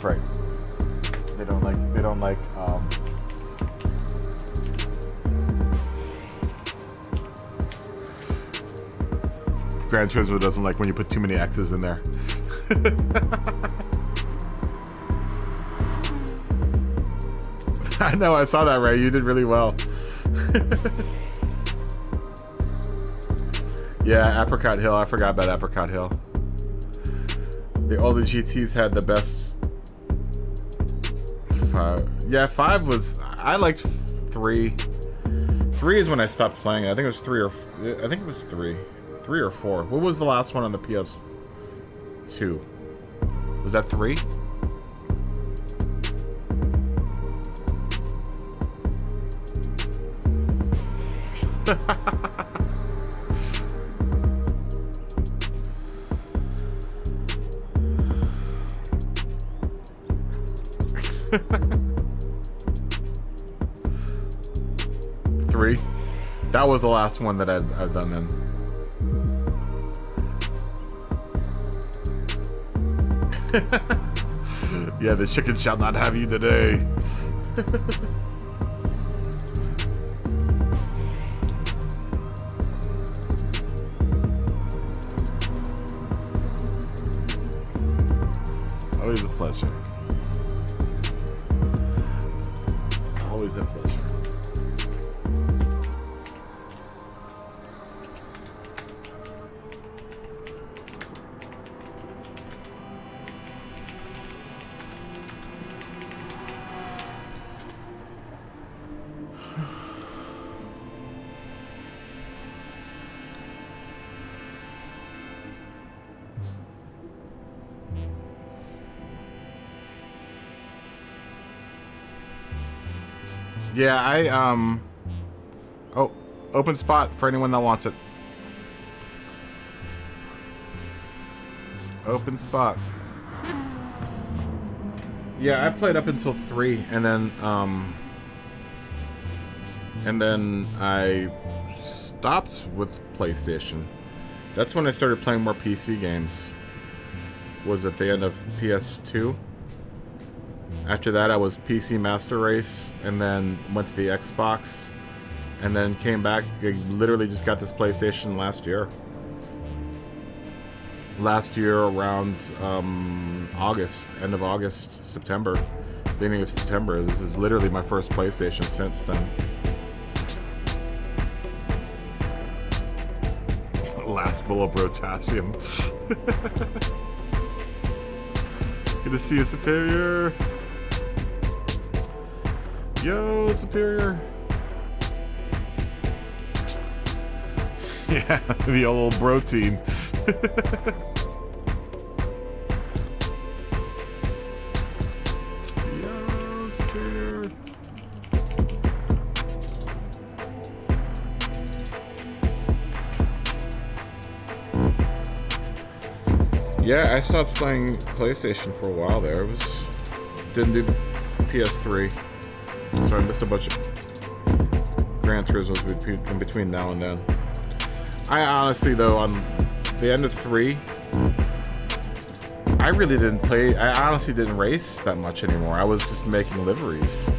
Right. They don't like Gran Turismo doesn't like when you put too many X's in there. I know, I saw that, Ray. You did really well. Yeah, Apricot Hill. I forgot about Apricot Hill. All the GTs had the best. 5. Yeah, 5 was. I liked 3. 3 is when I stopped playing. I think it was 3 or. I think it was 3. 3 or 4. What was the last one on the PS2? Was that 3? Three. That was the last one that I've done then. Yeah, the chicken shall not have you today. Always a pleasure. Always a pleasure. Yeah, oh, open spot for anyone that wants it. Open spot. Yeah, I played up until 3, and then I stopped with PlayStation. That's when I started playing more PC games. Was at the end of PS2. After that, I was PC Master Race, and then went to the Xbox, and then came back. I literally just got this PlayStation last year. Last year around August, end of August, September, beginning of September. This is literally my first PlayStation since then. Last bowl of potassium. Good to see you, Superior. Yo, Superior. Yeah, the old protein. Yo, Superior. Yeah, I stopped playing PlayStation for a while there. It was didn't do PS3. So I missed a bunch of Gran Turismos in between now and then. I honestly, though, on the end of 3, I really didn't play. I honestly didn't race that much anymore. I was just making liveries.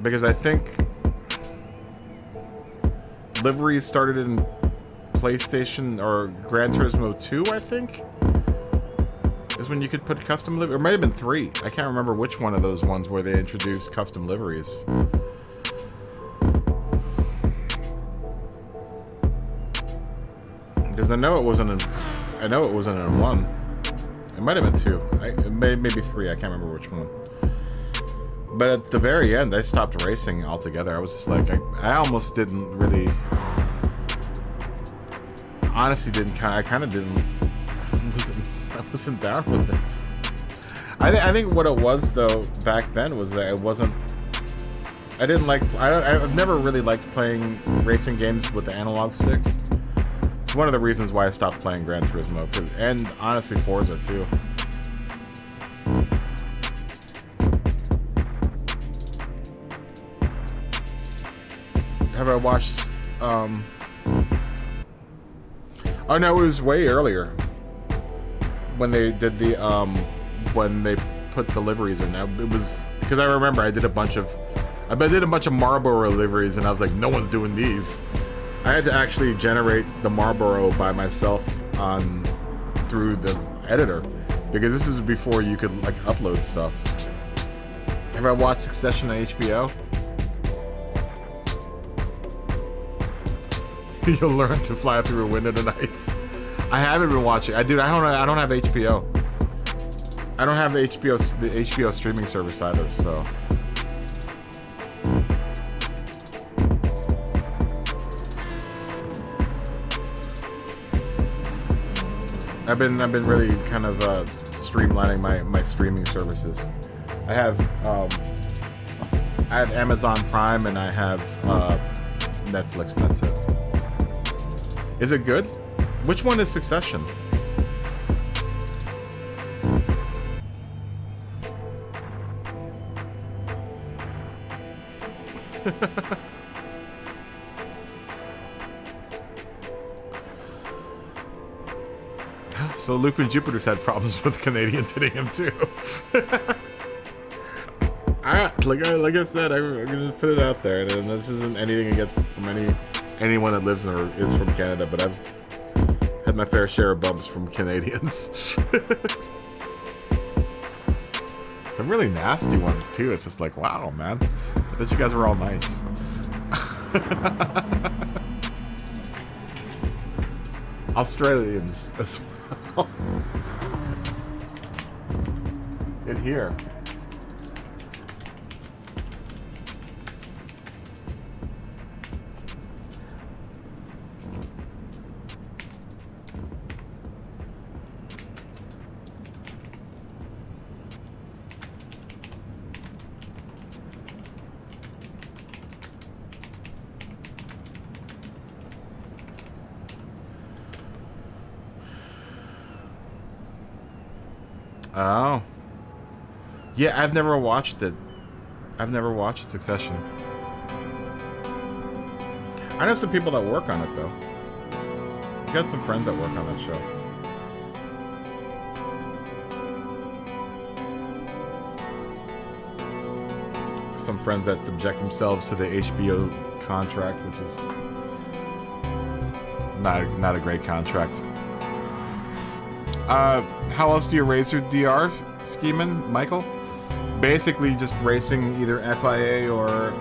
Because I think liveries started in PlayStation or Gran Turismo 2, I think. Is when you could put custom livery. Or it might have been 3. I can't remember which one of those ones where they introduced custom liveries. Because I know it wasn't in 1. It might have been 2. Maybe 3. I can't remember which one. But at the very end, I stopped racing altogether. I was just like, I almost didn't really. Honestly, I kind of didn't. I wasn't down with it. I think what it was though back then was that I didn't like. I've never really liked playing racing games with the analog stick. It's one of the reasons why I stopped playing Gran Turismo, and honestly Forza too. Have I watched? Oh no, it was way earlier. When they did the when they put the liveries in, it was because I remember I did a bunch of Marlboro liveries, and I was like, no one's doing these. I had to actually generate the Marlboro by myself on through the editor, because this is before you could like upload stuff. Ever watched Succession on HBO? You'll learn to fly through a window tonight. I haven't been watching. I don't have HBO. I don't have the HBO streaming service either. So. I've been really kind of streamlining my streaming services. I have Amazon Prime and I have Netflix, and that's it. Is it good? Which one is Succession? So Lupin Jupiter's had problems with Canadians hitting him too. Like I said, I'm gonna put it out there, and this isn't anything against anyone that lives or is from Canada, but I've had my fair share of bumps from Canadians. Some really nasty ones too. It's just like, wow, man. I thought you guys were all nice. Australians as well. In here. Oh. Yeah, I've never watched it. I've never watched Succession. I know some people that work on it, though. I got some friends that work on that show. Some friends that subject themselves to the HBO contract, which is not a great contract. How else do you raise your DR, Scheeman, Michael? Basically just racing either FIA or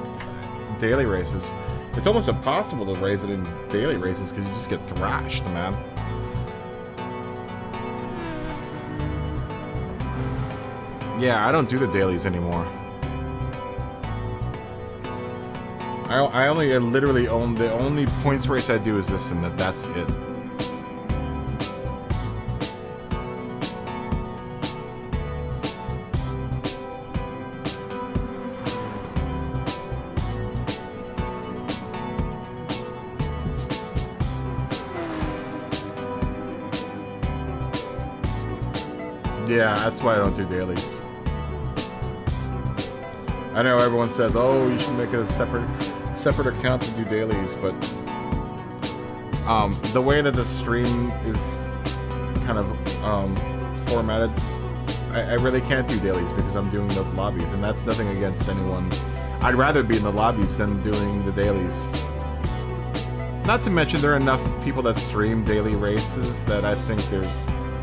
daily races. It's almost impossible to raise it in daily races because you just get thrashed, man. Yeah, I don't do the dailies anymore. I literally own the only points race I do is this, and that's it. Yeah, that's why I don't do dailies. I know everyone says, "Oh, you should make a separate account to do dailies," but the way that the stream is kind of formatted, I really can't do dailies because I'm doing the lobbies, and that's nothing against anyone. I'd rather be in the lobbies than doing the dailies. Not to mention, there are enough people that stream daily races that I think there's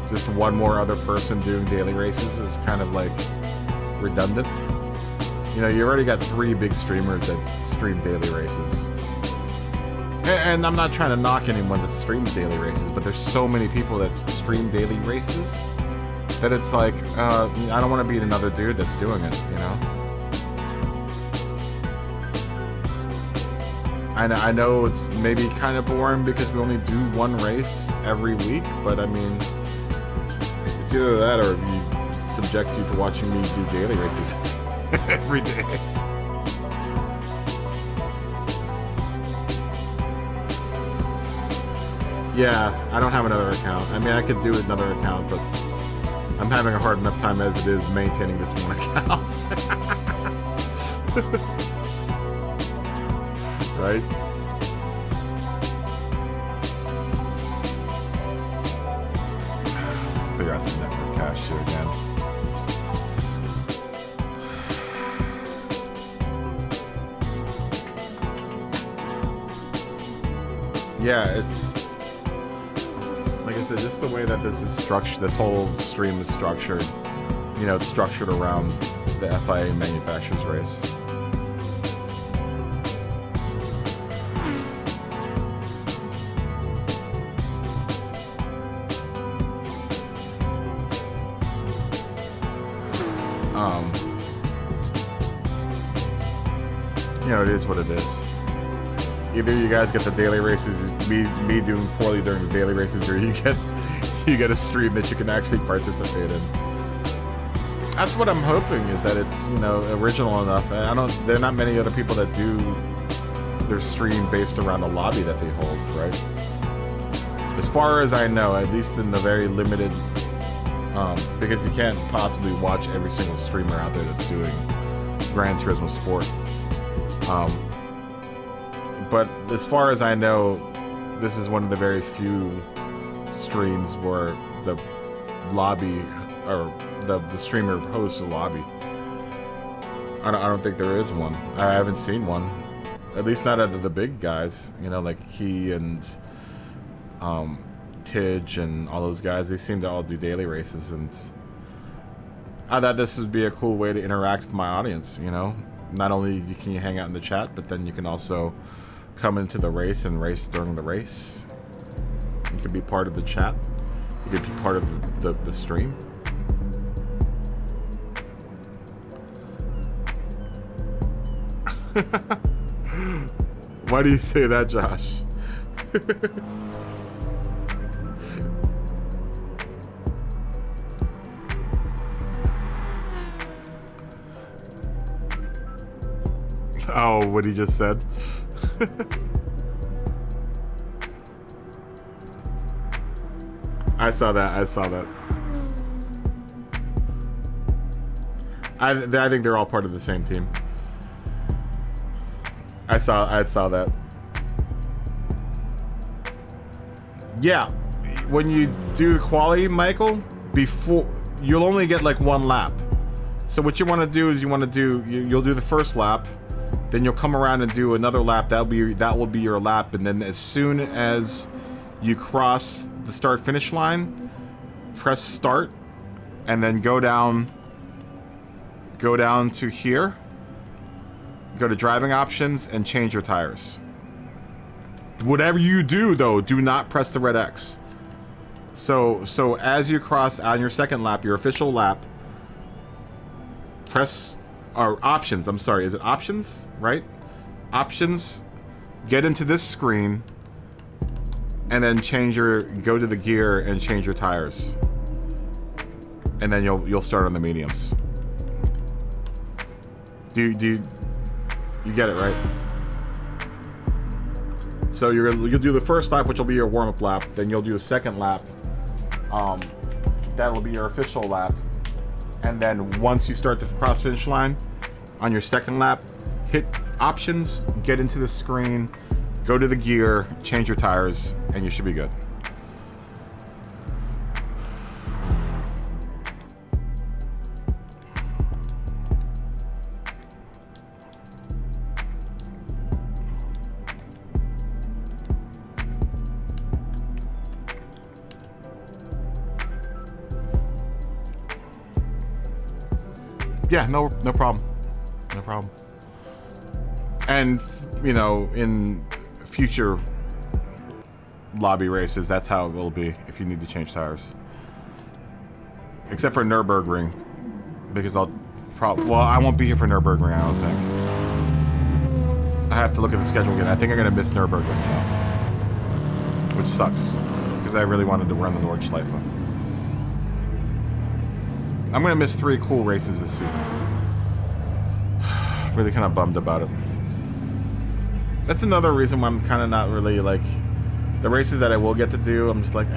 just one more other person doing daily races is kind of like redundant. You know, you already got 3 big streamers that stream daily races. And I'm not trying to knock anyone that streams daily races, but there's so many people that stream daily races that it's like, I don't want to be another dude that's doing it, you know? I know it's maybe kind of boring because we only do one race every week, but I mean, it's either that or you subject you to watching me do daily races every day. Yeah, I don't have another account. I mean, I could do another account, but I'm having a hard enough time as it is maintaining this one account. Right? Let's clear out some network cache here again. Yeah, it's like I said, just the way that this is structured, this whole stream is structured, you know, it's structured around the FIA manufacturers race. You know, it is what it is. Either you guys get the daily races, me doing poorly during the daily races, or you get a stream that you can actually participate in. That's what I'm hoping, is that it's, you know, original enough. And there are not many other people that do their stream based around the lobby that they hold, right? As far as I know, at least in the very limited, because you can't possibly watch every single streamer out there that's doing Gran Turismo Sport. But as far as I know, this is one of the very few streams where the lobby, or the streamer hosts a lobby. I don't think there is one. I haven't seen one. At least not out of the big guys. You know, like Key and Tidge and all those guys. They seem to all do daily races, and I thought this would be a cool way to interact with my audience, you know? Not only can you hang out in the chat, but then you can also come into the race and race during the race. You can be part of the chat. You can be part of the stream. Why do you say that, Josh? Oh, what he just said. I saw that. I think they're all part of the same team. I saw that. Yeah, when you do the quali, Michael, before you'll only get like one lap. So what you want to do is you'll do the first lap. Then you'll come around and do another lap. That will be your lap, and then as soon as you cross the start-finish line, press start, and then go down to here. Go to driving options and change your tires. Whatever you do, though, do not press the red X. So as you cross on your second lap, your official lap, press. Or options, I'm sorry, is it options, right? Options, get into this screen, and then go to the gear and change your tires. And then you'll start on the mediums. You get it, right? So you'll do the first lap, which will be your warm-up lap, then you'll do a second lap. That'll be your official lap. And then once you start the cross finish line, on your second lap, hit options, get into the screen, go to the gear, change your tires, and you should be good. Yeah, no problem. No problem. And, you know, in future lobby races, that's how it will be if you need to change tires. Except for Nürburgring, because well, I won't be here for Nürburgring, I don't think. I have to look at the schedule again. I think I'm going to miss Nürburgring now, which sucks, because I really wanted to run the Nordschleife. I'm going to miss 3 cool races this season. Really kind of bummed about it. That's another reason why I'm kind of not really, like, the races that I will get to do, I'm just like,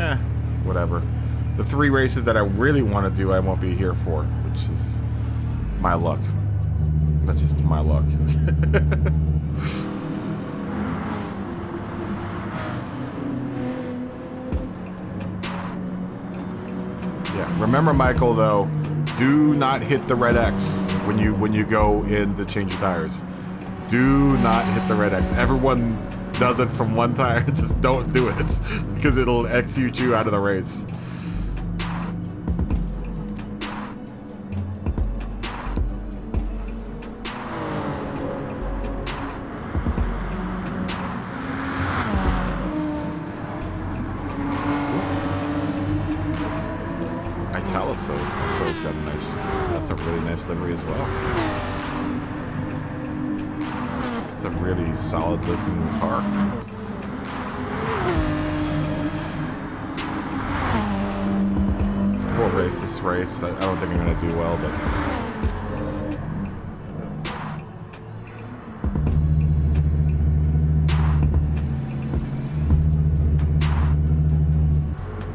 whatever. The 3 races that I really want to do, I won't be here for, which is my luck. That's just my luck. Yeah, remember, Michael, though, do not hit the red X when you go in to change your tires. Do not hit the red X. Everyone does it from one tire, just don't do it, because it'll execute you out of the race. Italiso's got a nice, that's a really nice livery as well. It's a really solid looking car. We'll race this race. I don't think I'm going to do well, but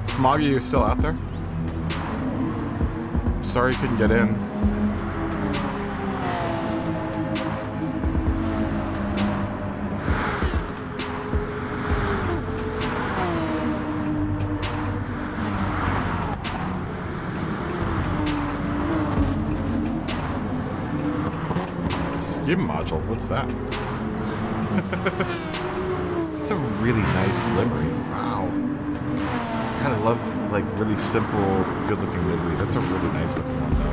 Smoggy, you're still out there? Sorry you couldn't get in. Skim module, what's that? It's a really nice livery. Wow. God, I love like really simple, good-looking liveries. That's a really nice looking one, though.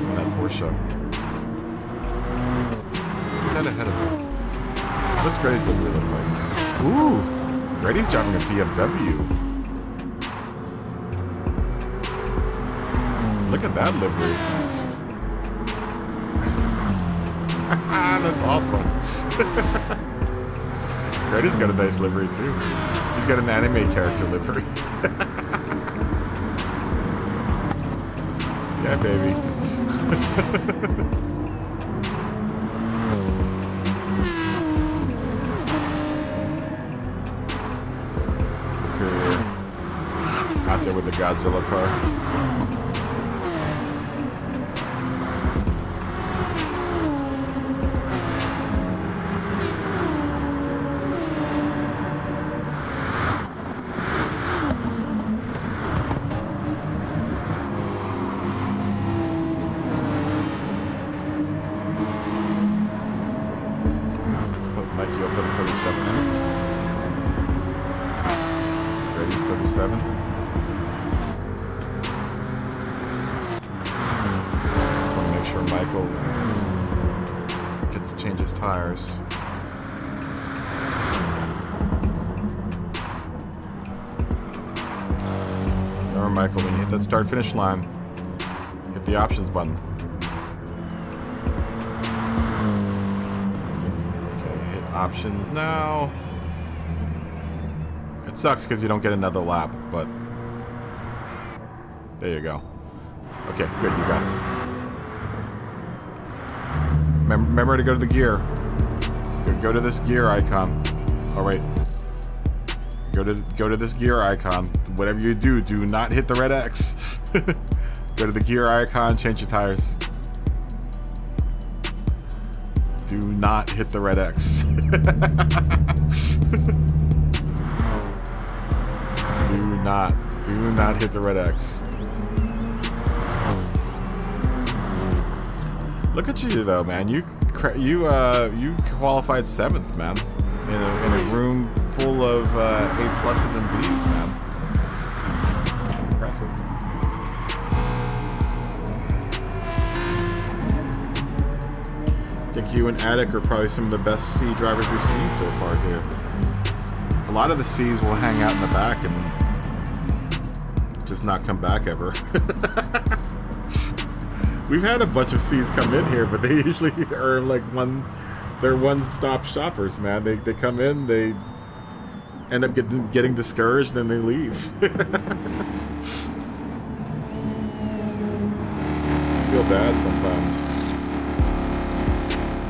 On that Porsche. Who's that ahead of him? What's Grady's livery look like? Ooh, Grady's driving a BMW. Look at that livery. That's awesome. Grady's got a nice livery too. He's got an anime character livery. Yeah, baby. Superior. Out there with the Godzilla car. Mikey will put a 37 in. Ready's 37. Just want to make sure Michael gets to change his tires. Remember, Michael, when you hit that start-finish line, hit the options button. Options now. It sucks because you don't get another lap, but there you go. Okay, good, you got it. Remember to go to the gear. Go to this gear icon. Oh wait. Go to this gear icon. Whatever you do, do not hit the red X. Go to the gear icon, change your tires. Do not hit the red X. Do not hit the red X. Look at you though, man. You qualified 7th, man, in a room full of A+ and B's, man. That's impressive. I think you and Attic are probably some of the best C drivers we've seen so far here. A lot of the C's will hang out in the back and just not come back ever. We've had a bunch of C's come in here, but they usually are like they're one-stop shoppers, man. They come in, they end up getting discouraged, then they leave. I feel bad sometimes.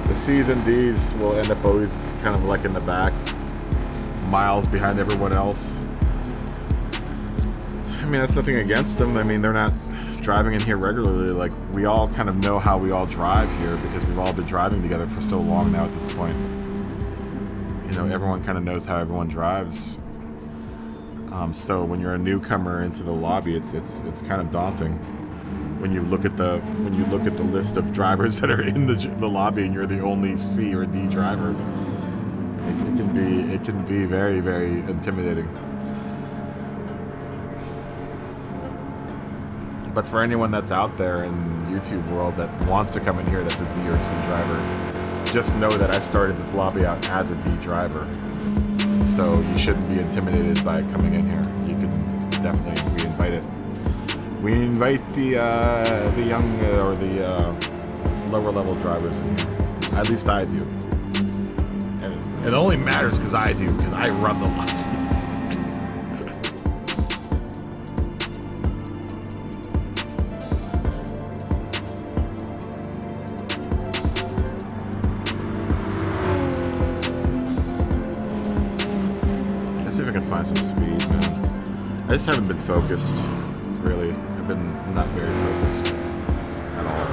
The C's and D's will end up always kind of like in the back, miles behind everyone else. I mean, that's nothing against them. I mean, they're not driving in here regularly. Like, we all kind of know how we all drive here because we've all been driving together for so long now at this point. You know, everyone kind of knows how everyone drives. So when you're a newcomer into the lobby, it's kind of daunting. When you look at the list of drivers that are in the lobby and you're the only C or D driver, It can be very, very intimidating. But for anyone that's out there in YouTube world that wants to come in here that's a D or C driver, just know that I started this lobby out as a D driver. So you shouldn't be intimidated by coming in here. You can definitely, we invite it. We invite the young or the lower level drivers in here. At least I do. And it only matters because I do, because I run the lobby. See if I can find some speed, man. I just haven't been focused, really. I've been not very focused at all.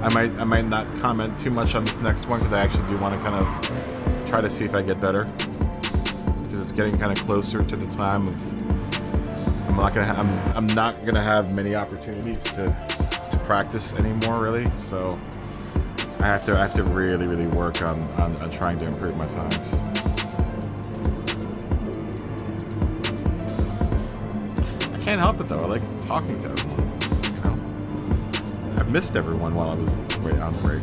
I might not comment too much on this next one because I actually do want to kind of try to see if I get better. Because it's getting kind of closer to the time of I'm not gonna have many opportunities to practice anymore, really. So I have to really work on trying to improve my times. Can't help it though. I like talking to everyone. You know, I missed everyone while I was on break.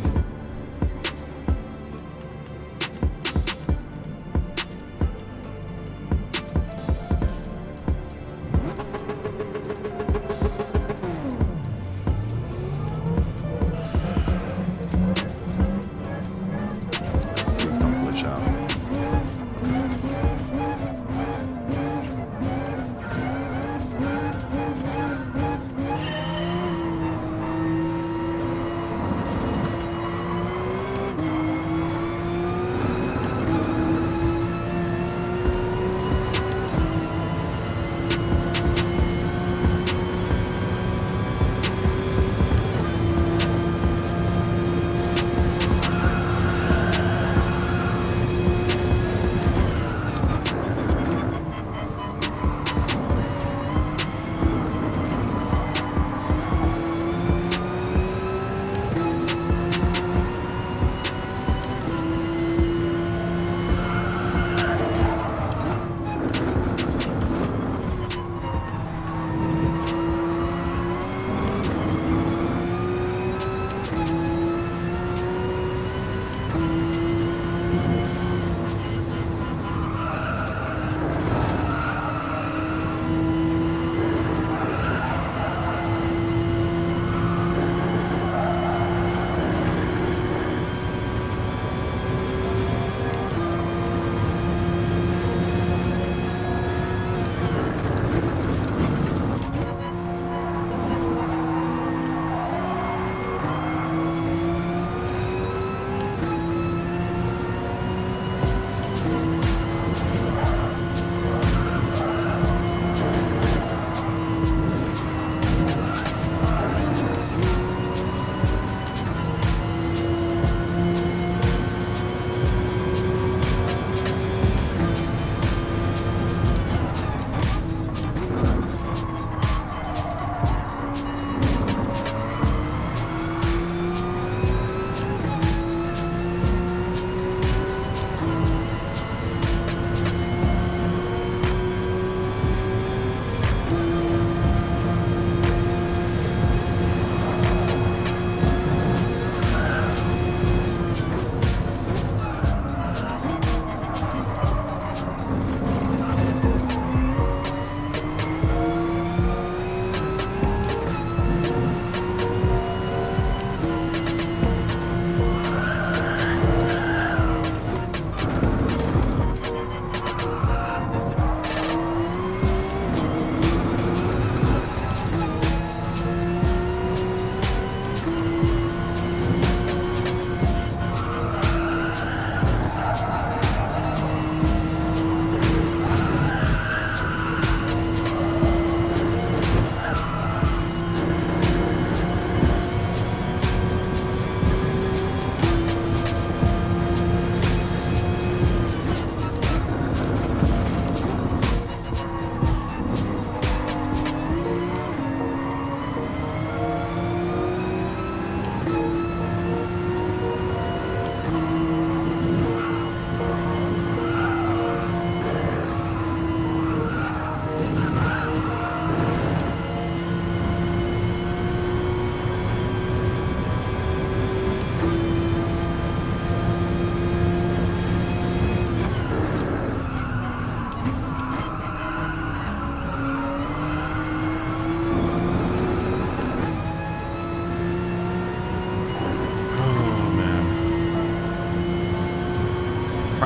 Please don't glitch out.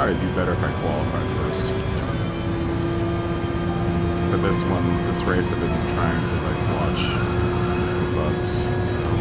probably do better if I qualified first. But this race I've been trying to like watch for bugs, so.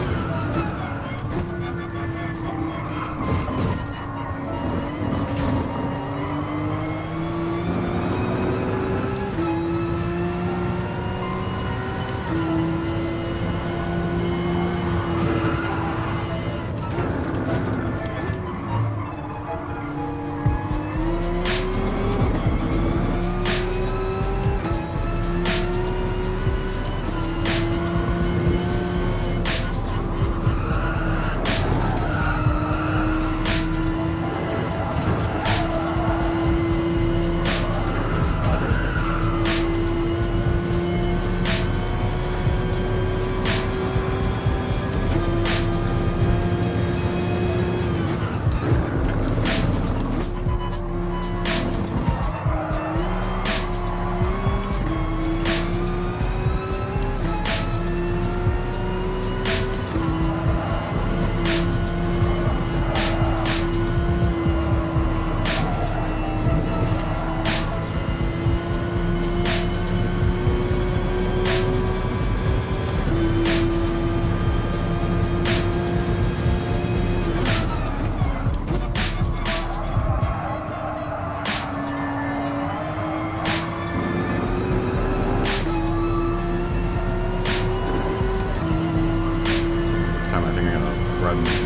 Run these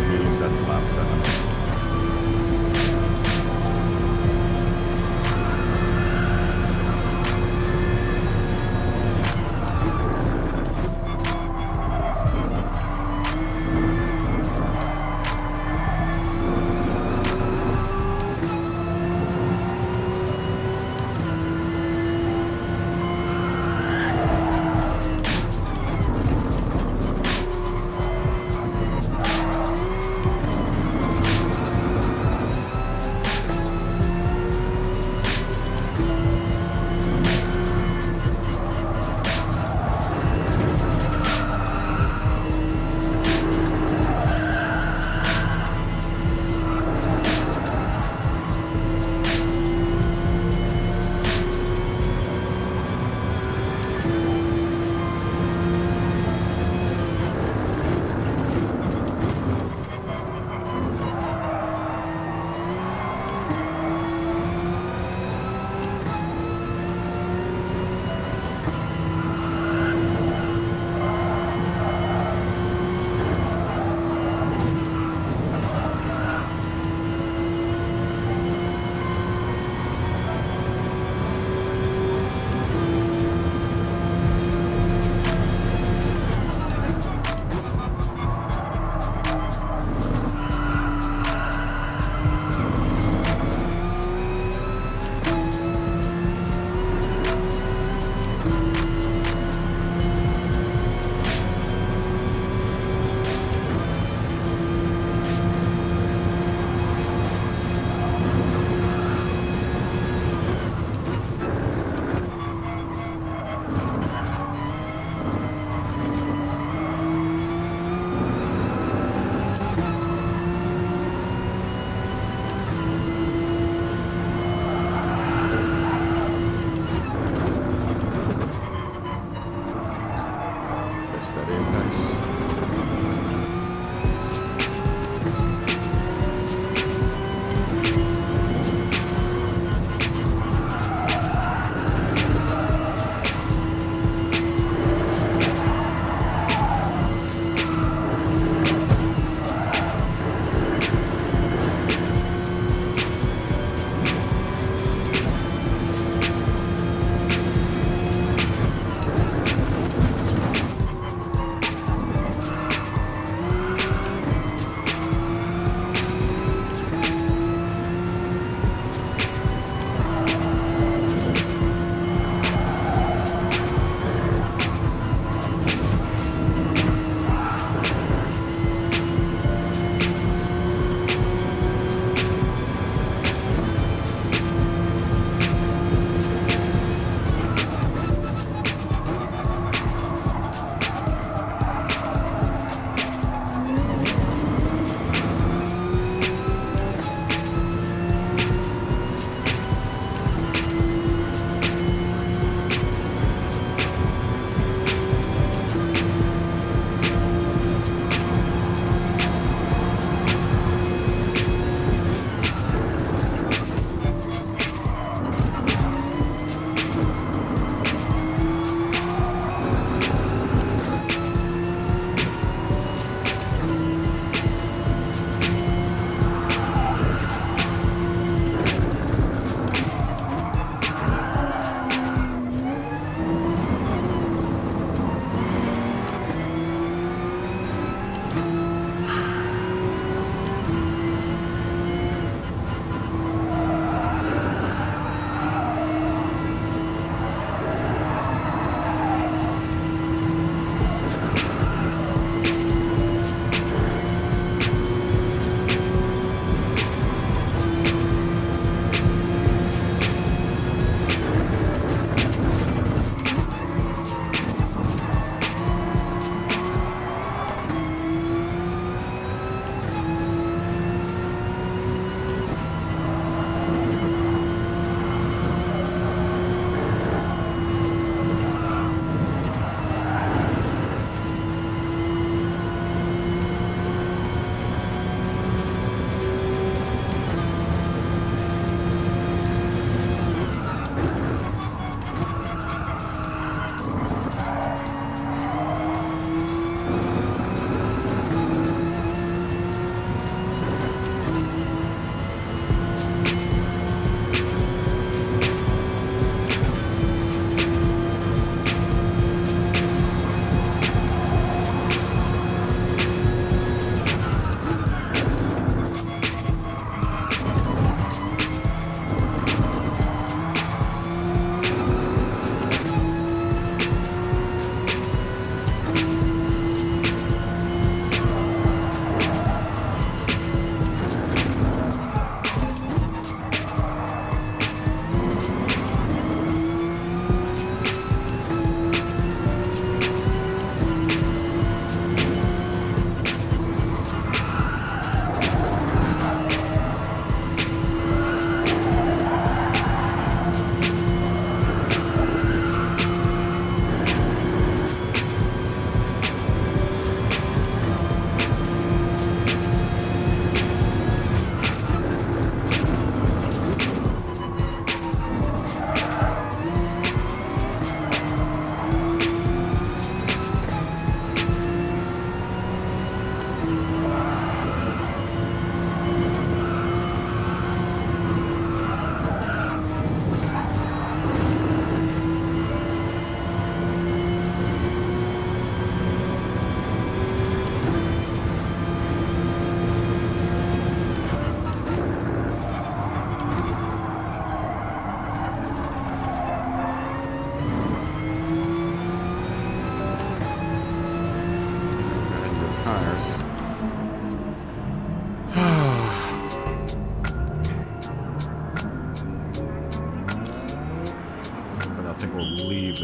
meetings at the lap 7.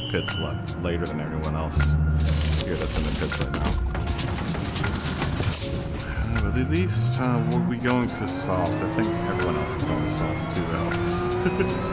to pits a lot later than everyone else here that's in the pits right now. But at least we'll be going to softs. I think everyone else is going to softs too, though.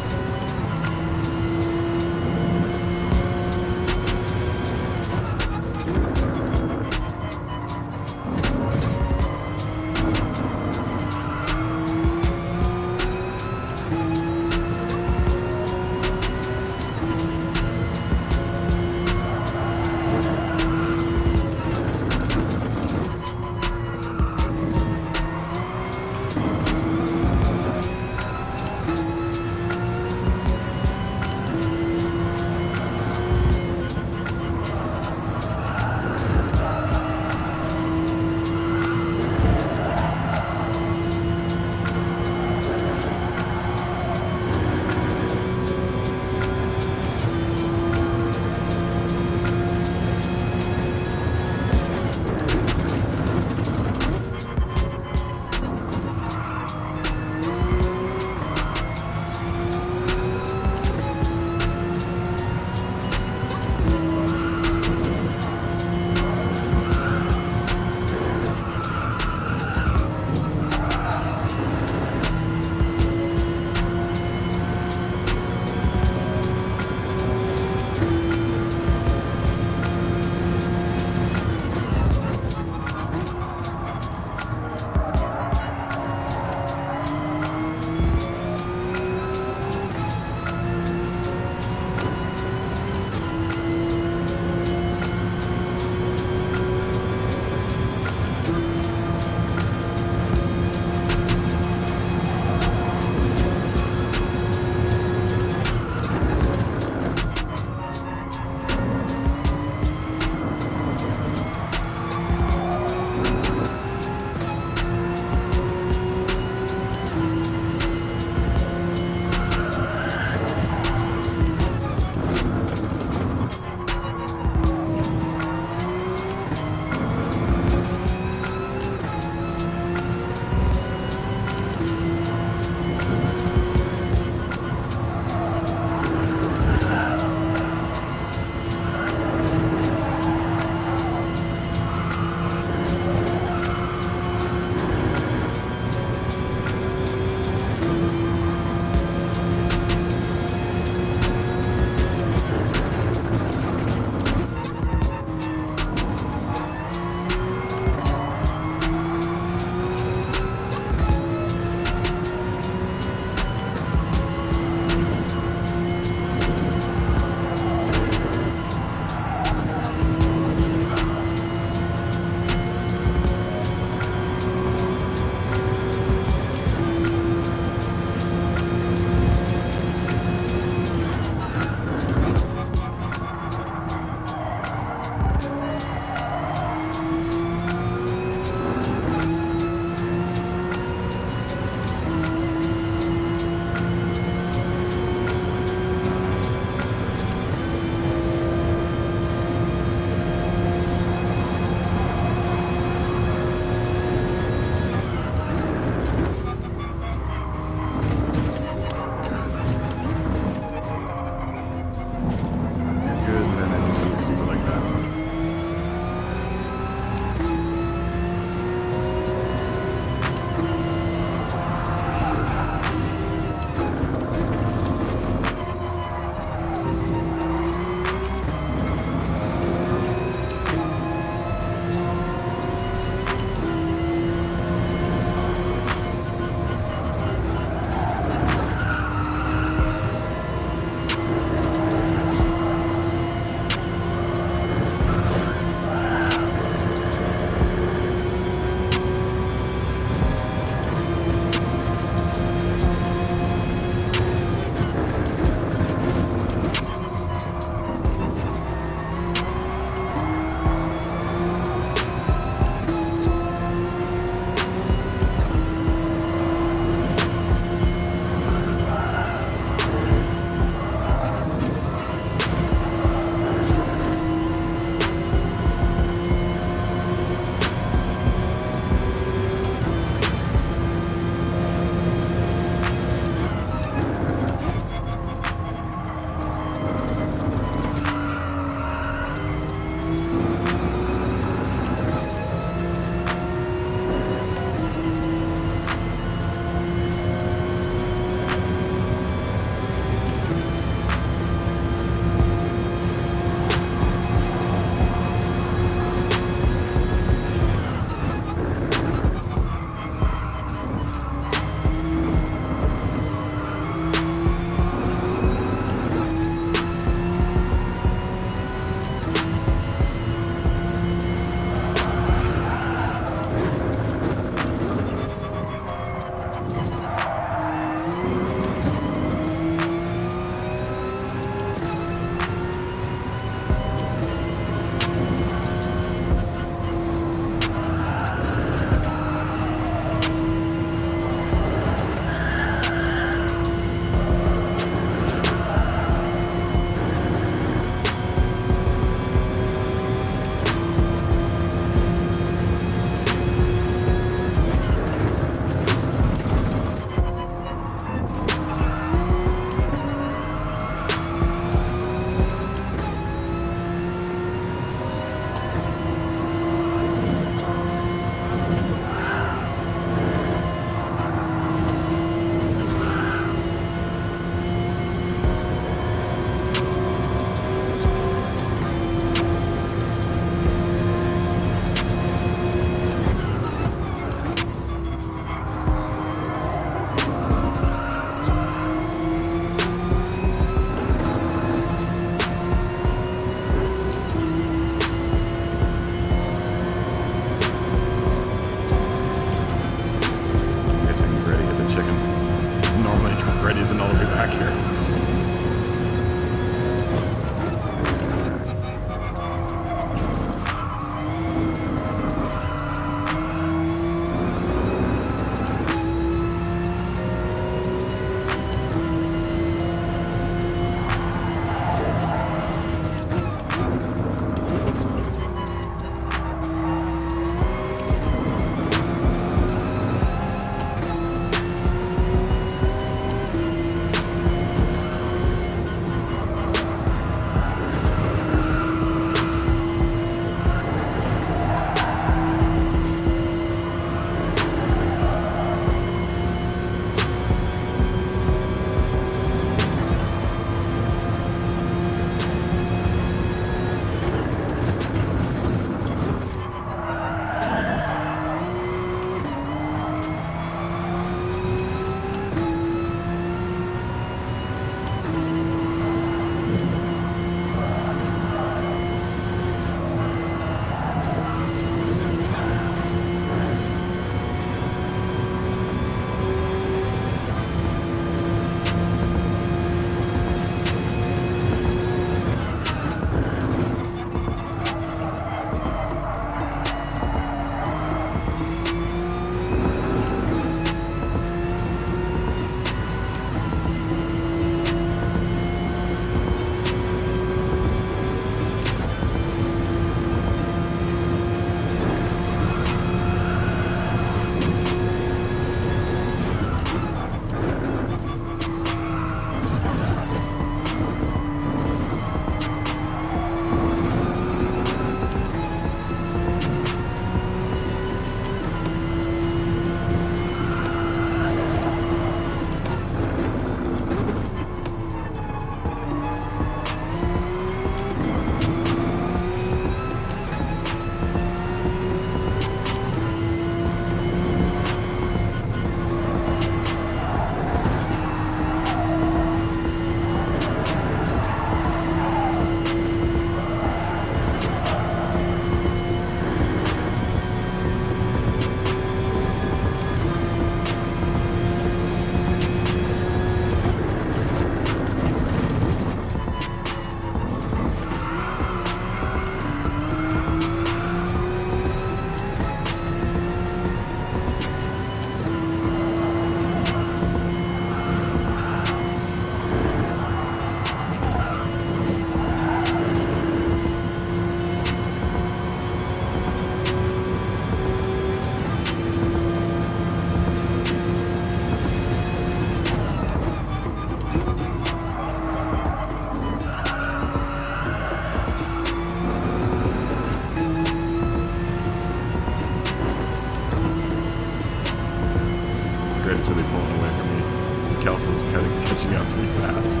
fast.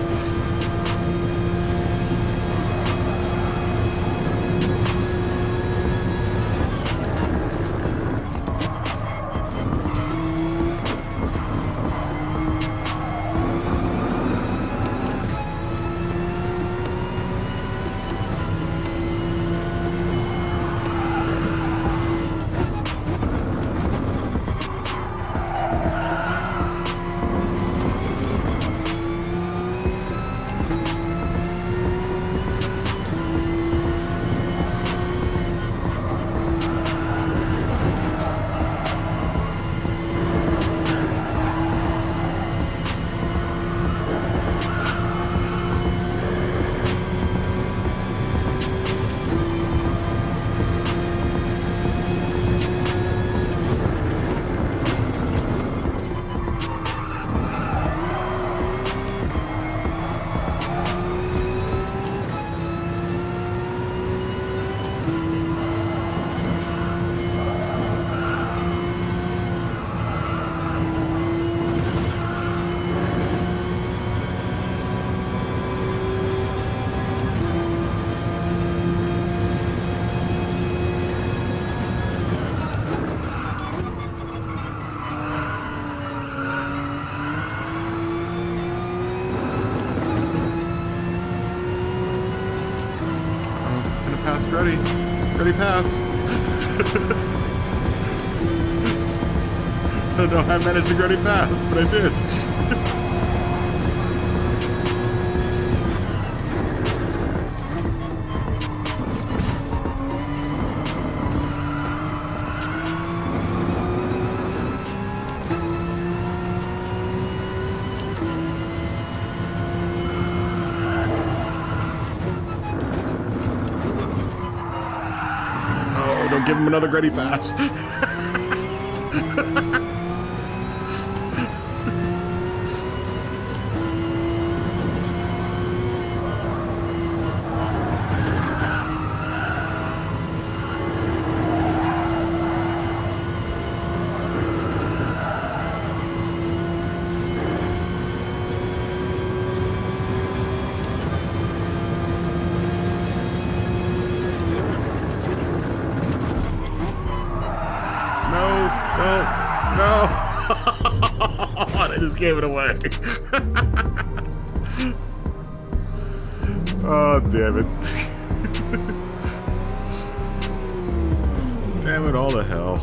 Pass, Gruddy. Gruddy, pass. I don't know how I managed to Gruddy pass, but I did. Don't give him another Gruddy pass. No! I just gave it away. Oh, damn it. Damn it all to hell.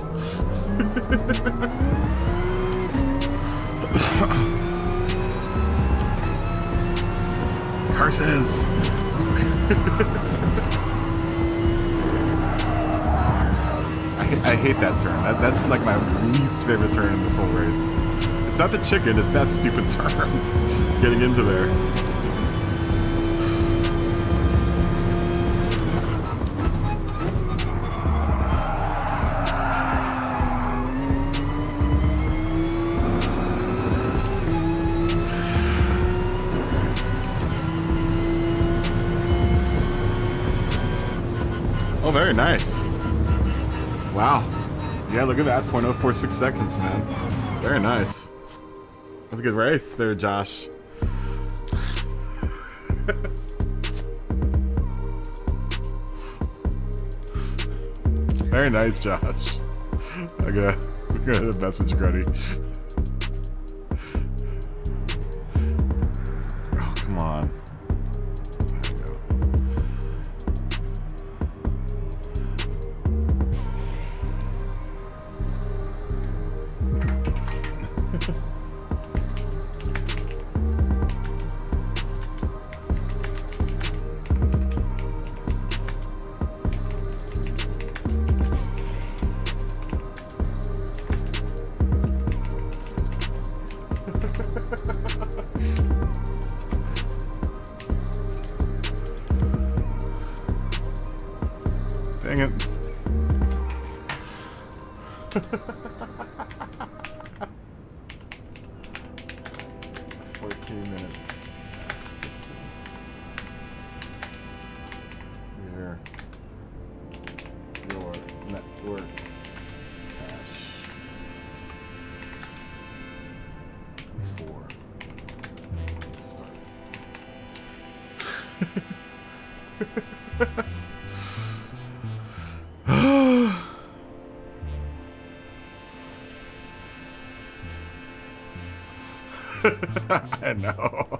Curses! I hate that turn. That's like my least favorite turn in this whole race. It's not the chicken, it's that stupid turn. Getting into there. Oh, very nice. Wow. Yeah, look at that. 0.046 seconds, man. Very nice. That was a good race there, Josh. Very nice, Josh. Okay. We're gonna message Gruddy. Oh, come on. Dang it. Here. Your network cache. 4. Start. I know.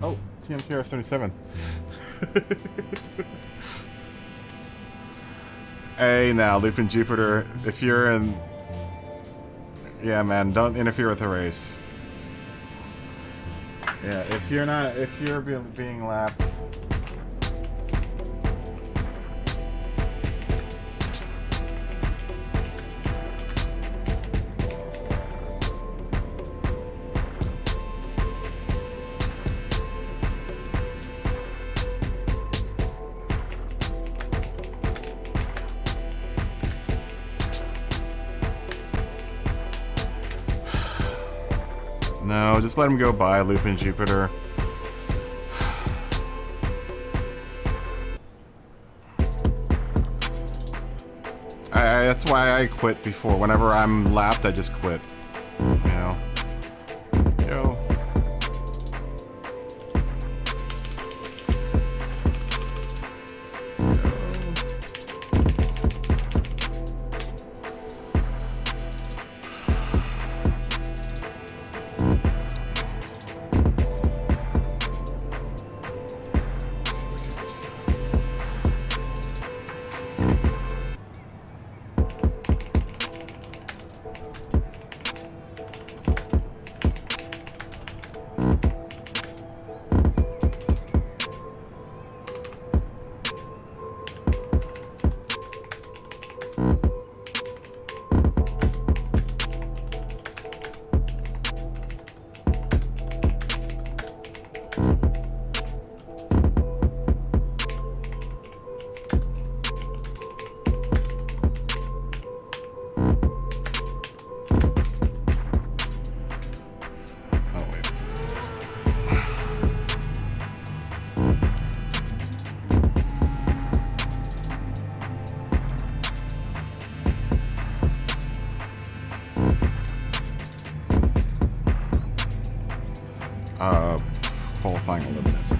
Oh, TMKR 77. Hey, now, Leaping Jupiter, if you're in... Yeah, man, don't interfere with the race. Yeah, if you're being lapped... No, just let him go by, Looping Jupiter. That's why I quit before. Whenever I'm lapped, I just quit. You know? Yo. Qualifying 11 minutes.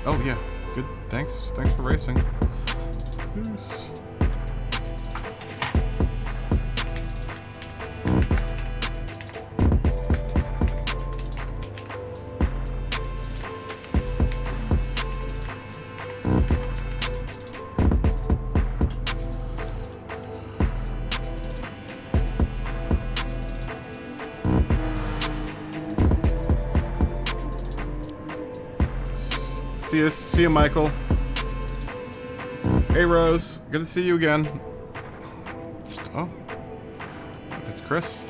Oh yeah, good. Thanks for racing. Peace. See you, Michael. Hey, Rose. Good to see you again. Oh, it's Chris.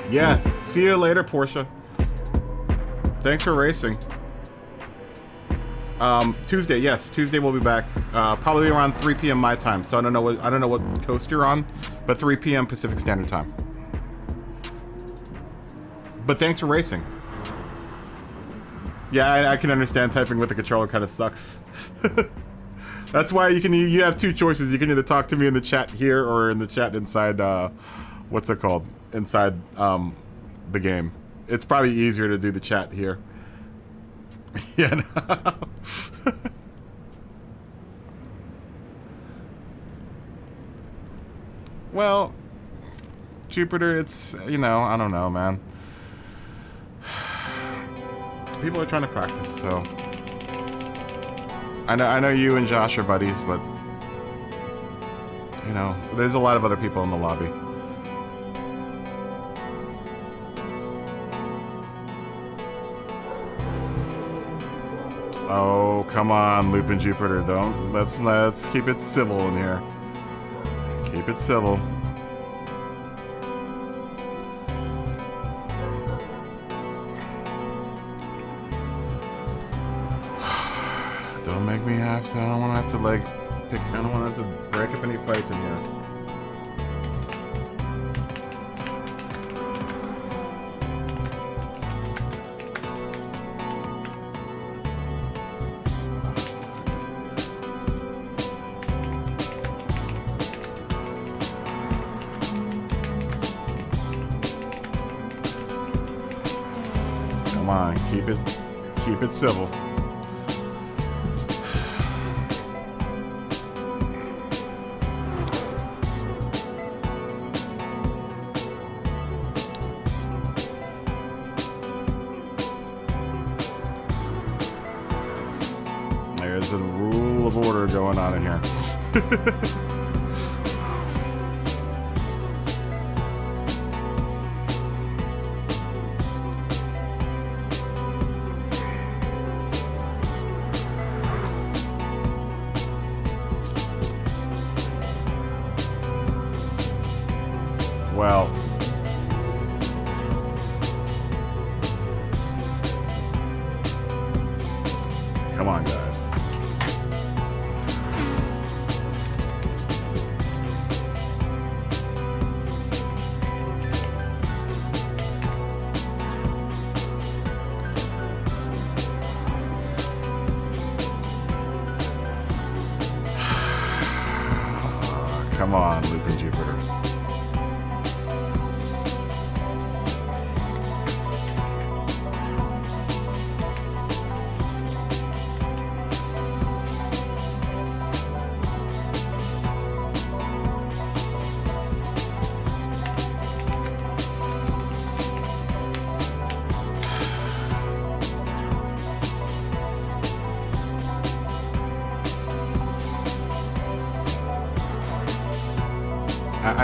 Yeah, see you later, Portia. Thanks for racing. Tuesday, yes, Tuesday we'll be back. Probably around 3 p.m. my time. So I don't know what coast you're on, but 3 p.m. Pacific Standard Time. But thanks for racing. Yeah, I can understand typing with the controller kind of sucks. That's why you have two choices. You can either talk to me in the chat here or in the chat inside what's it called? Inside the game. It's probably easier to do the chat here. Yeah. No. Well, Jupiter, it's, you know, I don't know, man. People are trying to practice, so I know you and Josh are buddies, but you know, there's a lot of other people in the lobby. Oh, come on, Lupin Jupiter, don't. Let's keep it civil in here. Keep it civil. Don't make me have to. I don't want to have to like pick. I don't want to have to break up any fights in here. Come on, keep it civil. There's a rule of order going on in here. Well, come on, guys. Come on, Lupin Jupiter.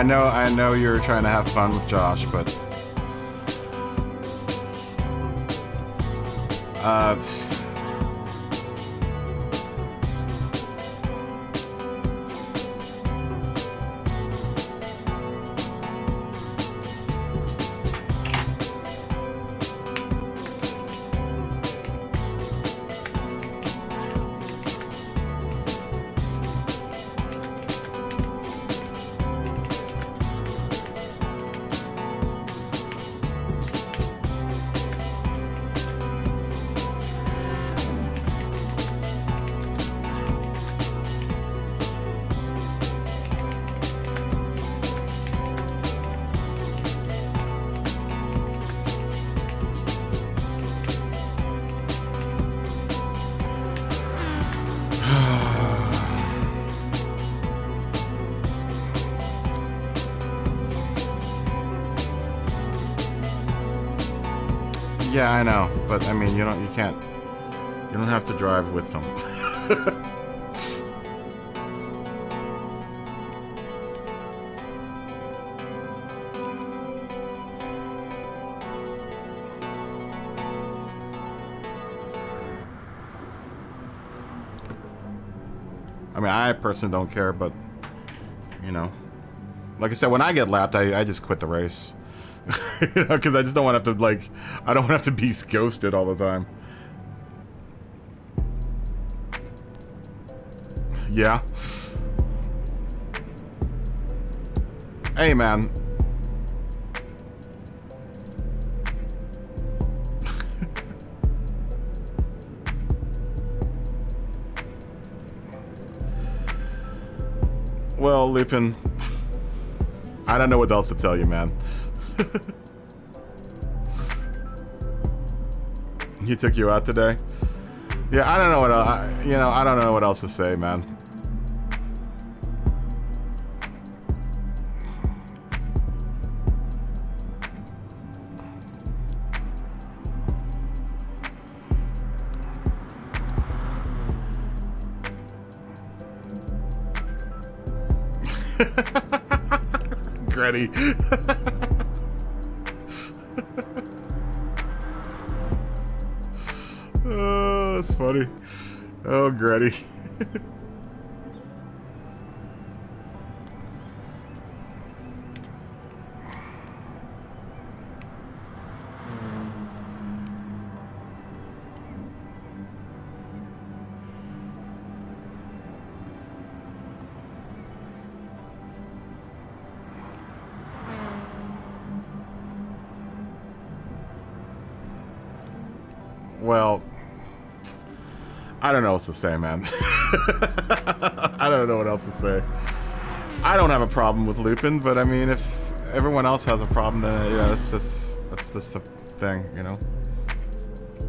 I know you're trying to have fun with Josh, but yeah, I know, but I mean, you don't have to drive with them. I mean, I personally don't care, but you know, like I said, when I get lapped, I just quit the race. You know, because I just don't want to have to, like, I don't want to have to be ghosted all the time. Yeah. Hey, man. Well, Lupin, I don't know what else to tell you, man. He took you out today? Yeah, I don't know what I don't know what else to say, man. Gretty. Oh, that's funny. Oh, Gretty. Well, I don't know what to say, man. I don't know what else to say. I don't have a problem with Lupin, but I mean, if everyone else has a problem, then yeah, that's just the thing, you know.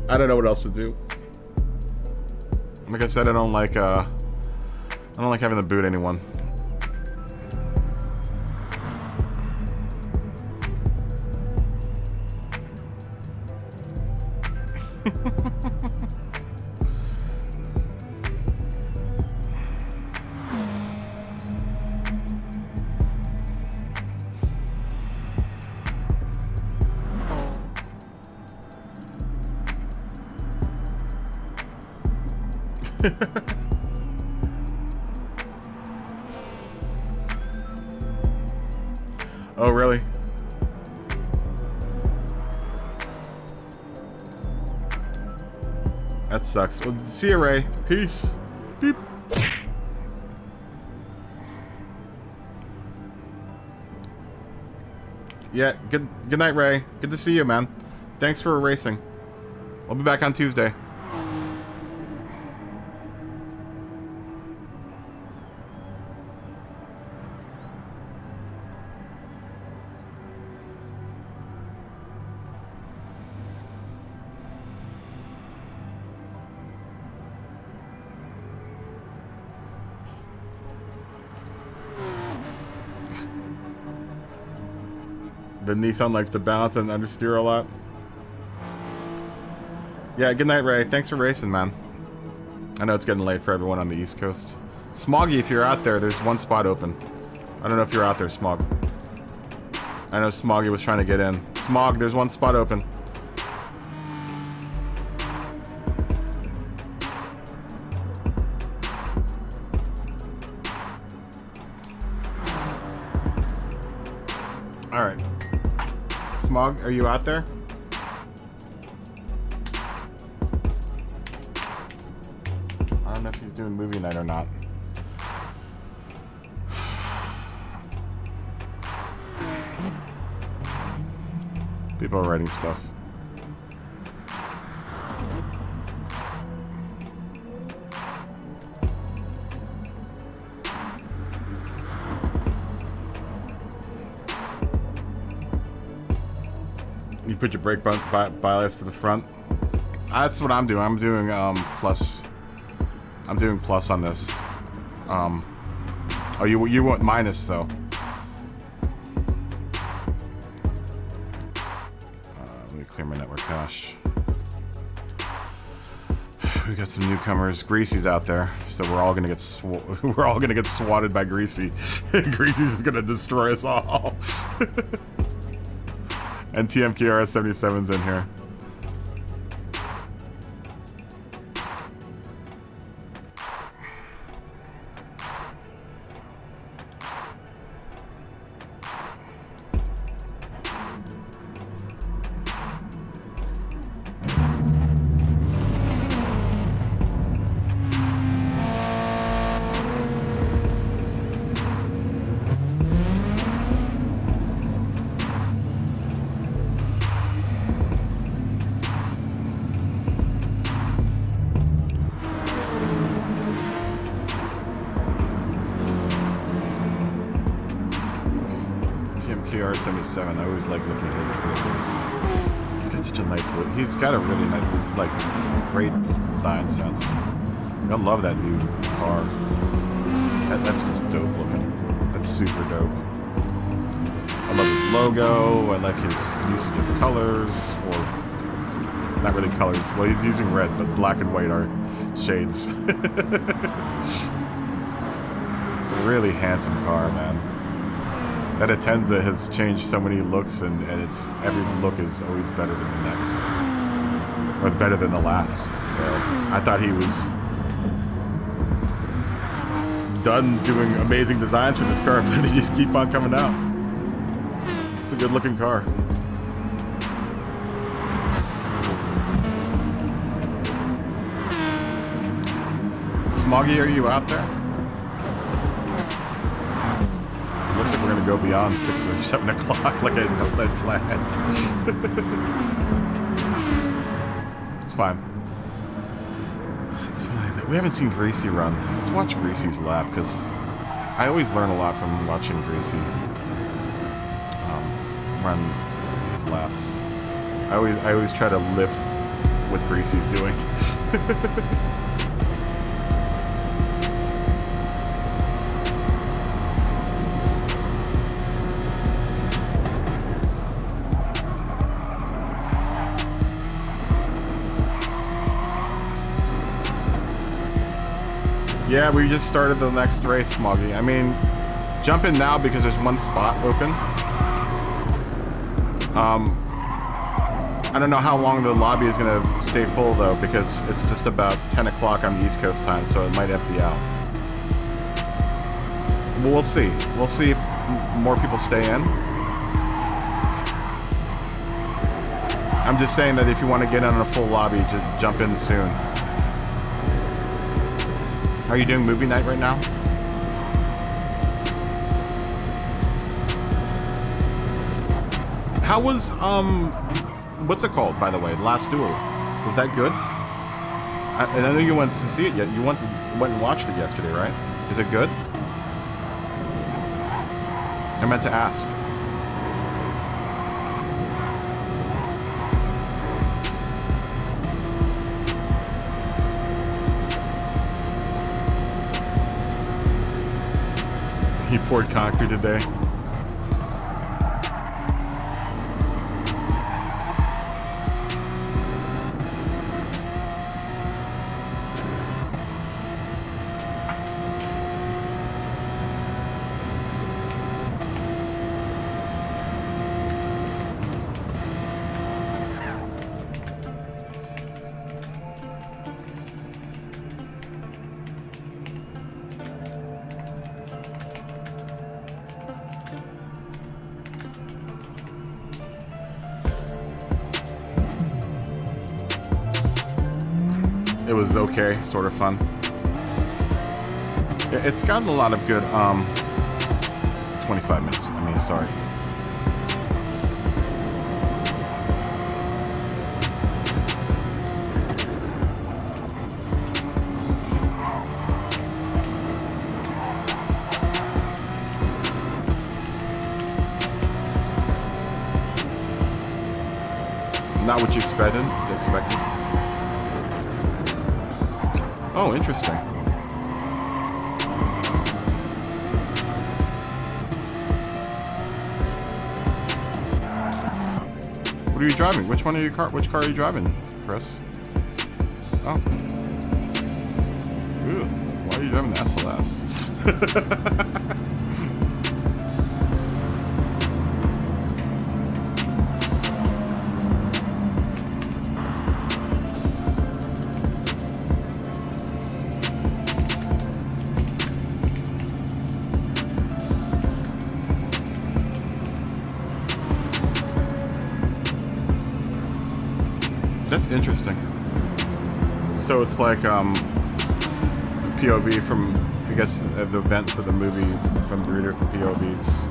I don't know what else to do. Like I said, I don't like having to boot anyone. Oh, really? That sucks. Well, see you, Ray. Peace. Beep. Yeah, good night, Ray. Good to see you, man. Thanks for racing. I'll be back on Tuesday. The Nissan likes to balance and understeer a lot. Yeah, good night, Ray. Thanks for racing, man. I know it's getting late for everyone on the East Coast. Smoggy, if you're out there, there's one spot open. I don't know if you're out there, Smog. I know Smoggy was trying to get in. Smog, there's one spot open. Alright. Smog, are you out there? I don't know if he's doing movie night or not. People are writing stuff. You put your brake bias to the front. That's what I'm doing. I'm doing plus. I'm doing plus on this. Oh, you want minus though. Let me clear my network cache. We got some newcomers. Greasy's out there, so we're all gonna get swatted by Greasy. Greasy's gonna destroy us all. And TMKRS77's in here. TR-77. I always like looking at his photos. He's got such a nice look. He's got a really nice, like, great design sense. I love that new car. That's just dope looking. That's super dope. I love his logo. I like his usage of colors, or not really colors. Well, he's using red, but black and white are shades. It's a really handsome car, man. That Atenza has changed so many looks, and it's every look is always better than the next, or better than the last. So I thought he was done doing amazing designs for this car, but they just keep on coming out. It's a good looking car. Smoggy, are you out there? Looks like we're gonna go beyond 6 or 7 o'clock like I planned. It's fine. It's fine. We haven't seen Greasy run. Let's watch Greasy's lap, because I always learn a lot from watching Greasy run his laps. I always try to lift what Greasy's doing. Yeah, we just started the next race, Smoggy. I mean, jump in now because there's one spot open. I don't know how long the lobby is going to stay full, though, because it's just about 10 o'clock on East Coast time, so it might empty out. But we'll see. We'll see if more people stay in. I'm just saying that if you want to get in on a full lobby, just jump in soon. Are you doing movie night right now? How was, what's it called, by the way? The Last Duel. Was that good? And I know you went to see it yet. You went and watched it yesterday, right? Is it good? I meant to ask. He poured concrete today. It was okay, sort of fun. It's got a lot of good, 25 minutes, I mean, sorry. Not what you expected? Oh, interesting. What are you driving? Which car are you driving, Chris? Oh. Ooh, why are you driving the SLS? That's interesting. So it's like POV from, I guess, the events of the movie from the reader from POVs.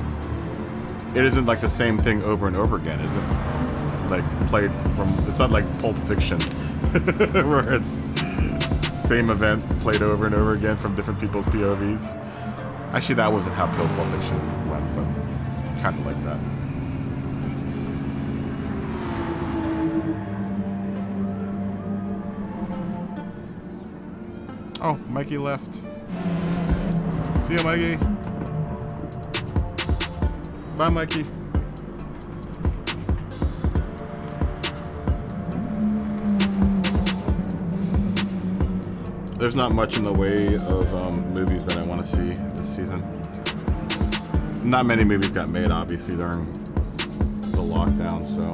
It isn't like the same thing over and over again, is it? Like played from, it's not like Pulp Fiction, where it's same event played over and over again from different people's POVs. Actually, that wasn't how Pulp Fiction went, but kind of like that. Oh, Mikey left. See ya, Mikey. Bye, Mikey. There's not much in the way of movies that I want to see this season. Not many movies got made, obviously, during the lockdown, so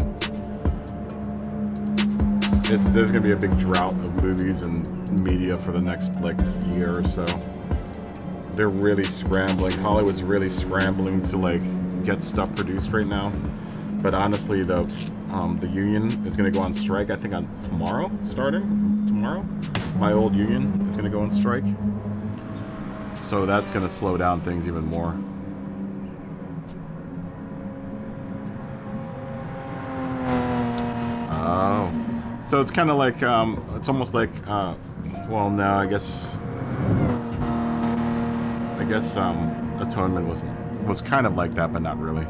there's gonna be a big drought of movies and media for the next year or so. They're really scrambling. Hollywood's really scrambling to get stuff produced right now. But honestly, the union is gonna go on strike. I think on tomorrow, starting tomorrow. My old union is gonna go on strike, so that's gonna slow down things even more. Oh, so it's kind of like it's almost like well, no, I guess Atonement was kind of like that, but not really.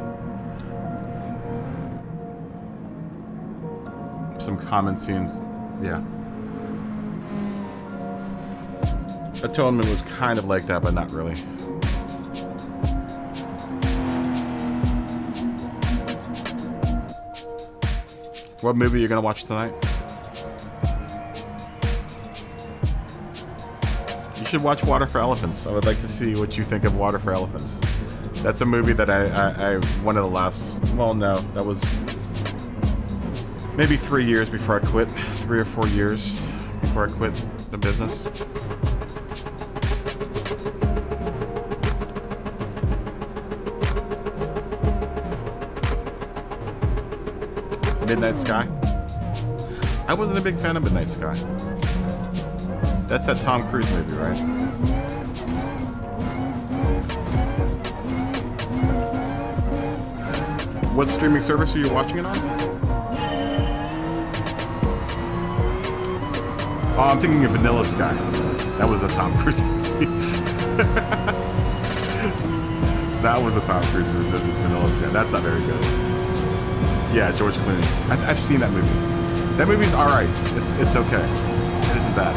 Some common scenes, yeah. Atonement was kind of like that, but not really. What movie are you gonna watch tonight? You should watch Water for Elephants. I would like to see what you think of Water for Elephants. That's a movie that I one of the last, well, no, that was maybe 3 years before I quit. 3 or 4 years before I quit the business. Midnight Sky. I wasn't a big fan of Midnight Sky. That's that Tom Cruise movie, right? What streaming service are you watching it on? Oh, I'm thinking of Vanilla Sky. That was a Tom Cruise movie. That was a Tom Cruise movie. That was Vanilla Sky. That's not very good. Yeah, George Clooney. I've seen that movie. That movie's alright. It's okay. It isn't bad.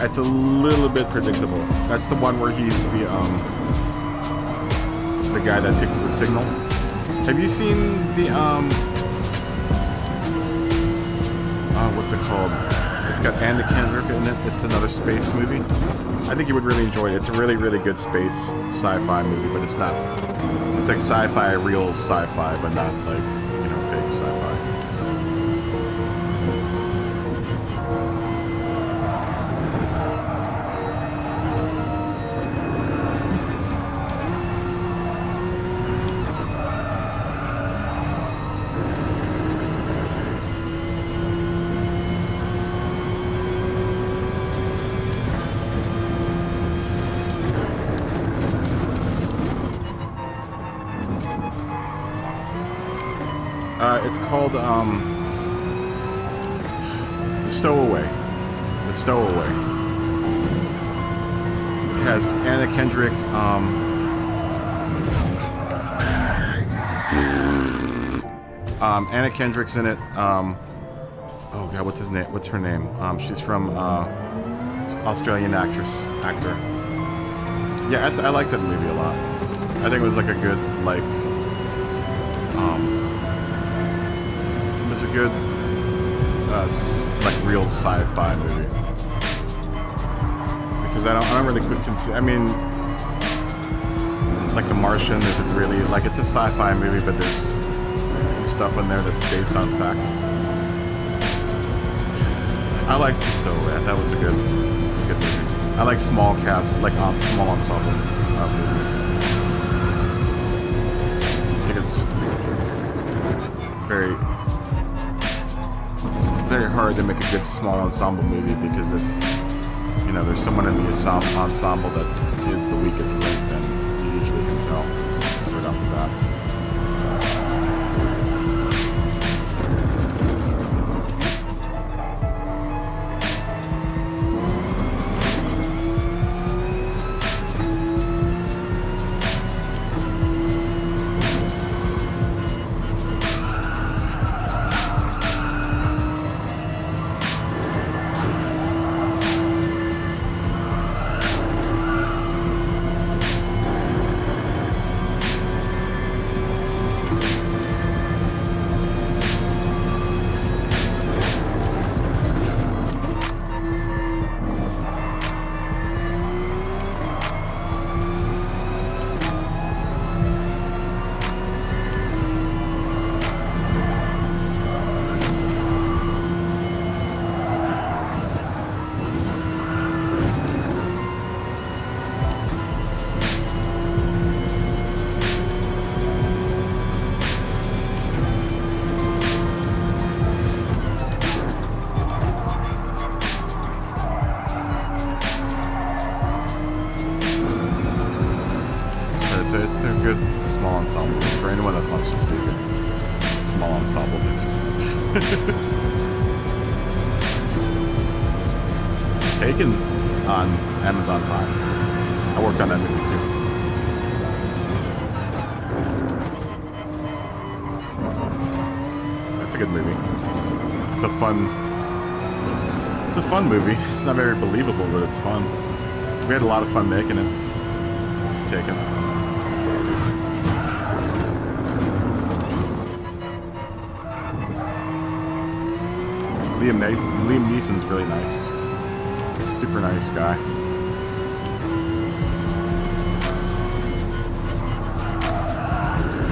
It's a little bit predictable. That's the one where he's the guy that picks up the signal. Have you seen the what's it called? It's got Anna Kendrick in it. It's another space movie. I think you would really enjoy it. It's a really, really good space sci-fi movie, but it's not. It's like sci-fi, real sci-fi, but not fake sci-fi. It's called The Stowaway. The Stowaway. It has Anna Kendrick. Anna Kendrick's in it. Oh God, what's his name? What's her name? She's from Australian actor. Yeah, I like that movie a lot. I think it was like a good a good real sci-fi movie, because I don't really consider. I mean, The Martian isn't really it's a sci-fi movie, but there's some stuff in there that's based on fact. I like The Stowaway. That was a good movie. I like small cast, small ensemble movies. I think it's very hard to make a good small ensemble movie, because if there's someone in the ensemble that is the weakest link, then you usually can tell right off the bat. it's a good small ensemble for anyone that wants to see a good small ensemble movie. Taken's on Amazon Prime. I worked on that movie too. It's a good movie. It's a fun movie. It's not very believable, but it's fun. We had a lot of fun making it. Taken. Liam Neeson's really nice. Super nice guy.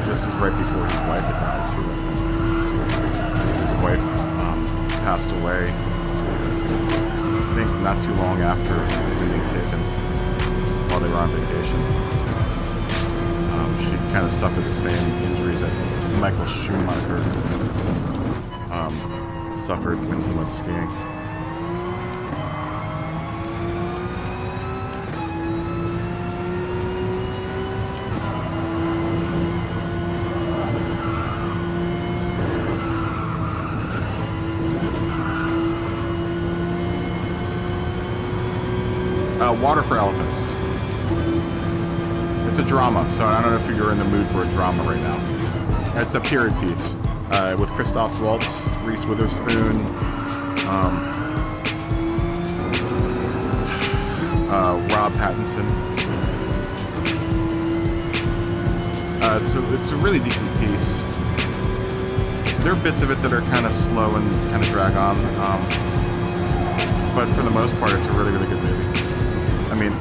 This is right before his wife had died too, I think. His wife passed away, I think not too long after being taken while they were on vacation. She kind of suffered the same injuries that Michael Schumacher suffered when he went skiing. Water for Elephants. It's a drama, so I don't know if you're in the mood for a drama right now. It's a period piece with Christoph Waltz, Reese Witherspoon, Rob Pattinson. It's a really decent piece. There are bits of it that are kind of slow and kind of drag on, but for the most part, it's a really, really good movie. I mean,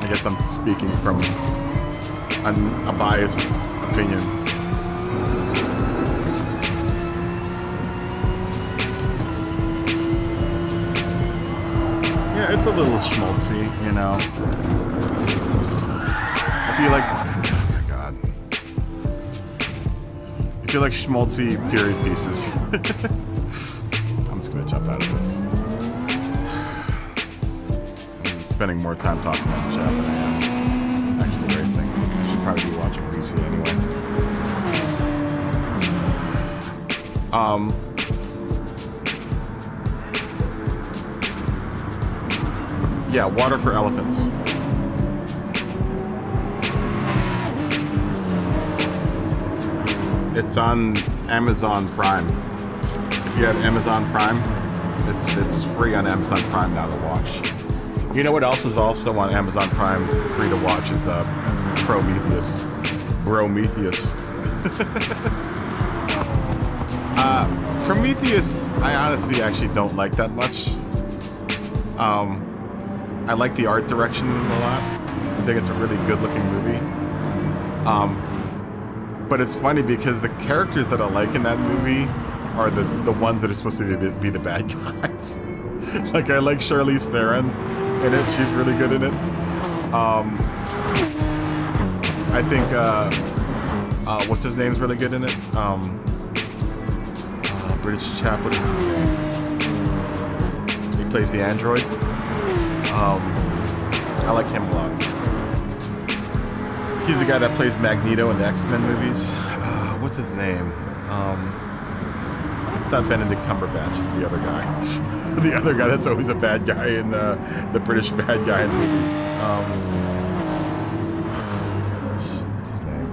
I guess I'm speaking from a biased opinion. Yeah, it's a little schmaltzy, you know. If you like, oh my god. If you like schmaltzy period pieces, I'm just gonna jump out of this. Spending more time talking about the Jap than I am actually racing. I should probably be watching BC anyway. Yeah, Water for Elephants. It's on Amazon Prime. If you have Amazon Prime, it's free on Amazon Prime now to watch. You know what else is also on Amazon Prime free to watch is Prometheus. Prometheus. Prometheus, I honestly actually don't like that much. I like the art direction a lot. I think it's a really good looking movie. But it's funny because the characters that I like in that movie are the ones that are supposed to be the bad guys. Like I like Charlize Theron in it. She's really good in it. I think what's his name's really good in it. British chap, what is his name? He plays the android. I like him a lot. He's the guy that plays Magneto in the X-Men movies. What's his name? It's not Benedict Cumberbatch, it's the other guy. The other guy that's always a bad guy in the British bad guy in movies. Gosh, what's his name?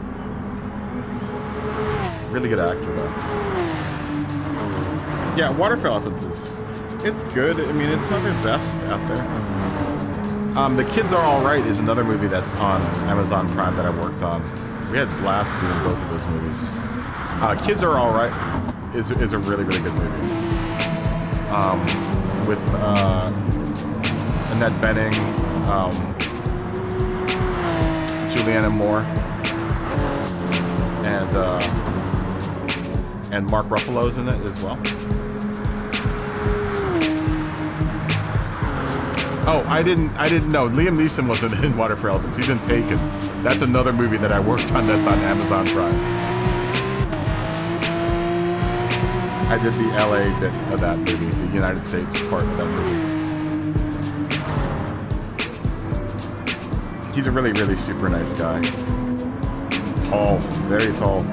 Really good actor, though. Yeah, Water for Elephants it's good. I mean, it's not the best out there. The Kids Are Alright is another movie that's on Amazon Prime that I worked on. We had a blast doing both of those movies. Kids Are Alright is a really, really good movie. With Annette Bening, Julianne Moore, and Mark Ruffalo's in it as well. Oh, I didn't know. Liam Neeson wasn't in Water for Elephants. He's in Taken. That's another movie that I worked on that's on Amazon Prime. I did the LA bit of that movie, the United States part of that movie. he's a really, really super nice guy. Tall, very tall.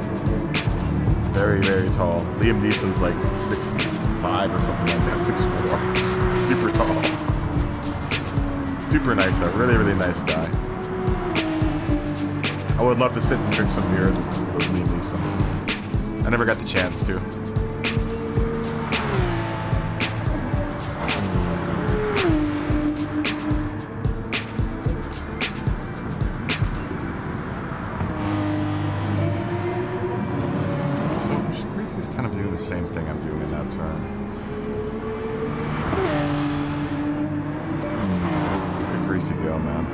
Very, very tall. Liam Neeson's like 6'5" or something like that, 6'4". Super tall. Super nice though, really, really nice guy. I would love to sit and drink some beers with Liam Neeson. I never got the chance to. Same thing I'm doing in that turn. Look at Greasy go, man.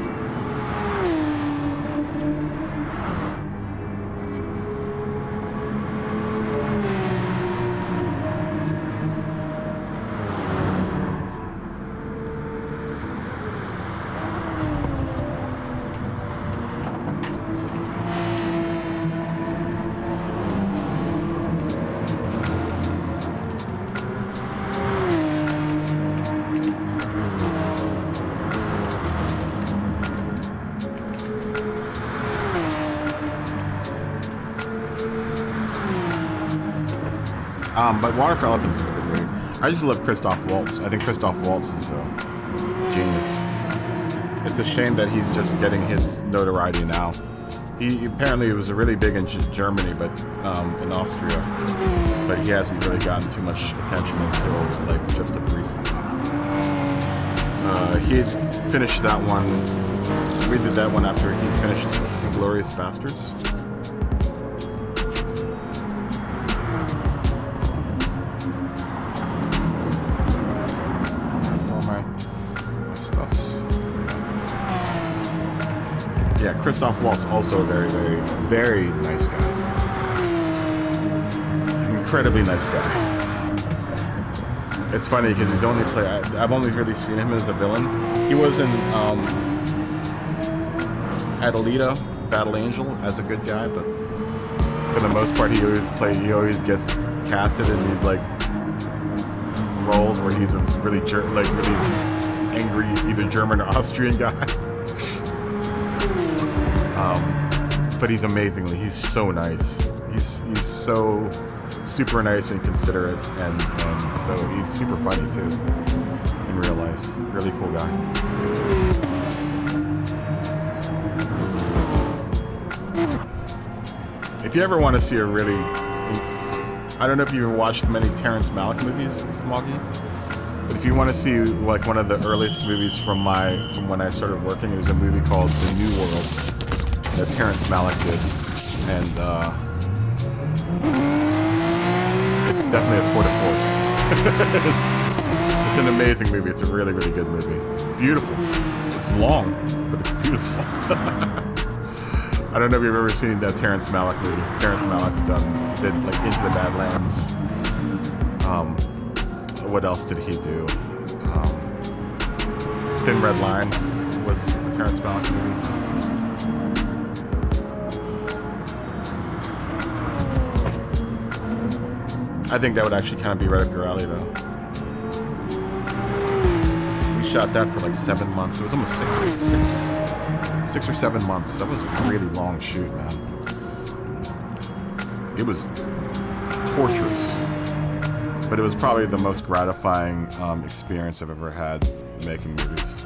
But Water for Elephants is a good movie. I just love Christoph Waltz. I think Christoph Waltz is a genius. It's a shame that he's just getting his notoriety now. He apparently was really big in Germany, but in Austria, but he hasn't really gotten too much attention until like just of recent. He had finished that one. We did that one after he finished Inglourious Bastards. Yeah, Christoph Waltz, also a very, very, very nice guy. Incredibly nice guy. It's funny because he's only I've only really seen him as a villain. He was in Adelita, Battle Angel, as a good guy, but for the most part, he always gets casted in these like roles where he's a really really angry, either German or Austrian guy. But he's he's so nice. He's so super nice and considerate, and so he's super funny too in real life. Really cool guy. If you ever want to see a really, I don't know if you've watched many Terrence Malick movies, Smoggy, but if you want to see like one of the earliest movies from when I started working, there's a movie called The New World that Terrence Malick did, and it's definitely a tour de force. It's an amazing movie. It's a really, really good movie. Beautiful. It's long, but it's beautiful. I don't know if you've ever seen that Terrence Malick movie. Terrence Malick's did like Into the Badlands. What else did he do? Thin Red Line was a Terrence Malick movie. I think that would actually kind of be right up your alley, though. We shot that for like 7 months. It was almost six or 7 months. That was a really long shoot, man. It was torturous, but it was probably the most gratifying experience I've ever had making movies.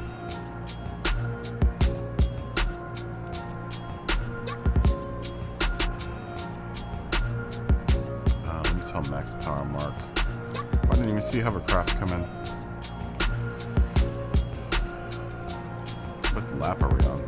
Max power mark. I didn't even see hovercraft come in. What lap are we on?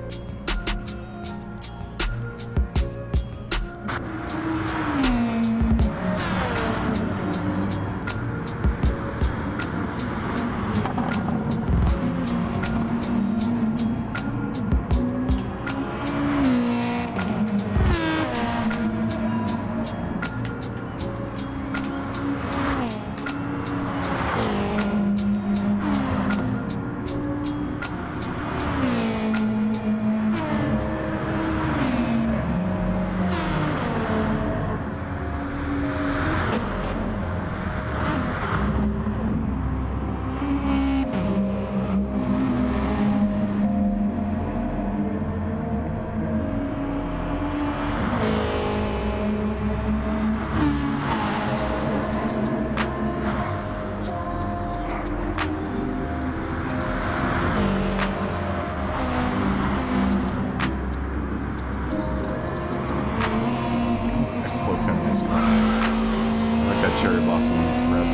cherry blossom red.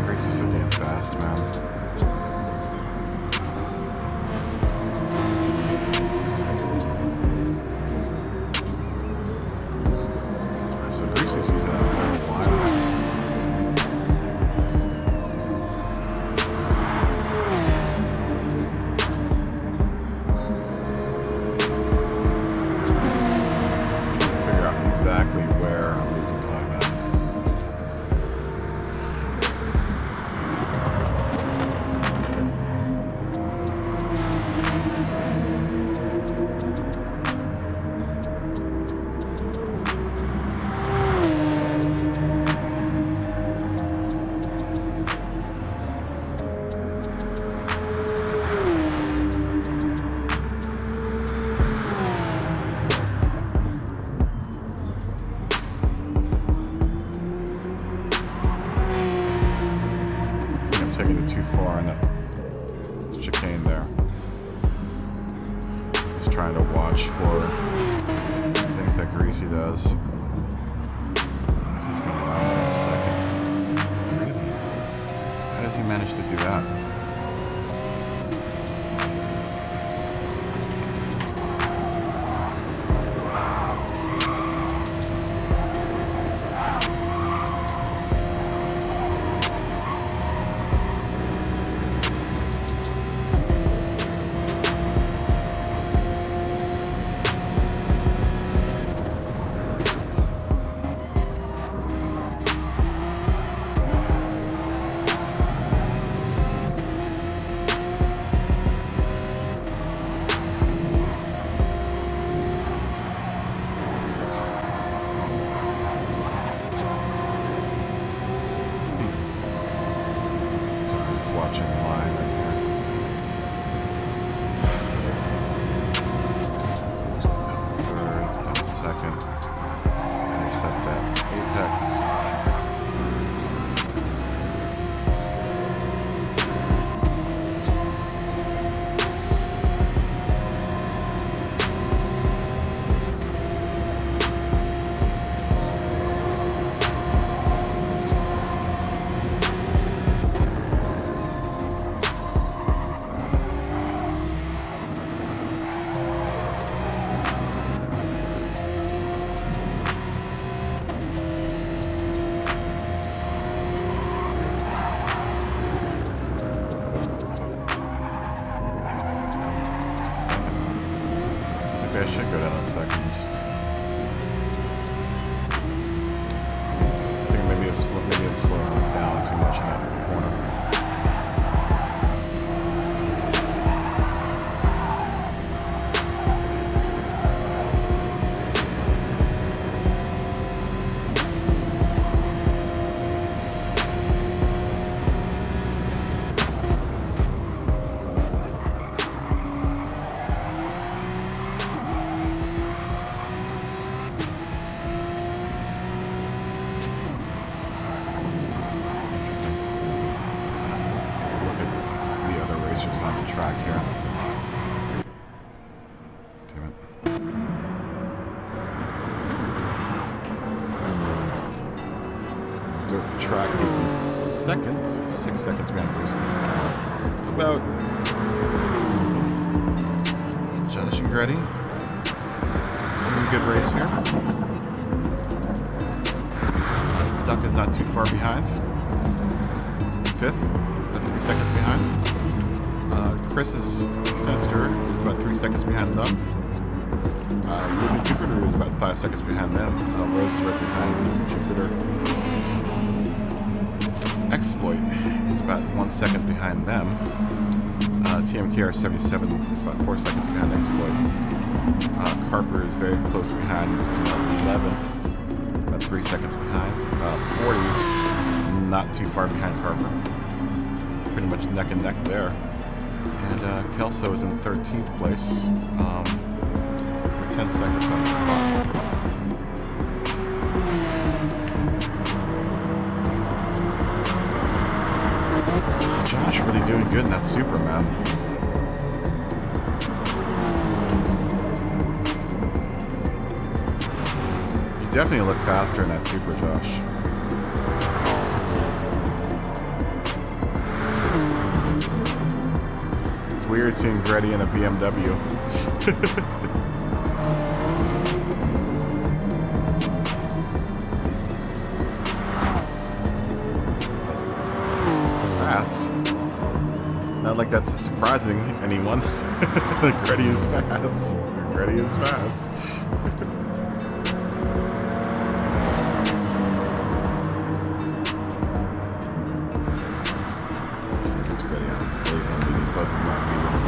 Race is so damn fast, man. Exactly where I'm losing time at. Taking it too far in that chicane there. Just trying to watch for things that Greasy does. He's going to run in a second. Really? How does he manage to do that? Watching live right here. Third, second. Intercept that apex. Maybe I should go down a second. I think maybe I'm slowing down too much in that corner. On the track here. Damn it. Dirt track is in second, 6 seconds behind Greasy. About Josh and Ready. Good race here. Duck is not too far behind. Fifth, about 3 seconds behind. Chris's Sinister is about 3 seconds behind them. Ruben Jupiter is about 5 seconds behind them. Rose is right behind Jupiter. Exploit is about 1 second behind them. TMKR 77 is about 4 seconds behind Exploit. Carper is very close behind 11th, about 3 seconds behind. 40, not too far behind Carper. Pretty much neck and neck there. And Kelso is in 13th place, with 10 seconds on the clock. Josh really doing good in that Super, man. You definitely look faster in that Super, Josh. It's weird seeing Gretty in a BMW. Not like that's surprising anyone. Gretty is fast. Gretty is fast. It's Gretty on. He's on medium. Both of them are mediums.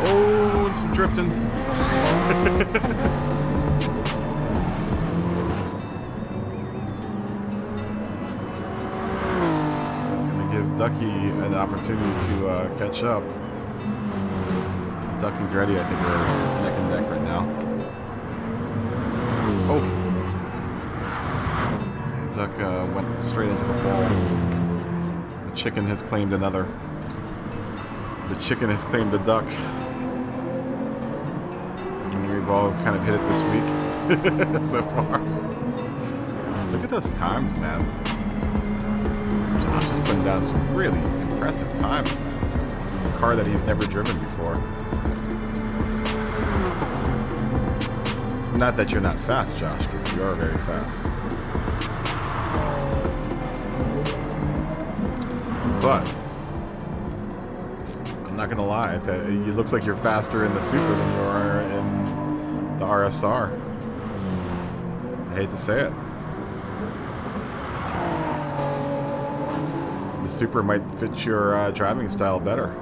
Oh, and some drifting. That's going to give Ducky an opportunity to catch up. Duck and Gretty, I think, are neck and neck right now. Oh. Duck went straight into the wall. The chicken has claimed another. The chicken has claimed a duck. And we've all kind of hit it this week so far. Look at those times, man. Josh is putting down some really impressive times, man. A car that he's never driven before. Not that you're not fast, Josh, because you are very fast. But I'm not gonna lie, it looks like you're faster in the Super than you are in the RSR. I hate to say it. The Super might fit your driving style better.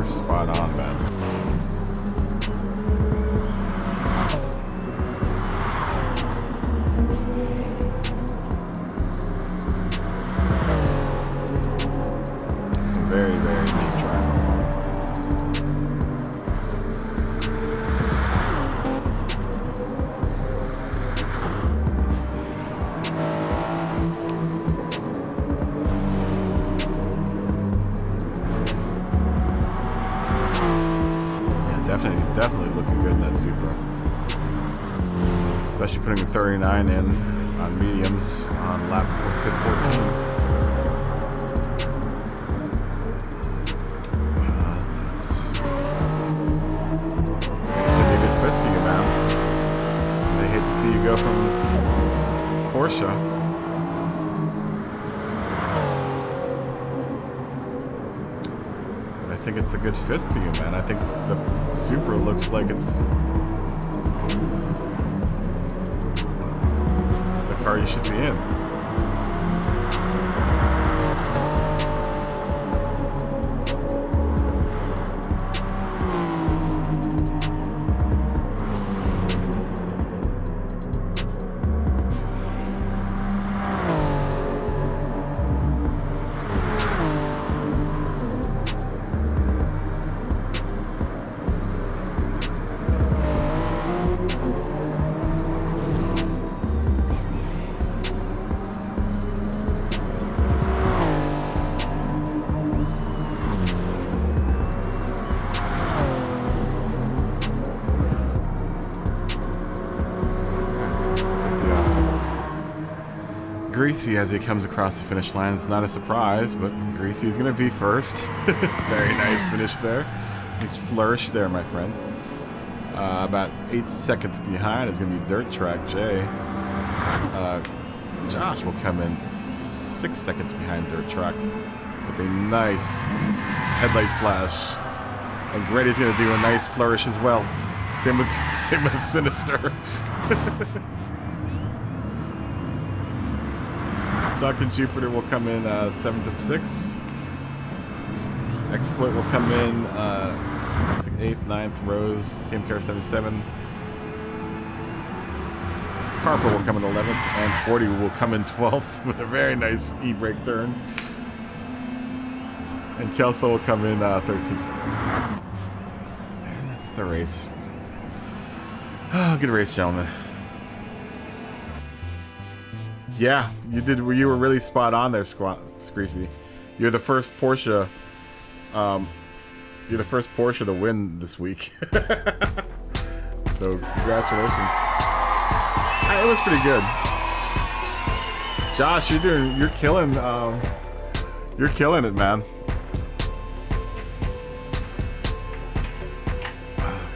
Spot on, man. Some very, very neat driving. Definitely looking good in that Supra. Especially putting the 39 in on mediums on lap 14. It's gonna be a good fit for you, man. I hate to see you go from Porsche. I think it's a good fit for you, man. I think the Supra looks like it's the car you should be in. Greasy as he comes across the finish line. It's not a surprise, but Greasy's going to be first. Very nice finish there. Nice flourish there, my friends. About 8 seconds behind is going to be Dirt Track Jay. Josh will come in 6 seconds behind Dirt Track with a nice headlight flash. And Grady's going to do a nice flourish as well. Same with Sinister. Duck and Jupiter will come in 7th and 6th. Exploit will come in 8th, 9th. Rose, Team Care 77. Carper will come in 11th, and 40 will come in 12th with a very nice e-brake turn. And Kelso will come in 13th. And that's the race. Oh, good race, gentlemen. Yeah, you did. You were really spot on there, Screasy. You're the first Porsche. You're the first Porsche to win this week. So congratulations. It was pretty good. Josh, you're killing it, man.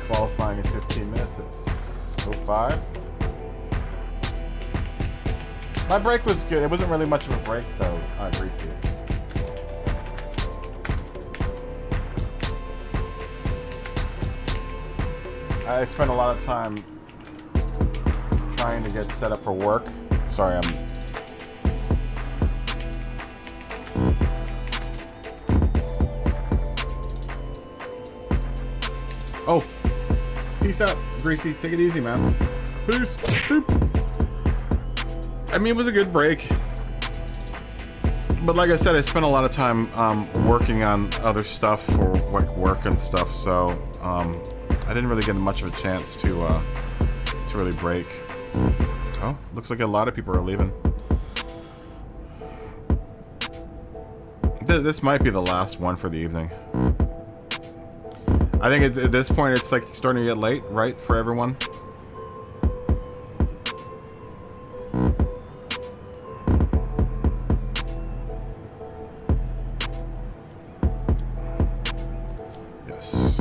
Qualifying in 15 minutes at 05. My break was good. It wasn't really much of a break, though, Greasy. I spent a lot of time trying to get set up for work. Sorry, Oh! Peace out, Greasy. Take it easy, man. Peace. Boop. I mean, it was a good break. But like I said, I spent a lot of time working on other stuff for like work and stuff, so I didn't really get much of a chance to really break. Oh, looks like a lot of people are leaving. This might be the last one for the evening. I think at this point it's like starting to get late, right, for everyone? Yes.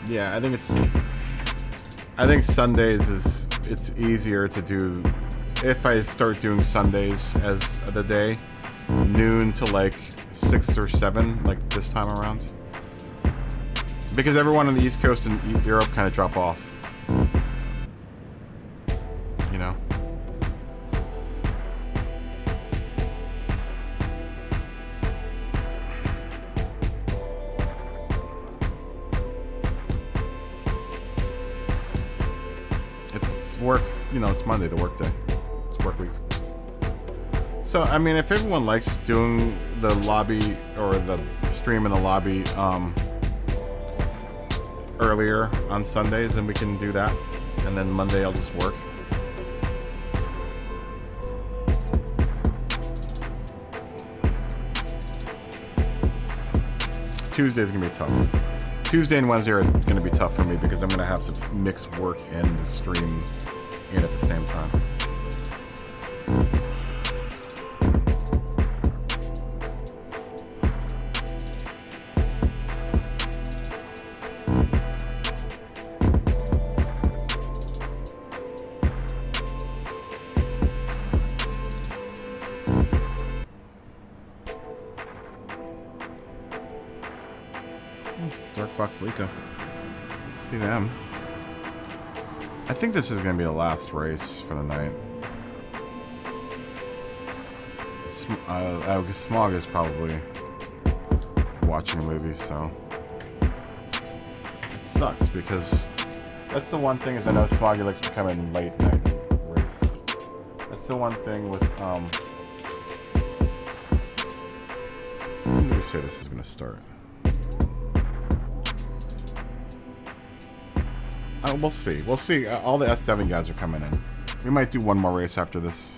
Yeah, I think Sundays it's easier to do if I start doing Sundays as the day, noon to like 6 or 7, like this time around. Because everyone on the East Coast and Europe kind of drop off. You know? It's work, you know, it's Monday, the work day. It's work week. So, I mean, if everyone likes doing the lobby or the stream in the lobby earlier on Sundays, then we can do that. And then Monday I'll just work. Tuesday's gonna be tough. Tuesday and Wednesday are gonna be tough for me because I'm gonna have to mix work and the stream in at the same time. Dark Fox Lika. See them. I think this is going to be the last race for the night. Smog is probably watching a movie, so it sucks because that's the one thing is I know Smoggy likes to come in late night race. That's the one thing with when did we say this is going to start? We'll see. We'll see. All the S7 guys are coming in. We might do one more race after this.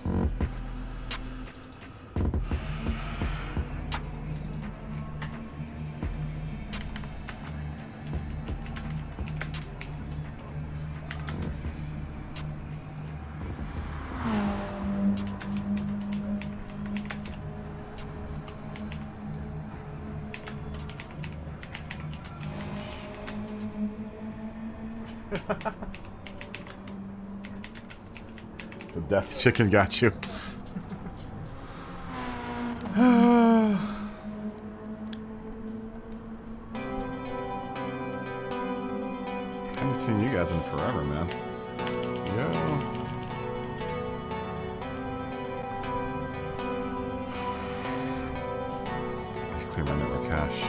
The death chicken got you. Haven't seen you guys in forever, man. Yo. Clear my network cache.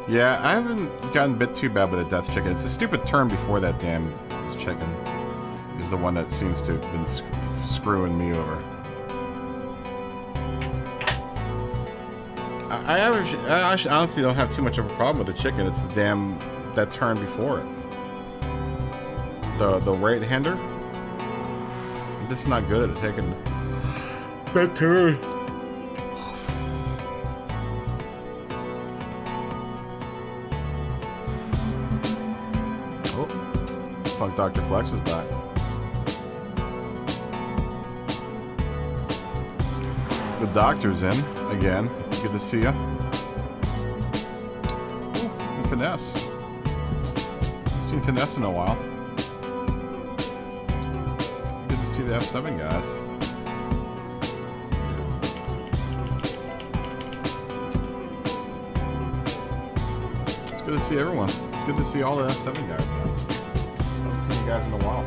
Yeah, I haven't gotten bit too bad with the death chicken. It's the stupid turn before that damn chicken is the one that seems to have been screwing me over. I honestly don't have too much of a problem with the chicken. It's the damn that turn before it. The right-hander. I'm just not good at taking that turn. Funk Dr. Flex is back. The doctor's in again. Good to see ya. Ooh, Finesse. Haven't seen Finesse in a while. Good to see the F7 guys. It's good to see everyone. It's good to see all the F7 guys. Haven't seen you guys in a while.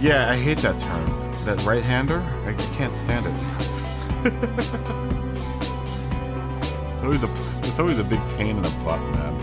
Yeah, I hate that turn. That right-hander, I can't stand it. It's always a big pain in the butt, man.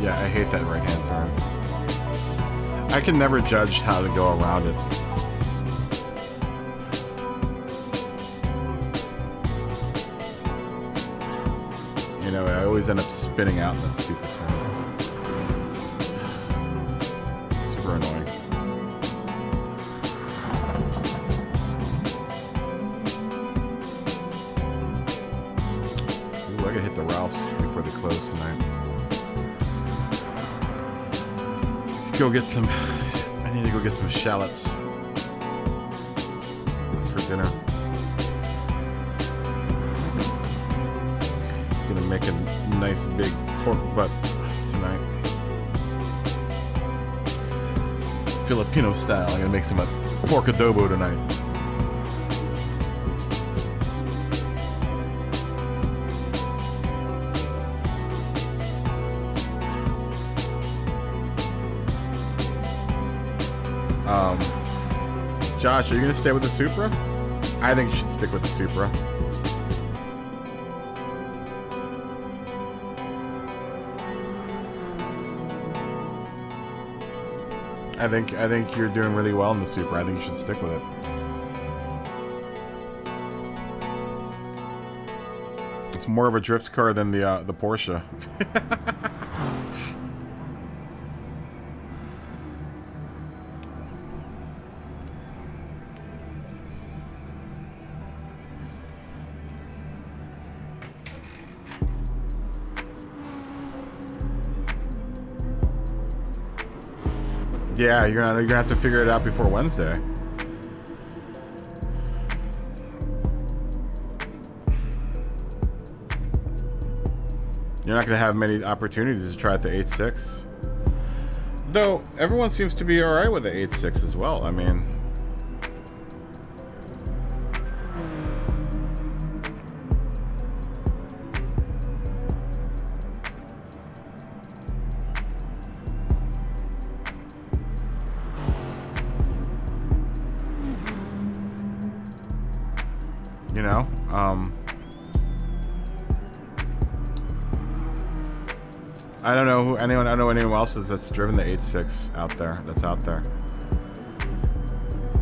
Yeah, I hate that right-hand turn. I can never judge how to go around it. You know, I always end up spinning out in that stupid turn. Super annoying. Ooh, I gotta hit the Ralphs before they close tonight. Go get some. I need to go get some shallots for dinner. Gonna make a nice big pork butt tonight, Filipino style. I'm gonna make some pork adobo tonight. Josh, are you gonna stay with the Supra? I think you should stick with the Supra. I think you're doing really well in the Supra. I think you should stick with it. It's more of a drift car than the Porsche. Yeah, you're gonna have to figure it out before Wednesday. You're not gonna have many opportunities to try at the 8.6. Though everyone seems to be all right with the 8.6 as well. I mean, you know, I don't know I don't know anyone else that's driven the 8.6 out there. That's out there.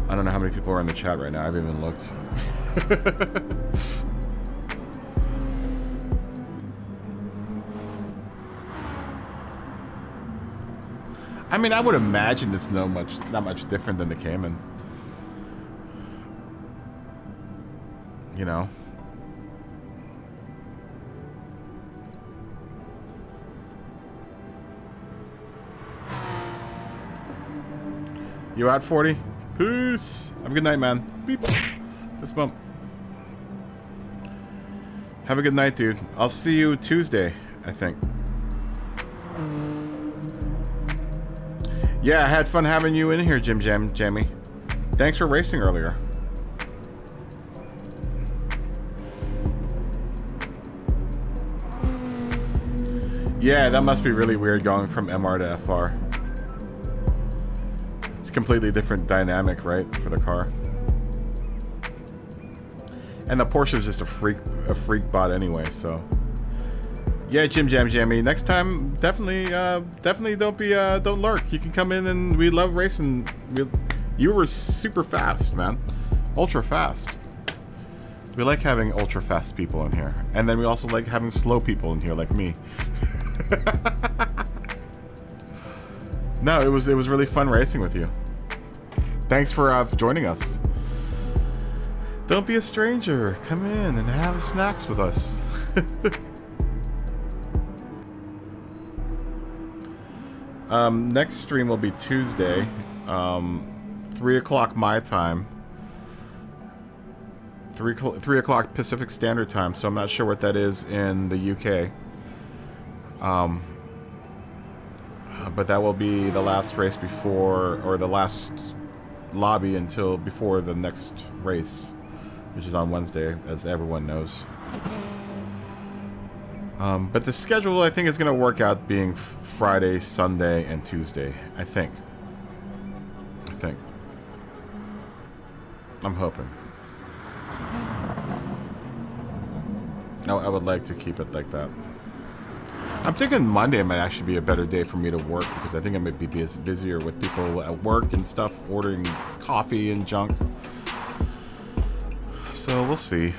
I don't know how many people are in the chat right now. I haven't even looked. I mean, I would imagine it's not much different than the Cayman. You know. You out, 40? Peace. Have a good night, man. Beep. Fist bump. Have a good night, dude. I'll see you Tuesday, I think. Yeah, I had fun having you in here, Jamie. Thanks for racing earlier. Yeah, that must be really weird going from MR to FR. It's a completely different dynamic, right, for the car. And the Porsche is just a freak bot anyway, so. Yeah, Jamie. Next time, definitely don't lurk. You can come in, and we love racing. You were super fast, man, ultra fast. We like having ultra fast people in here, and then we also like having slow people in here, like me. No, it was really fun racing with you. Thanks for joining us. Don't be a stranger. Come in and have snacks with us. Next stream will be Tuesday, 3 o'clock my time, 3 o'clock Pacific Standard Time. So I'm not sure what that is in the UK. But that will be the last race before, or the last lobby until before the next race, which is on Wednesday, as everyone knows. But the schedule, I think, is going to work out being Friday, Sunday, and Tuesday. I think. I'm hoping. No, I would like to keep it like that. I'm thinking Monday might actually be a better day for me to work, because I think I might be busier with people at work and stuff, ordering coffee and junk. So we'll see.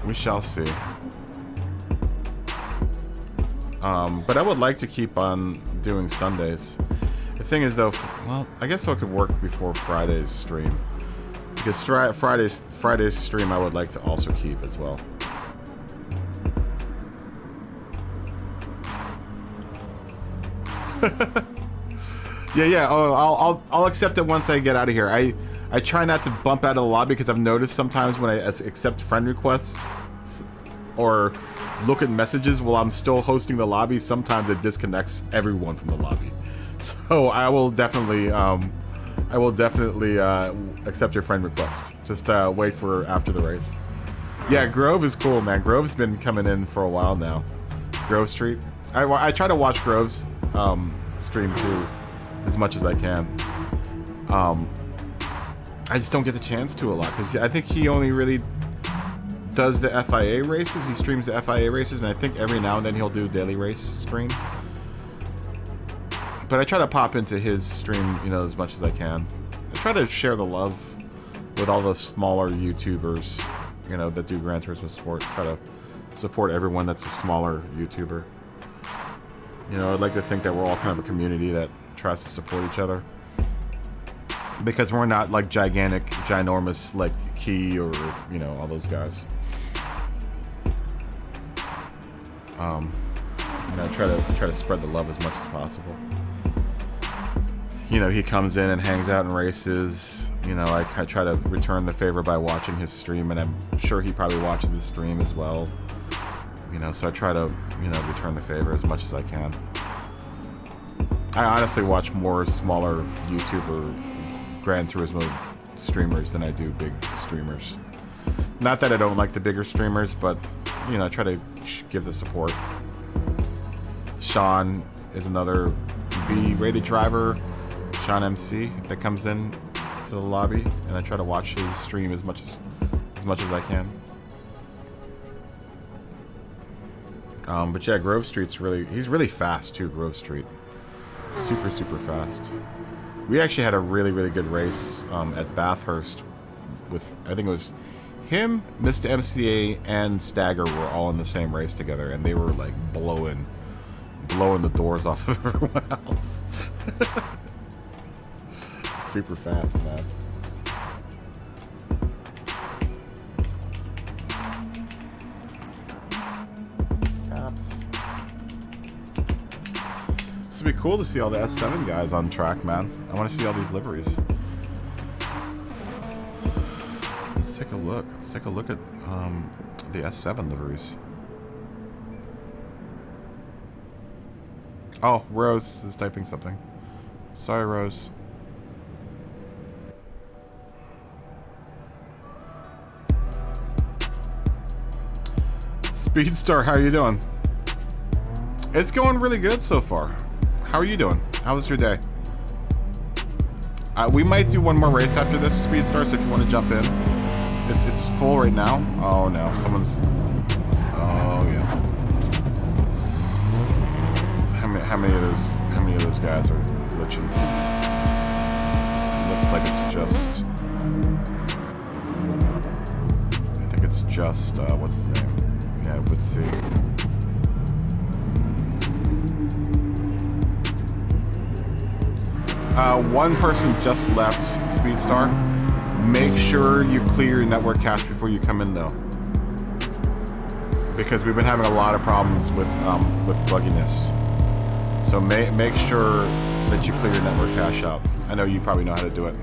We shall see. But I would like to keep on doing Sundays. The thing is, though, well, I guess I could work before Friday's stream, because Friday's stream I would like to also keep as well. Yeah. Oh, I'll accept it once I get out of here. I try not to bump out of the lobby, because I've noticed sometimes when I accept friend requests or look at messages while I'm still hosting the lobby, sometimes it disconnects everyone from the lobby. So I will definitely accept your friend request. Just wait for after the race. Yeah, Grove is cool, man. Grove's been coming in for a while now. Grove Street. I try to watch Grove's stream too, as much as I can. I just don't get the chance to a lot, because I think he only really does the FIA races. He streams the FIA races, and I think every now and then he'll do a daily race stream. But I try to pop into his stream, you know, as much as I can. I try to share the love with all the smaller YouTubers, you know, that do Gran Turismo Sport. Try to support everyone that's a smaller YouTuber. You know, I'd like to think that we're all kind of a community that tries to support each other, because we're not like gigantic, ginormous like Key or, you know, all those guys. You know, try to spread the love as much as possible. you know, he comes in and hangs out and races. You know, I try to return the favor by watching his stream, and I'm sure he probably watches the stream as well. You know, so I try to, you know, return the favor as much as I can. I honestly watch more smaller YouTuber Gran Turismo streamers than I do big streamers. Not that I don't like the bigger streamers, but, you know, I try to give the support. Sean is another B-rated driver, Sean MC, that comes in to the lobby, and I try to watch his stream as much as I can. But yeah, Grove Street's he's really fast too, Grove Street. Super, super fast. We actually had a really, really good race at Bathurst with, I think it was him, Mr. MCA, and Stagger were all in the same race together, and they were like blowing the doors off of everyone else. Super fast, man. This would be cool to see all the S7 guys on track, man. I want to see all these liveries. Let's take a look. Let's take a look at the S7 liveries. Oh, Rose is typing something. Sorry, Rose. Speedstar, how are you doing? It's going really good so far. How are you doing? How was your day? We might do one more race after this, Speedstar, so if you want to jump in. It's full right now. Oh no, someone's... Oh yeah. How many of those guys are glitching? It looks like it's just... I think it's just, what's his name? Yeah, let's see. One person just left, Speedstar. Make sure you clear your network cache before you come in, though, because we've been having a lot of problems with bugginess. So make sure that you clear your network cache out. I know you probably know how to do it.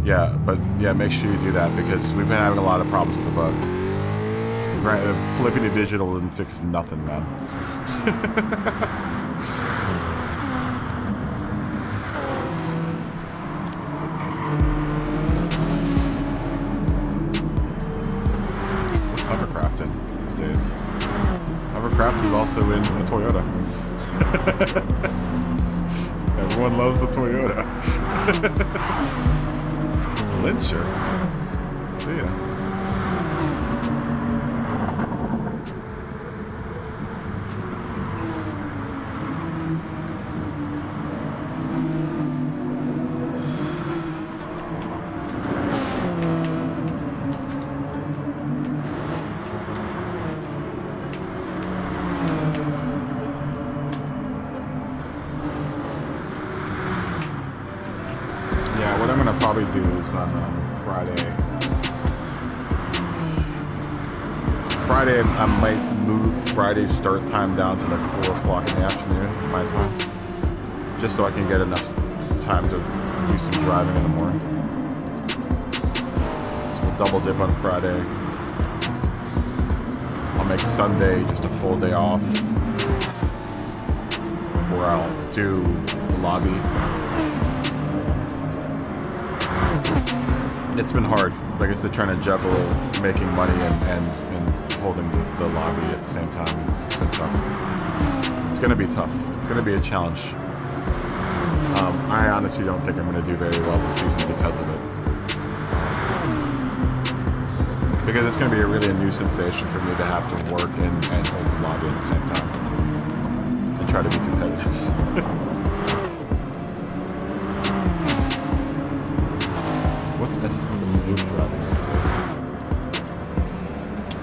Yeah, but yeah, make sure you do that because we've been having a lot of problems with the bug. Polyphony Digital didn't fix nothing, man. These days. Hovercraft is also in a Toyota. Everyone loves the Toyota. Lyncher. See ya. Probably do is on Friday. I might move Friday's start time down to like 4 o'clock in the afternoon, my time, just so I can get enough time to do some driving in the morning. So we'll double dip on Friday. I'll make Sunday just a full day off, or I'll do the lobby. It's been hard, like I said, trying to juggle making money and holding the lobby at the same time. It's been tough. It's gonna be tough. It's gonna be a challenge. I honestly don't think I'm gonna do very well this season because of it. Because it's gonna be really a new sensation for me to have to work and hold the lobby at the same time. And try to be competitive. What's Nuke driving these days?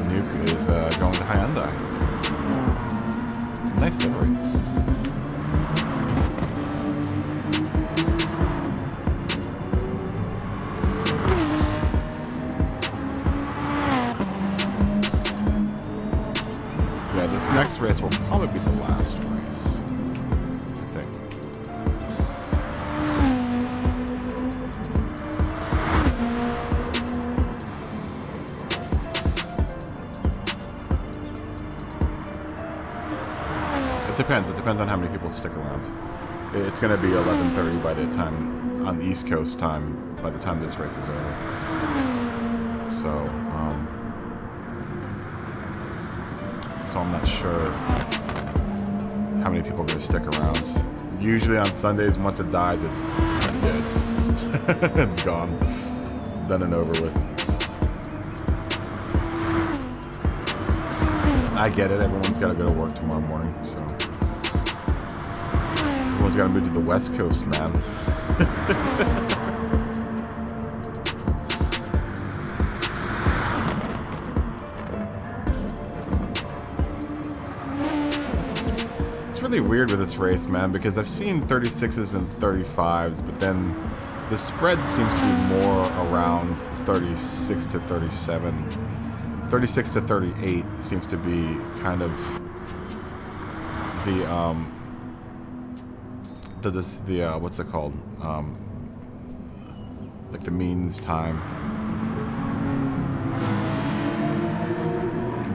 Nuke is going to Hyundai. Nice livery. Yeah, this next race will probably be the last race, I think. depends. It depends on how many people stick around. It's going to be 11:30 by the time on the East Coast time by the time this race is over. So I'm not sure how many people are going to stick around. Usually on Sundays, once it dies, it's dead. It's gone, done and over with. I get it. Everyone's got to go to work tomorrow morning, so everyone's got to move to the West Coast, man. It's really weird with this race, man, because I've seen 36s and 35s, but then the spread seems to be more around 36 to 37. 36 to 38 seems to be kind of the what's it called? Like the means time.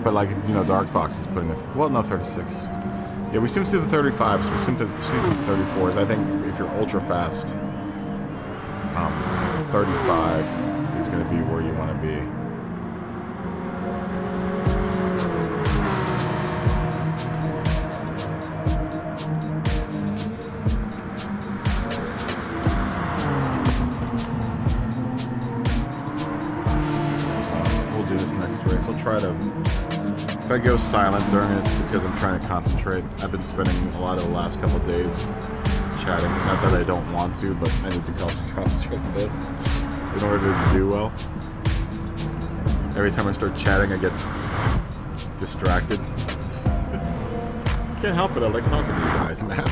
But like, you know, Dark Fox is putting well, no, 36. Yeah, we seem to see the 35s. We seem to see the 34s. I think if you're ultra fast, 35 is going to be where you want to be. I'll try to, if I go silent during it, it's because I'm trying to concentrate. I've been spending a lot of the last couple of days chatting. Not that I don't want to, but I need to also concentrate on this in order to do well. Every time I start chatting, I get distracted. Can't help it, I like talking to you guys, man.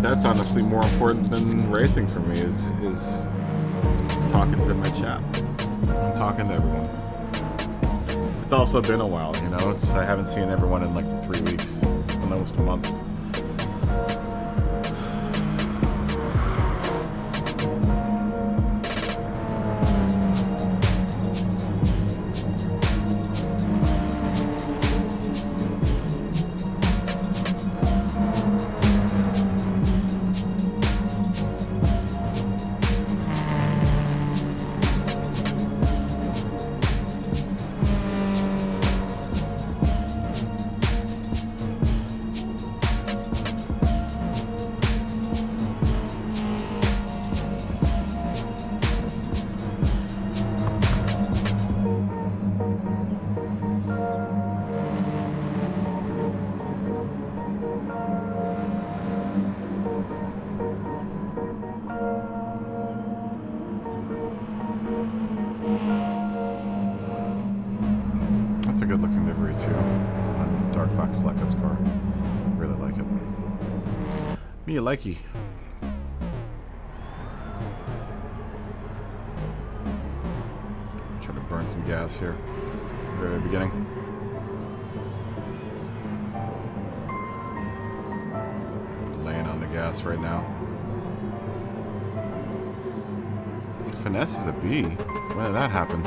That's honestly more important than racing for me, is talking to my chat, talking to everyone. It's also been a while, you know. I haven't seen everyone in like 3 weeks, almost a month. A good looking livery too on Dark Fox Selected's car. Really like it. Me a likey. Try to burn some gas here. Very beginning. Laying on the gas right now. Finesse is a B. When did that happen?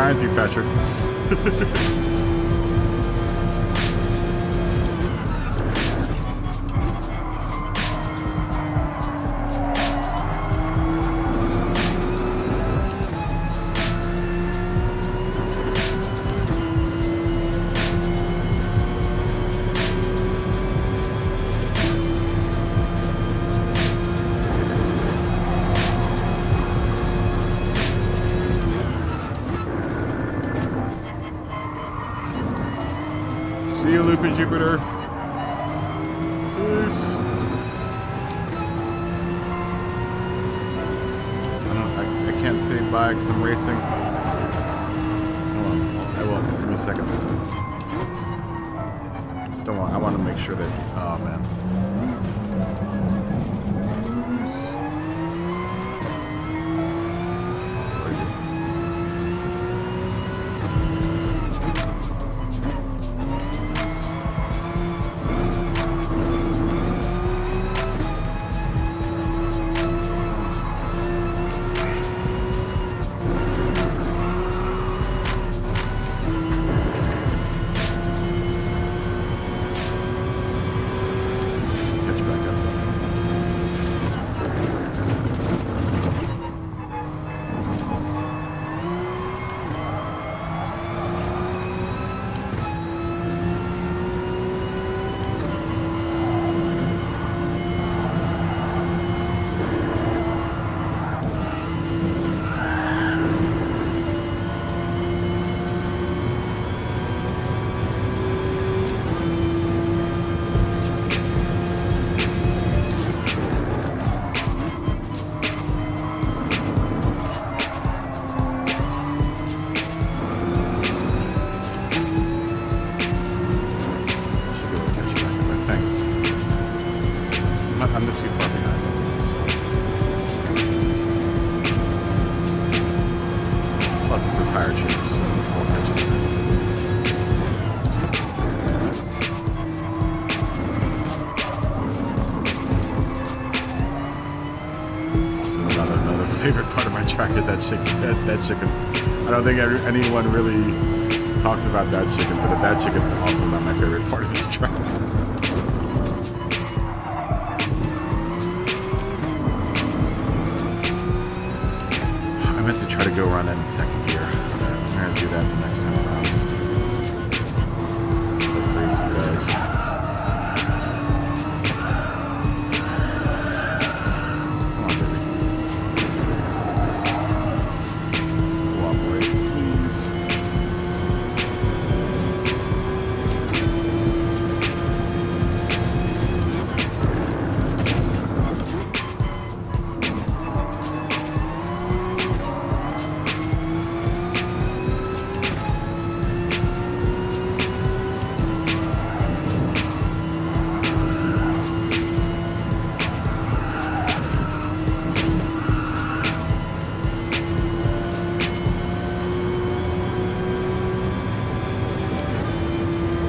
trying to, Patrick. See you, Loopy Jupiter. Peace. I can't say bye because I'm racing. Hold on. I will. Give me a second. Still want. I want to make sure that. Oh man. I'm not too far behind. Plus, it's a tire change, so we'll catch it. So another favorite part of my track is that chicken. That chicken. I don't think anyone really talks about that chicken, but that chicken is also not my favorite part of this track. I meant to try to go around that in second gear. I'm going to do that the next time around. Go crazy, guys. Come on, baby. Let's cooperate, please.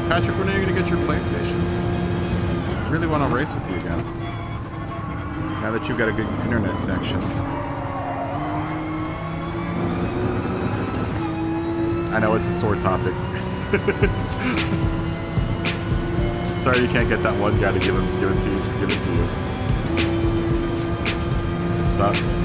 Patrick, when are you going to get your PlayStation? I really want to race with you again. Now that you've got a good internet connection. I know it's a sore topic. Sorry you can't get that one guy to give it to you. It sucks.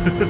Thread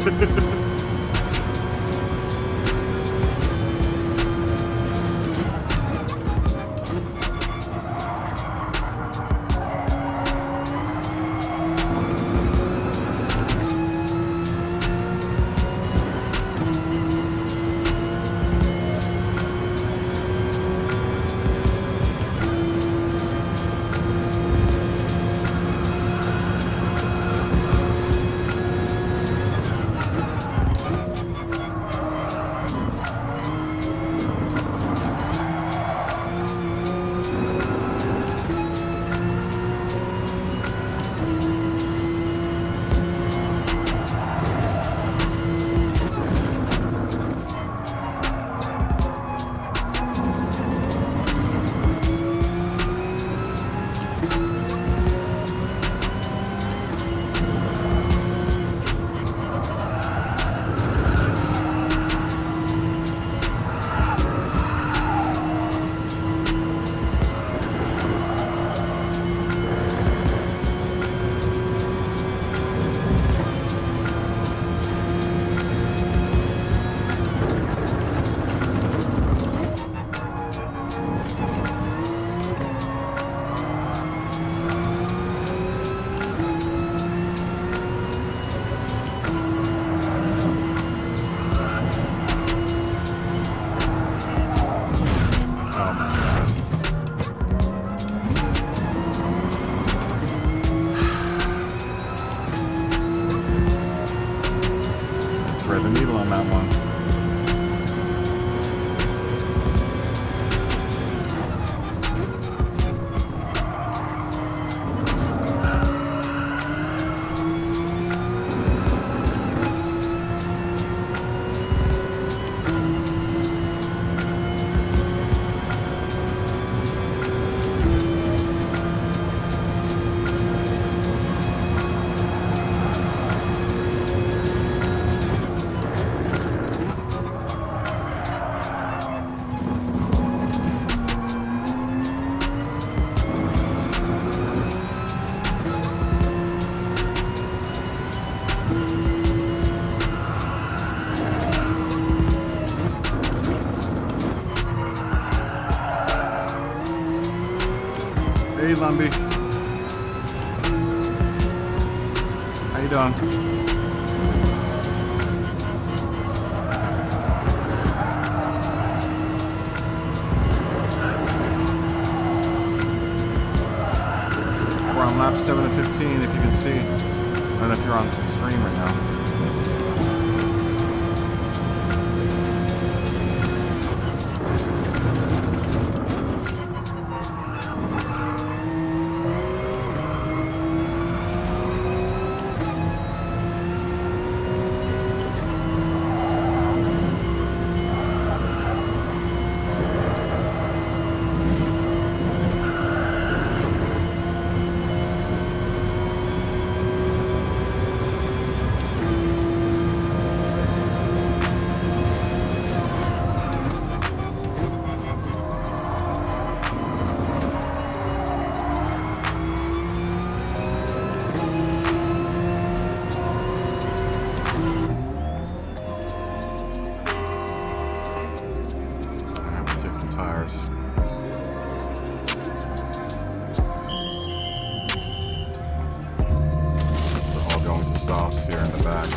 the needle on that one. Hey, Lumby. How you doing? We're on lap 7 of 15, if you can see. I don't know if you're on stream right now. Tires. They're all going to softs here in the back.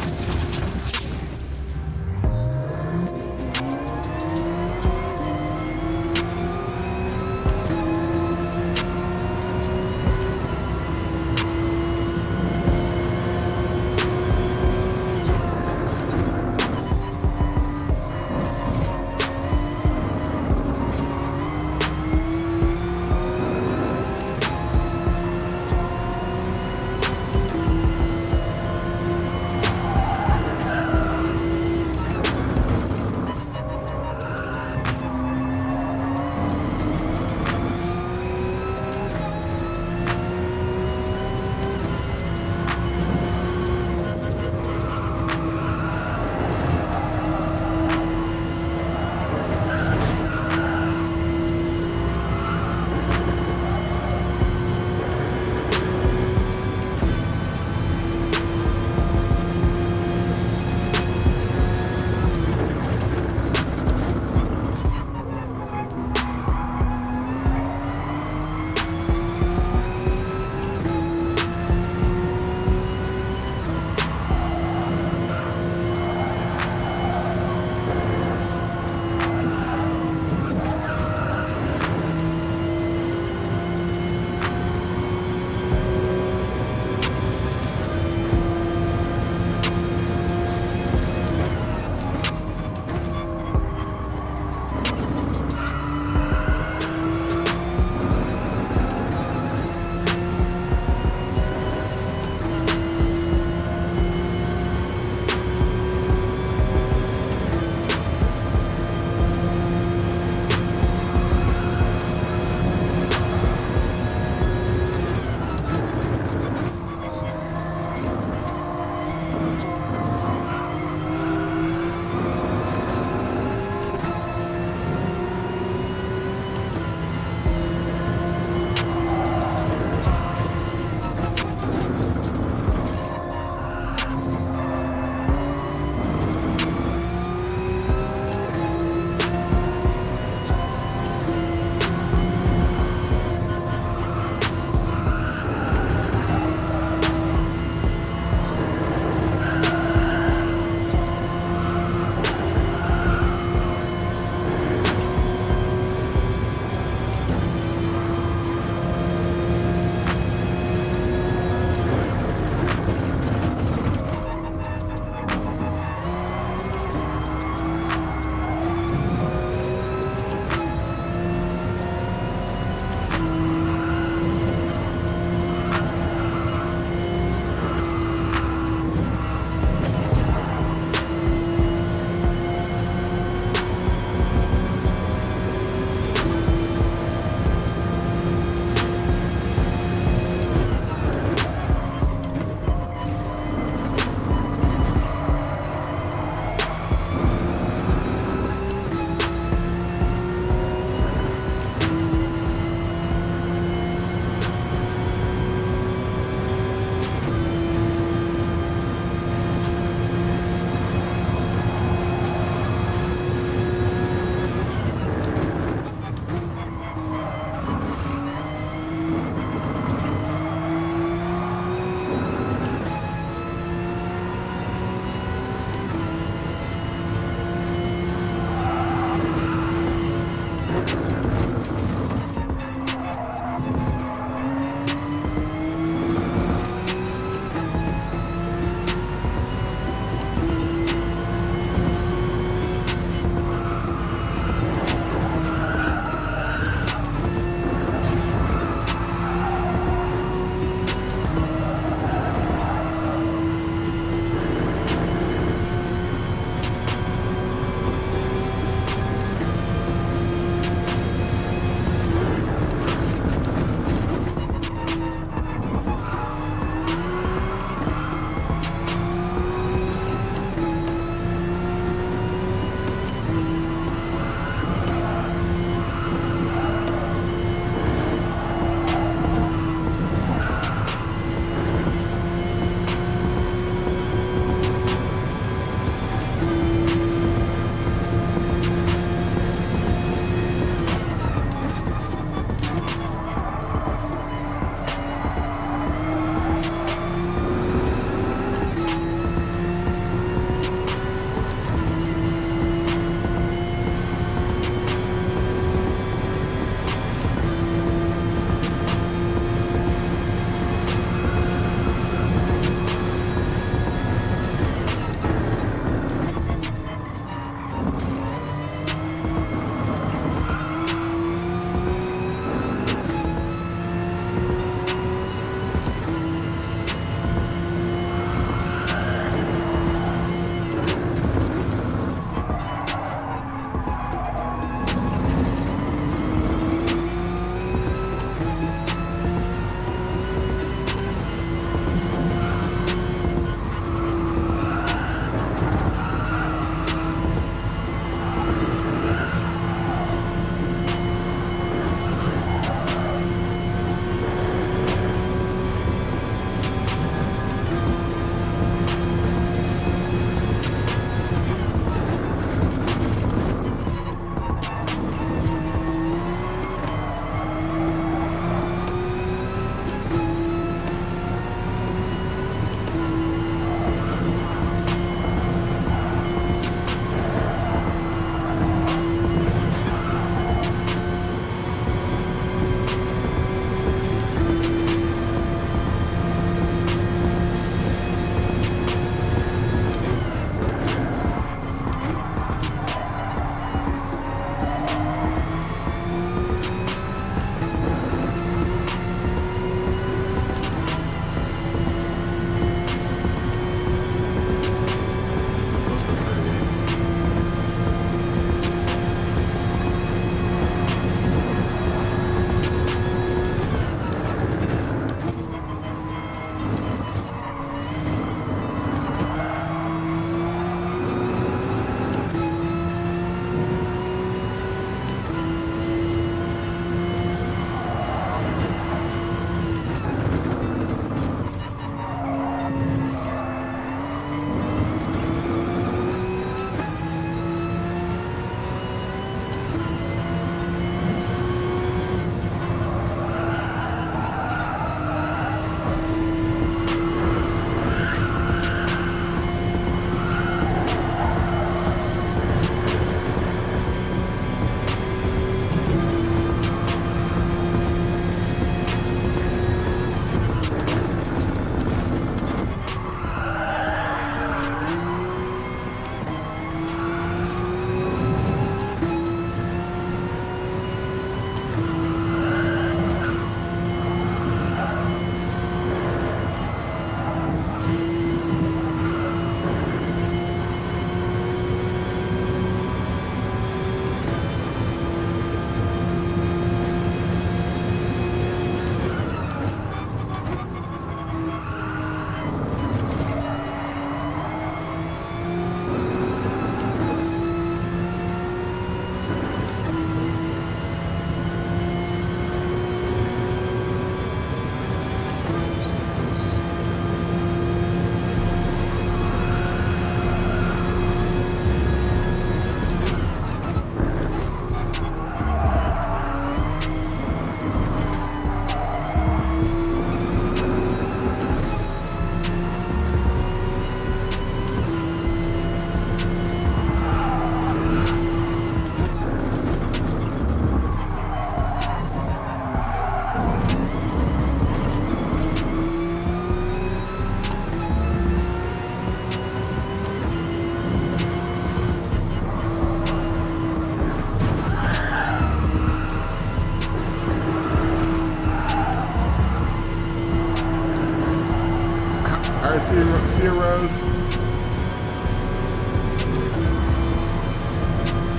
Alright, see you, Rose.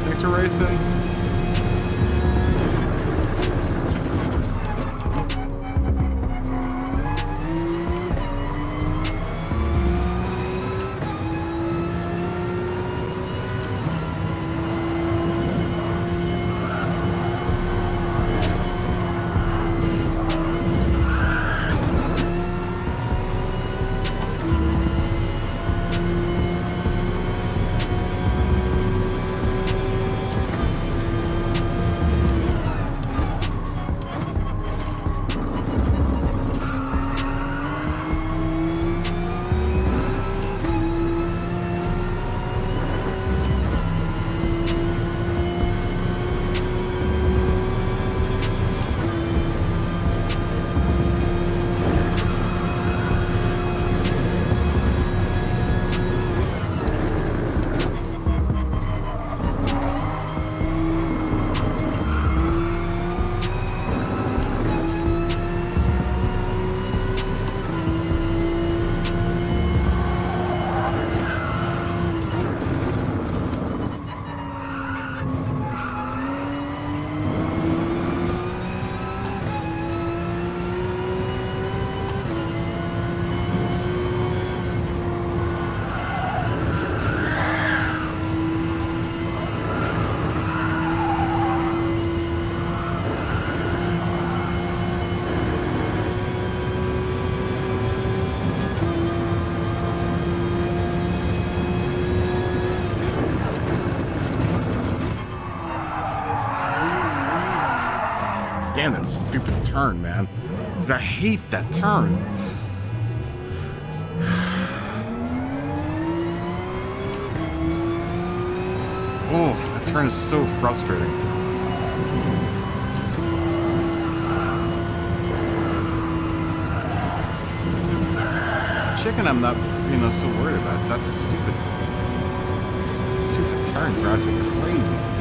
Thanks for racing. Damn that stupid turn, man. Dude, I hate that turn. Oh, that turn is so frustrating. Chicken I'm not, so worried about. It's that stupid. That stupid turn drives me crazy.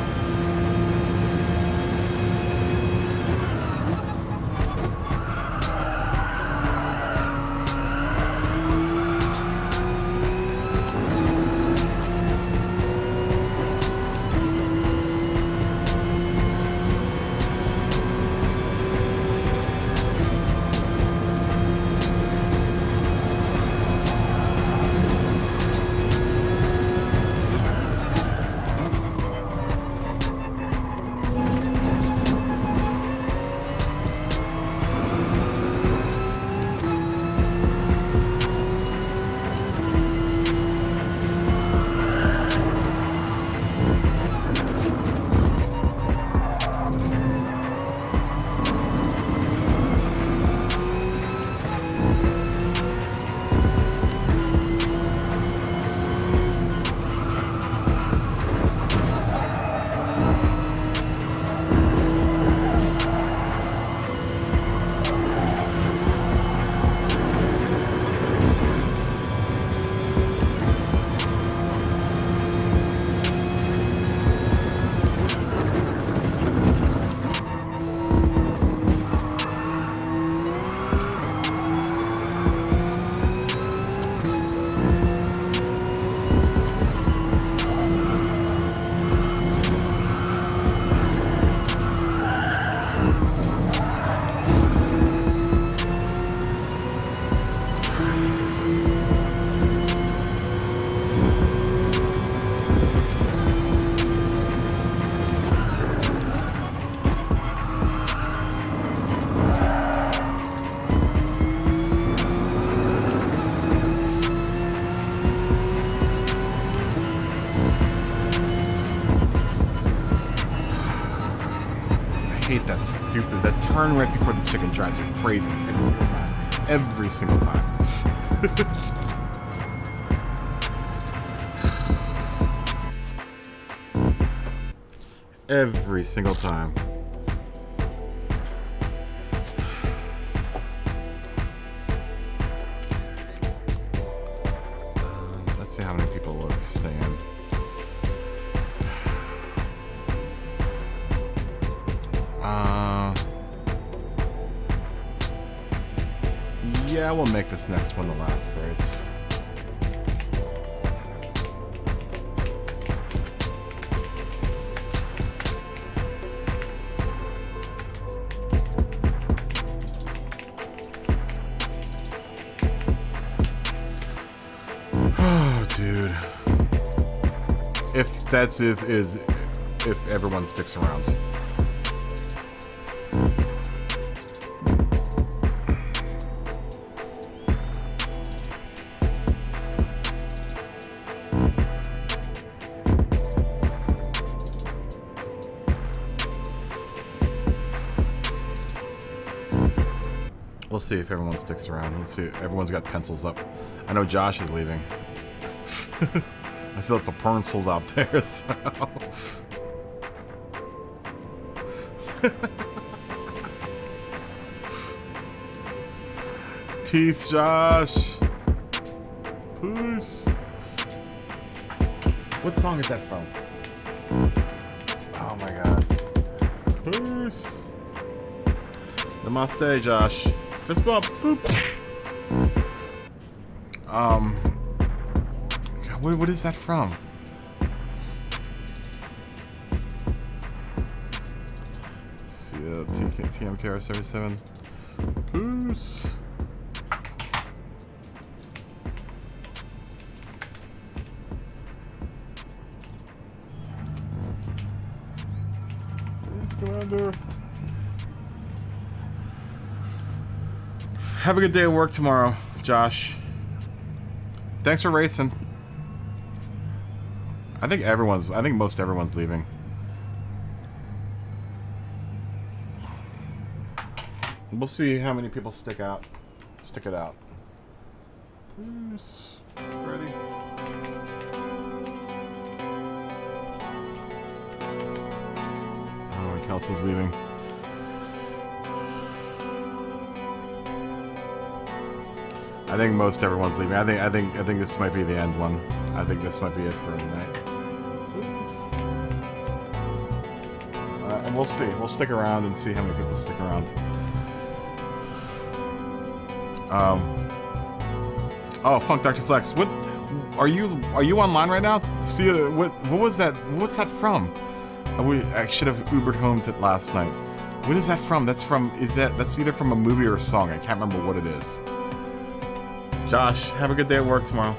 hate that stupid, that turn right before the chicken drives me crazy every single time. Every single time. Let's see how many people will stay in. Yeah, we'll make this next one the last race. Oh, dude. If that's if everyone sticks around. We'll see if everyone sticks around. Let's see. Everyone's got pencils up. I know Josh is leaving. I see lots of pencils out there, so... Peace, Josh. Peace. What song is that from? Oh my god. Peace. Namaste, Josh. Fist bump. Boop. What is that from? See, TMKR77. Peace. Commander. Have a good day at work tomorrow, Josh. Thanks for racing. I think most everyone's leaving. We'll see how many people stick it out. Peace. Ready? Oh, Kelsey's leaving. I think most everyone's leaving. I think this might be the end one. I think this might be it for tonight. And we'll see. We'll stick around and see how many people stick around. Oh, Funk Dr. Flex. What are you online right now? See what was that? What's that from? I should have Ubered home to last night. What is that from? That's either from a movie or a song. I can't remember what it is. Josh, have a good day at work tomorrow.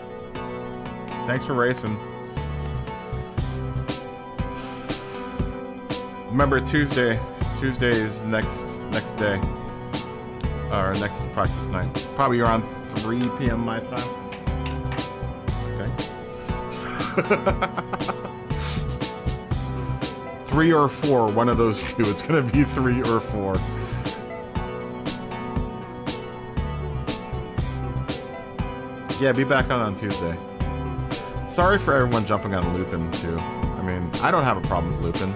Thanks for racing. Remember, Tuesday is the next day. Or next practice night. Probably around 3 p.m. my time. Okay. 3 or 4, one of those two. It's gonna be 3 or 4. Yeah, be back on Tuesday. Sorry for everyone jumping on Lupin too. I mean, I don't have a problem with Lupin.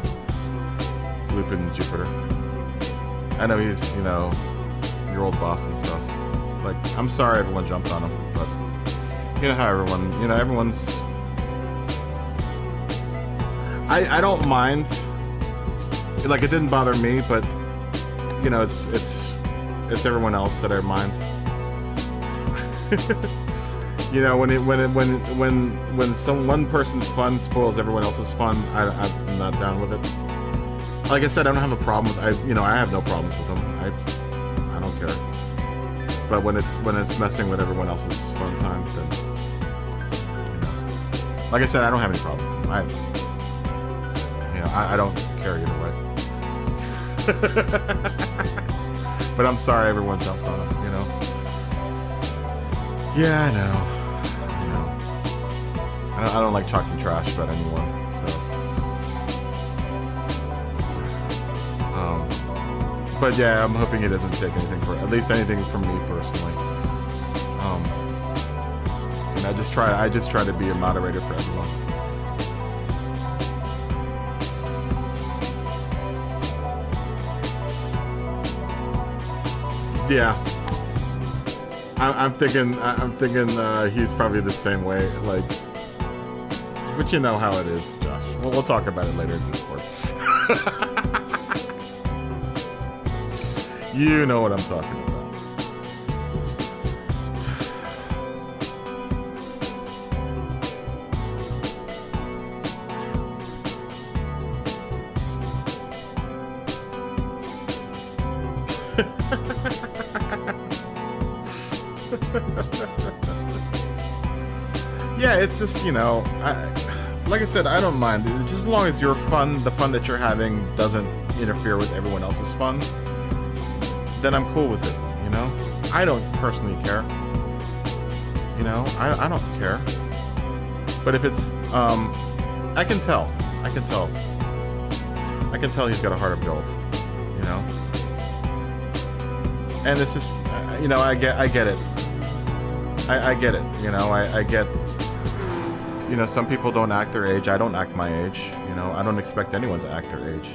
Lupin Jupiter. I know he's, your old boss and stuff. Like, I'm sorry everyone jumped on him, but you know how everyone's... I don't mind. Like, it didn't bother me, but it's everyone else that I mind. When one person's fun spoils everyone else's fun, I'm not down with it. Like I said, I don't have a problem with I have no problems with them. I don't care. But when it's messing with everyone else's fun time, then like I said, I don't have any problems with them. I don't care either way. But I'm sorry everyone jumped on it, Yeah, I know. I don't like talking trash about anyone, so. But yeah, I'm hoping he doesn't take anything anything from me personally. And I just try to be a moderator for everyone. Yeah. I'm thinking he's probably the same way, like, but you know how it is, Josh. We'll talk about it later in Discord. You know what I'm talking about. Yeah, it's just, you know, like I said, I don't mind. Just as long as your fun, the fun that you're having, doesn't interfere with everyone else's fun, then I'm cool with it, you know? I don't personally care. You know, I don't care. But if it's, I can tell. I can tell he's got a heart of gold, you know? And it's just, you know, I get it. I get it, you know, I get, you know, some people don't act their age. I don't act my age, you know. I don't expect anyone to act their age.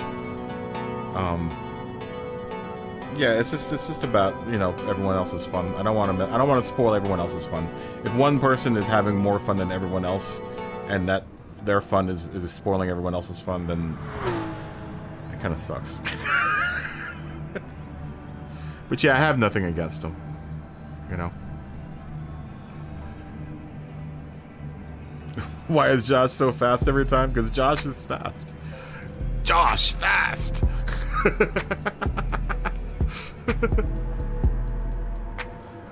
Yeah, it's just about, you know, everyone else's fun. I don't want to spoil everyone else's fun. If one person is having more fun than everyone else, and that their fun is spoiling everyone else's fun, then it kind of sucks. But yeah, I have nothing against them, you know. Why is Josh so fast every time? Because Josh is fast. Josh fast.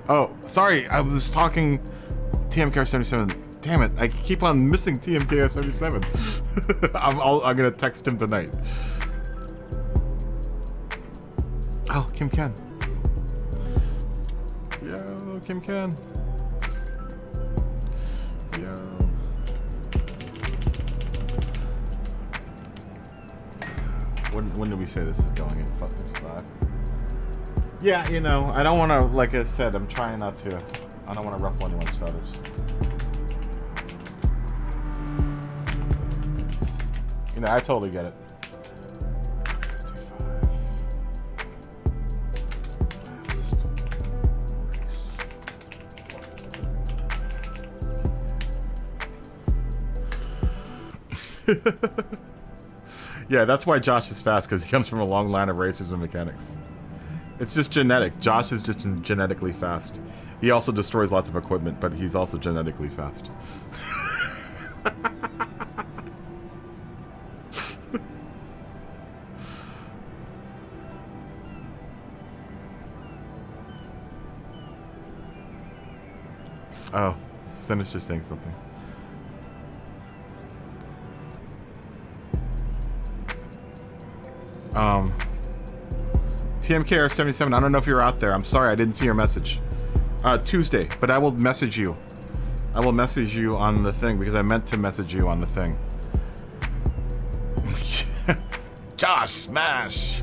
Oh, sorry, I was talking TMKR77. Damn it, I keep on missing TMKR77. I'm gonna text him tonight. Oh, Kim Ken. Yo, Kim Ken. Yo. When did we say this is going in? 55. Yeah, you know, I don't want to, like I said, I'm trying not to. I don't want to ruffle anyone's feathers. You know, I totally get it. 55. Yeah, that's why Josh is fast, because he comes from a long line of racers and mechanics. It's just genetic. Josh is just genetically fast. He also destroys lots of equipment, but he's also genetically fast. Oh, Sinister saying something. TMKR77, I don't know if you're out there. I'm sorry, I didn't see your message. Tuesday, but I will message you. I will message you on the thing, because I meant to message you on the thing. Josh, smash!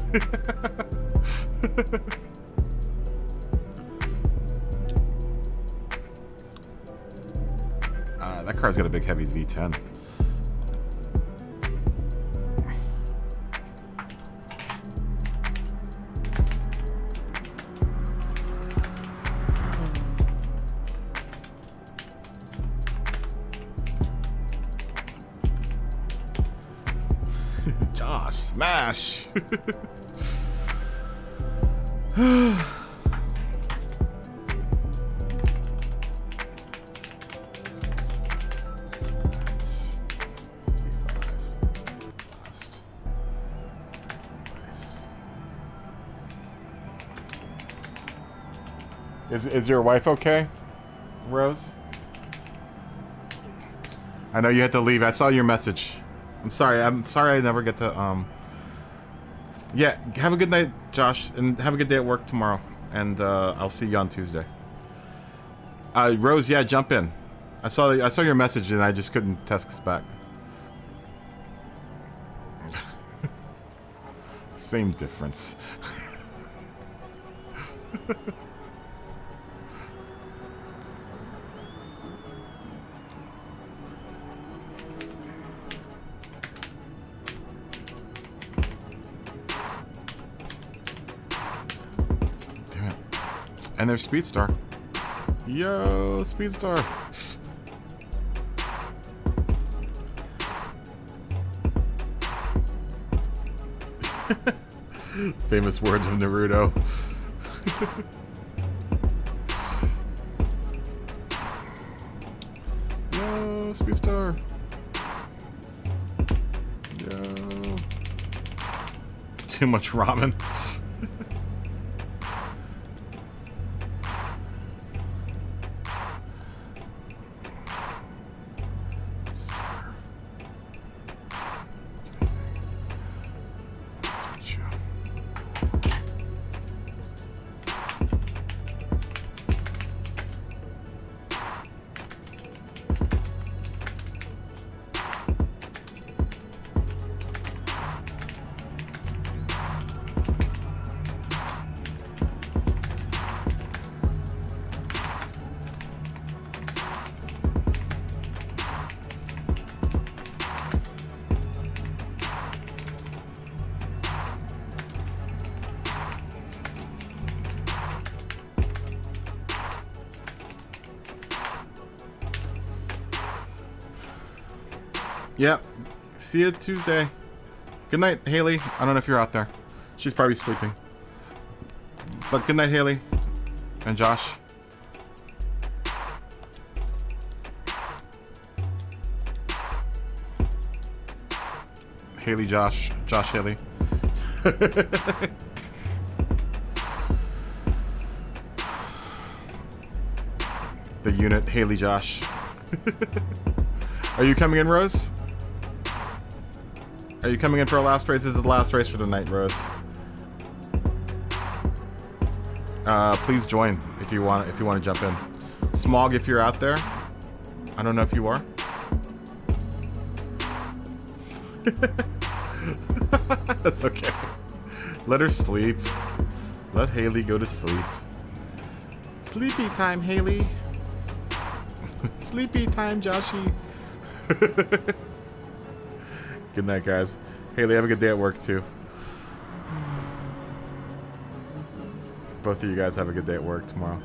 That car's got a big heavy V10. Josh, smash! Is your wife okay, Rose? I know you had to leave. I saw your message. I'm sorry I never get to, yeah, have a good night, Josh, and have a good day at work tomorrow. And, I'll see you on Tuesday. Rose, yeah, jump in. I saw your message and I just couldn't text back. Same difference. And there's Speedstar. Yo, Speedstar. Famous words of Naruto. Yo, Speedstar. Yo. Too much ramen. Yep. See you Tuesday. Good night, Haley. I don't know if you're out there. She's probably sleeping. But good night, Haley. And Josh. Haley, Josh. Josh, Haley. The unit, Haley, Josh. Are you coming in, Rose? Are you coming in for a last race? This is the last race for tonight, Rose. Please join if you want to jump in. Smog, if you're out there. I don't know if you are. That's okay. Let her sleep. Let Haley go to sleep. Sleepy time, Haley. Sleepy time, Joshy. Good night, guys. Haley, have a good day at work, too. Both of you guys have a good day at work tomorrow.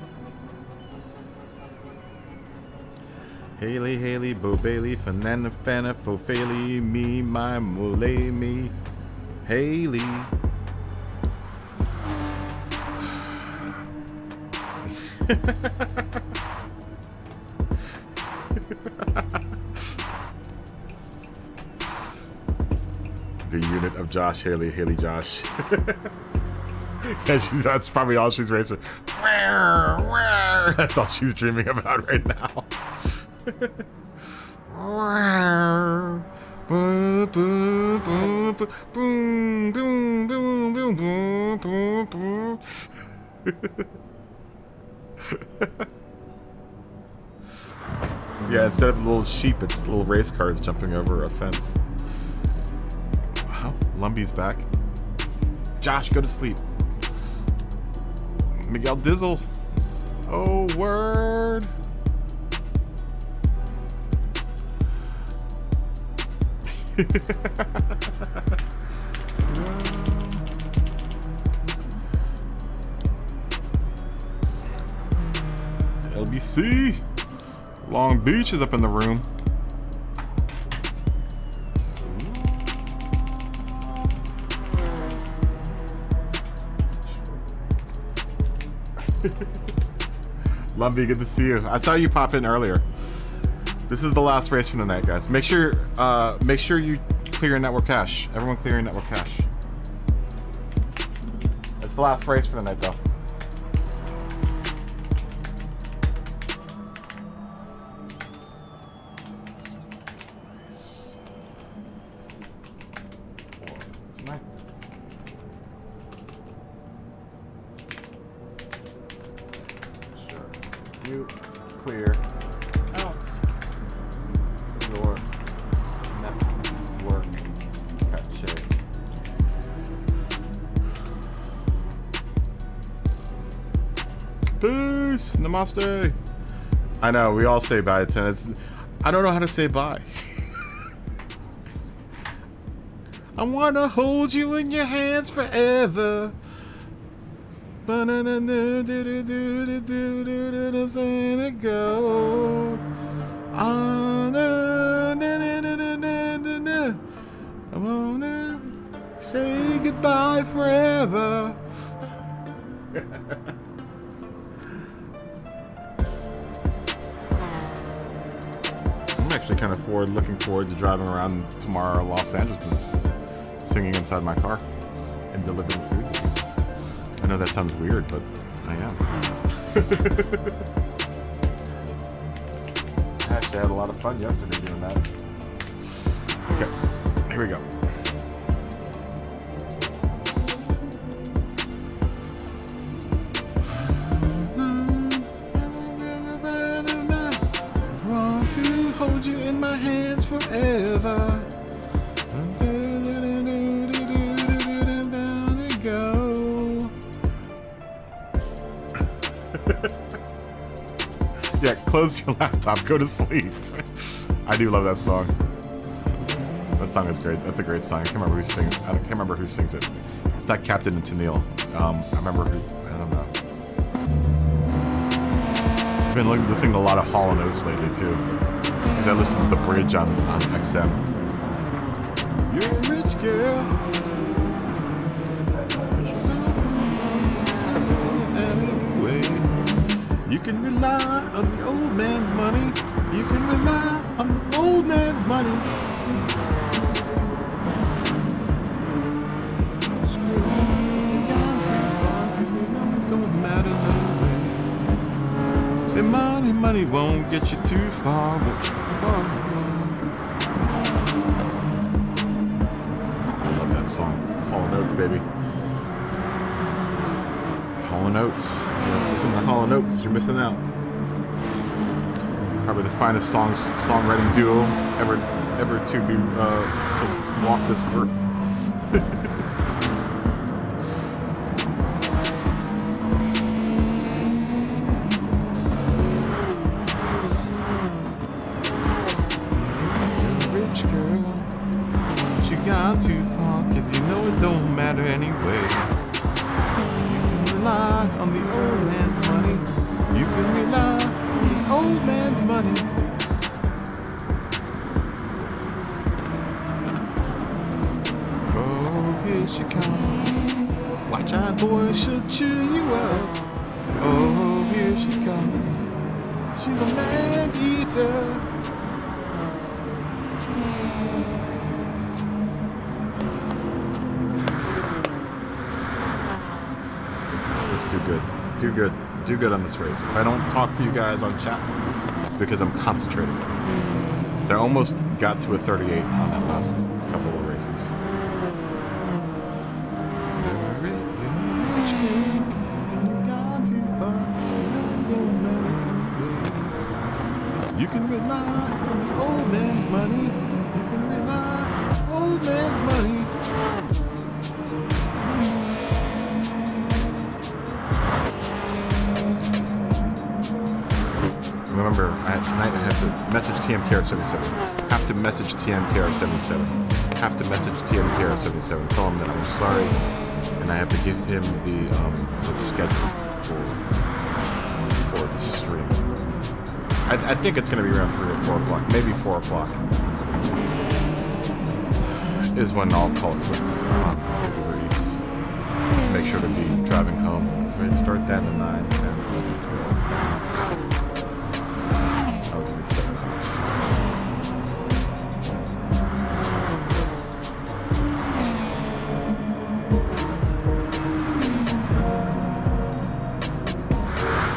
Haley, Haley, Bo Bailey, Fanana, Fana, Fofeli, me, my mole, me. Haley. The unit of Josh, Haley, Haley, Josh. Yeah, that's probably all she's racing. That's all she's dreaming about right now. Yeah, instead of little sheep, it's little race cars jumping over a fence. Wow, Lumbie's back. Josh, go to sleep. Miguel Dizzle. Oh, word. LBC. Long Beach is up in the room. Lumbee, good to see you. I saw you pop in earlier. This is the last race for tonight, guys. Make sure you clear your network cache. Everyone clear your network cache. It's the last race for tonight, though. You clear out your network cache. Peace! Namaste! I know, we all say bye to tennis. I don't know how to say bye. I wanna hold you in your hands forever. Go. I wanna say goodbye forever. I'm actually kind of looking forward to driving around tomorrow, Los Angeles, singing inside my car and delivering food. I know that sounds weird, but I am. Actually, I had a lot of fun yesterday doing that. Okay, here we go. I want to hold you in my hands forever. Yeah, close your laptop, go to sleep. I do love that song. That song is great. That's a great song. I can't remember who sings it. It's not Captain and Tennille. I remember who. I don't know. I've been listening to a lot of Hall & Oates lately too, because I listen to The Bridge on XM. You're a rich girl. Anyway, you can rely on the old man's money. You can rely on the old man's money. Don't matter no way. Say money won't get you too far. Song. Hall & Oates, baby. Hall & Oates. If you don't listen to Hall & Oates, you're missing out. Probably the finest songwriting duo ever to be to walk this earth. Rich girl, she got too far. 'Cause you know it don't matter anyway. You can rely on the old man's money. You can rely on the old man's money. Oh, here she comes. Watch out, boy, she'll cheer you up. Oh, here she comes. She's a man-eater. Do good on this race. If I don't talk to you guys on chat, it's because I'm concentrating. So I almost got to a 38 on that last couple of races. You can rely on the old man's money. You can rely on the old man's money. Remember, tonight I have to message TMKR77. Have to message TMKR77. Have to message TMKR77. Tell him that I'm sorry, and I have to give him the schedule for the stream. I think it's going to be around 3 or 4 o'clock, maybe 4 o'clock is when I'll call it quits on Uber Eats. Just make sure to be driving home. If I start that at 9, 10, 11, 12.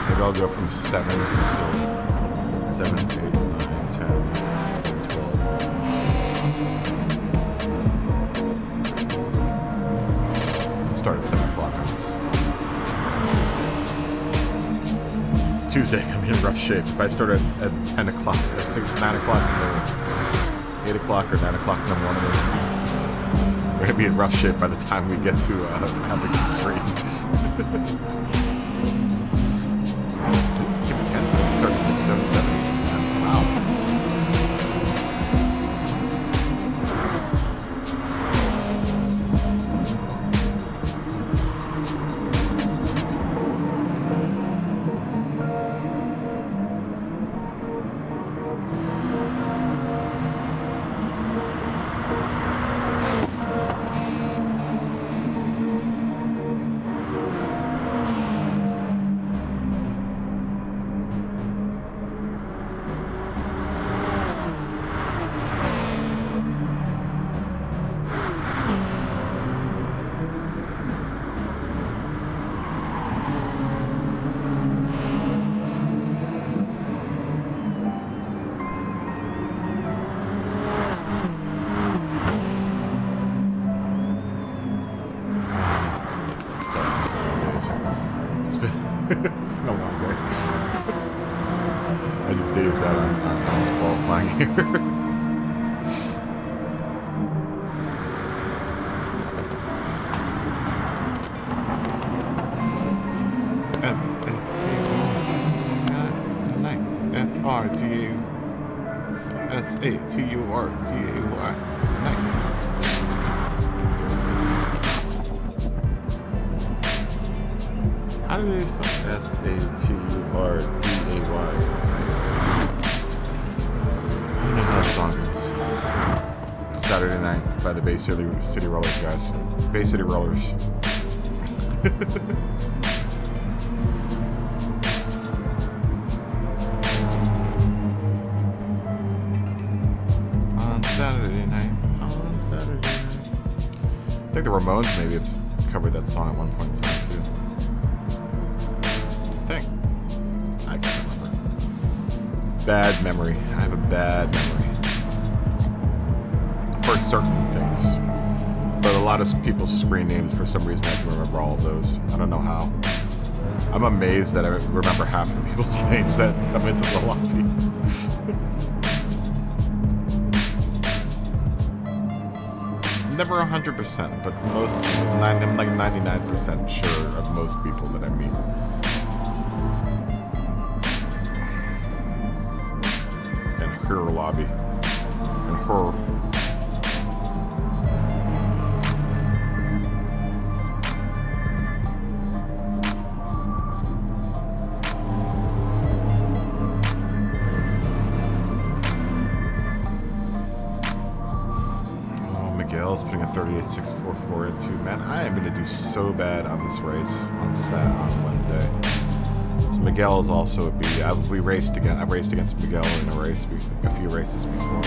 Maybe I'll go from 7 until 7, 8, 9, 10, 12. Start at 7 o'clock. Tuesday, I'm in rough shape. If I start at 10 o'clock, 9 o'clock, 8 o'clock, or 9 o'clock in the morning, we're going to be in rough shape by the time we get to having the stream. 36, 7, 7. Wow. It's been a long day. I just dazed out on qualifying here. FRDUSATURDAY. How do they say SATURDAY? I don't know how the song goes. It's Saturday night by the Bay City Rollers, guys. Bay City Rollers. On Saturday night. I think the Ramones maybe have covered that song at one point in time too. I can't remember. Bad memory. I have a bad memory for certain things, but a lot of people's screen names, for some reason, I can remember all of those. I don't know how. I'm amazed that I remember half of people's names that come into the lobby. Never 100%, but I'm like 99% sure of most people that I meet. And her lobby. And her. Miguel's putting a 38.644 into. Man, I am going to do so bad on this race on Wednesday. So Miguel is also a B. I've raced against Miguel in a few races before.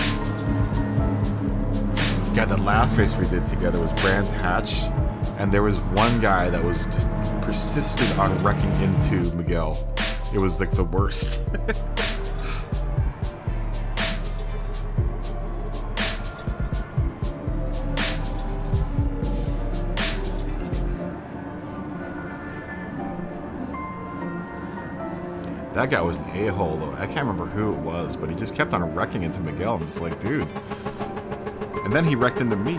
God, that last race we did together was Brands Hatch, and there was one guy that was just persistent on wrecking into Miguel. It was like the worst. That guy was an a-hole, though. I can't remember who it was, but he just kept on wrecking into Miguel. I'm just like, dude. And then he wrecked into me.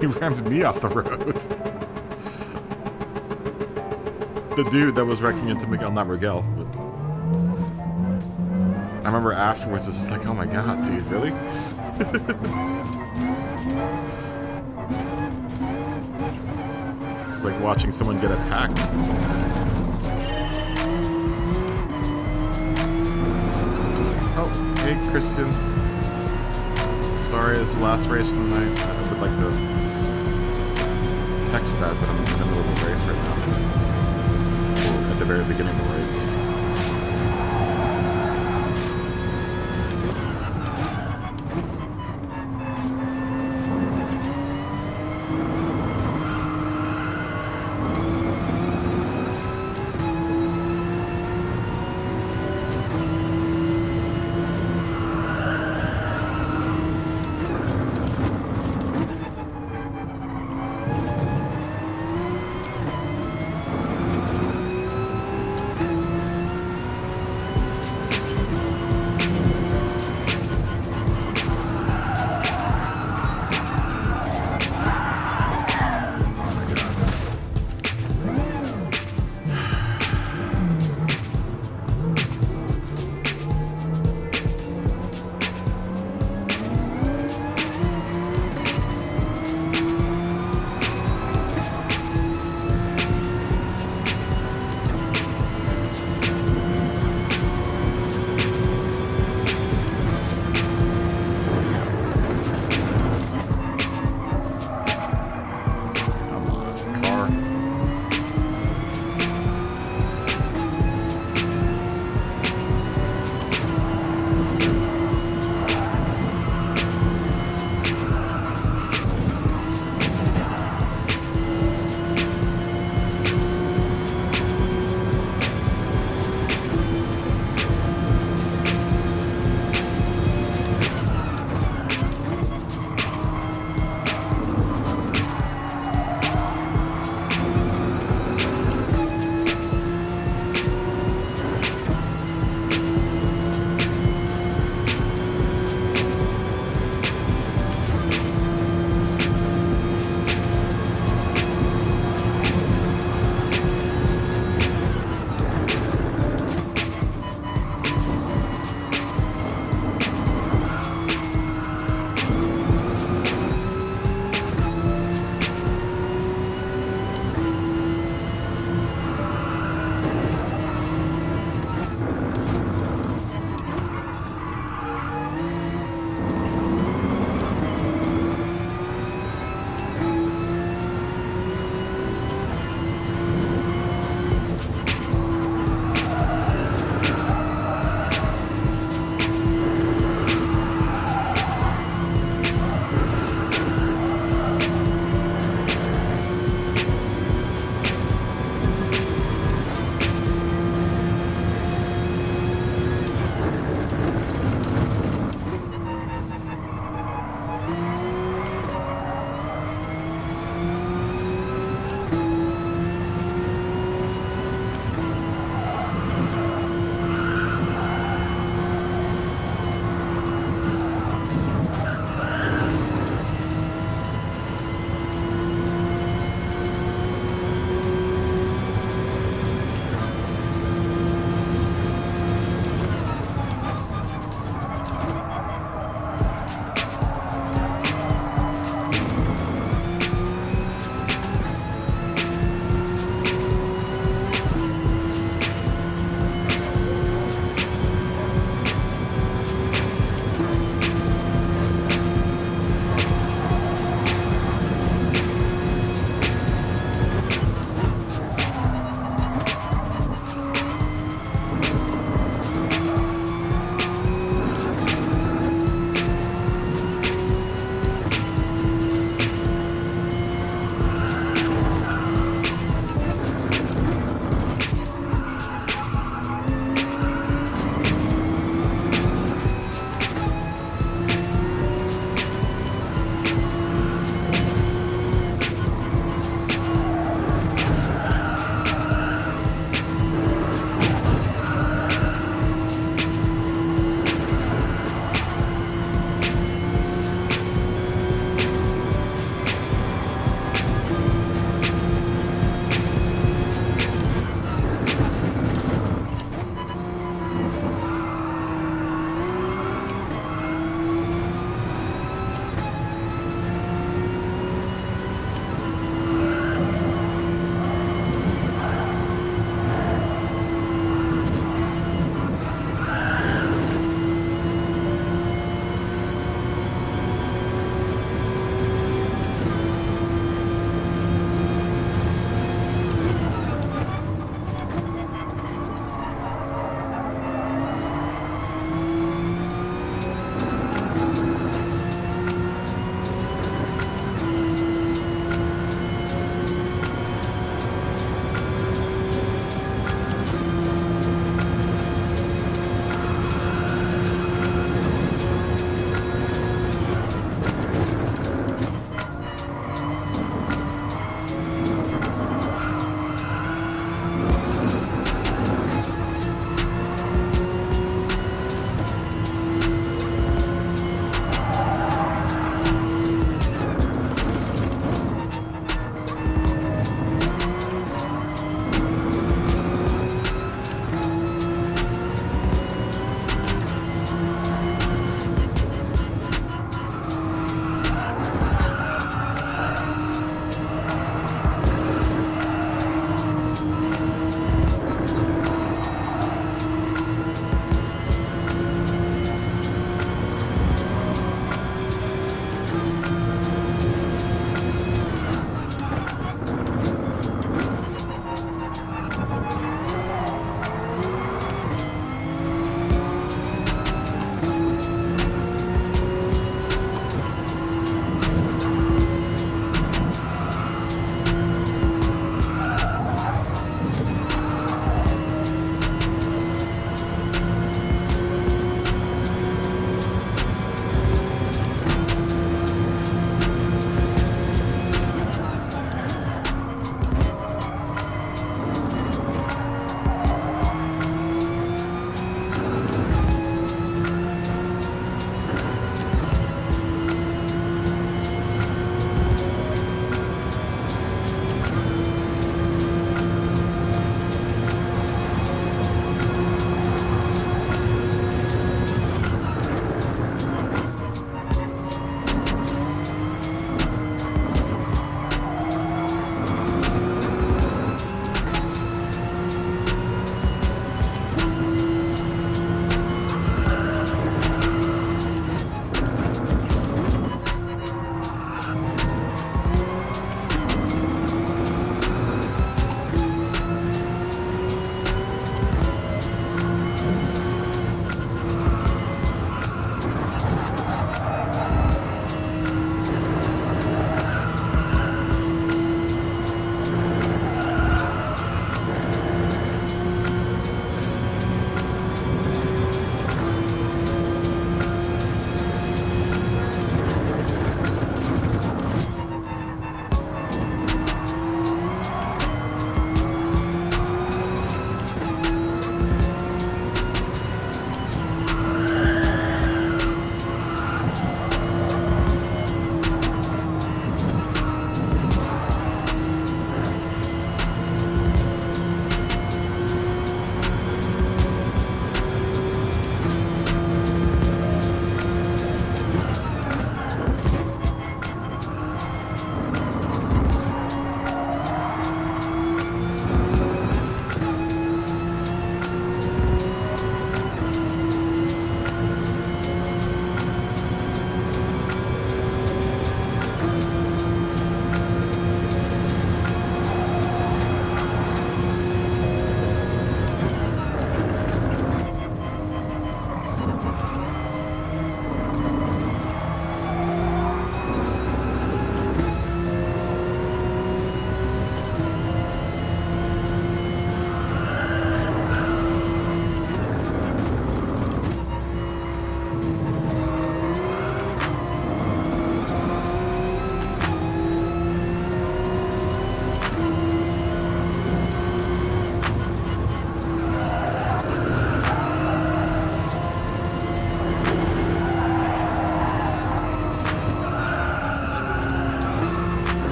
He rammed me off the road. The dude that was wrecking into Miguel, not Miguel, but I remember afterwards, it's like, oh my god, dude, really? It's like watching someone get attacked. Oh, hey, Christian. Sorry, it's the last race of the night. I would like to text that, but I'm in the middle of a race right now. At the very beginning of the race.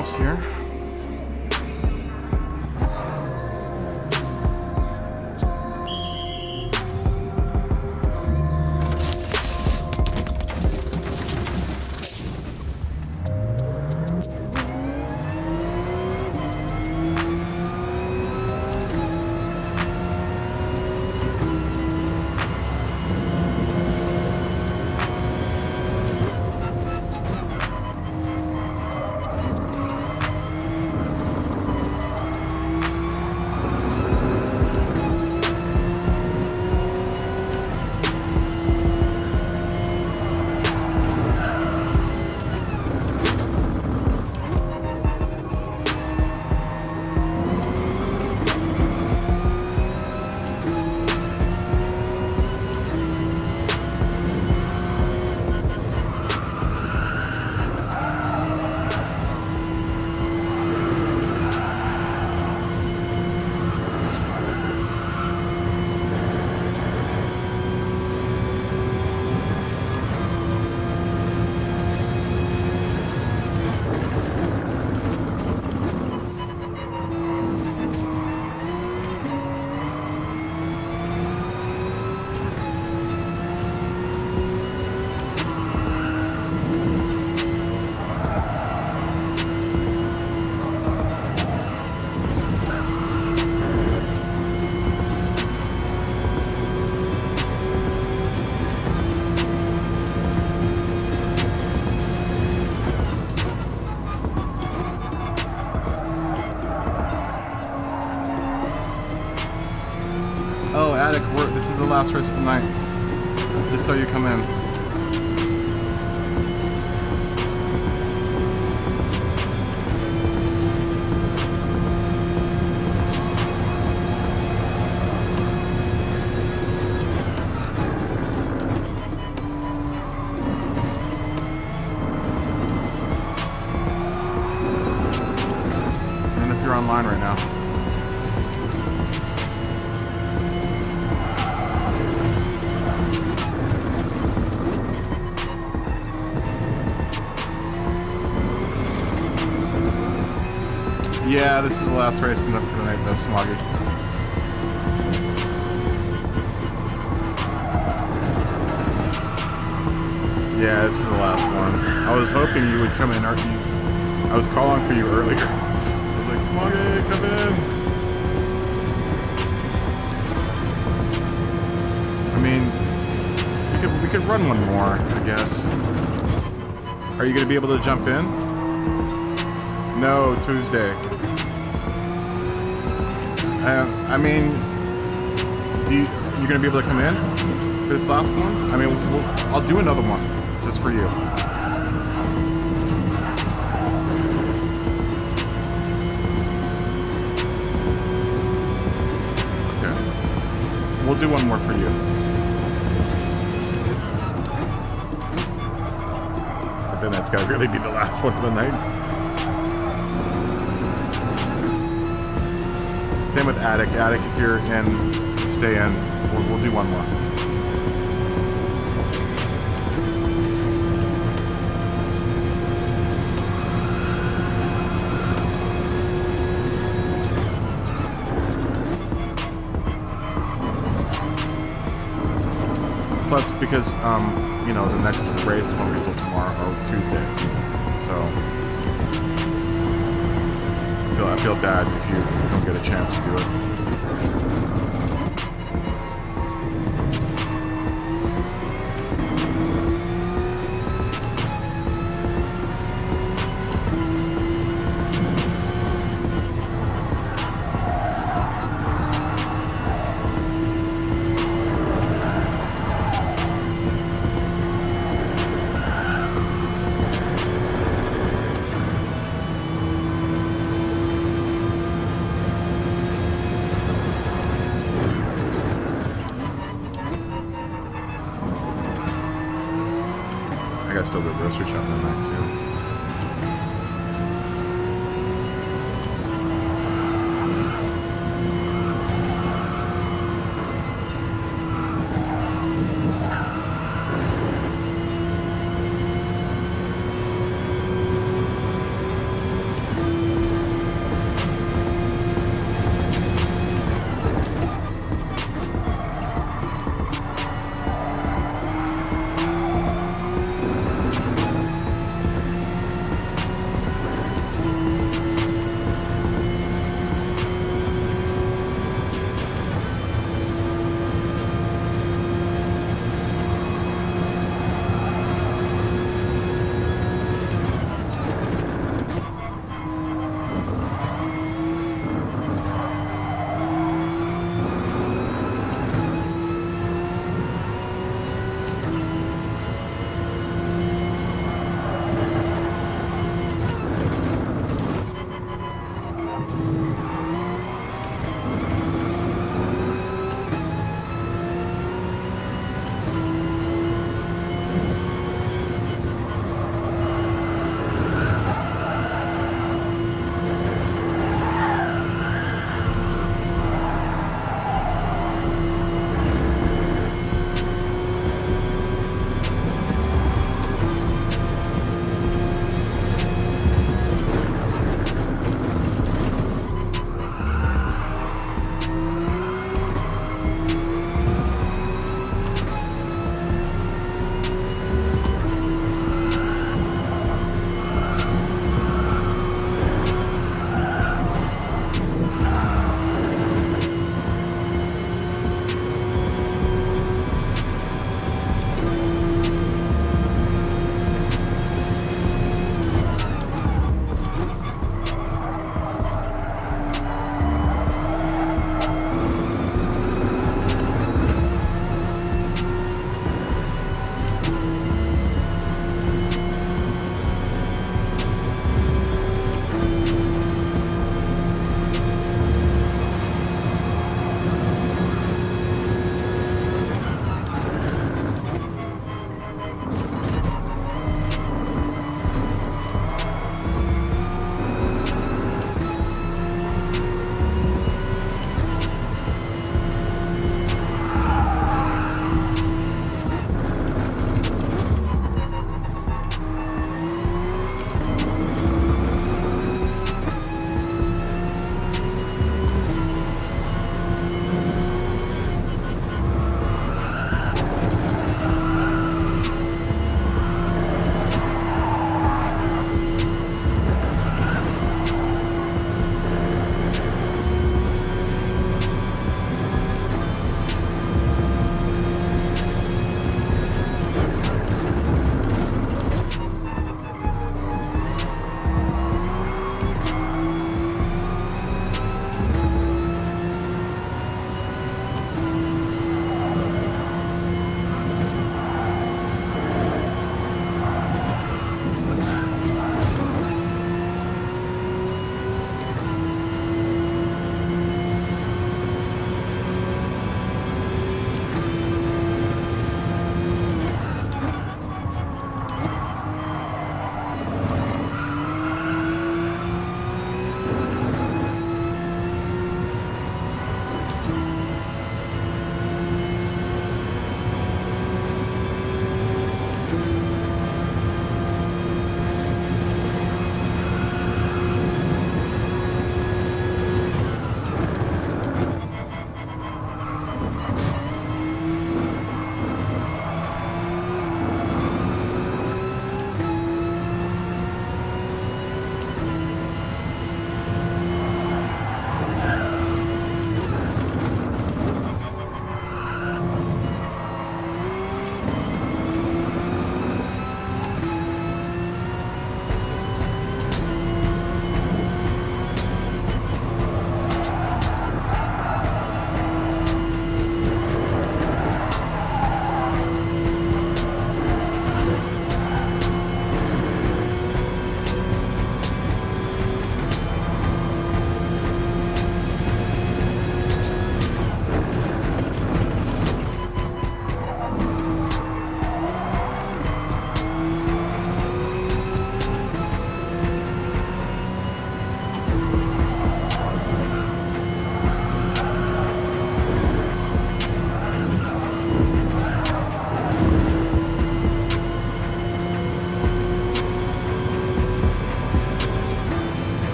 offs here. Oh, Attic, this is the last race of the night. Just so you come in. And if you're online right now. Yeah, this is the last race enough for the night, though, Smoggy. Yeah, this is the last one. I was hoping you would come in. I was calling for you earlier. I was like, Smoggy, come in. I mean, we could run one more, I guess. Are you going to be able to jump in? No, Tuesday. I mean, you're gonna be able to come in for this last one? I mean, I'll do another one just for you. Okay. We'll do one more for you. But then that's gotta really be the last one for the night. Same with Attic. Attic, if you're in, stay in. We'll do one more. Plus, because you know, the next race won't be until tomorrow or Tuesday, so. I feel bad if you don't get a chance to do it. I gotta still go grocery shopping tonight too.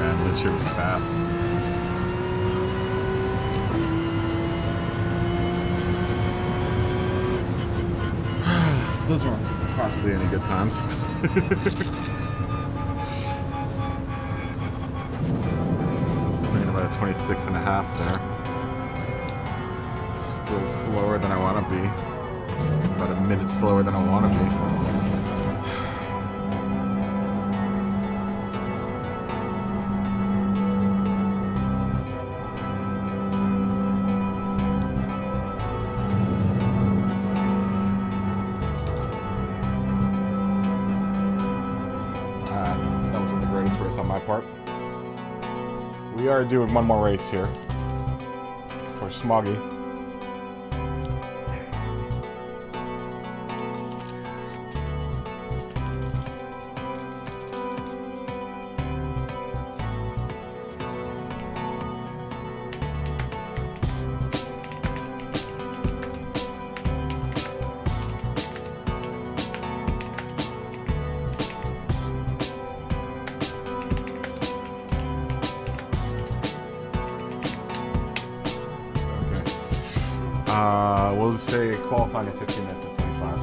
man. Lynch here was fast. Those weren't possibly any good times. Looking about a 26.5 there. Still slower than I want to be. About a minute slower than I want to be. That wasn't the greatest race on my part. We are doing one more race here for Smoggy. We'll just say qualifying at 15 minutes and 45.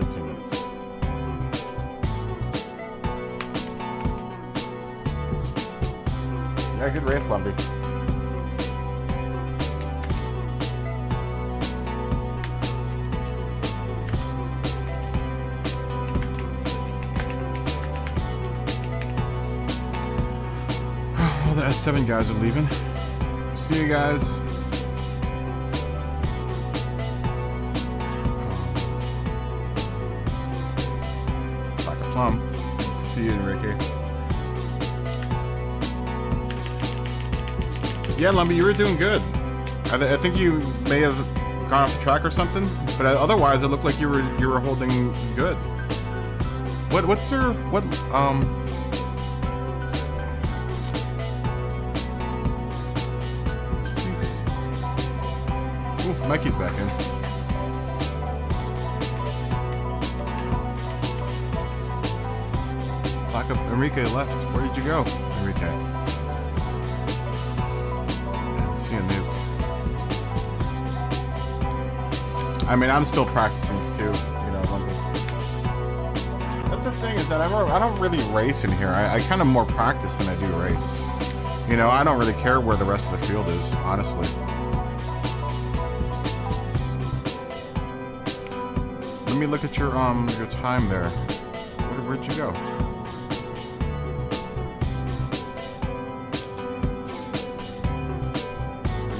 15 minutes. Yeah, good race, Lumpy. All the S7 guys are leaving. See you guys. Like a plum. Good to see you, Enrique. Yeah, Lumpy, you were doing good. I think you may have gone off the track or something, but otherwise it looked like you were holding good. What's your Ooh, Mikey's back in. Lack of Enrique left. Where did you go, Enrique? Let's see a nuke. I mean, I'm still practicing too, you know. That's the thing, is that I don't really race in here. I kind of more practice than I do race. You know, I don't really care where the rest of the field is, honestly. Let me look at your time there. Where'd you go?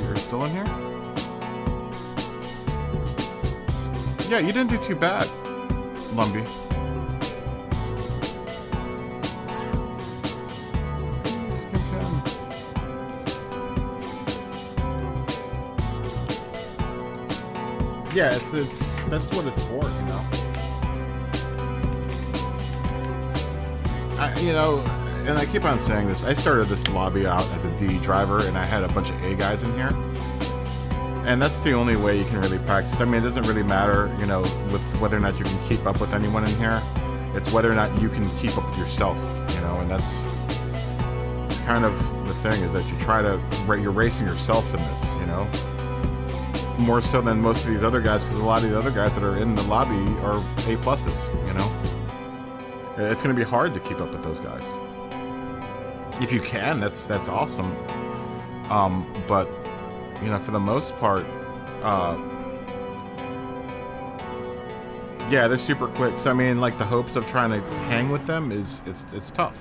You're still in here? Yeah, you didn't do too bad, Lumpy. Yeah, that's what it's for, you know. You know, and I keep on saying this. I started this lobby out as a D driver, and I had a bunch of A guys in here, and that's the only way you can really practice. I mean, it doesn't really matter, you know, with whether or not you can keep up with anyone in here. It's whether or not you can keep up with yourself, you know, and it's kind of the thing, is that you're racing yourself in this, you know. More so than most of these other guys, because a lot of the other guys that are in the lobby are A pluses, you know. It's going to be hard to keep up with those guys. If you can, that's awesome. But you know, for the most part, yeah, they're super quick. So I mean, like, the hopes of trying to hang with them it's tough.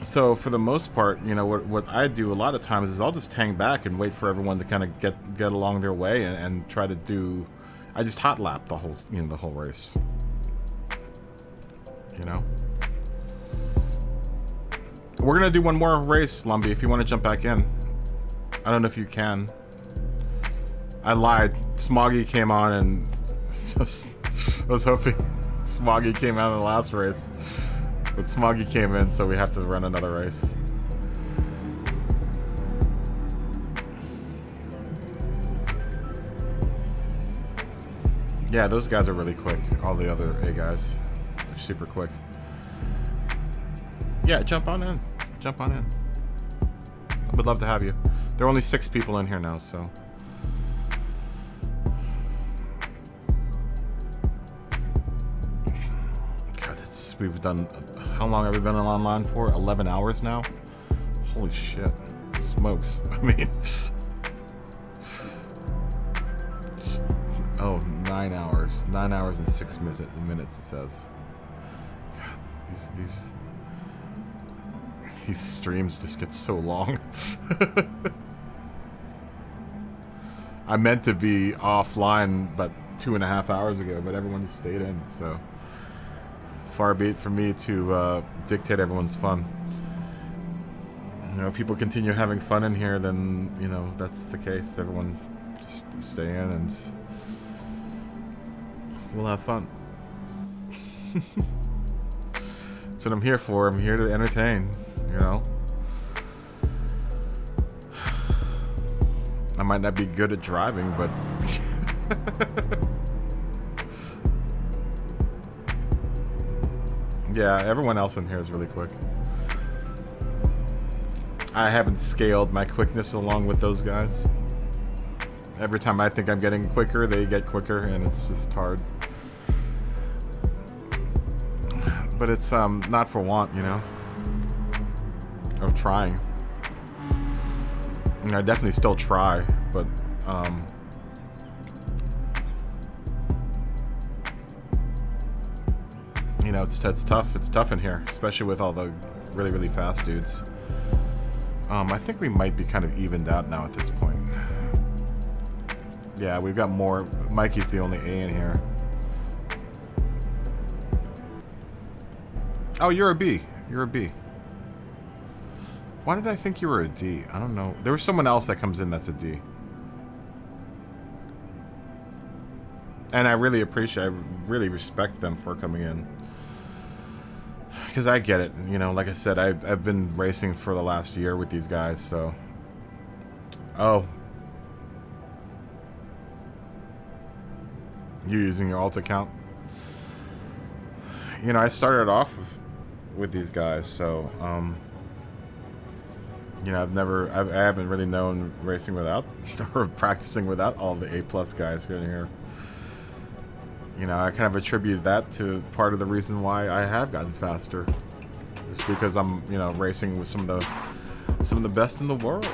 So for the most part, you know, what I do a lot of times is I'll just hang back and wait for everyone to kind of get along their way and try to do. I just hot lap the whole race. You know. We're gonna do one more race, Lumpy, if you want to jump back in. I don't know if you can. I lied. Smoggy came on, and just I was hoping Smoggy came out in the last race. But Smoggy came in, so we have to run another race. Yeah, those guys are really quick. All the other A guys are super quick. Yeah, jump on in. Jump on in. I would love to have you. There are only 6 people in here now, so. God, we've done. How long have we been online for? 11 hours now? Holy shit. Smokes. I mean. Oh, 9 hours. 9 hours and 6 minutes, it says. God, these streams just get so long. I meant to be offline about 2.5 hours ago, but everyone just stayed in, so far be it from me to dictate everyone's fun. You know, if people continue having fun in here, then, you know, that's the case. Everyone just stay in and we'll have fun. That's what I'm here for. I'm here to entertain, you know. I might not be good at driving, but yeah, everyone else in here is really quick. I haven't scaled my quickness along with those guys. Every time I think I'm getting quicker, they get quicker, and it's just hard. But it's not for want, you know, of trying. I mean, I definitely still try, but you know, it's tough. It's tough in here, especially with all the really fast dudes. I think we might be kind of evened out now at this point. Yeah, we've got more. Mikey's the only A in here. Oh, you're a B. You're a B. Why did I think you were a D? I don't know. There was someone else that comes in that's a D. And I really appreciate, I really respect them for coming in. Because I get it. You know, like I said, I've been racing for the last year with these guys, so. Oh. You using your alt account? You know, I started off with these guys, so, you know, I haven't really known racing without, or practicing without all the A+ guys in here. You know, I kind of attribute that to part of the reason why I have gotten faster. It's because I'm, you know, racing with some of the best in the world.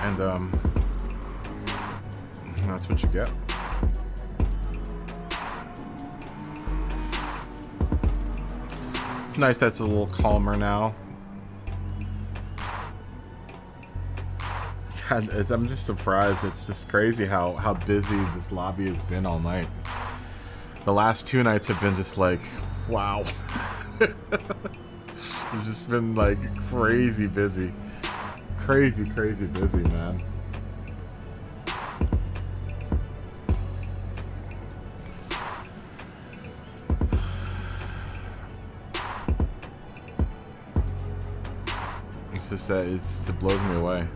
And that's what you get. It's nice that it's a little calmer now. God, I'm just surprised. It's just crazy how busy this lobby has been all night. The last 2 nights have been just like, wow. It's just been like crazy busy. Crazy busy, man. It's just that it blows me away.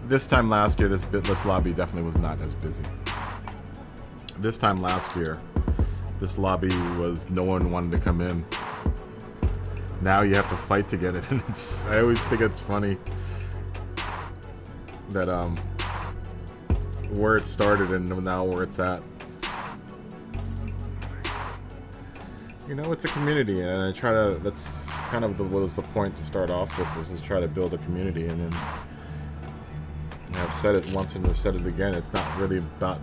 This time last year, this lobby definitely was not as busy. This time last year, this lobby was, no one wanted to come in. Now you have to fight to get it, and I always think it's funny that where it started and now where it's at. You know, it's a community, and I try to. That's kind of what was the point to start off with, was to try to build a community, and then, you know, I've said it once and I've said it again. It's not really about.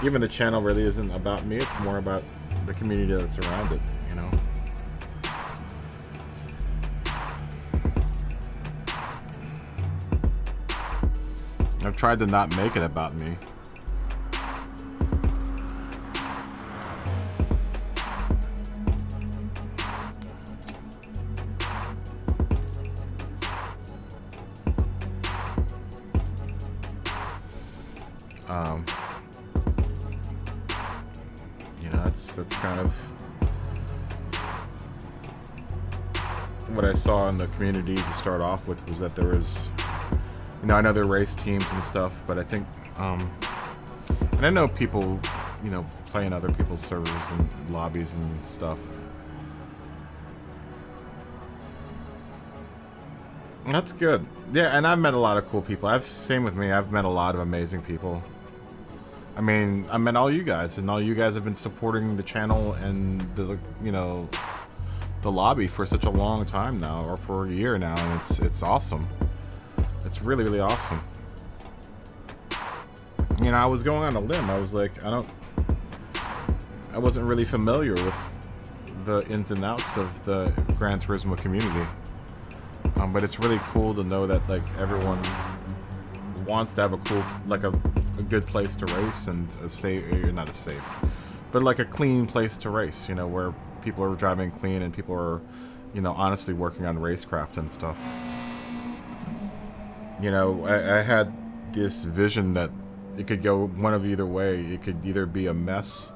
Even the channel really isn't about me. It's more about the community that's around it. You know. I've tried to not make it about me. You know, that's kind of what I saw in the community to start off with, was that there was, you know, I know there are race teams and stuff, but I think, and I know people, you know, play in other people's servers and lobbies and stuff. That's good. Yeah, and I've met a lot of cool people. Same with me. I've met a lot of amazing people. I mean, I met all you guys, and all you guys have been supporting the channel and the, you know, the lobby for such a long time now, or for a year now, and it's awesome. It's really, really awesome. You know, I was going on a limb. I was like, I wasn't really familiar with the ins and outs of the Gran Turismo community. But it's really cool to know that, like, everyone wants to have a cool, like a good place to race, and a safe, not a safe, but like a clean place to race, you know, where people are driving clean and people are, you know, honestly working on racecraft and stuff. You know, I had this vision that it could go one of either way. It could either be a mess,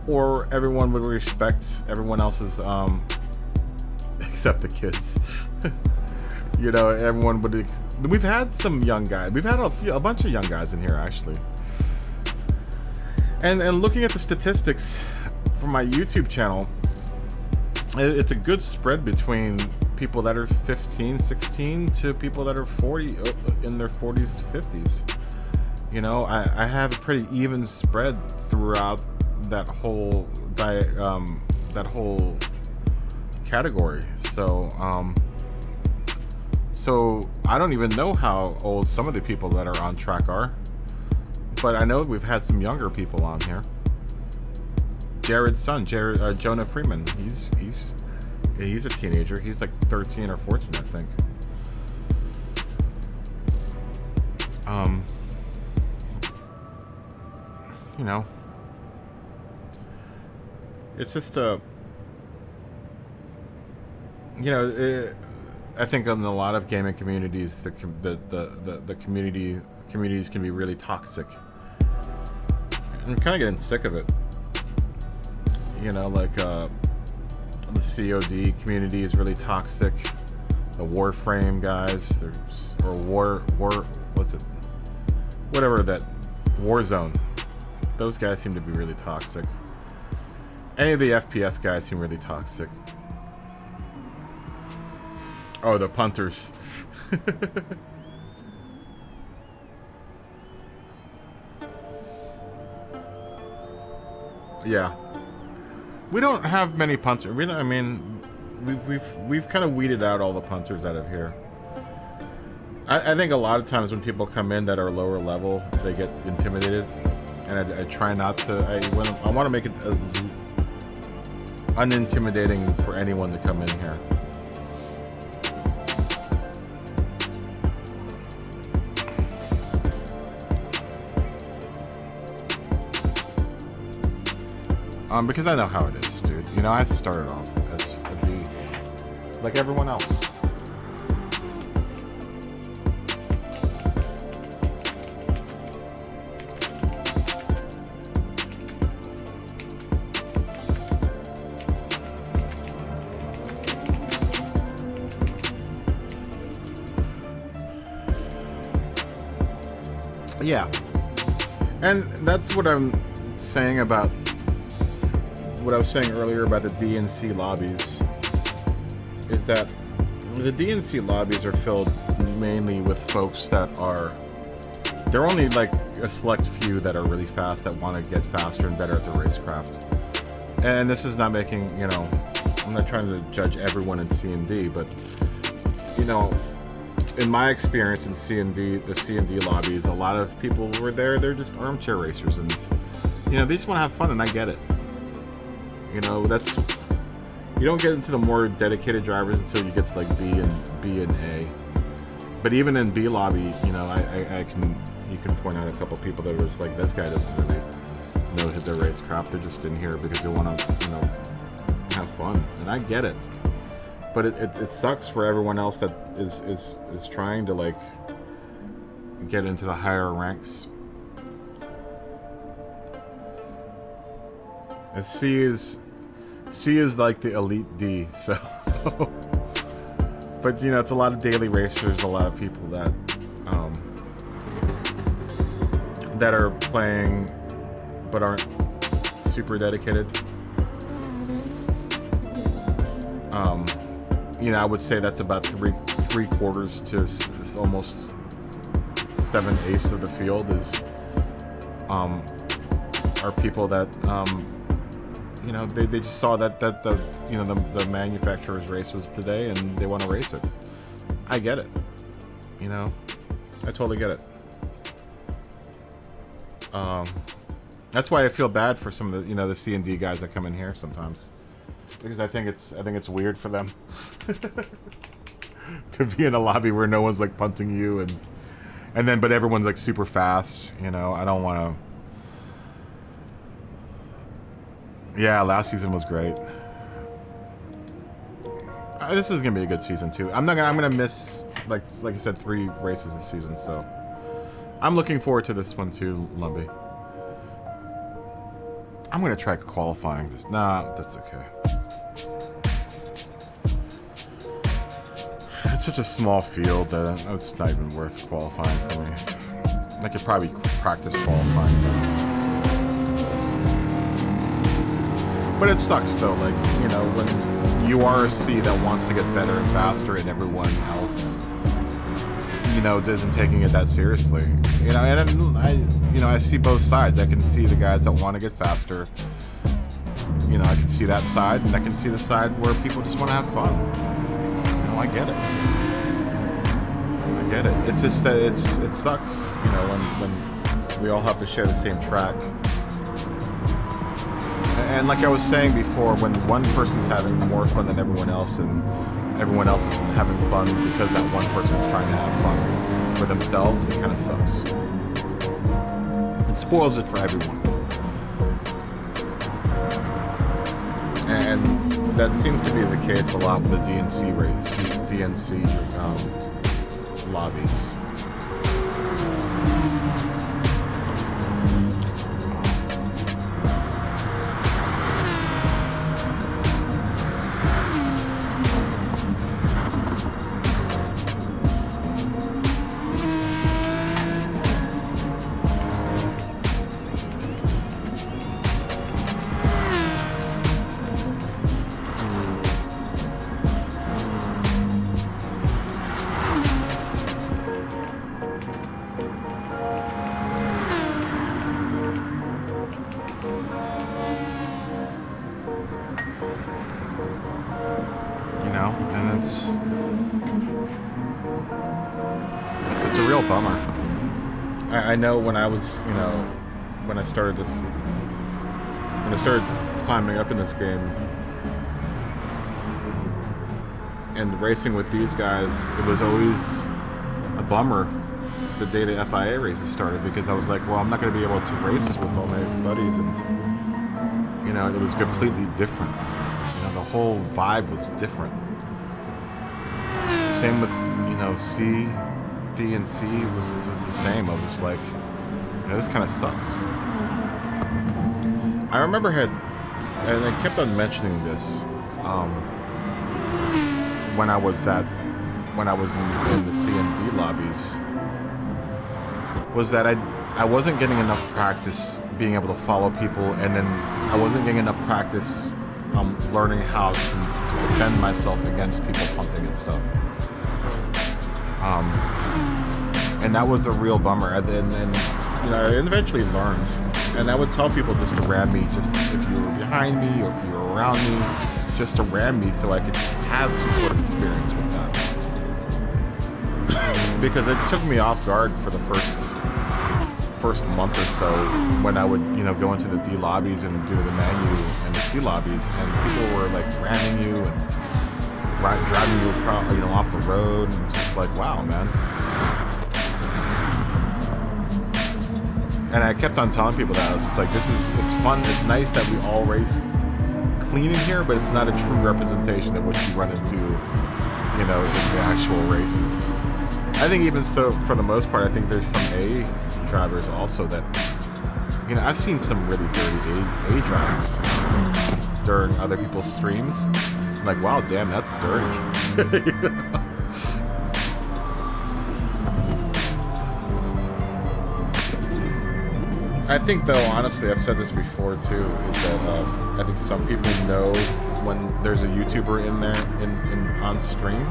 or everyone would respect everyone else's, except the kids. You know, everyone would. We've had some young guys. We've had a bunch of young guys in here, actually. And looking at the statistics for my YouTube channel, it's a good spread between people that are 15, 16 to people that are 40, in their 40s to 50s. You know, I have a pretty even spread throughout that whole category. So I don't even know how old some of the people that are on track are, but I know we've had some younger people on here. Jared's son, Jonah Freeman, he's a teenager. He's like 13 or 14, I think. You know, it's just you know, I think in a lot of gaming communities, the communities can be really toxic. I'm kind of getting sick of it. You know, like the COD community is really toxic. The Warframe guys, what's it? Whatever that Warzone. Those guys seem to be really toxic. Any of the FPS guys seem really toxic. Oh, the punters. Yeah. We don't have many punters. I mean, we've kind of weeded out all the punters out of here. I think a lot of times when people come in that are lower level, they get intimidated, and I try not to. I want to make it as unintimidating for anyone to come in here. Because I know how it is, dude. You know, I started off as like everyone else. Yeah. And that's what I'm saying about what I was saying earlier about the DNC lobbies, is that the DNC lobbies are filled mainly with folks that are, they're only like a select few that are really fast, that want to get faster and better at the racecraft. And this is not making, you know, I'm not trying to judge everyone in C&D, but, you know, in my experience in C&D, the C&D lobbies, a lot of people were there, they're just armchair racers, and, you know, they just want to have fun, and I get it. You know, that's, you don't get into the more dedicated drivers until you get to like B and A. But even in B lobby, you know, you can point out a couple people that was like, this guy doesn't really know their racecraft. They're just in here because they want to, you know, have fun, and I get it. But it sucks for everyone else that is trying to like get into the higher ranks. C is like the elite D, so. But you know, it's a lot of daily racers, a lot of people that that are playing but aren't super dedicated. You know, I would say that's about three quarters to almost 7/8 of the field is are people that you know, they just saw that the you know the manufacturer's race was today and they want to race it. I get it. You know, I totally get it. That's why I feel bad for some of the, you know, the C&D guys that come in here sometimes, because I think it's weird for them to be in a lobby where no one's like punting you and then but everyone's like super fast. You know, I don't want to. Yeah, last season was great. This is gonna be a good season too. I'm gonna miss like I said 3 races this season, so I'm looking forward to this one too, Lumpy. I'm gonna try qualifying this. Nah, that's okay. It's such a small field that it's not even worth qualifying for me. I could probably practice qualifying though. But it sucks though, like, you know, when you are a C that wants to get better and faster and everyone else, you know, isn't taking it that seriously. You know, and I see both sides. I can see the guys that want to get faster. You know, I can see that side, and I can see the side where people just want to have fun. You know, I get it. I get it. It's just that it sucks, you know, when we all have to share the same track. And like I was saying before, when one person's having more fun than everyone else, and everyone else isn't having fun because that one person's trying to have fun for themselves, it kind of sucks. It spoils it for everyone. And that seems to be the case a lot with the DNC lobbies. I know when I was, you know, when I started climbing up in this game and racing with these guys, it was always a bummer the day the FIA races started, because I was like, well, I'm not going to be able to race with all my buddies, and, you know, it was completely different. You know, the whole vibe was different. Same with, you know, D and C was the same. I was like, you know, this kind of sucks. I remember and I kept on mentioning this when I was in the C and D lobbies, was that I wasn't getting enough practice being able to follow people, and then I wasn't getting enough practice learning how to defend myself against people punting and stuff. And that was a real bummer. And you know, I eventually learned, and I would tell people just to ram me, just if you were behind me or if you were around me, just to ram me so I could have some sort of experience with that. Because it took me off guard for the first month or so when I would, you know, go into the D lobbies and do the menu and the C lobbies, and people were like ramming you and driving you, you know, off the road, and it's just like, wow, man. And I kept on telling people that. I was just like, it's fun, it's nice that we all race clean in here, but it's not a true representation of what you run into, you know, in the actual races. I think even so, for the most part, I think there's some A drivers also that, You know, I've seen some really dirty A drivers during other people's streams. I'm like, wow, damn, that's dirty. You know? I think, though, honestly, I've said this before too, is that I think some people know when there's a YouTuber in there on stream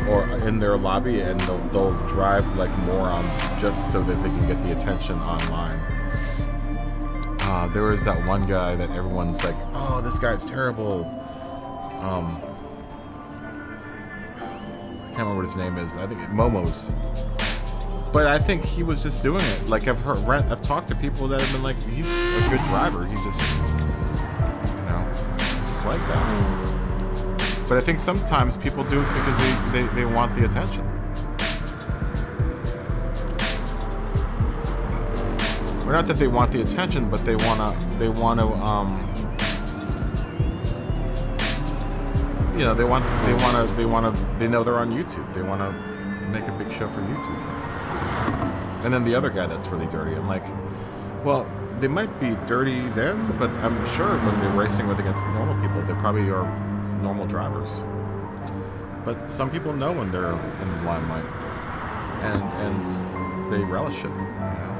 or in their lobby, and they'll drive like morons just so that they can get the attention online. There was that one guy that everyone's like, oh, this guy's terrible. I can't remember what his name is. I think Momo's. But I think he was just doing it. Like, I've talked to people that have been like, he's a good driver. He just, you know, he's just like that. But I think sometimes people do it because they want the attention. Or not that they want the attention, but they want to, you know, they know they're on YouTube. They want to make a big show for YouTube. And then the other guy that's really dirty, I'm like, well, they might be dirty then, but I'm sure when they're racing against normal people, they probably are normal drivers. But some people know when they're in the limelight, and they relish it, you know?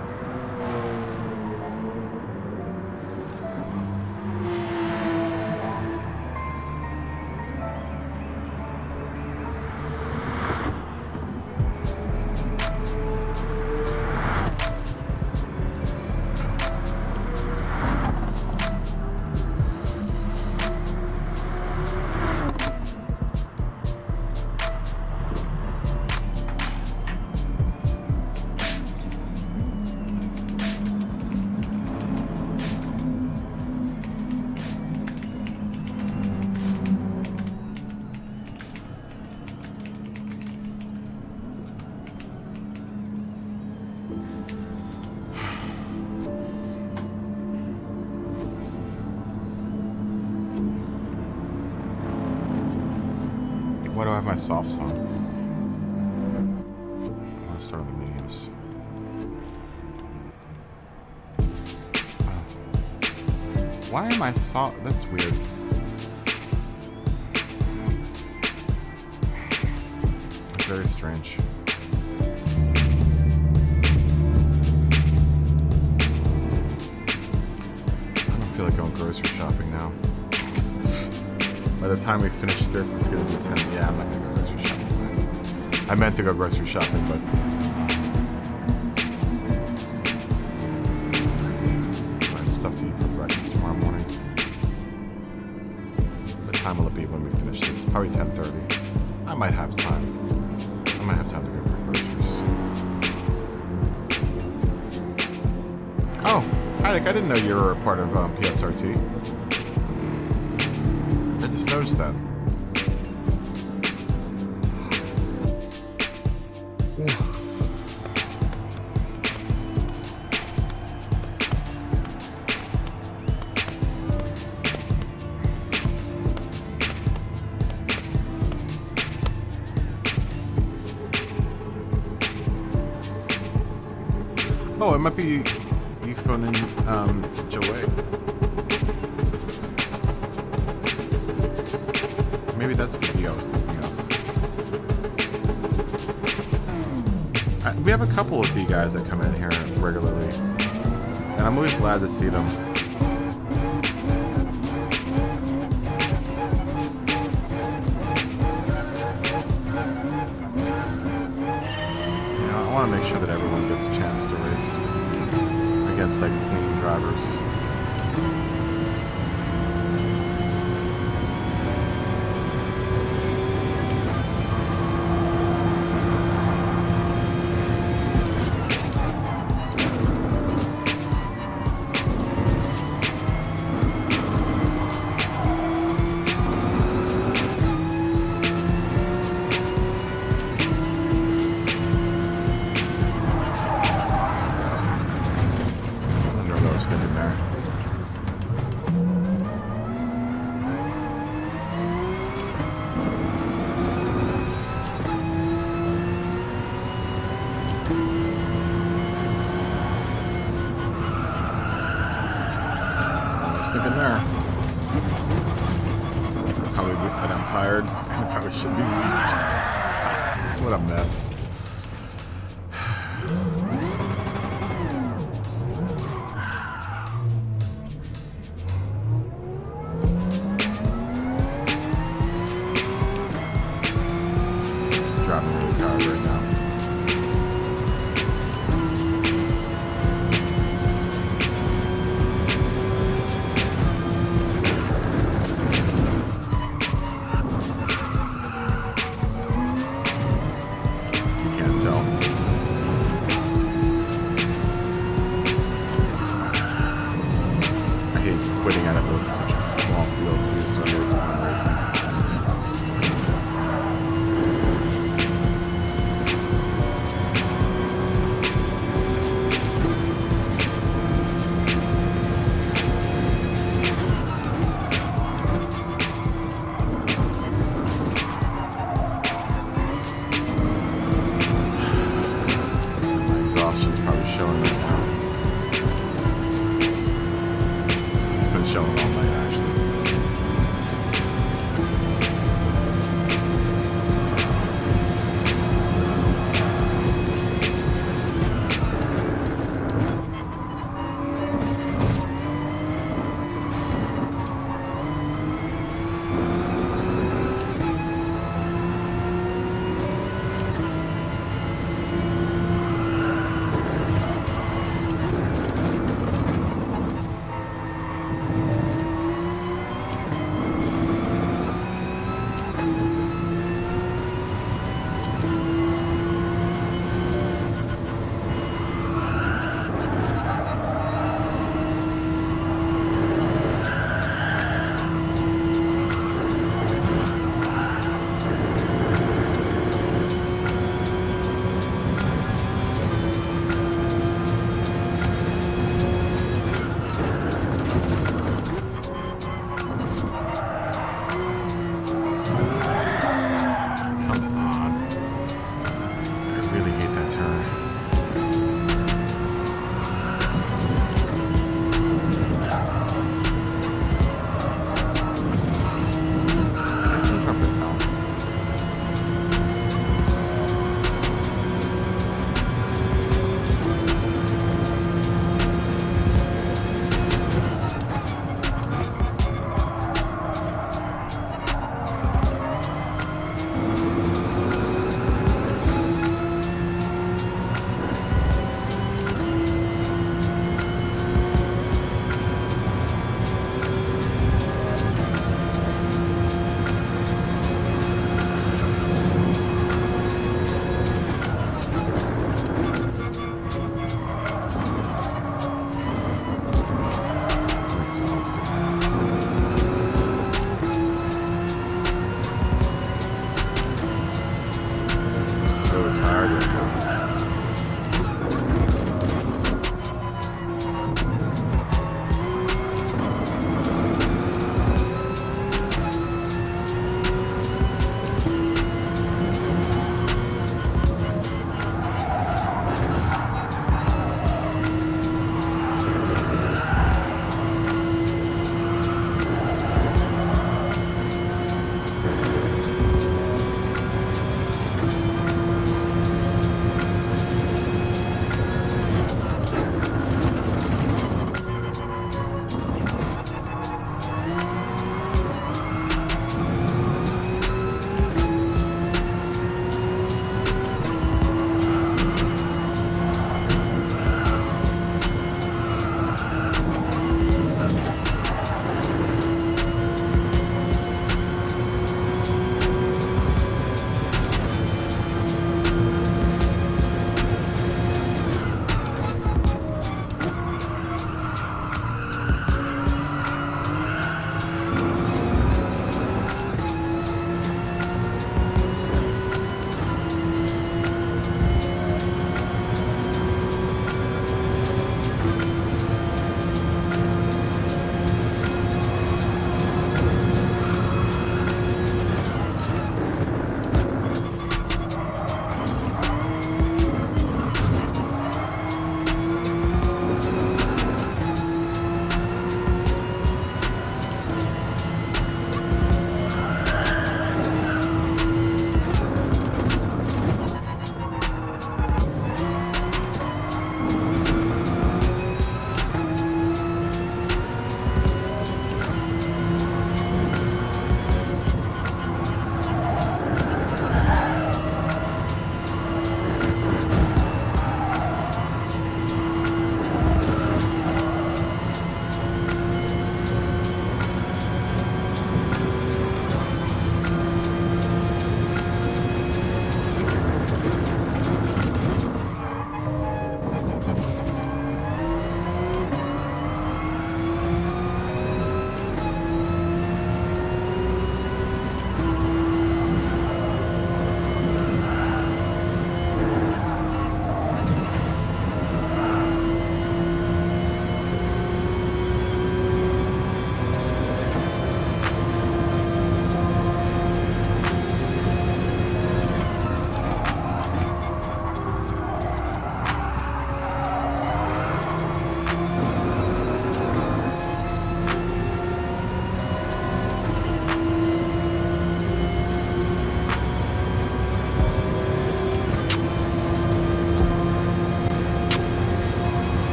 Why do I have my softs on? I'll start on the mediums. Why am I soft? That's weird. That's very strange. I don't feel like going grocery shopping now. By the time we finish this, it's going to be 10. Yeah, I'm not going to go grocery shopping. I meant to go grocery shopping, but I have stuff to eat for breakfast tomorrow morning. What time will it be when we finish this? Probably 10:30. I might have time. I might have time to go for groceries. Oh, Heidick, I didn't know you were a part of PSRT. I just noticed that. Oh, it might be you phoning Joey. Maybe that's the D I was thinking of. We have a couple of D guys that come in here regularly, and I'm always glad to see them. You know, I want to make sure that everyone gets a chance to race against like clean drivers. Thinking there. thinking there. Probably that I'm tired and I probably shouldn't be. What a mess. Driving really tired right now. Can't tell. I hate quitting out of such a small field too, so I gotta keep on racing. Exhaustion's probably showing right now. It's been showing all night actually.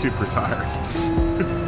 super tired.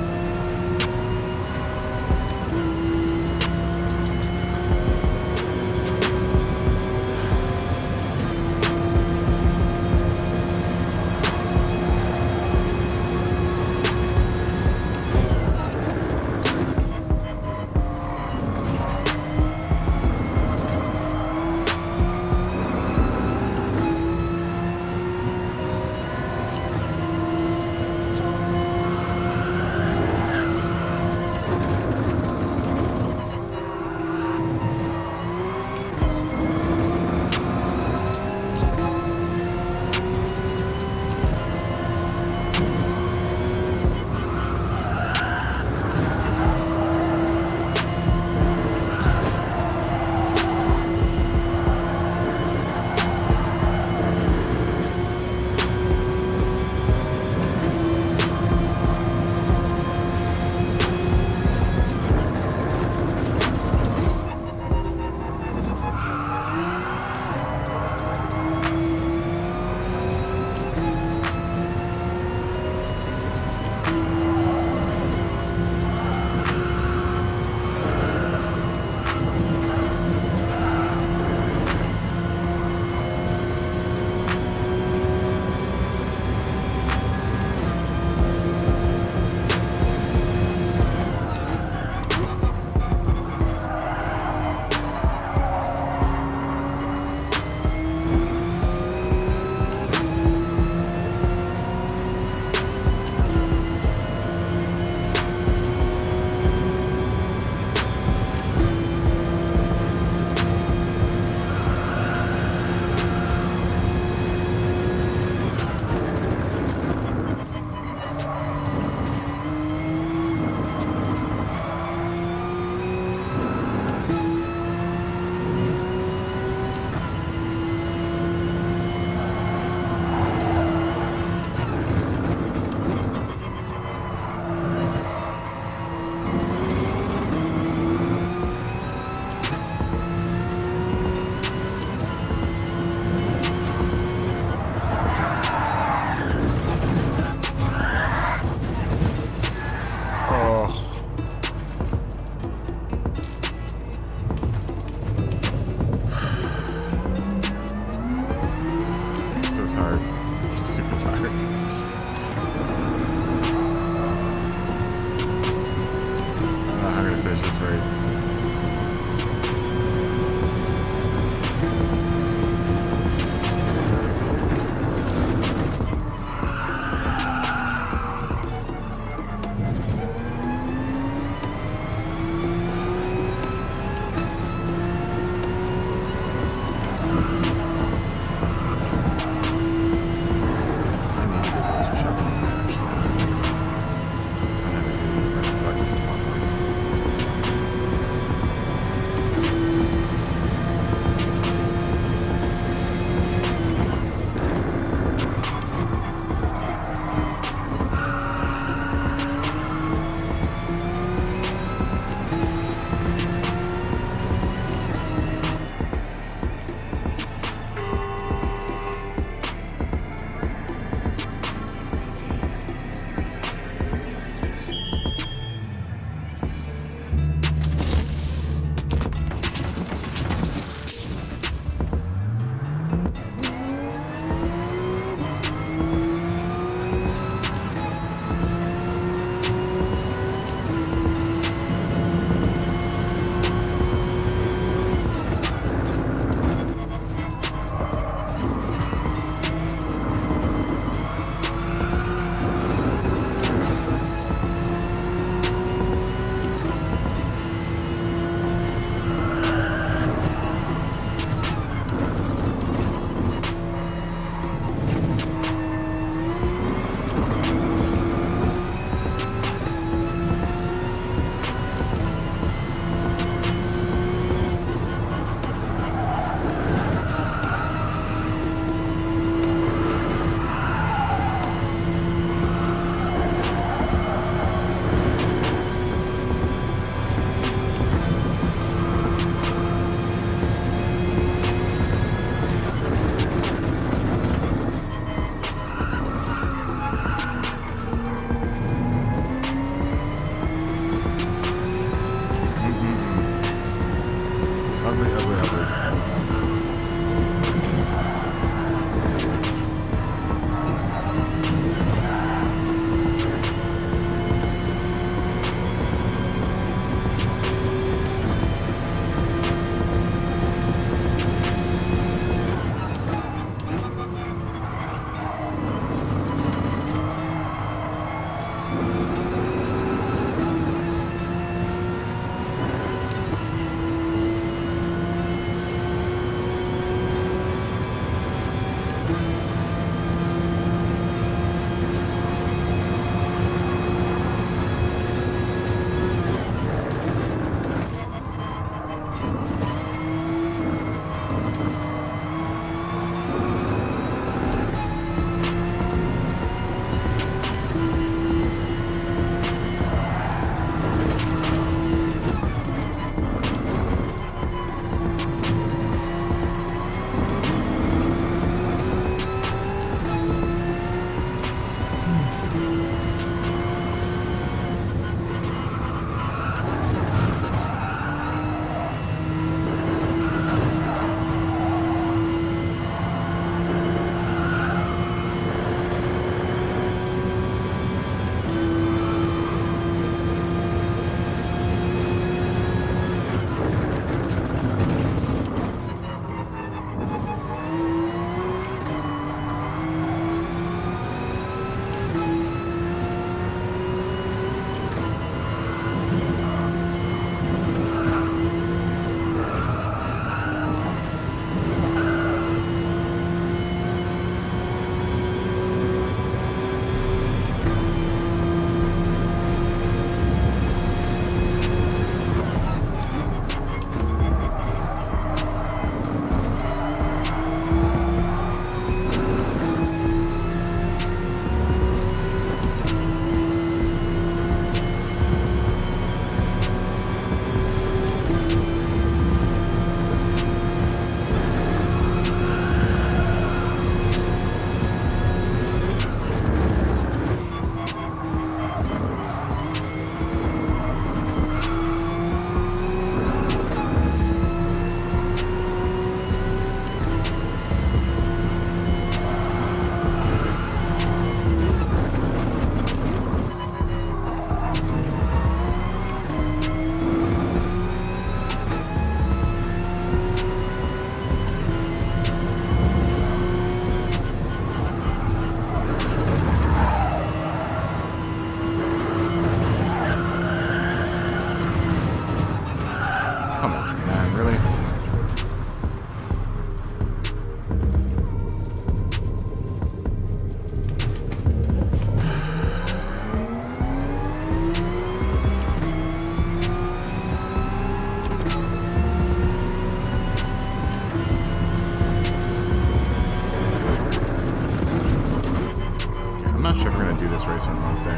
racer on Wednesday.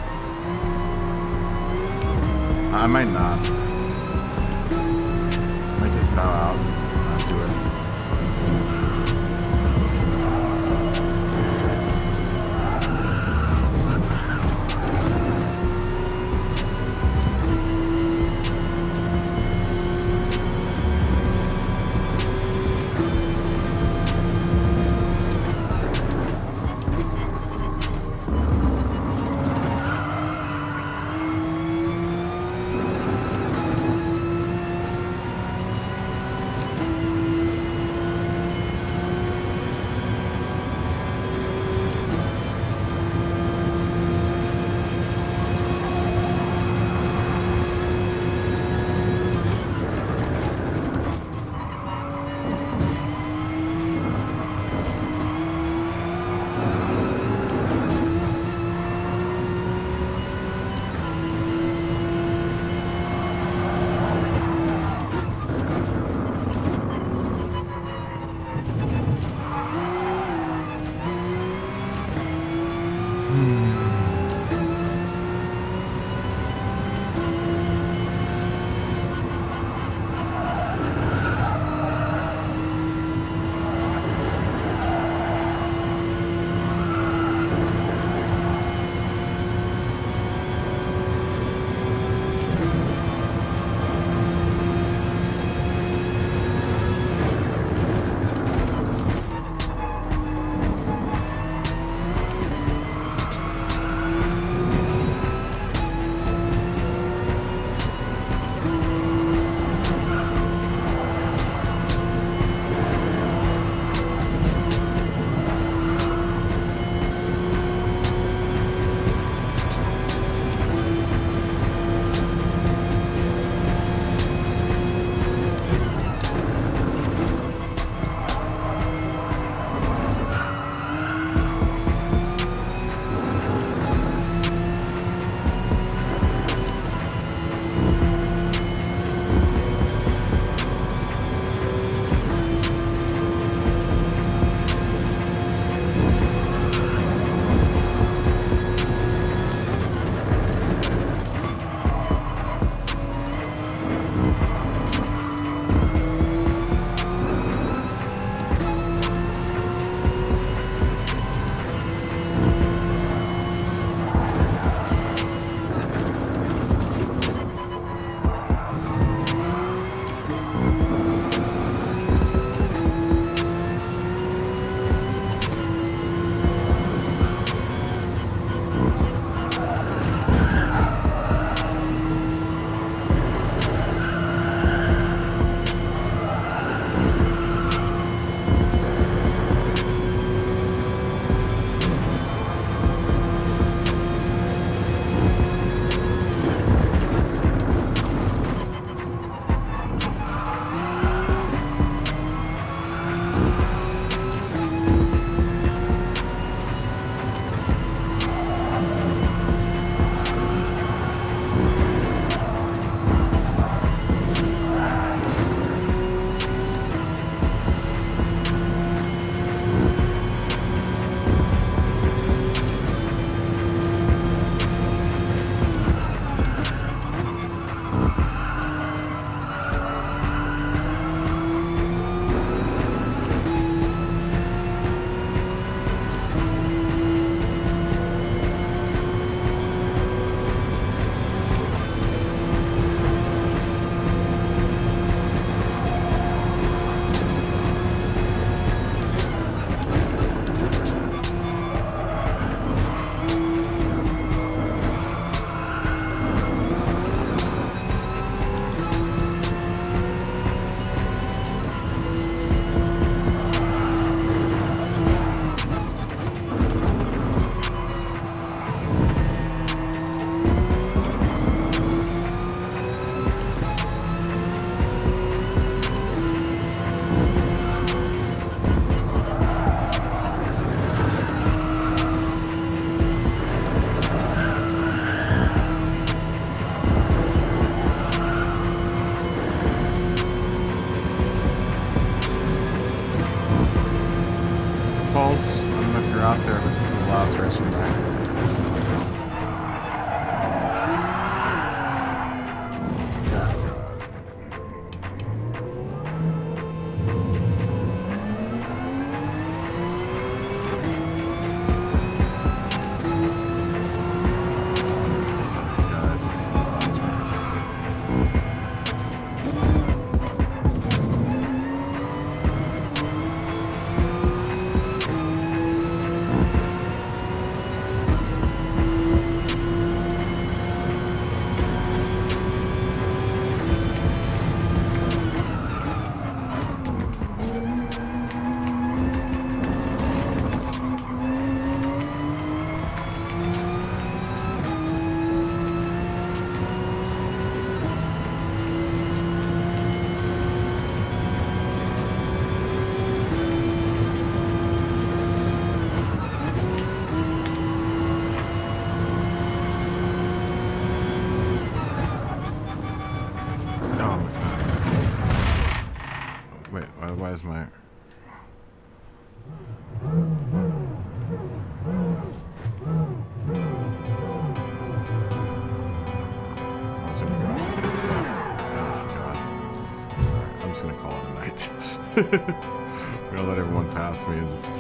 I might not. I might just bow out and not do it. is my... I'm just gonna call it a night. I'm gonna let everyone pass me and just...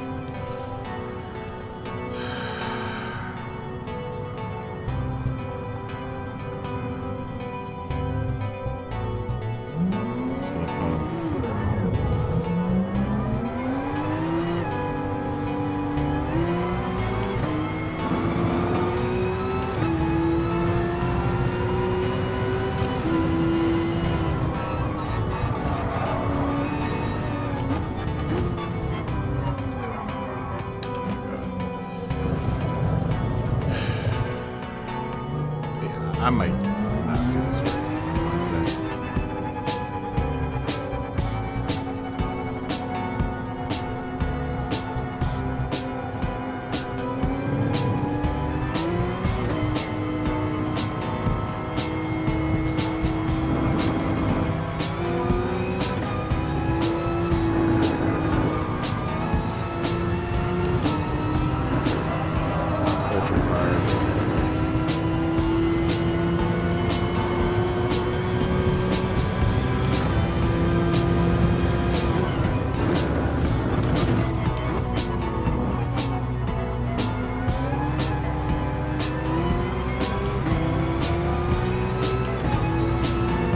slip on. I might not do this race on Wednesday. Ultra tired.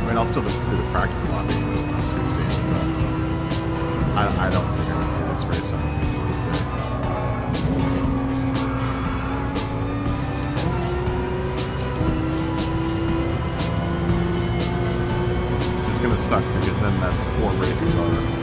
I'll still do the practice lobby on Tuesday and stuff. I don't think I'm going to do this race on Wednesday. Which is going to suck because then that's 4 races already.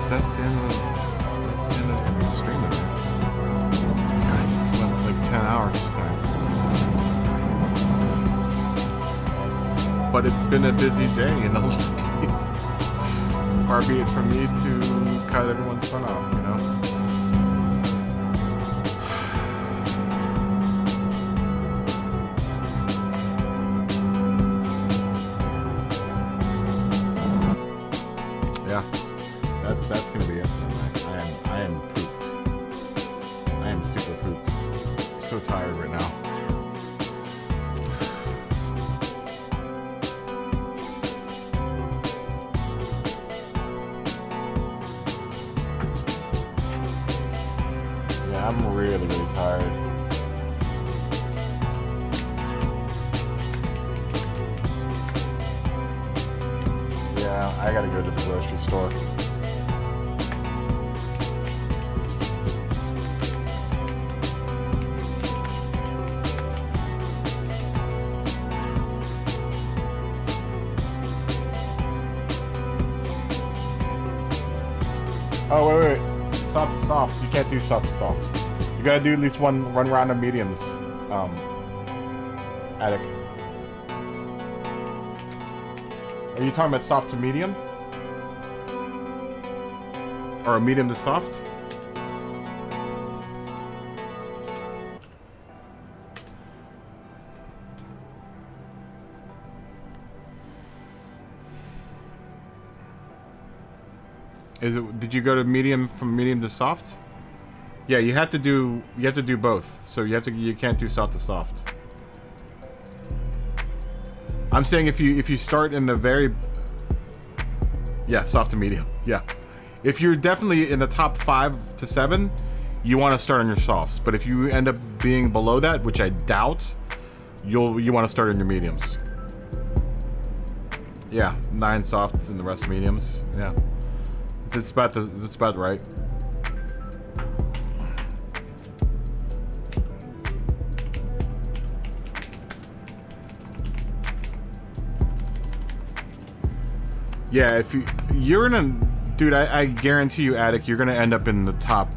That's the end of the stream of it. Went like 10 hours. But it's been a busy day in the lobby. Far be it from me to cut everyone's fun off, you know? Yeah. That's gonna be it. I am pooped. I am super pooped. I'm so tired right now. Yeah, I'm really, really tired. Yeah, I gotta go to the grocery store. Oh, wait. Soft to soft. You can't do soft to soft. You gotta do at least one round of mediums, Attic. Are you talking about soft to medium? Or a medium to soft? Did you go to medium from medium to soft? Yeah, you have to do both. So you can't do soft to soft. I'm saying if you start in the very... Yeah, soft to medium. Yeah. If you're definitely in the top 5 to 7, you want to start on your softs. But if you end up being below that, which I doubt, you want to start on your mediums. Yeah, 9 softs and the rest mediums. Yeah. It's about right. Yeah, if you're gonna, dude, I guarantee you, Attic, you're gonna end up in the top.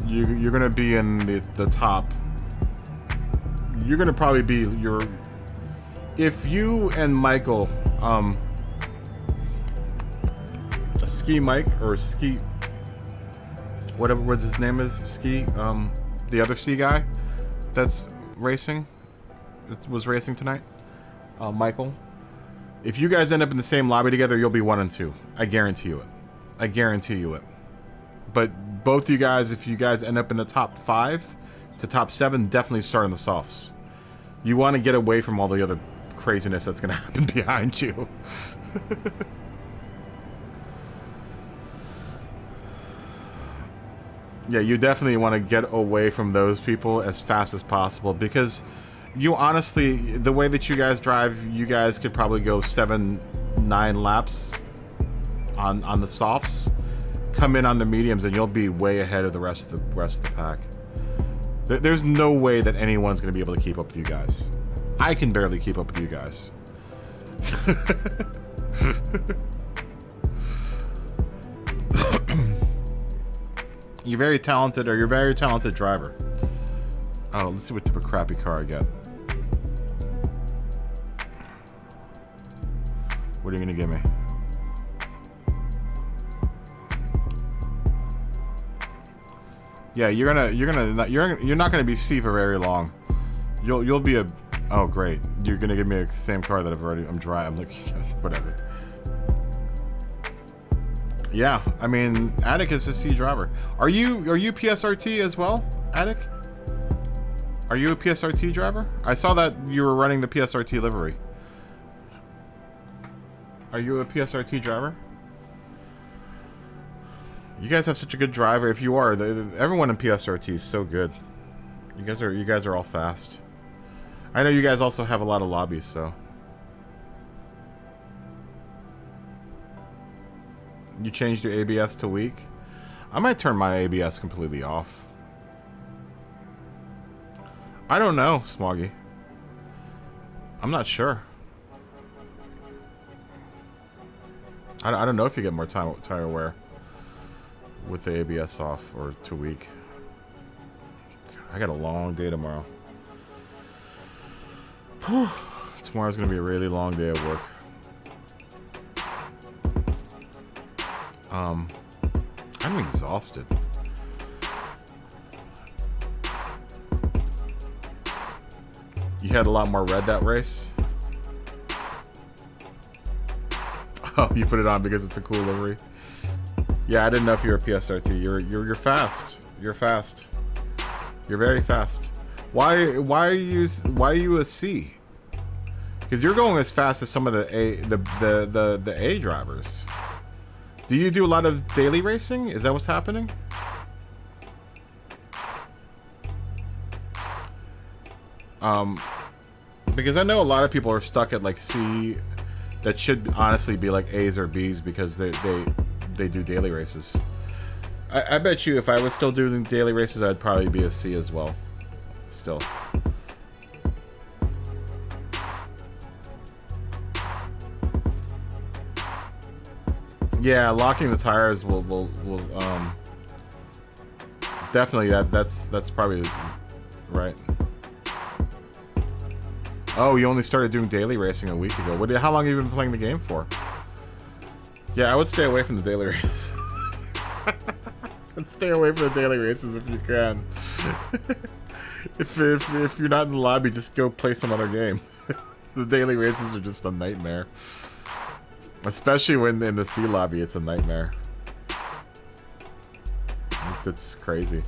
You're gonna be in the top. You're gonna probably be your. If you and Michael, Ski Mike or Ski, whatever what his name is, Ski, the other C guy, that's racing, was racing tonight, Michael. If you guys end up in the same lobby together, you'll be 1 and 2. I guarantee you it. I guarantee you it. But both you guys, if you guys end up in the top 5 to top 7, definitely start in the softs. You want to get away from all the other craziness that's going to happen behind you. Yeah, you definitely want to get away from those people as fast as possible, because you honestly, the way that you guys drive, you guys could probably go 7-9 laps on the softs, come in on the mediums, and you'll be way ahead of the rest of the pack. There's no way that anyone's going to be able to keep up with you guys. I can barely keep up with you guys. You're very talented, or you're a very talented driver. Oh, let's see what type of crappy car I get. What are you gonna give me? Yeah, you're not gonna be C for very long. You'll be a. Oh great, you're gonna give me the same car that I'm driving. I'm like, whatever. Yeah, I mean, Attic is a C driver. Are you PSRT as well, Attic? Are you a PSRT driver? I saw that you were running the PSRT livery. Are you a PSRT driver? You guys have such a good driver. If you are, everyone in PSRT is so good. You guys are all fast. I know you guys also have a lot of lobbies, so. You changed your ABS to weak? I might turn my ABS completely off. I don't know, Smoggy. I'm not sure. I don't know if you get more tire wear with the ABS off or too weak. I got a long day tomorrow. Tomorrow's gonna be a really long day at work. I'm exhausted. You had a lot more red that race? Oh, you put it on because it's a cool livery. Yeah, I didn't know if you were a PSRT. You're fast. You're fast. You're very fast. Why are you a C? Because you're going as fast as some of the A drivers. Do you do a lot of daily racing? Is that what's happening? Because I know a lot of people are stuck at like C that should honestly be like A's or B's because they do daily races. I bet you if I was still doing daily races, I'd probably be a C as well. Still. Yeah, locking the tires will definitely that's probably right. Oh, you only started doing daily racing a week ago. How long have you been playing the game for? Yeah, I would stay away from the daily races. Stay away from the daily races if you can. if you're not in the lobby, just go play some other game. The daily races are just a nightmare. Especially when in the C lobby, it's a nightmare. It's crazy.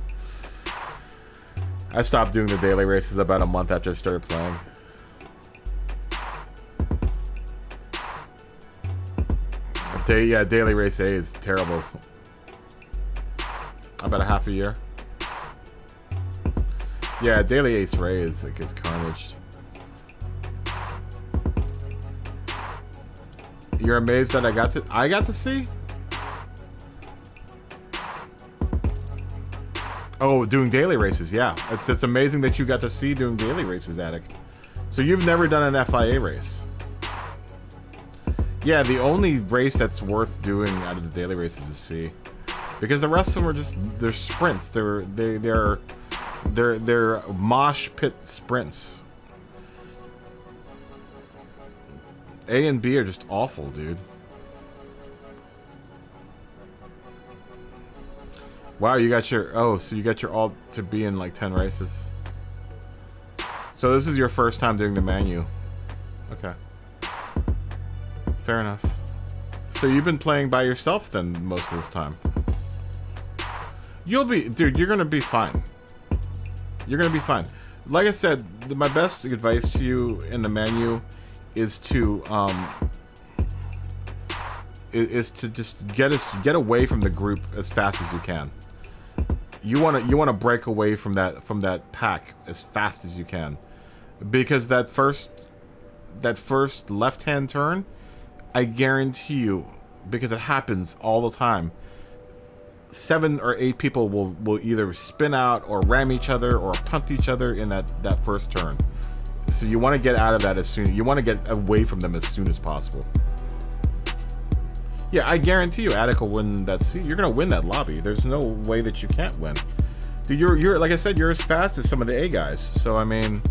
I stopped doing the daily races about a month after I started playing. Yeah, daily race A is terrible. About a half a year. Yeah, daily ace Ray is like is carnage. You're amazed that I got to see? Oh, doing daily races, yeah. It's amazing that you got to see doing daily races, Attic. So you've never done an FIA race. Yeah, the only race that's worth doing out of the daily races is C, because the rest of them are just they're sprints. They're mosh pit sprints. A and B are just awful, dude. Wow, you got your so you got your alt to be in like 10 races. So this is your first time doing the menu. Okay. Fair enough. So you've been playing by yourself then most of this time. You'll be, dude, you're gonna be fine. You're gonna be fine. Like I said, my best advice to you in the menu is to just get away from the group as fast as you can. You wanna break away from that pack as fast as you can, because that first left-hand turn, I guarantee you, because it happens all the time, 7 or 8 people will either spin out or ram each other or punt each other in that first turn. So you want to get out of that as soon. You want to get away from them as soon as possible. Yeah, I guarantee you, Attic will win that seat. You're gonna win that lobby. There's no way that you can't win. Dude, you're like I said, you're as fast as some of the A guys. So I mean,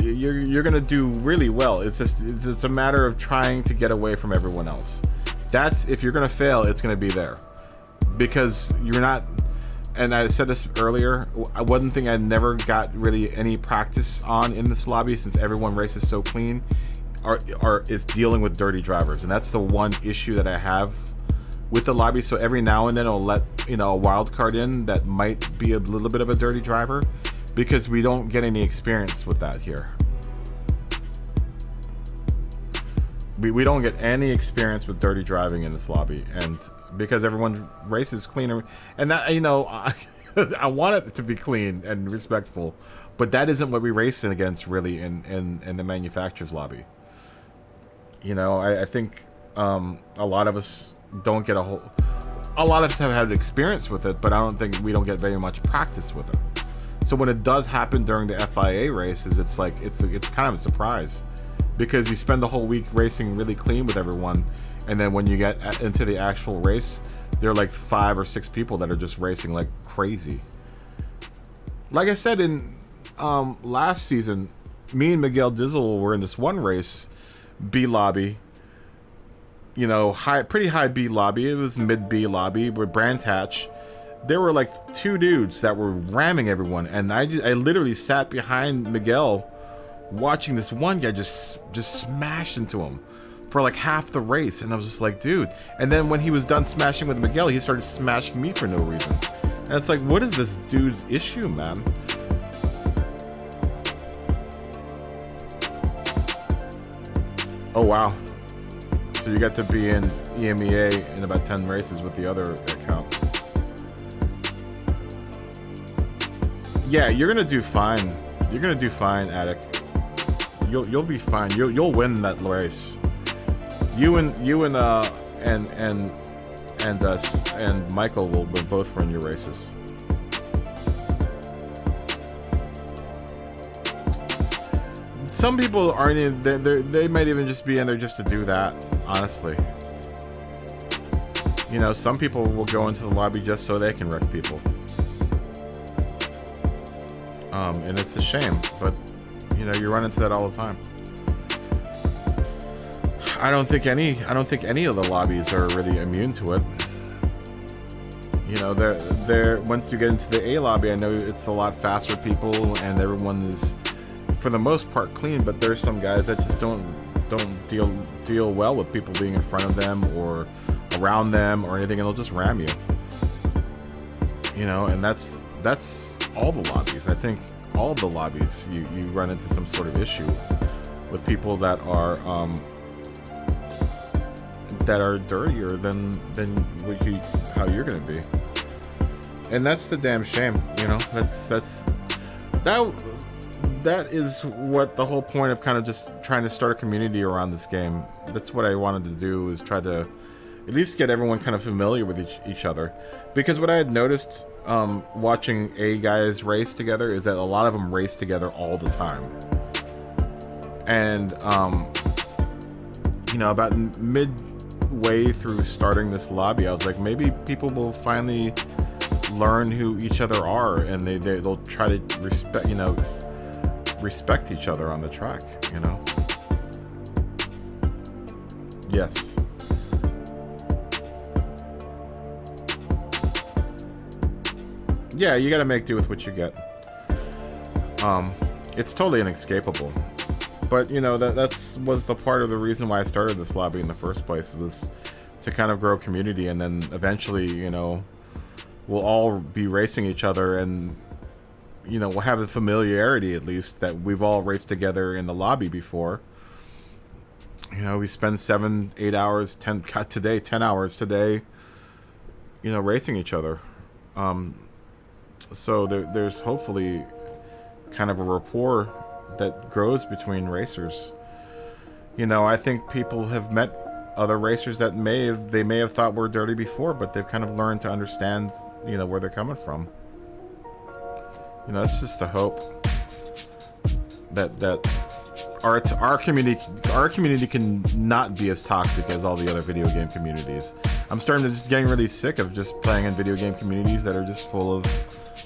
you're gonna do really well. It's just it's a matter of trying to get away from everyone else. That's, if you're gonna fail, it's gonna be there, because you're not. And I said this earlier. One thing I never got really any practice on in this lobby, since everyone races so clean, is dealing with dirty drivers, and that's the one issue that I have with the lobby. So every now and then I'll let a wild card in that might be a little bit of a dirty driver, because we don't get any experience with that here. We don't get any experience with dirty driving in this lobby, and because everyone races cleaner, and that I want it to be clean and respectful, but that isn't what we race against really in the manufacturer's lobby. I think a lot of us don't get a lot of us have had experience with it, but I don't think we don't get very much practice with it. So when it does happen during the FIA races, it's like it's kind of a surprise, because you spend the whole week racing really clean with everyone, and then when you get into the actual race, there are like 5 or 6 people that are just racing like crazy. Like I said in last season, me and Miguel Dizzle were in this one race, B lobby, pretty high B lobby. It was mid B lobby with Brands Hatch. There were like 2 dudes that were ramming everyone, and I literally sat behind Miguel watching this one guy just smash into him for like half the race, and I was just like, dude. And then when he was done smashing with Miguel, he started smashing me for no reason, and it's like, what is this dude's issue, man? Oh wow, so you got to be in EMEA in about 10 races with the other account. Yeah, you're gonna do fine. You're gonna do fine, Attic. You'll be fine. You'll win that race. You and us and Michael will both run your races. Some people aren't in. They might even just be in there just to do that. Honestly, some people will go into the lobby just so they can wreck people. And it's a shame, but you run into that all the time. I don't think any of the lobbies are really immune to it. They're once you get into the A lobby, I know it's a lot faster people, and everyone is, for the most part, clean. But there's some guys that just don't deal well with people being in front of them or around them or anything, and they'll just ram you. And that's all the lobbies. I think all the lobbies you run into some sort of issue with people that are dirtier than how you're gonna be, and that's the damn shame. That is what the whole point of kind of just trying to start a community around this game. That's what I wanted to do, is try to at least get everyone kind of familiar with each other, because what I had noticed watching A guys race together is that a lot of them race together all the time, And you know, about midway through starting this lobby, I was like, maybe people will finally learn who each other are, and they'll try to respect each other on the track, you know. Yes. Yeah, you gotta make do with what you get. It's totally inescapable. But, you know, that was the part of the reason why I started this lobby in the first place, was to kind of grow community, and then eventually, you know, we'll all be racing each other, and, you know, we'll have a familiarity, at least, that we've all raced together in the lobby before. You know, we spend 7-8 hours, 10 hours today, you know, racing each other. So there's hopefully kind of a rapport that grows between racers. You know, I think people have met other racers that they may have thought were dirty before, but they've kind of learned to understand, you know, where they're coming from. You know, it's just the hope that our community can not be as toxic as all the other video game communities. I'm starting to just getting really sick of just playing in video game communities that are just full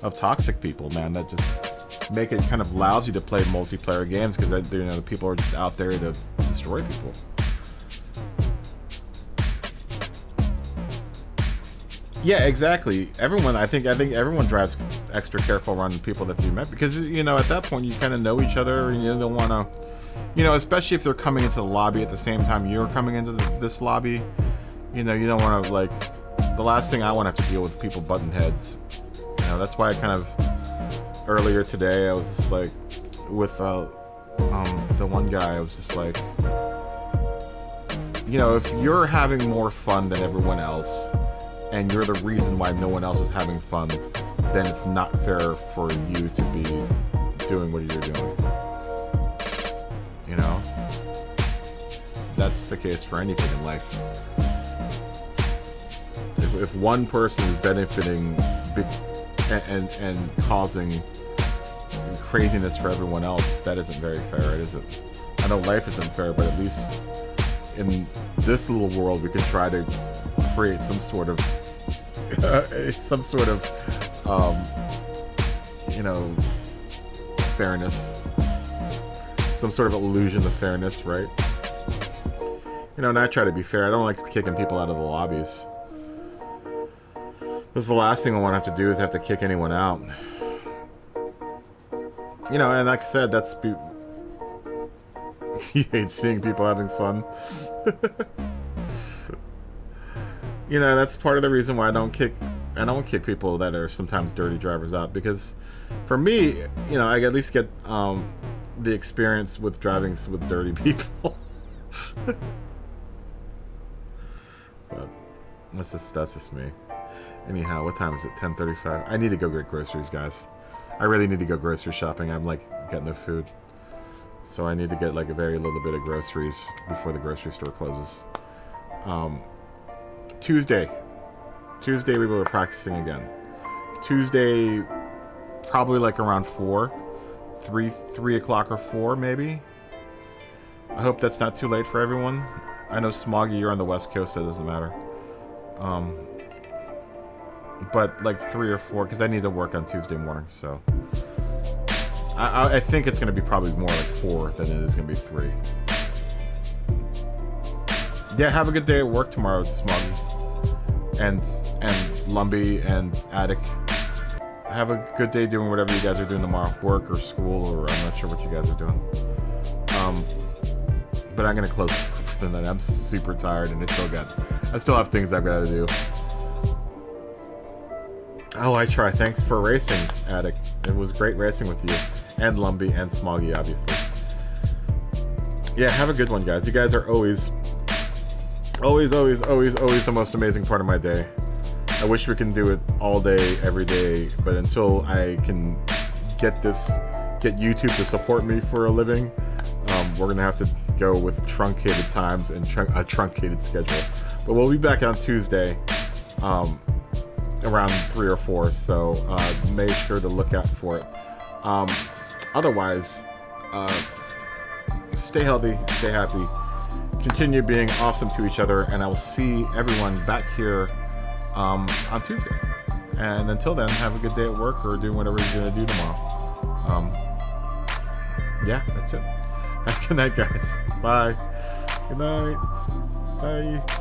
of toxic people, man, that just make it kind of lousy to play multiplayer games, because, you know, the people are just out there to destroy people. Yeah, exactly. I think everyone drives extra careful around the people that you met, because, you know, at that point you kind of know each other, and you don't want to, you know, especially if they're coming into the lobby at the same time you're coming into this lobby. You know, you don't want to, like, the last thing I want to have to deal with people button heads. You know, that's why I kind of, earlier today, I was just like, with the one guy, I was just like, you know, if you're having more fun than everyone else, and you're the reason why no one else is having fun, then it's not fair for you to be doing what you're doing. You know? That's the case for anything in life. If one person is benefiting and causing craziness for everyone else, that isn't very fair. It isn't. I know life isn't fair, but at least in this little world, we can try to create some sort of, you know, fairness, some sort of illusion of fairness, right? You know, and I try to be fair. I don't like kicking people out of the lobbies. This is the last thing I want to have to do, is have to kick anyone out. You know, and like I said, that's you hate seeing people having fun. You know, that's part of the reason why I don't kick people that are sometimes dirty drivers out, because for me, you know, I at least get the experience with driving with dirty people. But that's just me. Anyhow, what time is it? 10:35. I need to go get groceries, guys. I really need to go grocery shopping. I'm like getting no food, so I need to get like a very little bit of groceries before the grocery store closes. Tuesday we were practicing again. Tuesday, probably like around 3 o'clock or 4 maybe. I hope that's not too late for everyone. I know Smoggy, you're on the West Coast, so it doesn't matter. But like 3 or 4, because I need to work on Tuesday morning, so I think it's going to be probably more like 4 than it is going to be 3. Yeah, have a good day at work tomorrow, Smoggy. And Lumbee and Attic. Have a good day doing whatever you guys are doing tomorrow. Work or school, or I'm not sure what you guys are doing. But I'm going to close for the night. I'm super tired, and I still have things I've got to do. Oh, I try. Thanks for racing, Attic. It was great racing with you. And Lumbee and Smoggy, obviously. Yeah, have a good one, guys. You guys are always the most amazing part of my day. I wish we can do it all day, every day, but until I can get YouTube to support me for a living, we're gonna have to go with truncated times and a truncated schedule. But we'll be back on Tuesday, around 3 or 4, so make sure to look out for it. Otherwise, stay healthy, stay happy, continue being awesome to each other, and I will see everyone back here on Tuesday. And until then, have a good day at work or doing whatever you're going to do tomorrow. Yeah, that's it. Have a good night, guys. Bye. Good night. Bye.